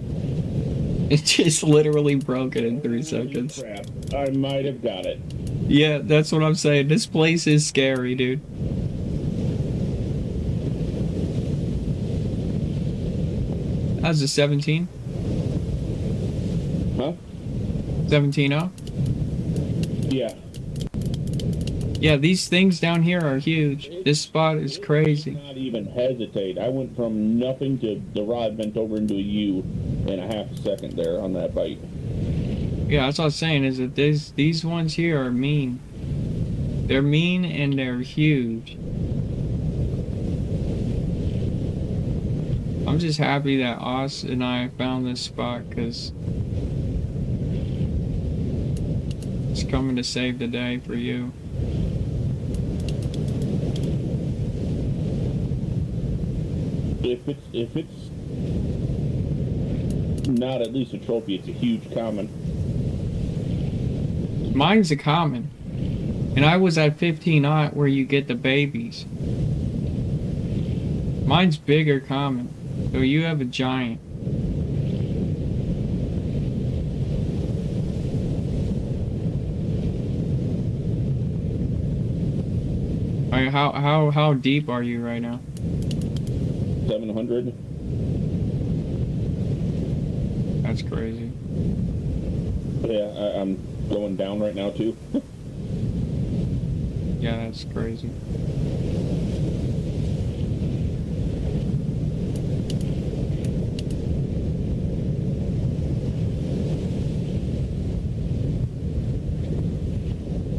It just literally broke it in 3 seconds. Crap. I might have got it. Yeah, that's what I'm saying. This place is scary, dude. That was a 17. Huh? 17-0. Yeah. Yeah, these things down here are huge. This spot is crazy. Not even hesitate. I went from nothing to the rod bent over into a U in a half a second there on that bite. Yeah, that's what I was saying, is that these ones here are mean. They're mean and they're huge. I'm just happy that Oz and I found this spot, because it's coming to save the day for you. If it's not at least a trophy. It's a huge common. Mine's a common. And I was at 15 aught where you get the babies. Mine's bigger common. So you have a giant. Alright, how deep are you right now? 700. That's crazy. Yeah, I'm going down right now too. Yeah, that's crazy.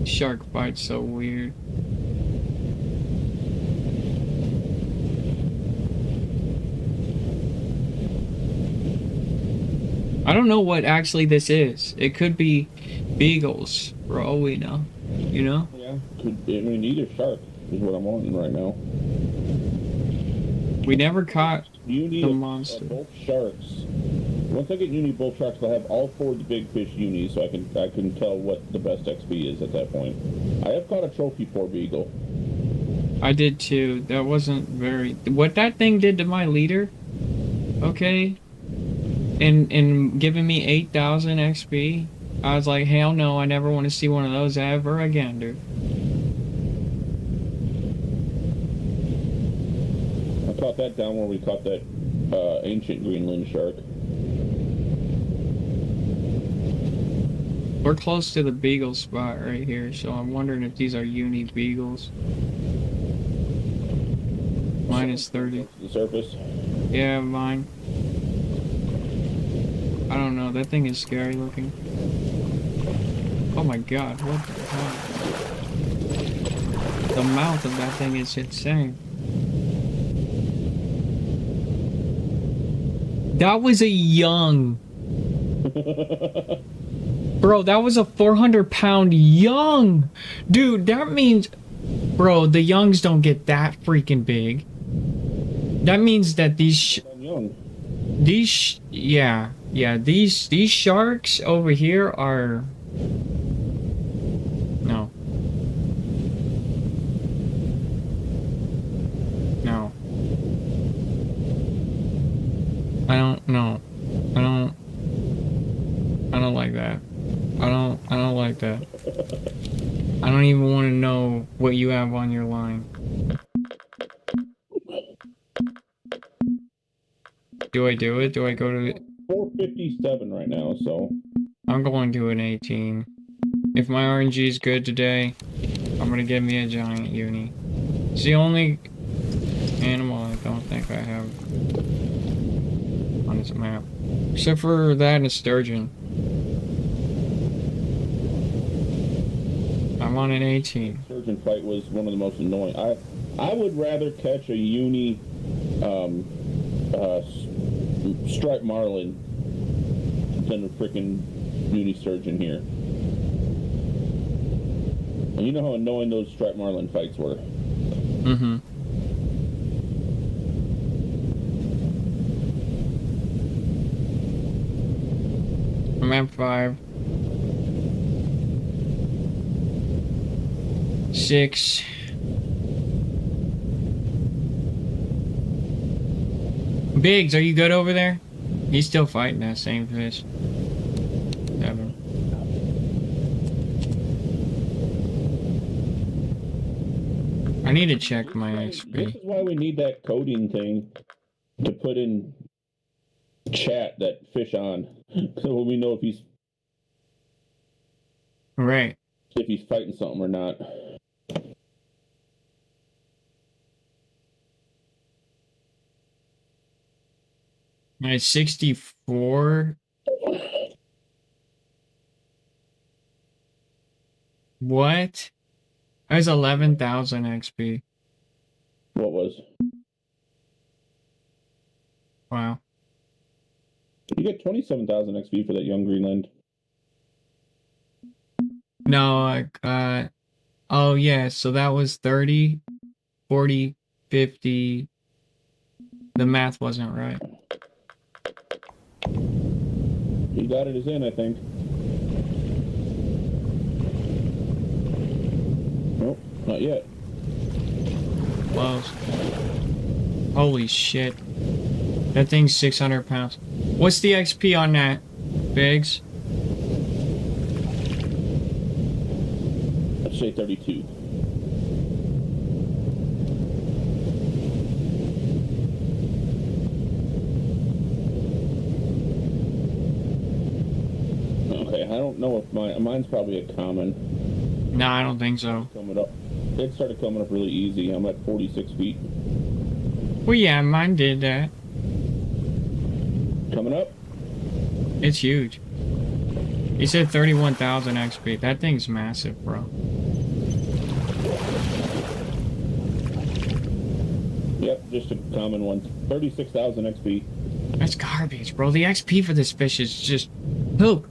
Shark bite's so weird. I don't know what actually this is. It could be beagles, for all we know. You know? Yeah, I mean, either shark is what I'm wanting right now. We never caught Uni the of monster. both sharks. Once I get uni both sharks, I'll have all 4 of the big fish uni, so I can tell what the best XP is at that point. I have caught a trophy for beagle. I did too. That wasn't very... What that thing did to my leader, okay, and giving me 8,000 XP, I was like, hell no, I never want to see one of those ever again, dude. I caught that down where we caught that ancient Greenland shark. We're close to the beagle spot right here, so I'm wondering if these are uni beagles. Mine is 30. The surface. Yeah, mine. I don't know, that thing is scary looking. Oh my god, what the hell? The mouth of that thing is insane. That was a young. Bro, that was a 400-pound young. Dude, that means... Bro, the youngs don't get that freaking big. That means that these... I'm young. Yeah, these sharks over here are... No. No. I don't know. I don't like that. I don't like that. I don't even want to know what you have on your line. Do I do it? Do I go to... 457 right now, so... I'm going to an 18. If my RNG is good today, I'm gonna give me a giant uni. It's the only animal I don't think I have on this map. Except for that and a sturgeon. I'm on an 18. Surgeon fight was one of the most annoying. I would rather catch a uni striped marlin than a freaking uni sturgeon here. And you know how annoying those striped marlin fights were. Mm-hmm. I'm at 5. 6. Biggs, are you good over there? He's still fighting that same fish. 7. I need to check my This XP. is why we need that coding thing to put in chat that fish on, so we know if Right. he's fighting something or not. My 64. What? That's 11,000 XP. What was? Wow. You get 27,000 XP for that young Greenland. No, I got... Oh, yeah, so that was 30, 40, 50. The math wasn't right. He got it as in, I think. Nope, not yet. Close. Holy shit. That thing's 600 pounds. What's the XP on that, Biggs? Let's say 32. Okay, I don't know if mine's probably a common. No, I don't think so. Coming up. It started coming up really easy. I'm at 46 feet. Well, yeah, mine did that. Coming up. It's huge. He said 31,000 XP. That thing's massive, bro. Yep, just a common one. 36,000 XP. That's garbage, bro. The XP for this fish is just poop.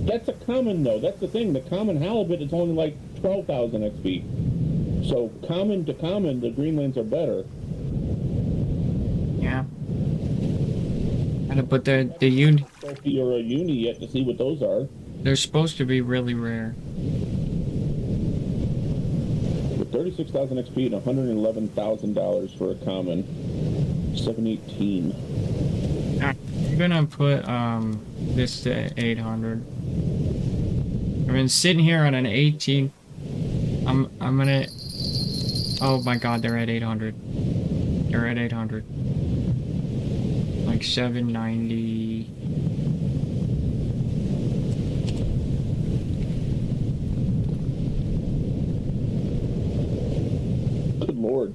That's a common, though. That's the thing. The common halibut is only like 12,000 XP. So common to common, the Greenlands are better. Yeah. But the uni, Trophy or a uni yet to see what those are. they're supposed to be really rare. With 36,000 XP and $111,000 for a common. 718. I'm gonna put this to 800. I've been sitting here on an 18. I'm gonna. Oh my God, they're at 800. They're at 800. Like 790. Good Lord.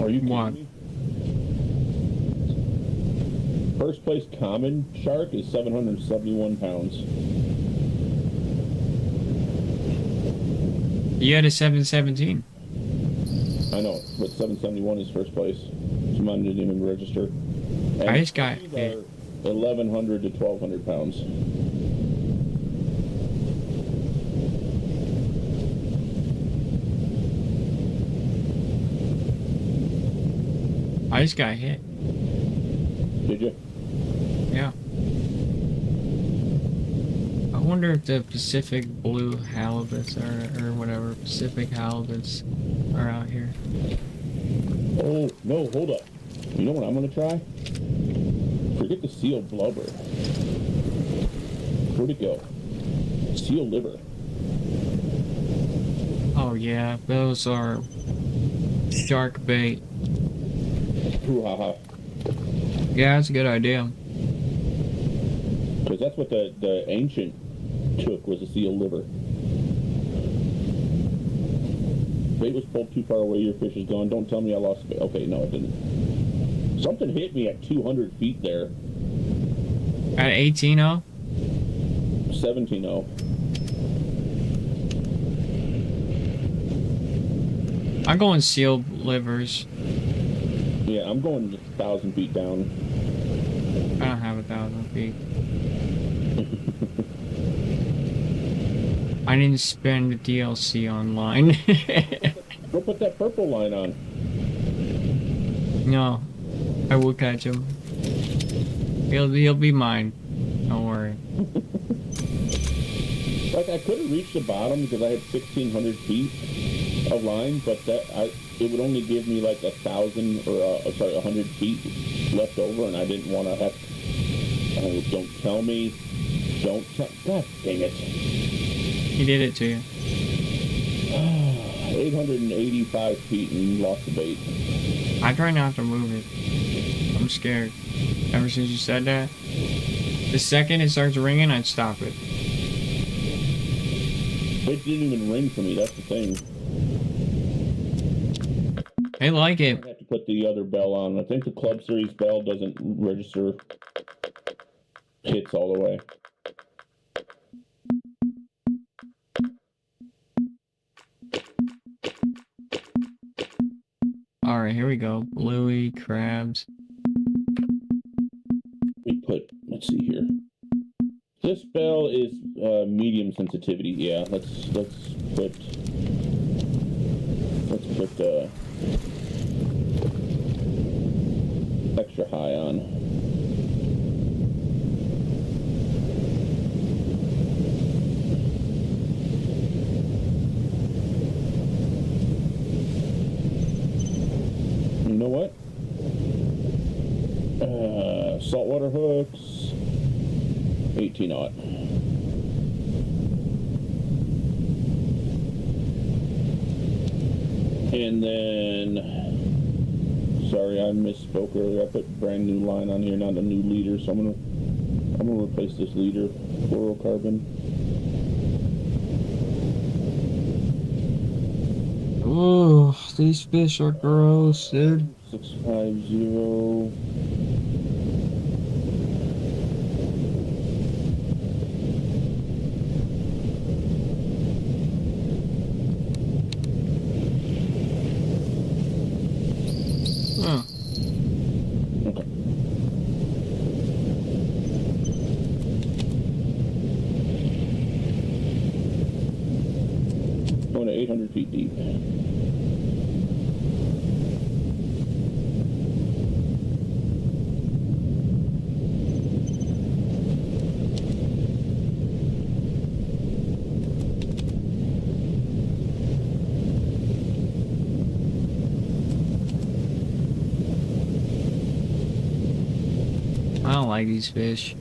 Are you kidding What? me? First place common shark is 771 pounds. You had a 717. I know, but 771 is first place. So mine didn't even register. And I just got these hit. are 1,100 to 1,200 pounds. I just got hit. Did you? Yeah. I wonder if the Pacific blue halibuts or whatever Pacific halibuts are out here. Oh, no, hold up. You know what I'm going to try? Forget the seal blubber. Where'd it go? Seal liver. Oh yeah, those are shark bait. Ooh, ha, ha. Yeah, that's a good idea. Because that's what the ancient took, was a seal liver. Bait was pulled too far away, your fish is gone. Don't tell me I lost bait. Okay, no, it didn't. Something hit me at 200 feet there. At 18-0? 17-0. I'm going seal livers. Yeah, I'm going 1,000 feet down. I don't have 1,000 feet. I didn't spend the DLC online. Go put that purple line on. No, I will catch him. He'll be mine. Don't worry. Like, I could have reached the bottom because I had 1,600 feet of line, but it would only give me like 1,000 or 100 feet left over, and I didn't want to have. Oh, don't tell me. Don't tell. God dang it. He did it to you. 885 feet and lost the bait. I try not to move it. I'm scared. Ever since you said that, the second it starts ringing, I'd stop it. It didn't even ring for me. That's the thing. I like I it. have to put the other bell on. I think the Club Series bell doesn't register hits all the way. All right, here we go. Bluey, crabs. Let's see here. This bell is medium sensitivity. Yeah, let's put extra high on. Saltwater hooks. 18-aught. And then, sorry, I misspoke earlier. I put brand new line on here, not a new leader. So I'm gonna replace this leader, fluorocarbon. Oh, these fish are gross, dude. 650. Huh. Okay. Going to 800 feet deep. I don't like these fish.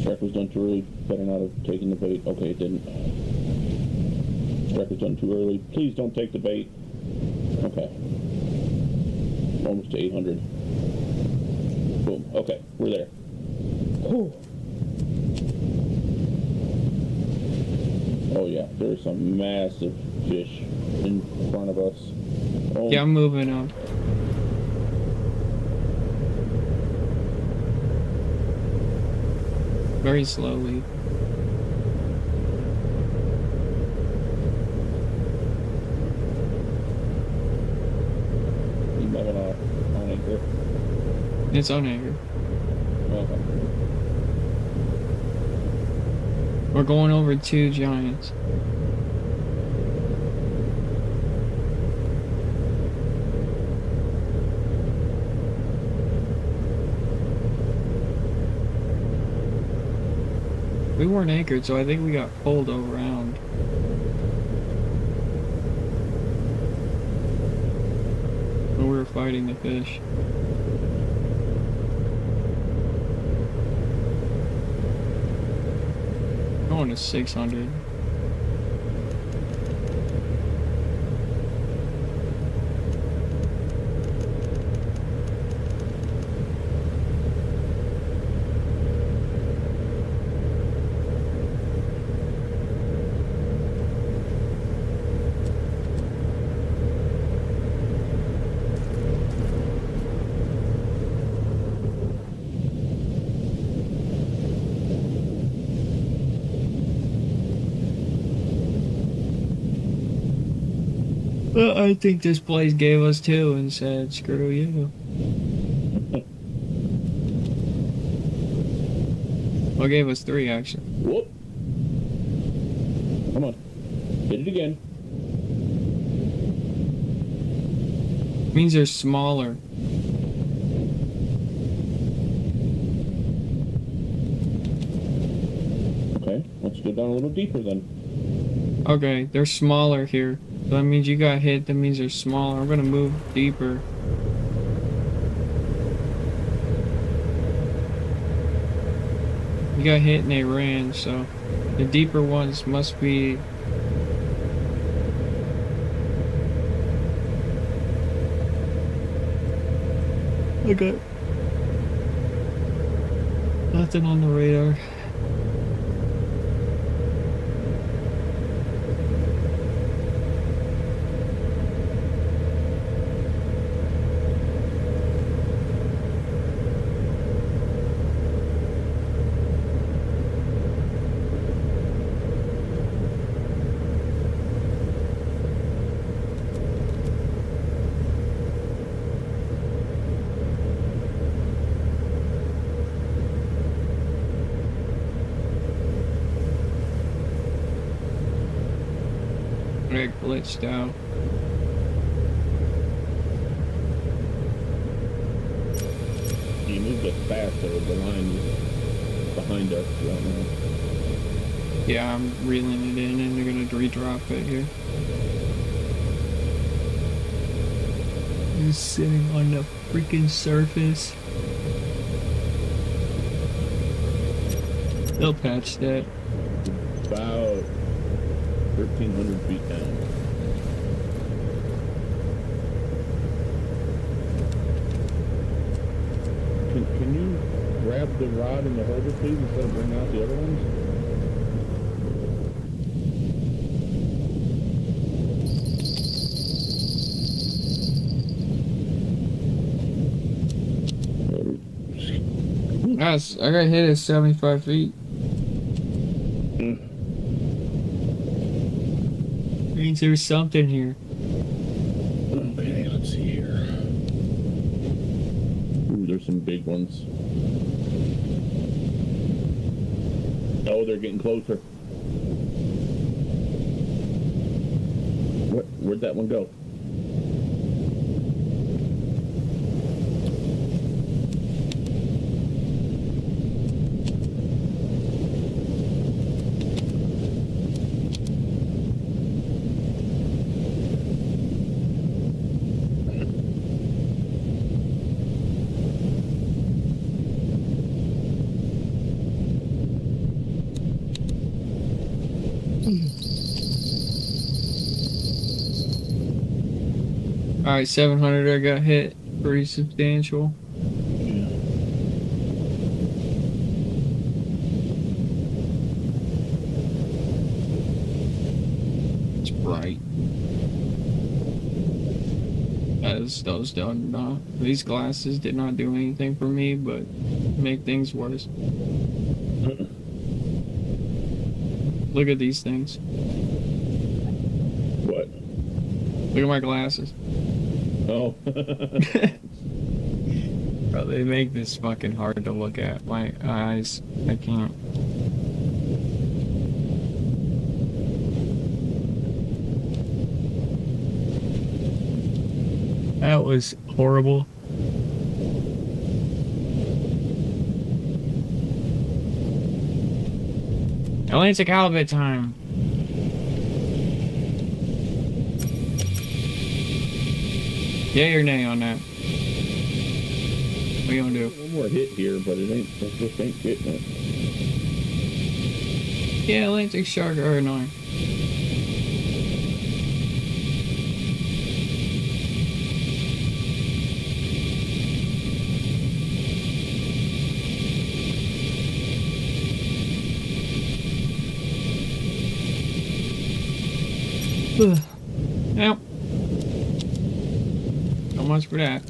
Strike was done too early. Better not have taken the bait. Okay, it didn't. Strike was done too early. Please don't take the bait. Okay. Almost to 800. Boom. Okay, we're there. Oh. Oh yeah, there's some massive fish in front of us. Oh, Yeah, I'm moving up. Very slowly. you might wanna on anchor. It's on anchor. Okay. We're going over 2 giants. We weren't anchored, so I think we got pulled around. When we were fighting the fish. Going to 600. Well, I think this place gave us 2 and said, screw you. Well, gave us 3 actually. Whoop. Come on. Hit it again. Means they're smaller. Okay, let's go down a little deeper then. Okay, they're smaller here. So that means you got hit, that means they're smaller. I'm gonna move deeper. You got hit and they ran, so the deeper ones must be. Okay. Nothing on the radar. It glitched out. moved us faster. The line is behind us right now. Yeah, I'm reeling it in and they're gonna redrop it here. It's sitting on the freaking surface. They'll patch that. About 1,300 feet down. Can you grab the rod in the holder, please, instead of bringing out the other ones? Guys, I got hit at 75 feet. Means there's something here. Okay, let's see here. Ooh, there's some big ones. Oh, they're getting closer. Where'd that one go? Alright, 700 I got hit. Pretty substantial. Yeah. It's bright. Those done not. These glasses did not do anything for me, but make things worse. Look at these things. What? Look at my glasses. Oh. Bro, they make this fucking hard to look at. My eyes, I can't. That was horrible. Atlantic halibut time. Yay or nay on that? What you gonna do? One more hit here, but it just ain't getting it. Yeah, Atlantic shark are annoying. Yep. So much for that.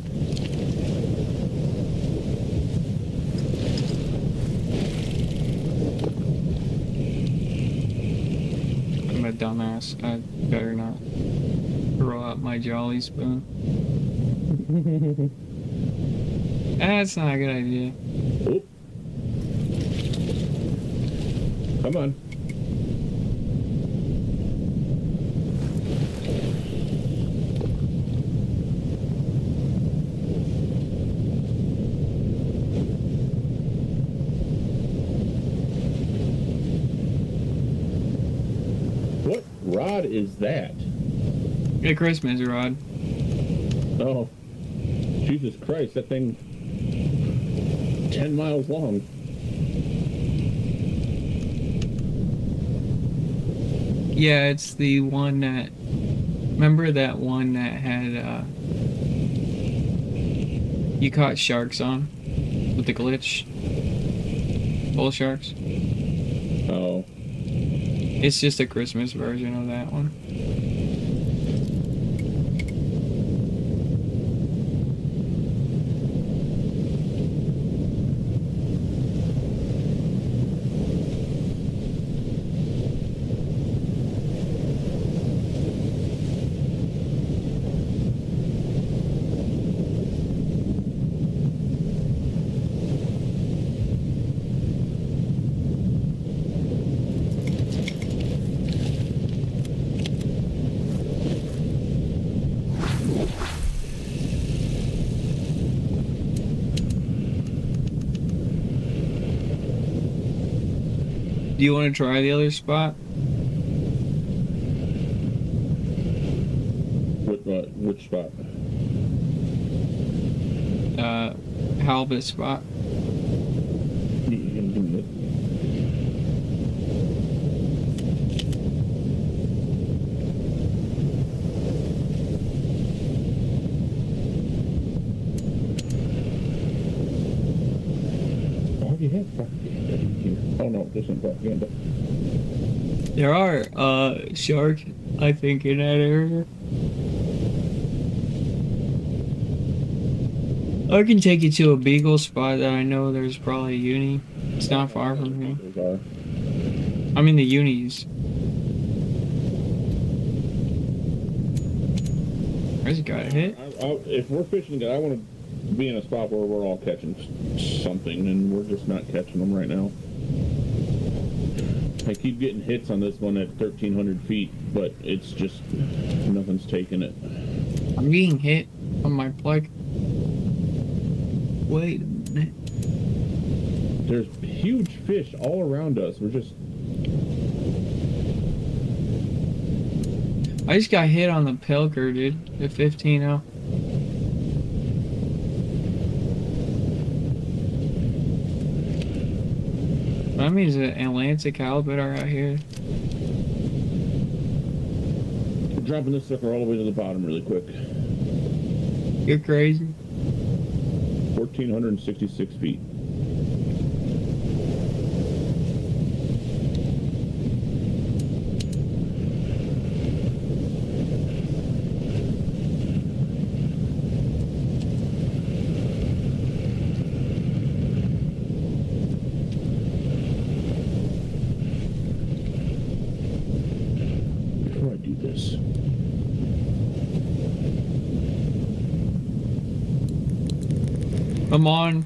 I'm a dumbass. I better not throw out my jolly spoon. That's not a good idea. Oh. Come on. What rod is that? A Christmas rod. Oh, Jesus Christ, that thing 10 miles long. Yeah, it's the one that. Remember that one that had. You caught sharks on? With the glitch? Bull sharks? Oh, It's just a Christmas version of that one. Do you want to try the other spot? Which spot? Halibut spot. You can do this. Oh, you have propaganda in here. Oh no, this isn't propaganda. There are sharks, I think, in that area. I can take you to a beagle spot that I know there's probably a uni. It's not far from here. Those are. I'm in the unis. There's a guy hit. If we're fishing, I want to be in a spot where we're all catching something, and we're just not catching them right now. I keep getting hits on this one at 1,300 feet, but it's just nothing's taking it. I'm being hit on my plug. Wait a minute. There's huge fish all around us. We're just I just got hit on the Pilker, dude. The 15-0. That means the Atlantic halibut are out here. dropping this sucker all the way to the bottom really quick. You're crazy. 1,466 feet. Before I do this, I'm on.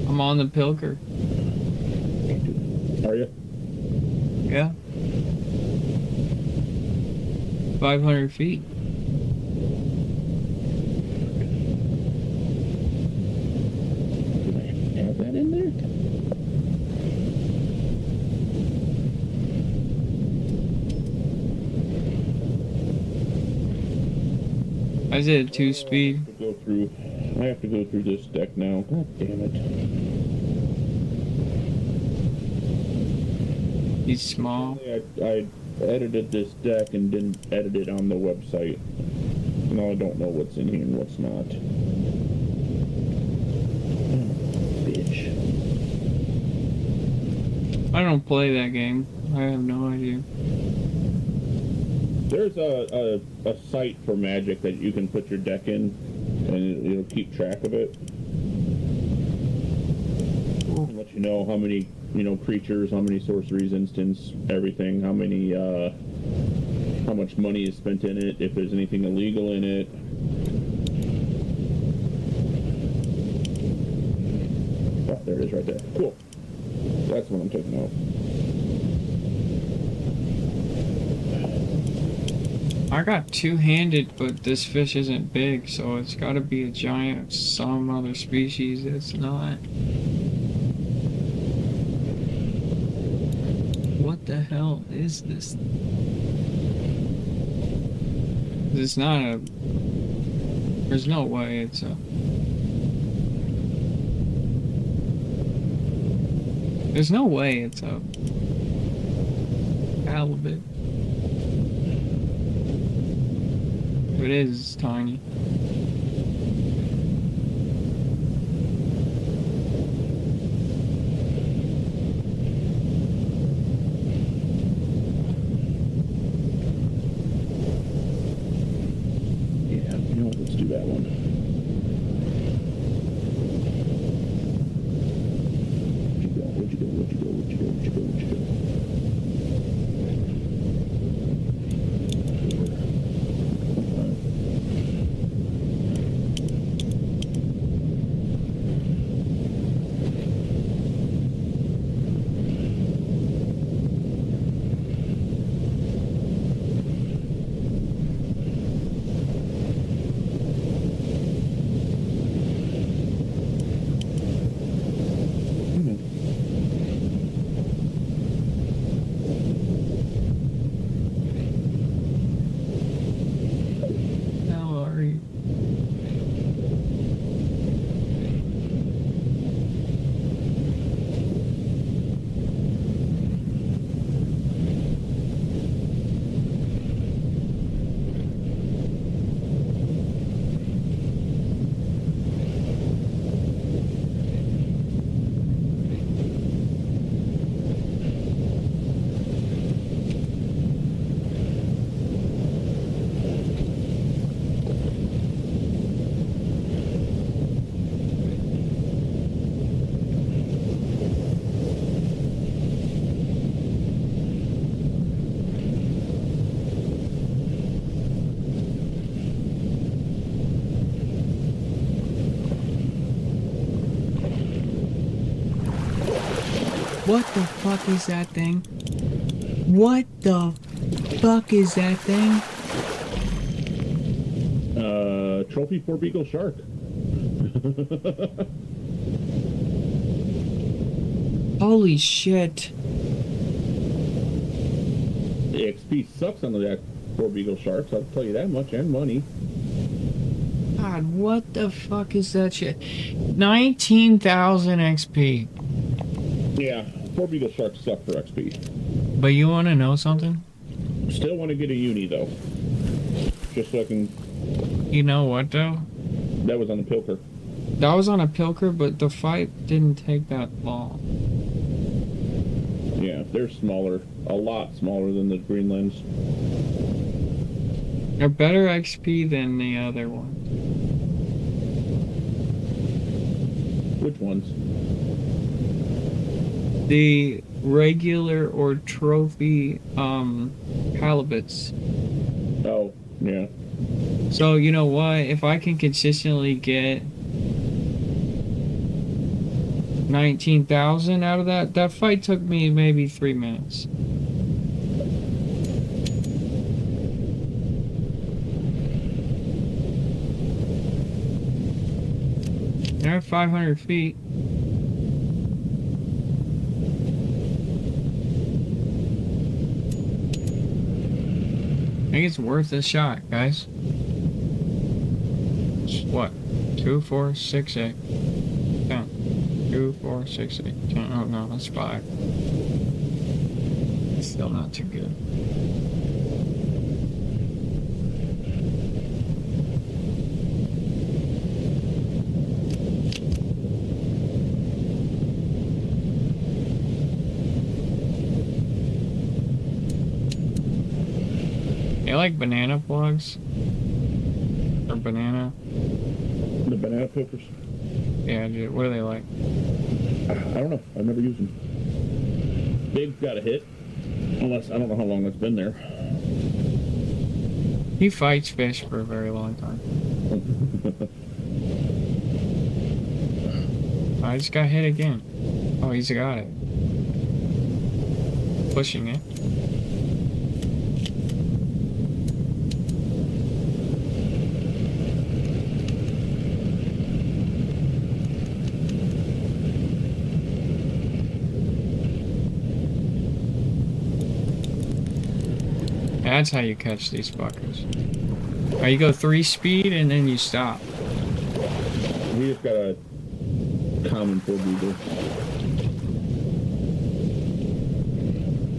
I'm on the Pilker. are you? Yeah. 500 feet. Did I have that in there? I did a 2-speed. I have to go through this deck now. God damn it. He's small. I edited this deck and didn't edit it on the website. Now I don't know what's in here and what's not. Oh, bitch. I don't play that game. I have no idea. There's a site for Magic that you can put your deck in, and it'll keep track of it. Cool. It'll let you know how many, creatures, how many sorceries, instants, everything, how many, how much money is spent in it, if there's anything illegal in it. Oh, there it is right there. Cool. That's what I'm taking out. I got two-handed, but this fish isn't big, so it's got to be a giant, some other species. It's not. What the hell is this? It's not a. There's no way it's a. There's no way it's a halibut. It is tiny. Yeah, let's do that one. Where'd you go? What the fuck is that thing? What the fuck is that thing? Trophy for Beagle Shark. Holy shit. The XP sucks on the four Beagle Sharks, I'll tell you that much, and money. God, what the fuck is that shit? 19,000 XP. Yeah, four Beagle Sharks suck for XP. But you want to know something? Still want to get a uni though. Just so I can. You know what though? That was on the Pilker. That was on a Pilker, but the fight didn't take that long. Yeah, they're smaller. A lot smaller than the Greenlands. They're better XP than the other one. Which ones? The regular or trophy halibuts. Oh, yeah. So you know what? If I can consistently get 19,000 out of that fight took me maybe 3 minutes. They're at 500 feet. I think it's worth a shot, guys. It's what? 2, 4, 6, 8, 10. 2, 4, 6, 8, 10. Oh no, that's 5. It's still not too good. You like banana plugs? Or banana? The banana Pilkers? Yeah, dude, what are they like? I don't know. I've never used them. Big's got a hit. Unless, I don't know how long it's been there. He fights fish for a very long time. I just got hit again. Oh, he's got it. Pushing it. That's how you catch these fuckers. Or you go 3 speed and then you stop. We just got a common four beagle.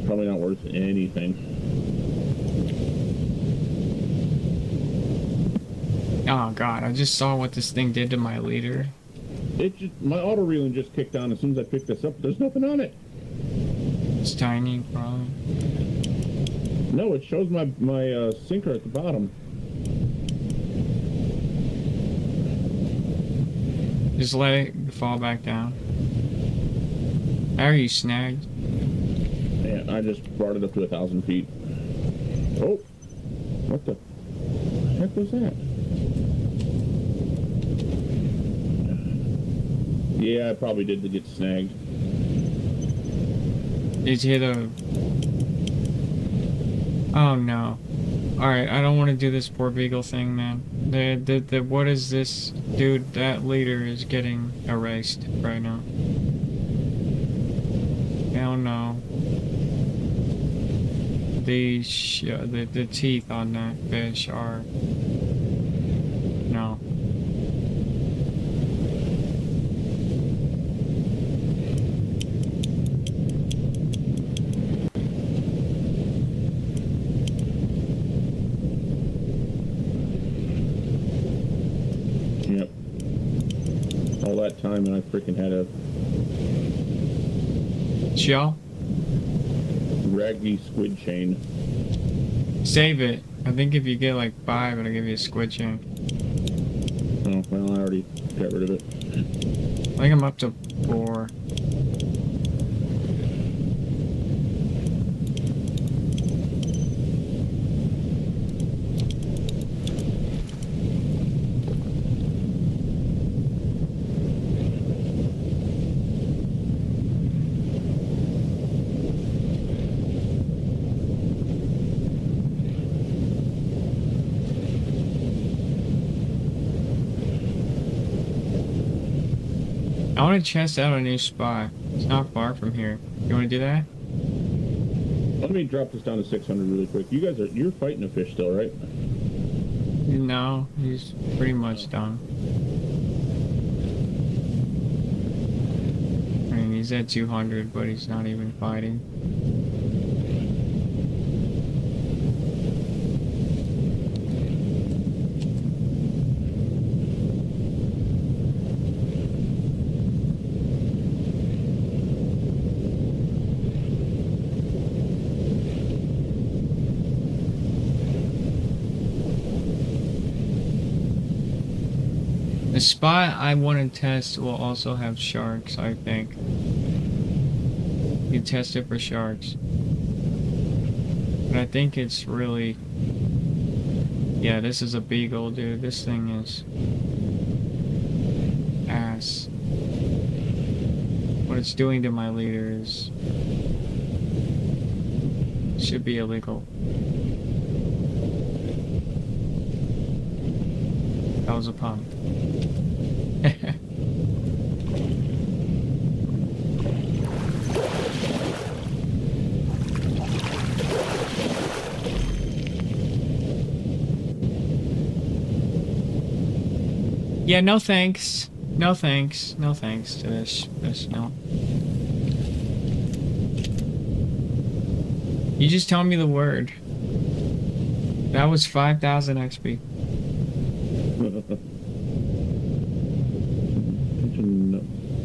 Probably not worth anything. Oh god, I just saw what this thing did to my leader. It just, my auto reeling just kicked on as soon as I picked this up. There's nothing on it. It's tiny, probably. No, it shows my sinker at the bottom. Just let it fall back down. How are you snagged? And I just brought it up to 1,000 feet. Oh, what the heck was that? Yeah, I probably did get snagged. Did you hit a... Oh no. Alright, I don't want to do this poor beagle thing, man. What is this? Dude, that leader is getting erased right now. Hell no. The teeth on that fish are... No. Yep. All that time and I freaking had a Shell? raggy squid chain. Save it. I think if you get like 5, it'll give you a squid chain. Oh, well, I already got rid of it. I think I'm up to 4. want to test out a new spot. It's not far from here. You want to do that? Let me drop this down to 600 really quick. You're fighting a fish still, right? No, he's pretty much done. I mean, he's at 200, but he's not even fighting. The spot I want to test will also have sharks, I think. You test it for sharks. But I think it's really... Yeah, this is a beagle, dude. This thing is... ass. What it's doing to my leader is... should be illegal. That was a pun. Yeah, no thanks. No thanks. No thanks to this no. You just tell me the word. That was 5,000 XP.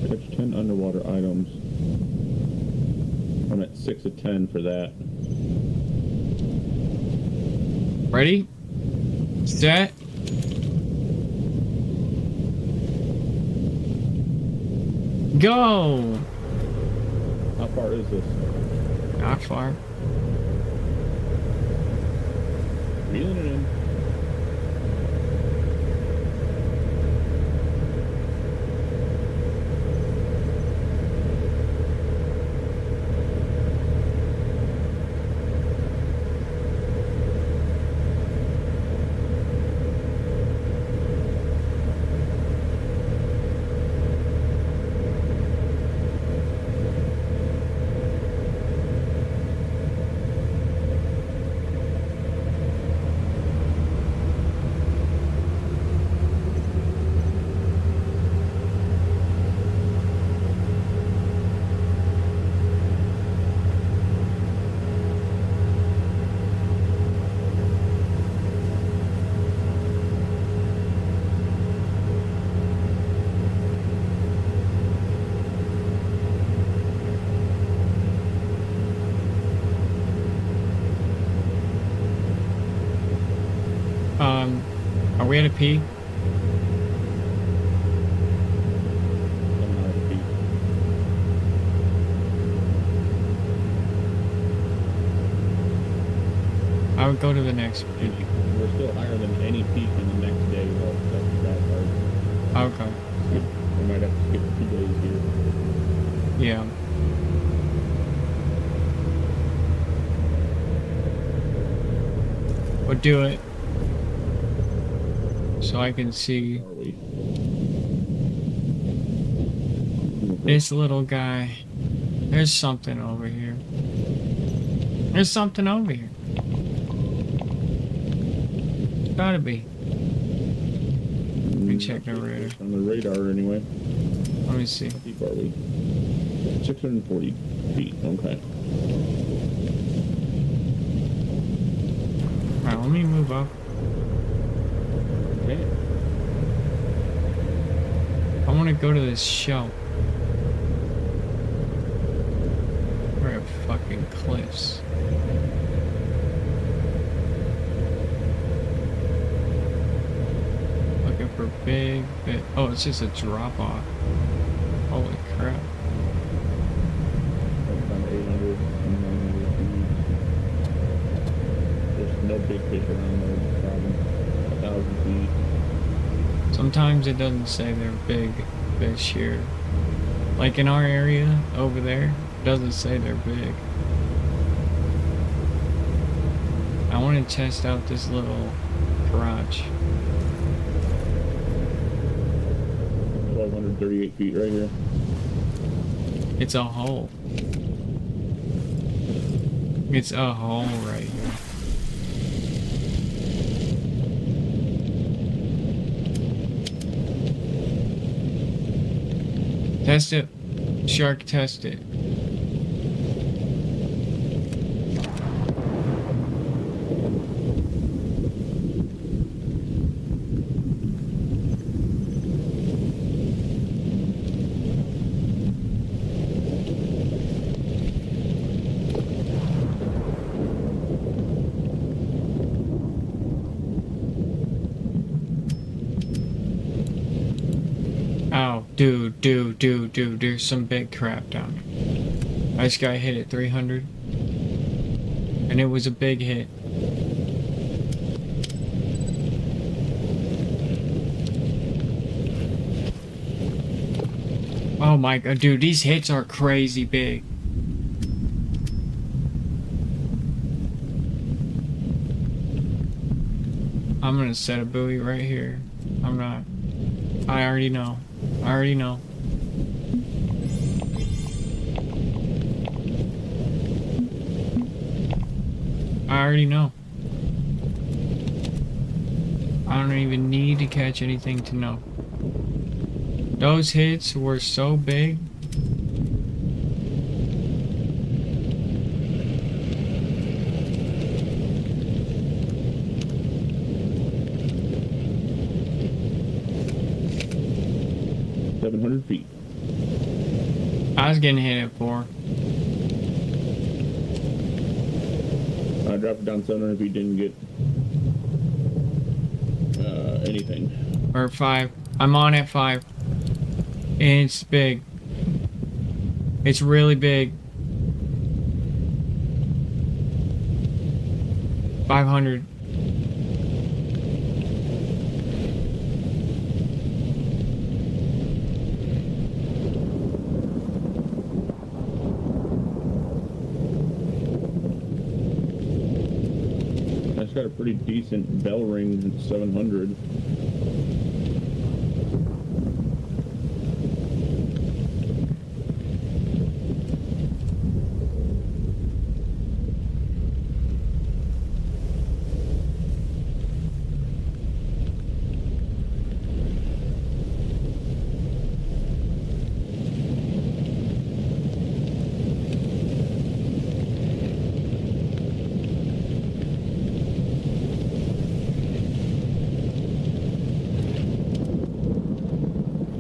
Catch 10 underwater items. I'm at 6 of 10 for that. Ready? Set. Go! How far is this? Not far. Reeling it in. Are we at a P? I would go to the next peak. We're still higher than any peak in the next day. Though. That's the bad part. Okay. We might have to skip 2 days here. Yeah. We'll do it. So I can see Are we? this little guy. There's something over here. There's something over here. It's gotta be. Let me check the radar. On the radar, anyway. Let me see. How deep are we? 640 feet. Okay. Alright, let me move up. Okay. I want to go to this shelf. We're at fucking cliffs. Looking for big. Oh, it's just a drop off. Holy crap. Around 800, 900 feet. There's no big fish around there. No problem. 1,000 feet. Sometimes it doesn't say they're big fish here. Like in our area over there, it doesn't say they're big. I want to test out this little garage. 1,238 feet right here. It's a hole. It's a hole right here. Test it. Shark, test it. Oh, dude, there's some big crap down here. This guy hit at 300. And it was a big hit. Oh my god, dude, these hits are crazy big. I'm gonna set a buoy right here. I'm not. I already know. I already know. I already know. I don't even need to catch anything to know. Those hits were so big. Feet. I was getting hit at 4. I dropped it down 700 feet, didn't get anything. Or 5. I'm on at 5. It's big. It's really big. 500. That's got a pretty decent bell ring at 700.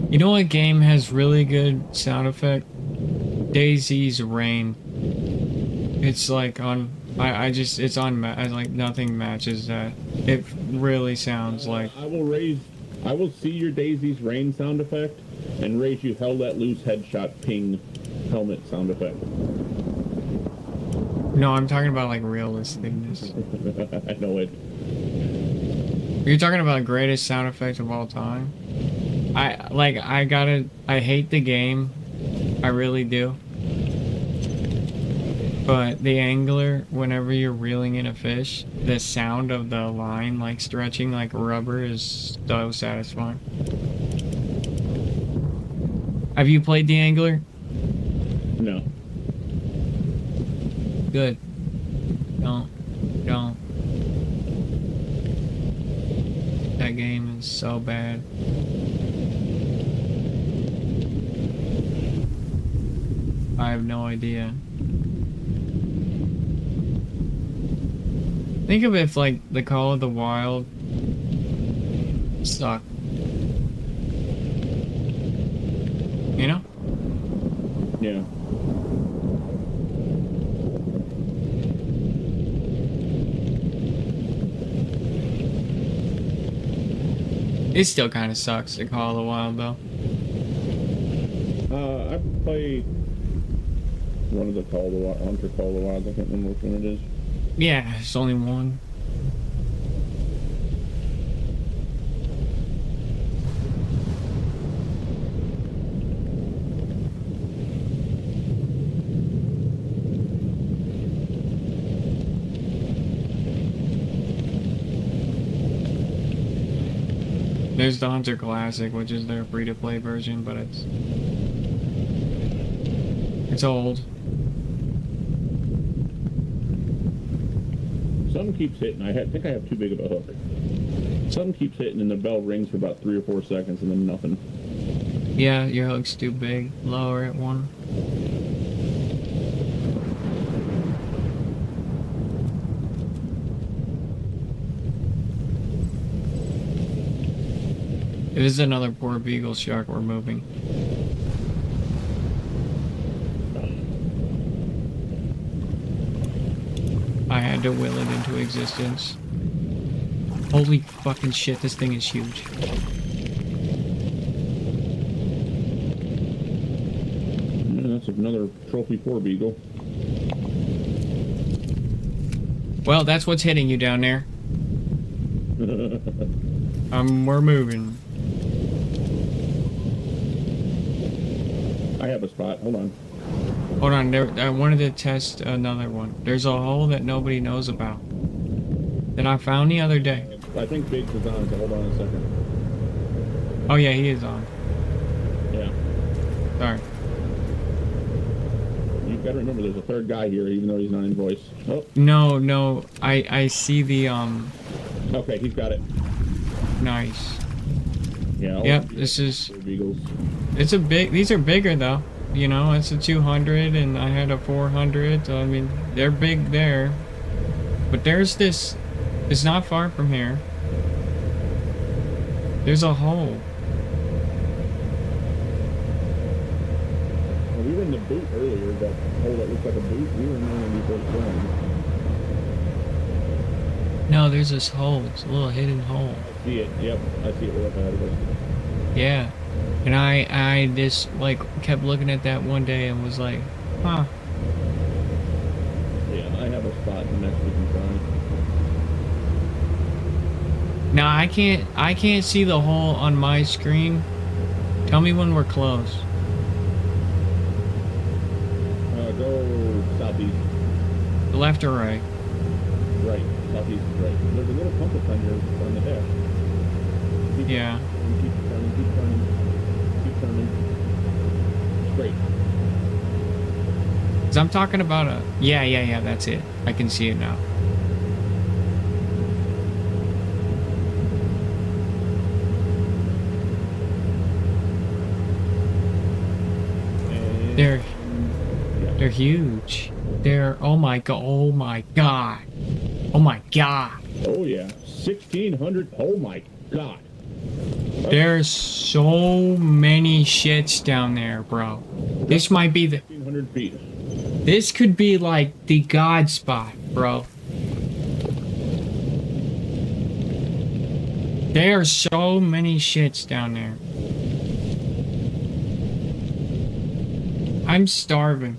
You know what game has really good sound effect? Daisy's Rain. It's like on, it's on, like nothing matches that. It really sounds like. I will see your Daisy's Rain sound effect and raise you Hell Let Loose headshot ping helmet sound effect. No, I'm talking about like realisticness. I know it. You're talking about greatest sound effect of all time? I hate the game. I really do. But the angler, whenever you're reeling in a fish, the sound of the line like stretching like rubber is so satisfying. Have you played the angler? No. Good. Don't. That game is so bad. I have no idea. Think of it if, like, the Call of the Wild sucked. You know? Yeah. It still kind of sucks, the Call of the Wild, though. I played one of the Call of the Wild, Hunter Call of the Wild. I can't remember which one it is. Yeah, it's only one. There's the Hunter Classic, which is their free-to-play version, but it's It's old. Something keeps hitting. Think I have too big of a hook. Something keeps hitting and the bell rings for about 3 or 4 seconds and then nothing. Yeah, your hook's too big. Lower it one. It is another poor beagle shark we're moving. I had to will it into existence. Holy fucking shit, this thing is huge. Yeah, that's another trophy 4 beagle. Well, that's what's hitting you down there. We're moving. I have a spot. Hold on. Hold on, I wanted to test another one. There's a hole that nobody knows about that I found the other day. I think Biggs is on, so hold on a second. Oh yeah, he is on. Yeah. Sorry. You've got to remember there's a third guy here, even though he's not in voice. Oh, No, I see the okay, he's got it. nice. Yeah. Yep, this is, 4 beagles. it's a big, these are bigger though. You know, it's a 200 and I had a 400, so I mean, they're big there. But there's this, it's not far from here. There's a hole. Well, we were in the boot earlier, that hole that looks like a boot. We were in there when we first filmed. No, there's this hole. It's a little hidden hole. I see it. Yep, I see it right ahead of us. Yeah. And I just like kept looking at that one day and was like, huh. Yeah, I have a spot next we can try. Now I can't see the hole on my screen. Tell me when we're close. Go southeast. Left or right? Right. Southeast is right. There's a little compass on the dash. Keep Yeah. Keep turning, keep turning, keep turning. Straight. Cause I'm talking about a, yeah, that's it. I can see it now. And They're yeah. They're huge. They're, oh my god, oh my god. Oh my god. Oh yeah, 1,600. Oh my god. There's so many shits down there, bro. This might be the, 1,500 feet. this could be like the god spot, bro. There are so many shits down there. I'm starving.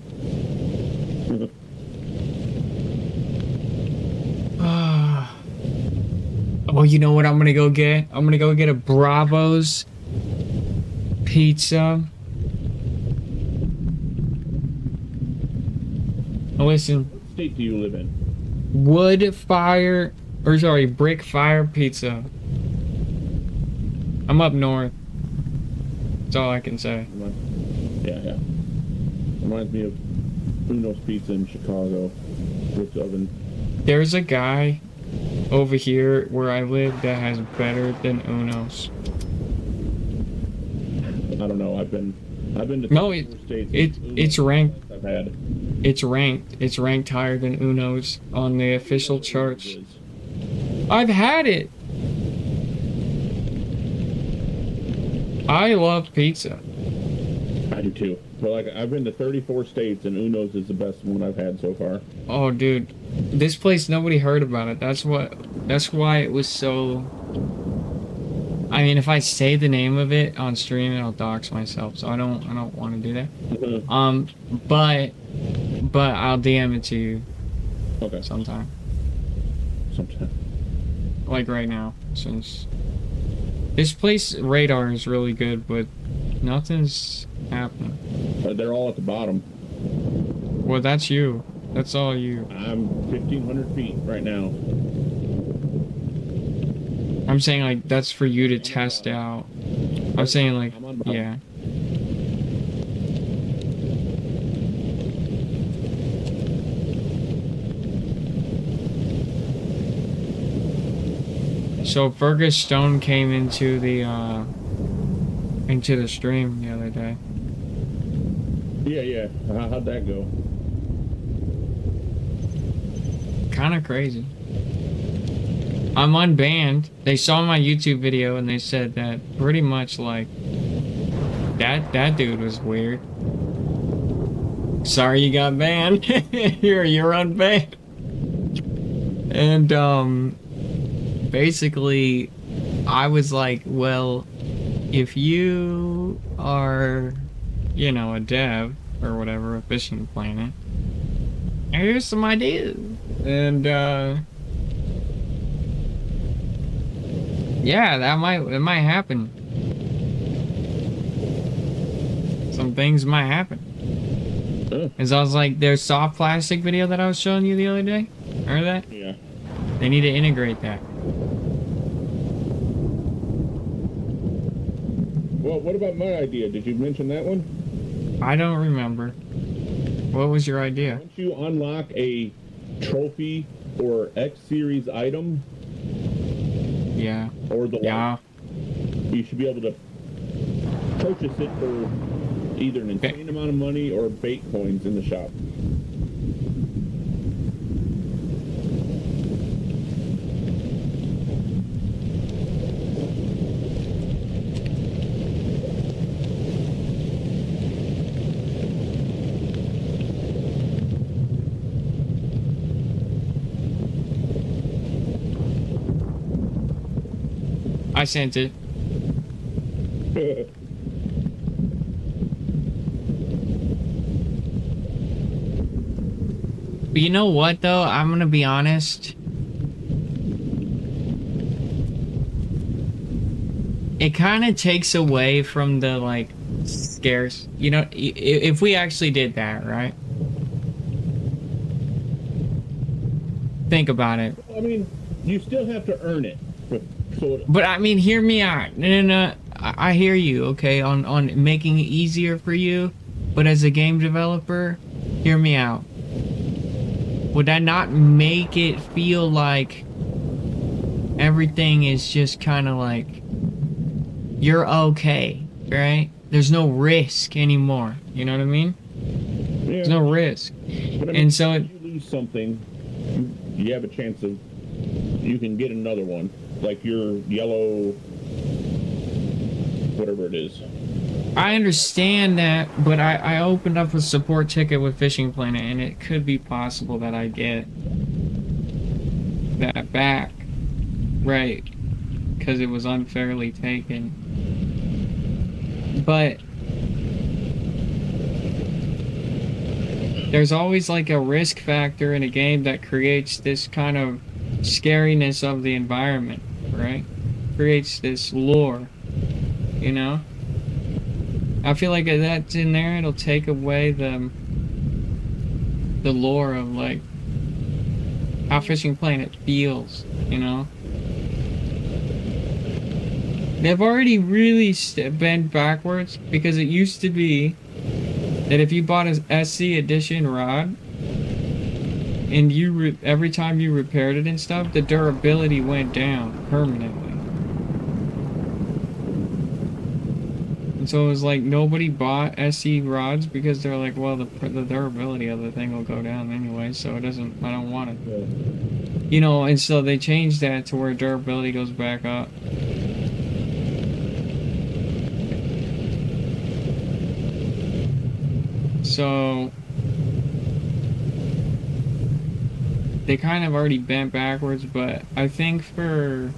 Oh, you know what I'm gonna go get? I'm gonna go get a Bravo's pizza. Now listen, What state do you live in? brick fire pizza. I'm up north. That's all I can say. Yeah. Reminds me of Uno's Pizza in Chicago. Bricks oven. There's a guy over here where I live that has better than Uno's. I don't know. I've been to No, 34 states. it's ranked. I've had. It's ranked higher than Uno's on the official charts. I've had it. I love pizza. I do too. But like, I've been to 34 states, and Uno's is the best one I've had so far. Oh, dude, this place nobody heard about it. That's why it was so. I mean, if I say the name of it on stream, I'll dox myself. So I don't want to do that. But I'll DM it to you Okay. sometime, Sometime. like right now, since this place radar is really good, but nothing's happening. They're all at the bottom. Well, that's you. That's all you. I'm 1,500 feet right now. I'm saying like that's for you to test out. I'm saying like I'm on bottom. yeah. So Fergus Stone came into the stream the other day. Yeah. How'd that go? Kind of crazy. I'm unbanned. They saw my YouTube video and they said that pretty much like that dude was weird. Sorry you got banned. you're unbanned. And basically I was like, well, if you are, you know, a dev or whatever, a fishing planet, here's some ideas. And yeah, it might happen. Some things might happen. As I was like, there's soft plastic video that I was showing you the other day. Remember that? Yeah. They need to integrate that. Well, what about my idea? Did you mention that one? I don't remember. What was your idea? Once you unlock a trophy or X series item, Yeah. or the Yeah. you should be able to purchase it for either an insane amount of money or bait coins in the shop. I sent it. But you know what though? I'm gonna be honest. It kind of takes away from the like scarce. You know, if we actually did that, right? Think about it. I mean, you still have to earn it. So But I mean, hear me out. No. I hear you. Okay, on making it easier for you. But as a game developer, hear me out. Would that not make it feel like everything is just kind of like you're okay, right? There's no risk anymore. You know what I mean? yeah. There's no risk. But I mean, And so if you lose something, you have a chance of you can get another one, like your yellow, whatever it is. I understand that, but I opened up a support ticket with Fishing Planet, and it could be possible that I get that back, right? Because it was unfairly taken. But there's always like a risk factor in a game that creates this kind of scariness of the environment, right? Creates this lore, you know? I feel like if that's in there, it'll take away the lore of like how Fishing Planet feels, you know? They've already really bent backwards because it used to be that if you bought a SC edition rod and you every time you repaired it and stuff, the durability went down permanently. And so it was like nobody bought SC rods because they're like, well, the durability of the thing will go down anyway, so it doesn't. I don't want it. Yeah. You know, and so they changed that to where durability goes back up. So they kind of already bent backwards, but I think for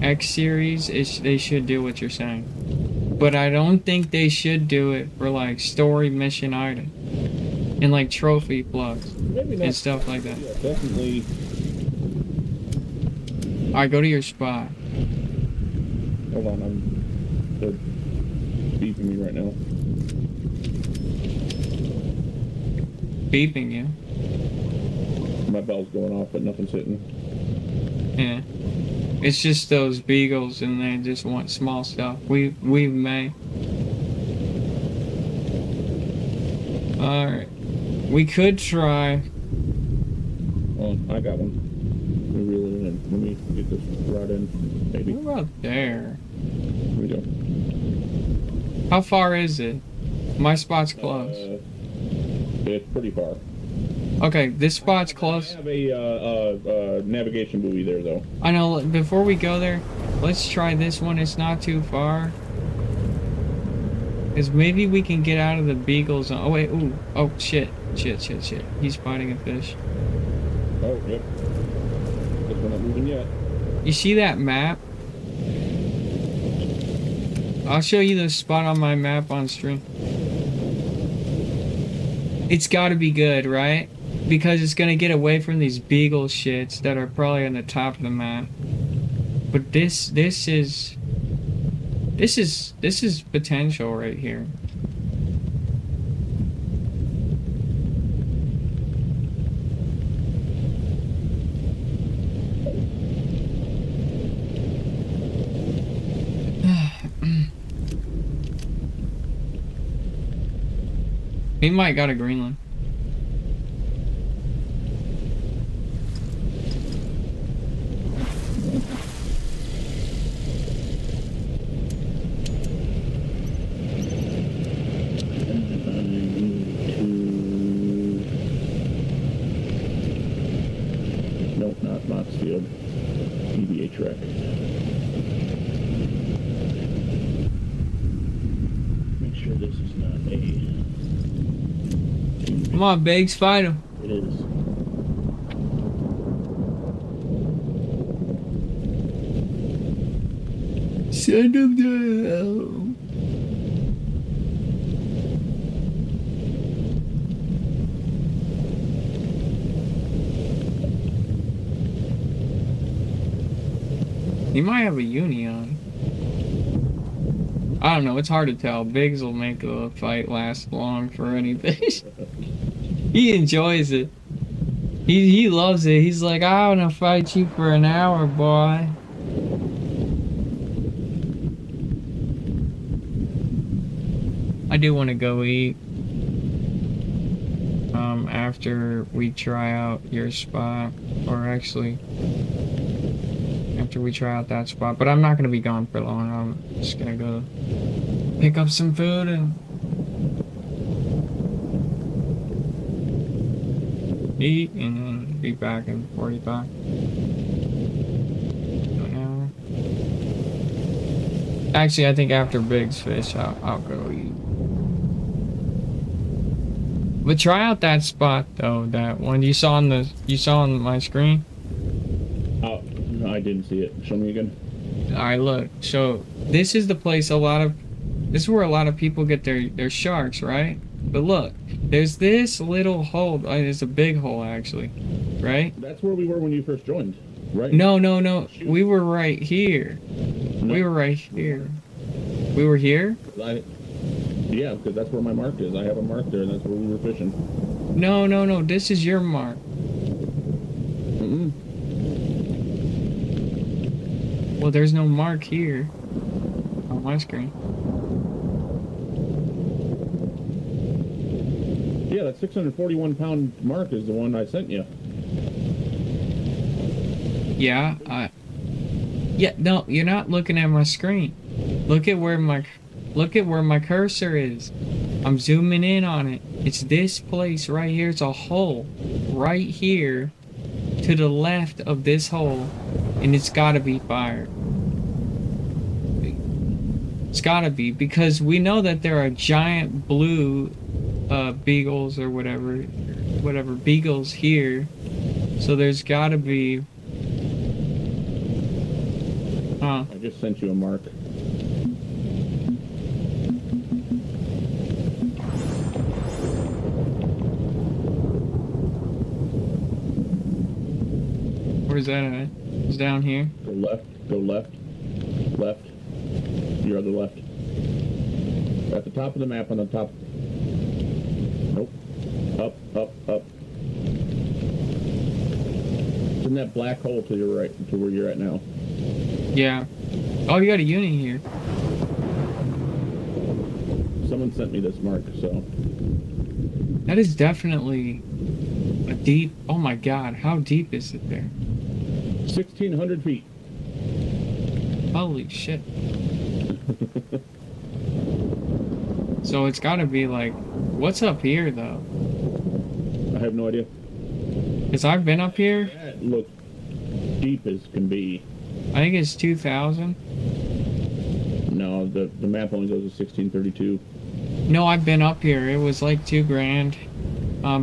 X series, they should do what you're saying. But I don't think they should do it for like story mission items and like trophy plugs Maybe not. and stuff like that. Yeah, definitely. Alright, go to your spot. Hold on, they're beeping me right now. Beeping you. My bell's going off, but nothing's hitting. Yeah. It's just those beagles and they just want small stuff. We may. Alright. We could try. Oh, I got one. Let me reel it in. Let me get this rod in. Maybe. What about there? Here we go. How far is it? My spot's close. It's pretty far. Okay, this spot's close. I have a navigation buoy there, though. I know, before we go there, let's try this one. It's not too far. Because maybe we can get out of the beagle zone. Oh, wait, ooh. Oh, shit. Shit. He's fighting a fish. Oh, yep. Guess we're not moving yet. You see that map? I'll show you the spot on my map on stream. It's gotta be good, right? Because it's gonna get away from these beagle shits that are probably on the top of the map. But this is potential right here. He might got a Greenland. Nope, not Moxfield. EVH wreck. Make sure this is not a... Come on, Biggs, fight him. It is. Send him down. He might have a uni on. I don't know, it's hard to tell. Biggs will make the fight last long for anything. He enjoys it. He loves it. He's like, I wanna fight you for an hour, boy. I do want to go eat after we try out your spot, or actually after we try out that spot, but I'm not gonna be gone for long. I'm just gonna go pick up some food and eat and then be back in 45. Actually, I think after Big's fish, I'll go eat. But try out that spot though, that one you saw on my screen. Oh, no, I didn't see it. Show me again. All right, look. So this is the place this is where a lot of people get their sharks, right? But look, there's this little hole. It's a big hole actually, right? That's where we were when you first joined, right? No. We were right here. No. We were right here. We were here? Yeah, because that's where my mark is. I have a mark there, and that's where we were fishing. No. This is your mark. Mm-mm. Well, there's no mark here on my screen. Yeah, that 641-pound mark is the one I sent you. Yeah, no, you're not looking at my screen. Look at where my cursor is. I'm zooming in on it. It's this place right here. It's a hole right here to the left of this hole, and it's gotta be fired. It's gotta be, because we know that there are giant blue beagles or whatever beagles here. So there's gotta be. Huh. I just sent you a mark. Where's that at? It's down here. Go left. Left. Your other left. At the top of the map on the top. Nope. Up. It's in that black hole to your right, to where you're at now. Yeah. Oh, you got a uni here. Someone sent me this mark, so. That is definitely a deep. Oh my god, how deep is it there? 1,600 feet. Holy shit. So it's gotta be like, what's up here though? I have no idea. Cause I've been up here. That looks deep as can be. I think it's 2,000. No, the map only goes to 1632. No, I've been up here. It was like $2,000.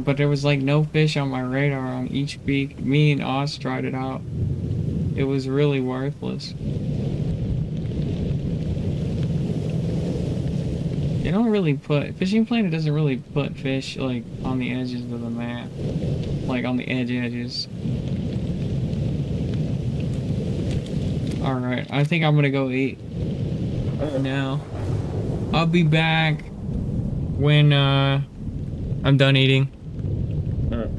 But there was like no fish on my radar on each peak. Me and Oz tried it out. It was really worthless. They don't really put Fishing Planet doesn't really put fish like on the edges of the map, like on the edges. All right, I think I'm gonna go eat now. I'll be back when I'm done eating. All right.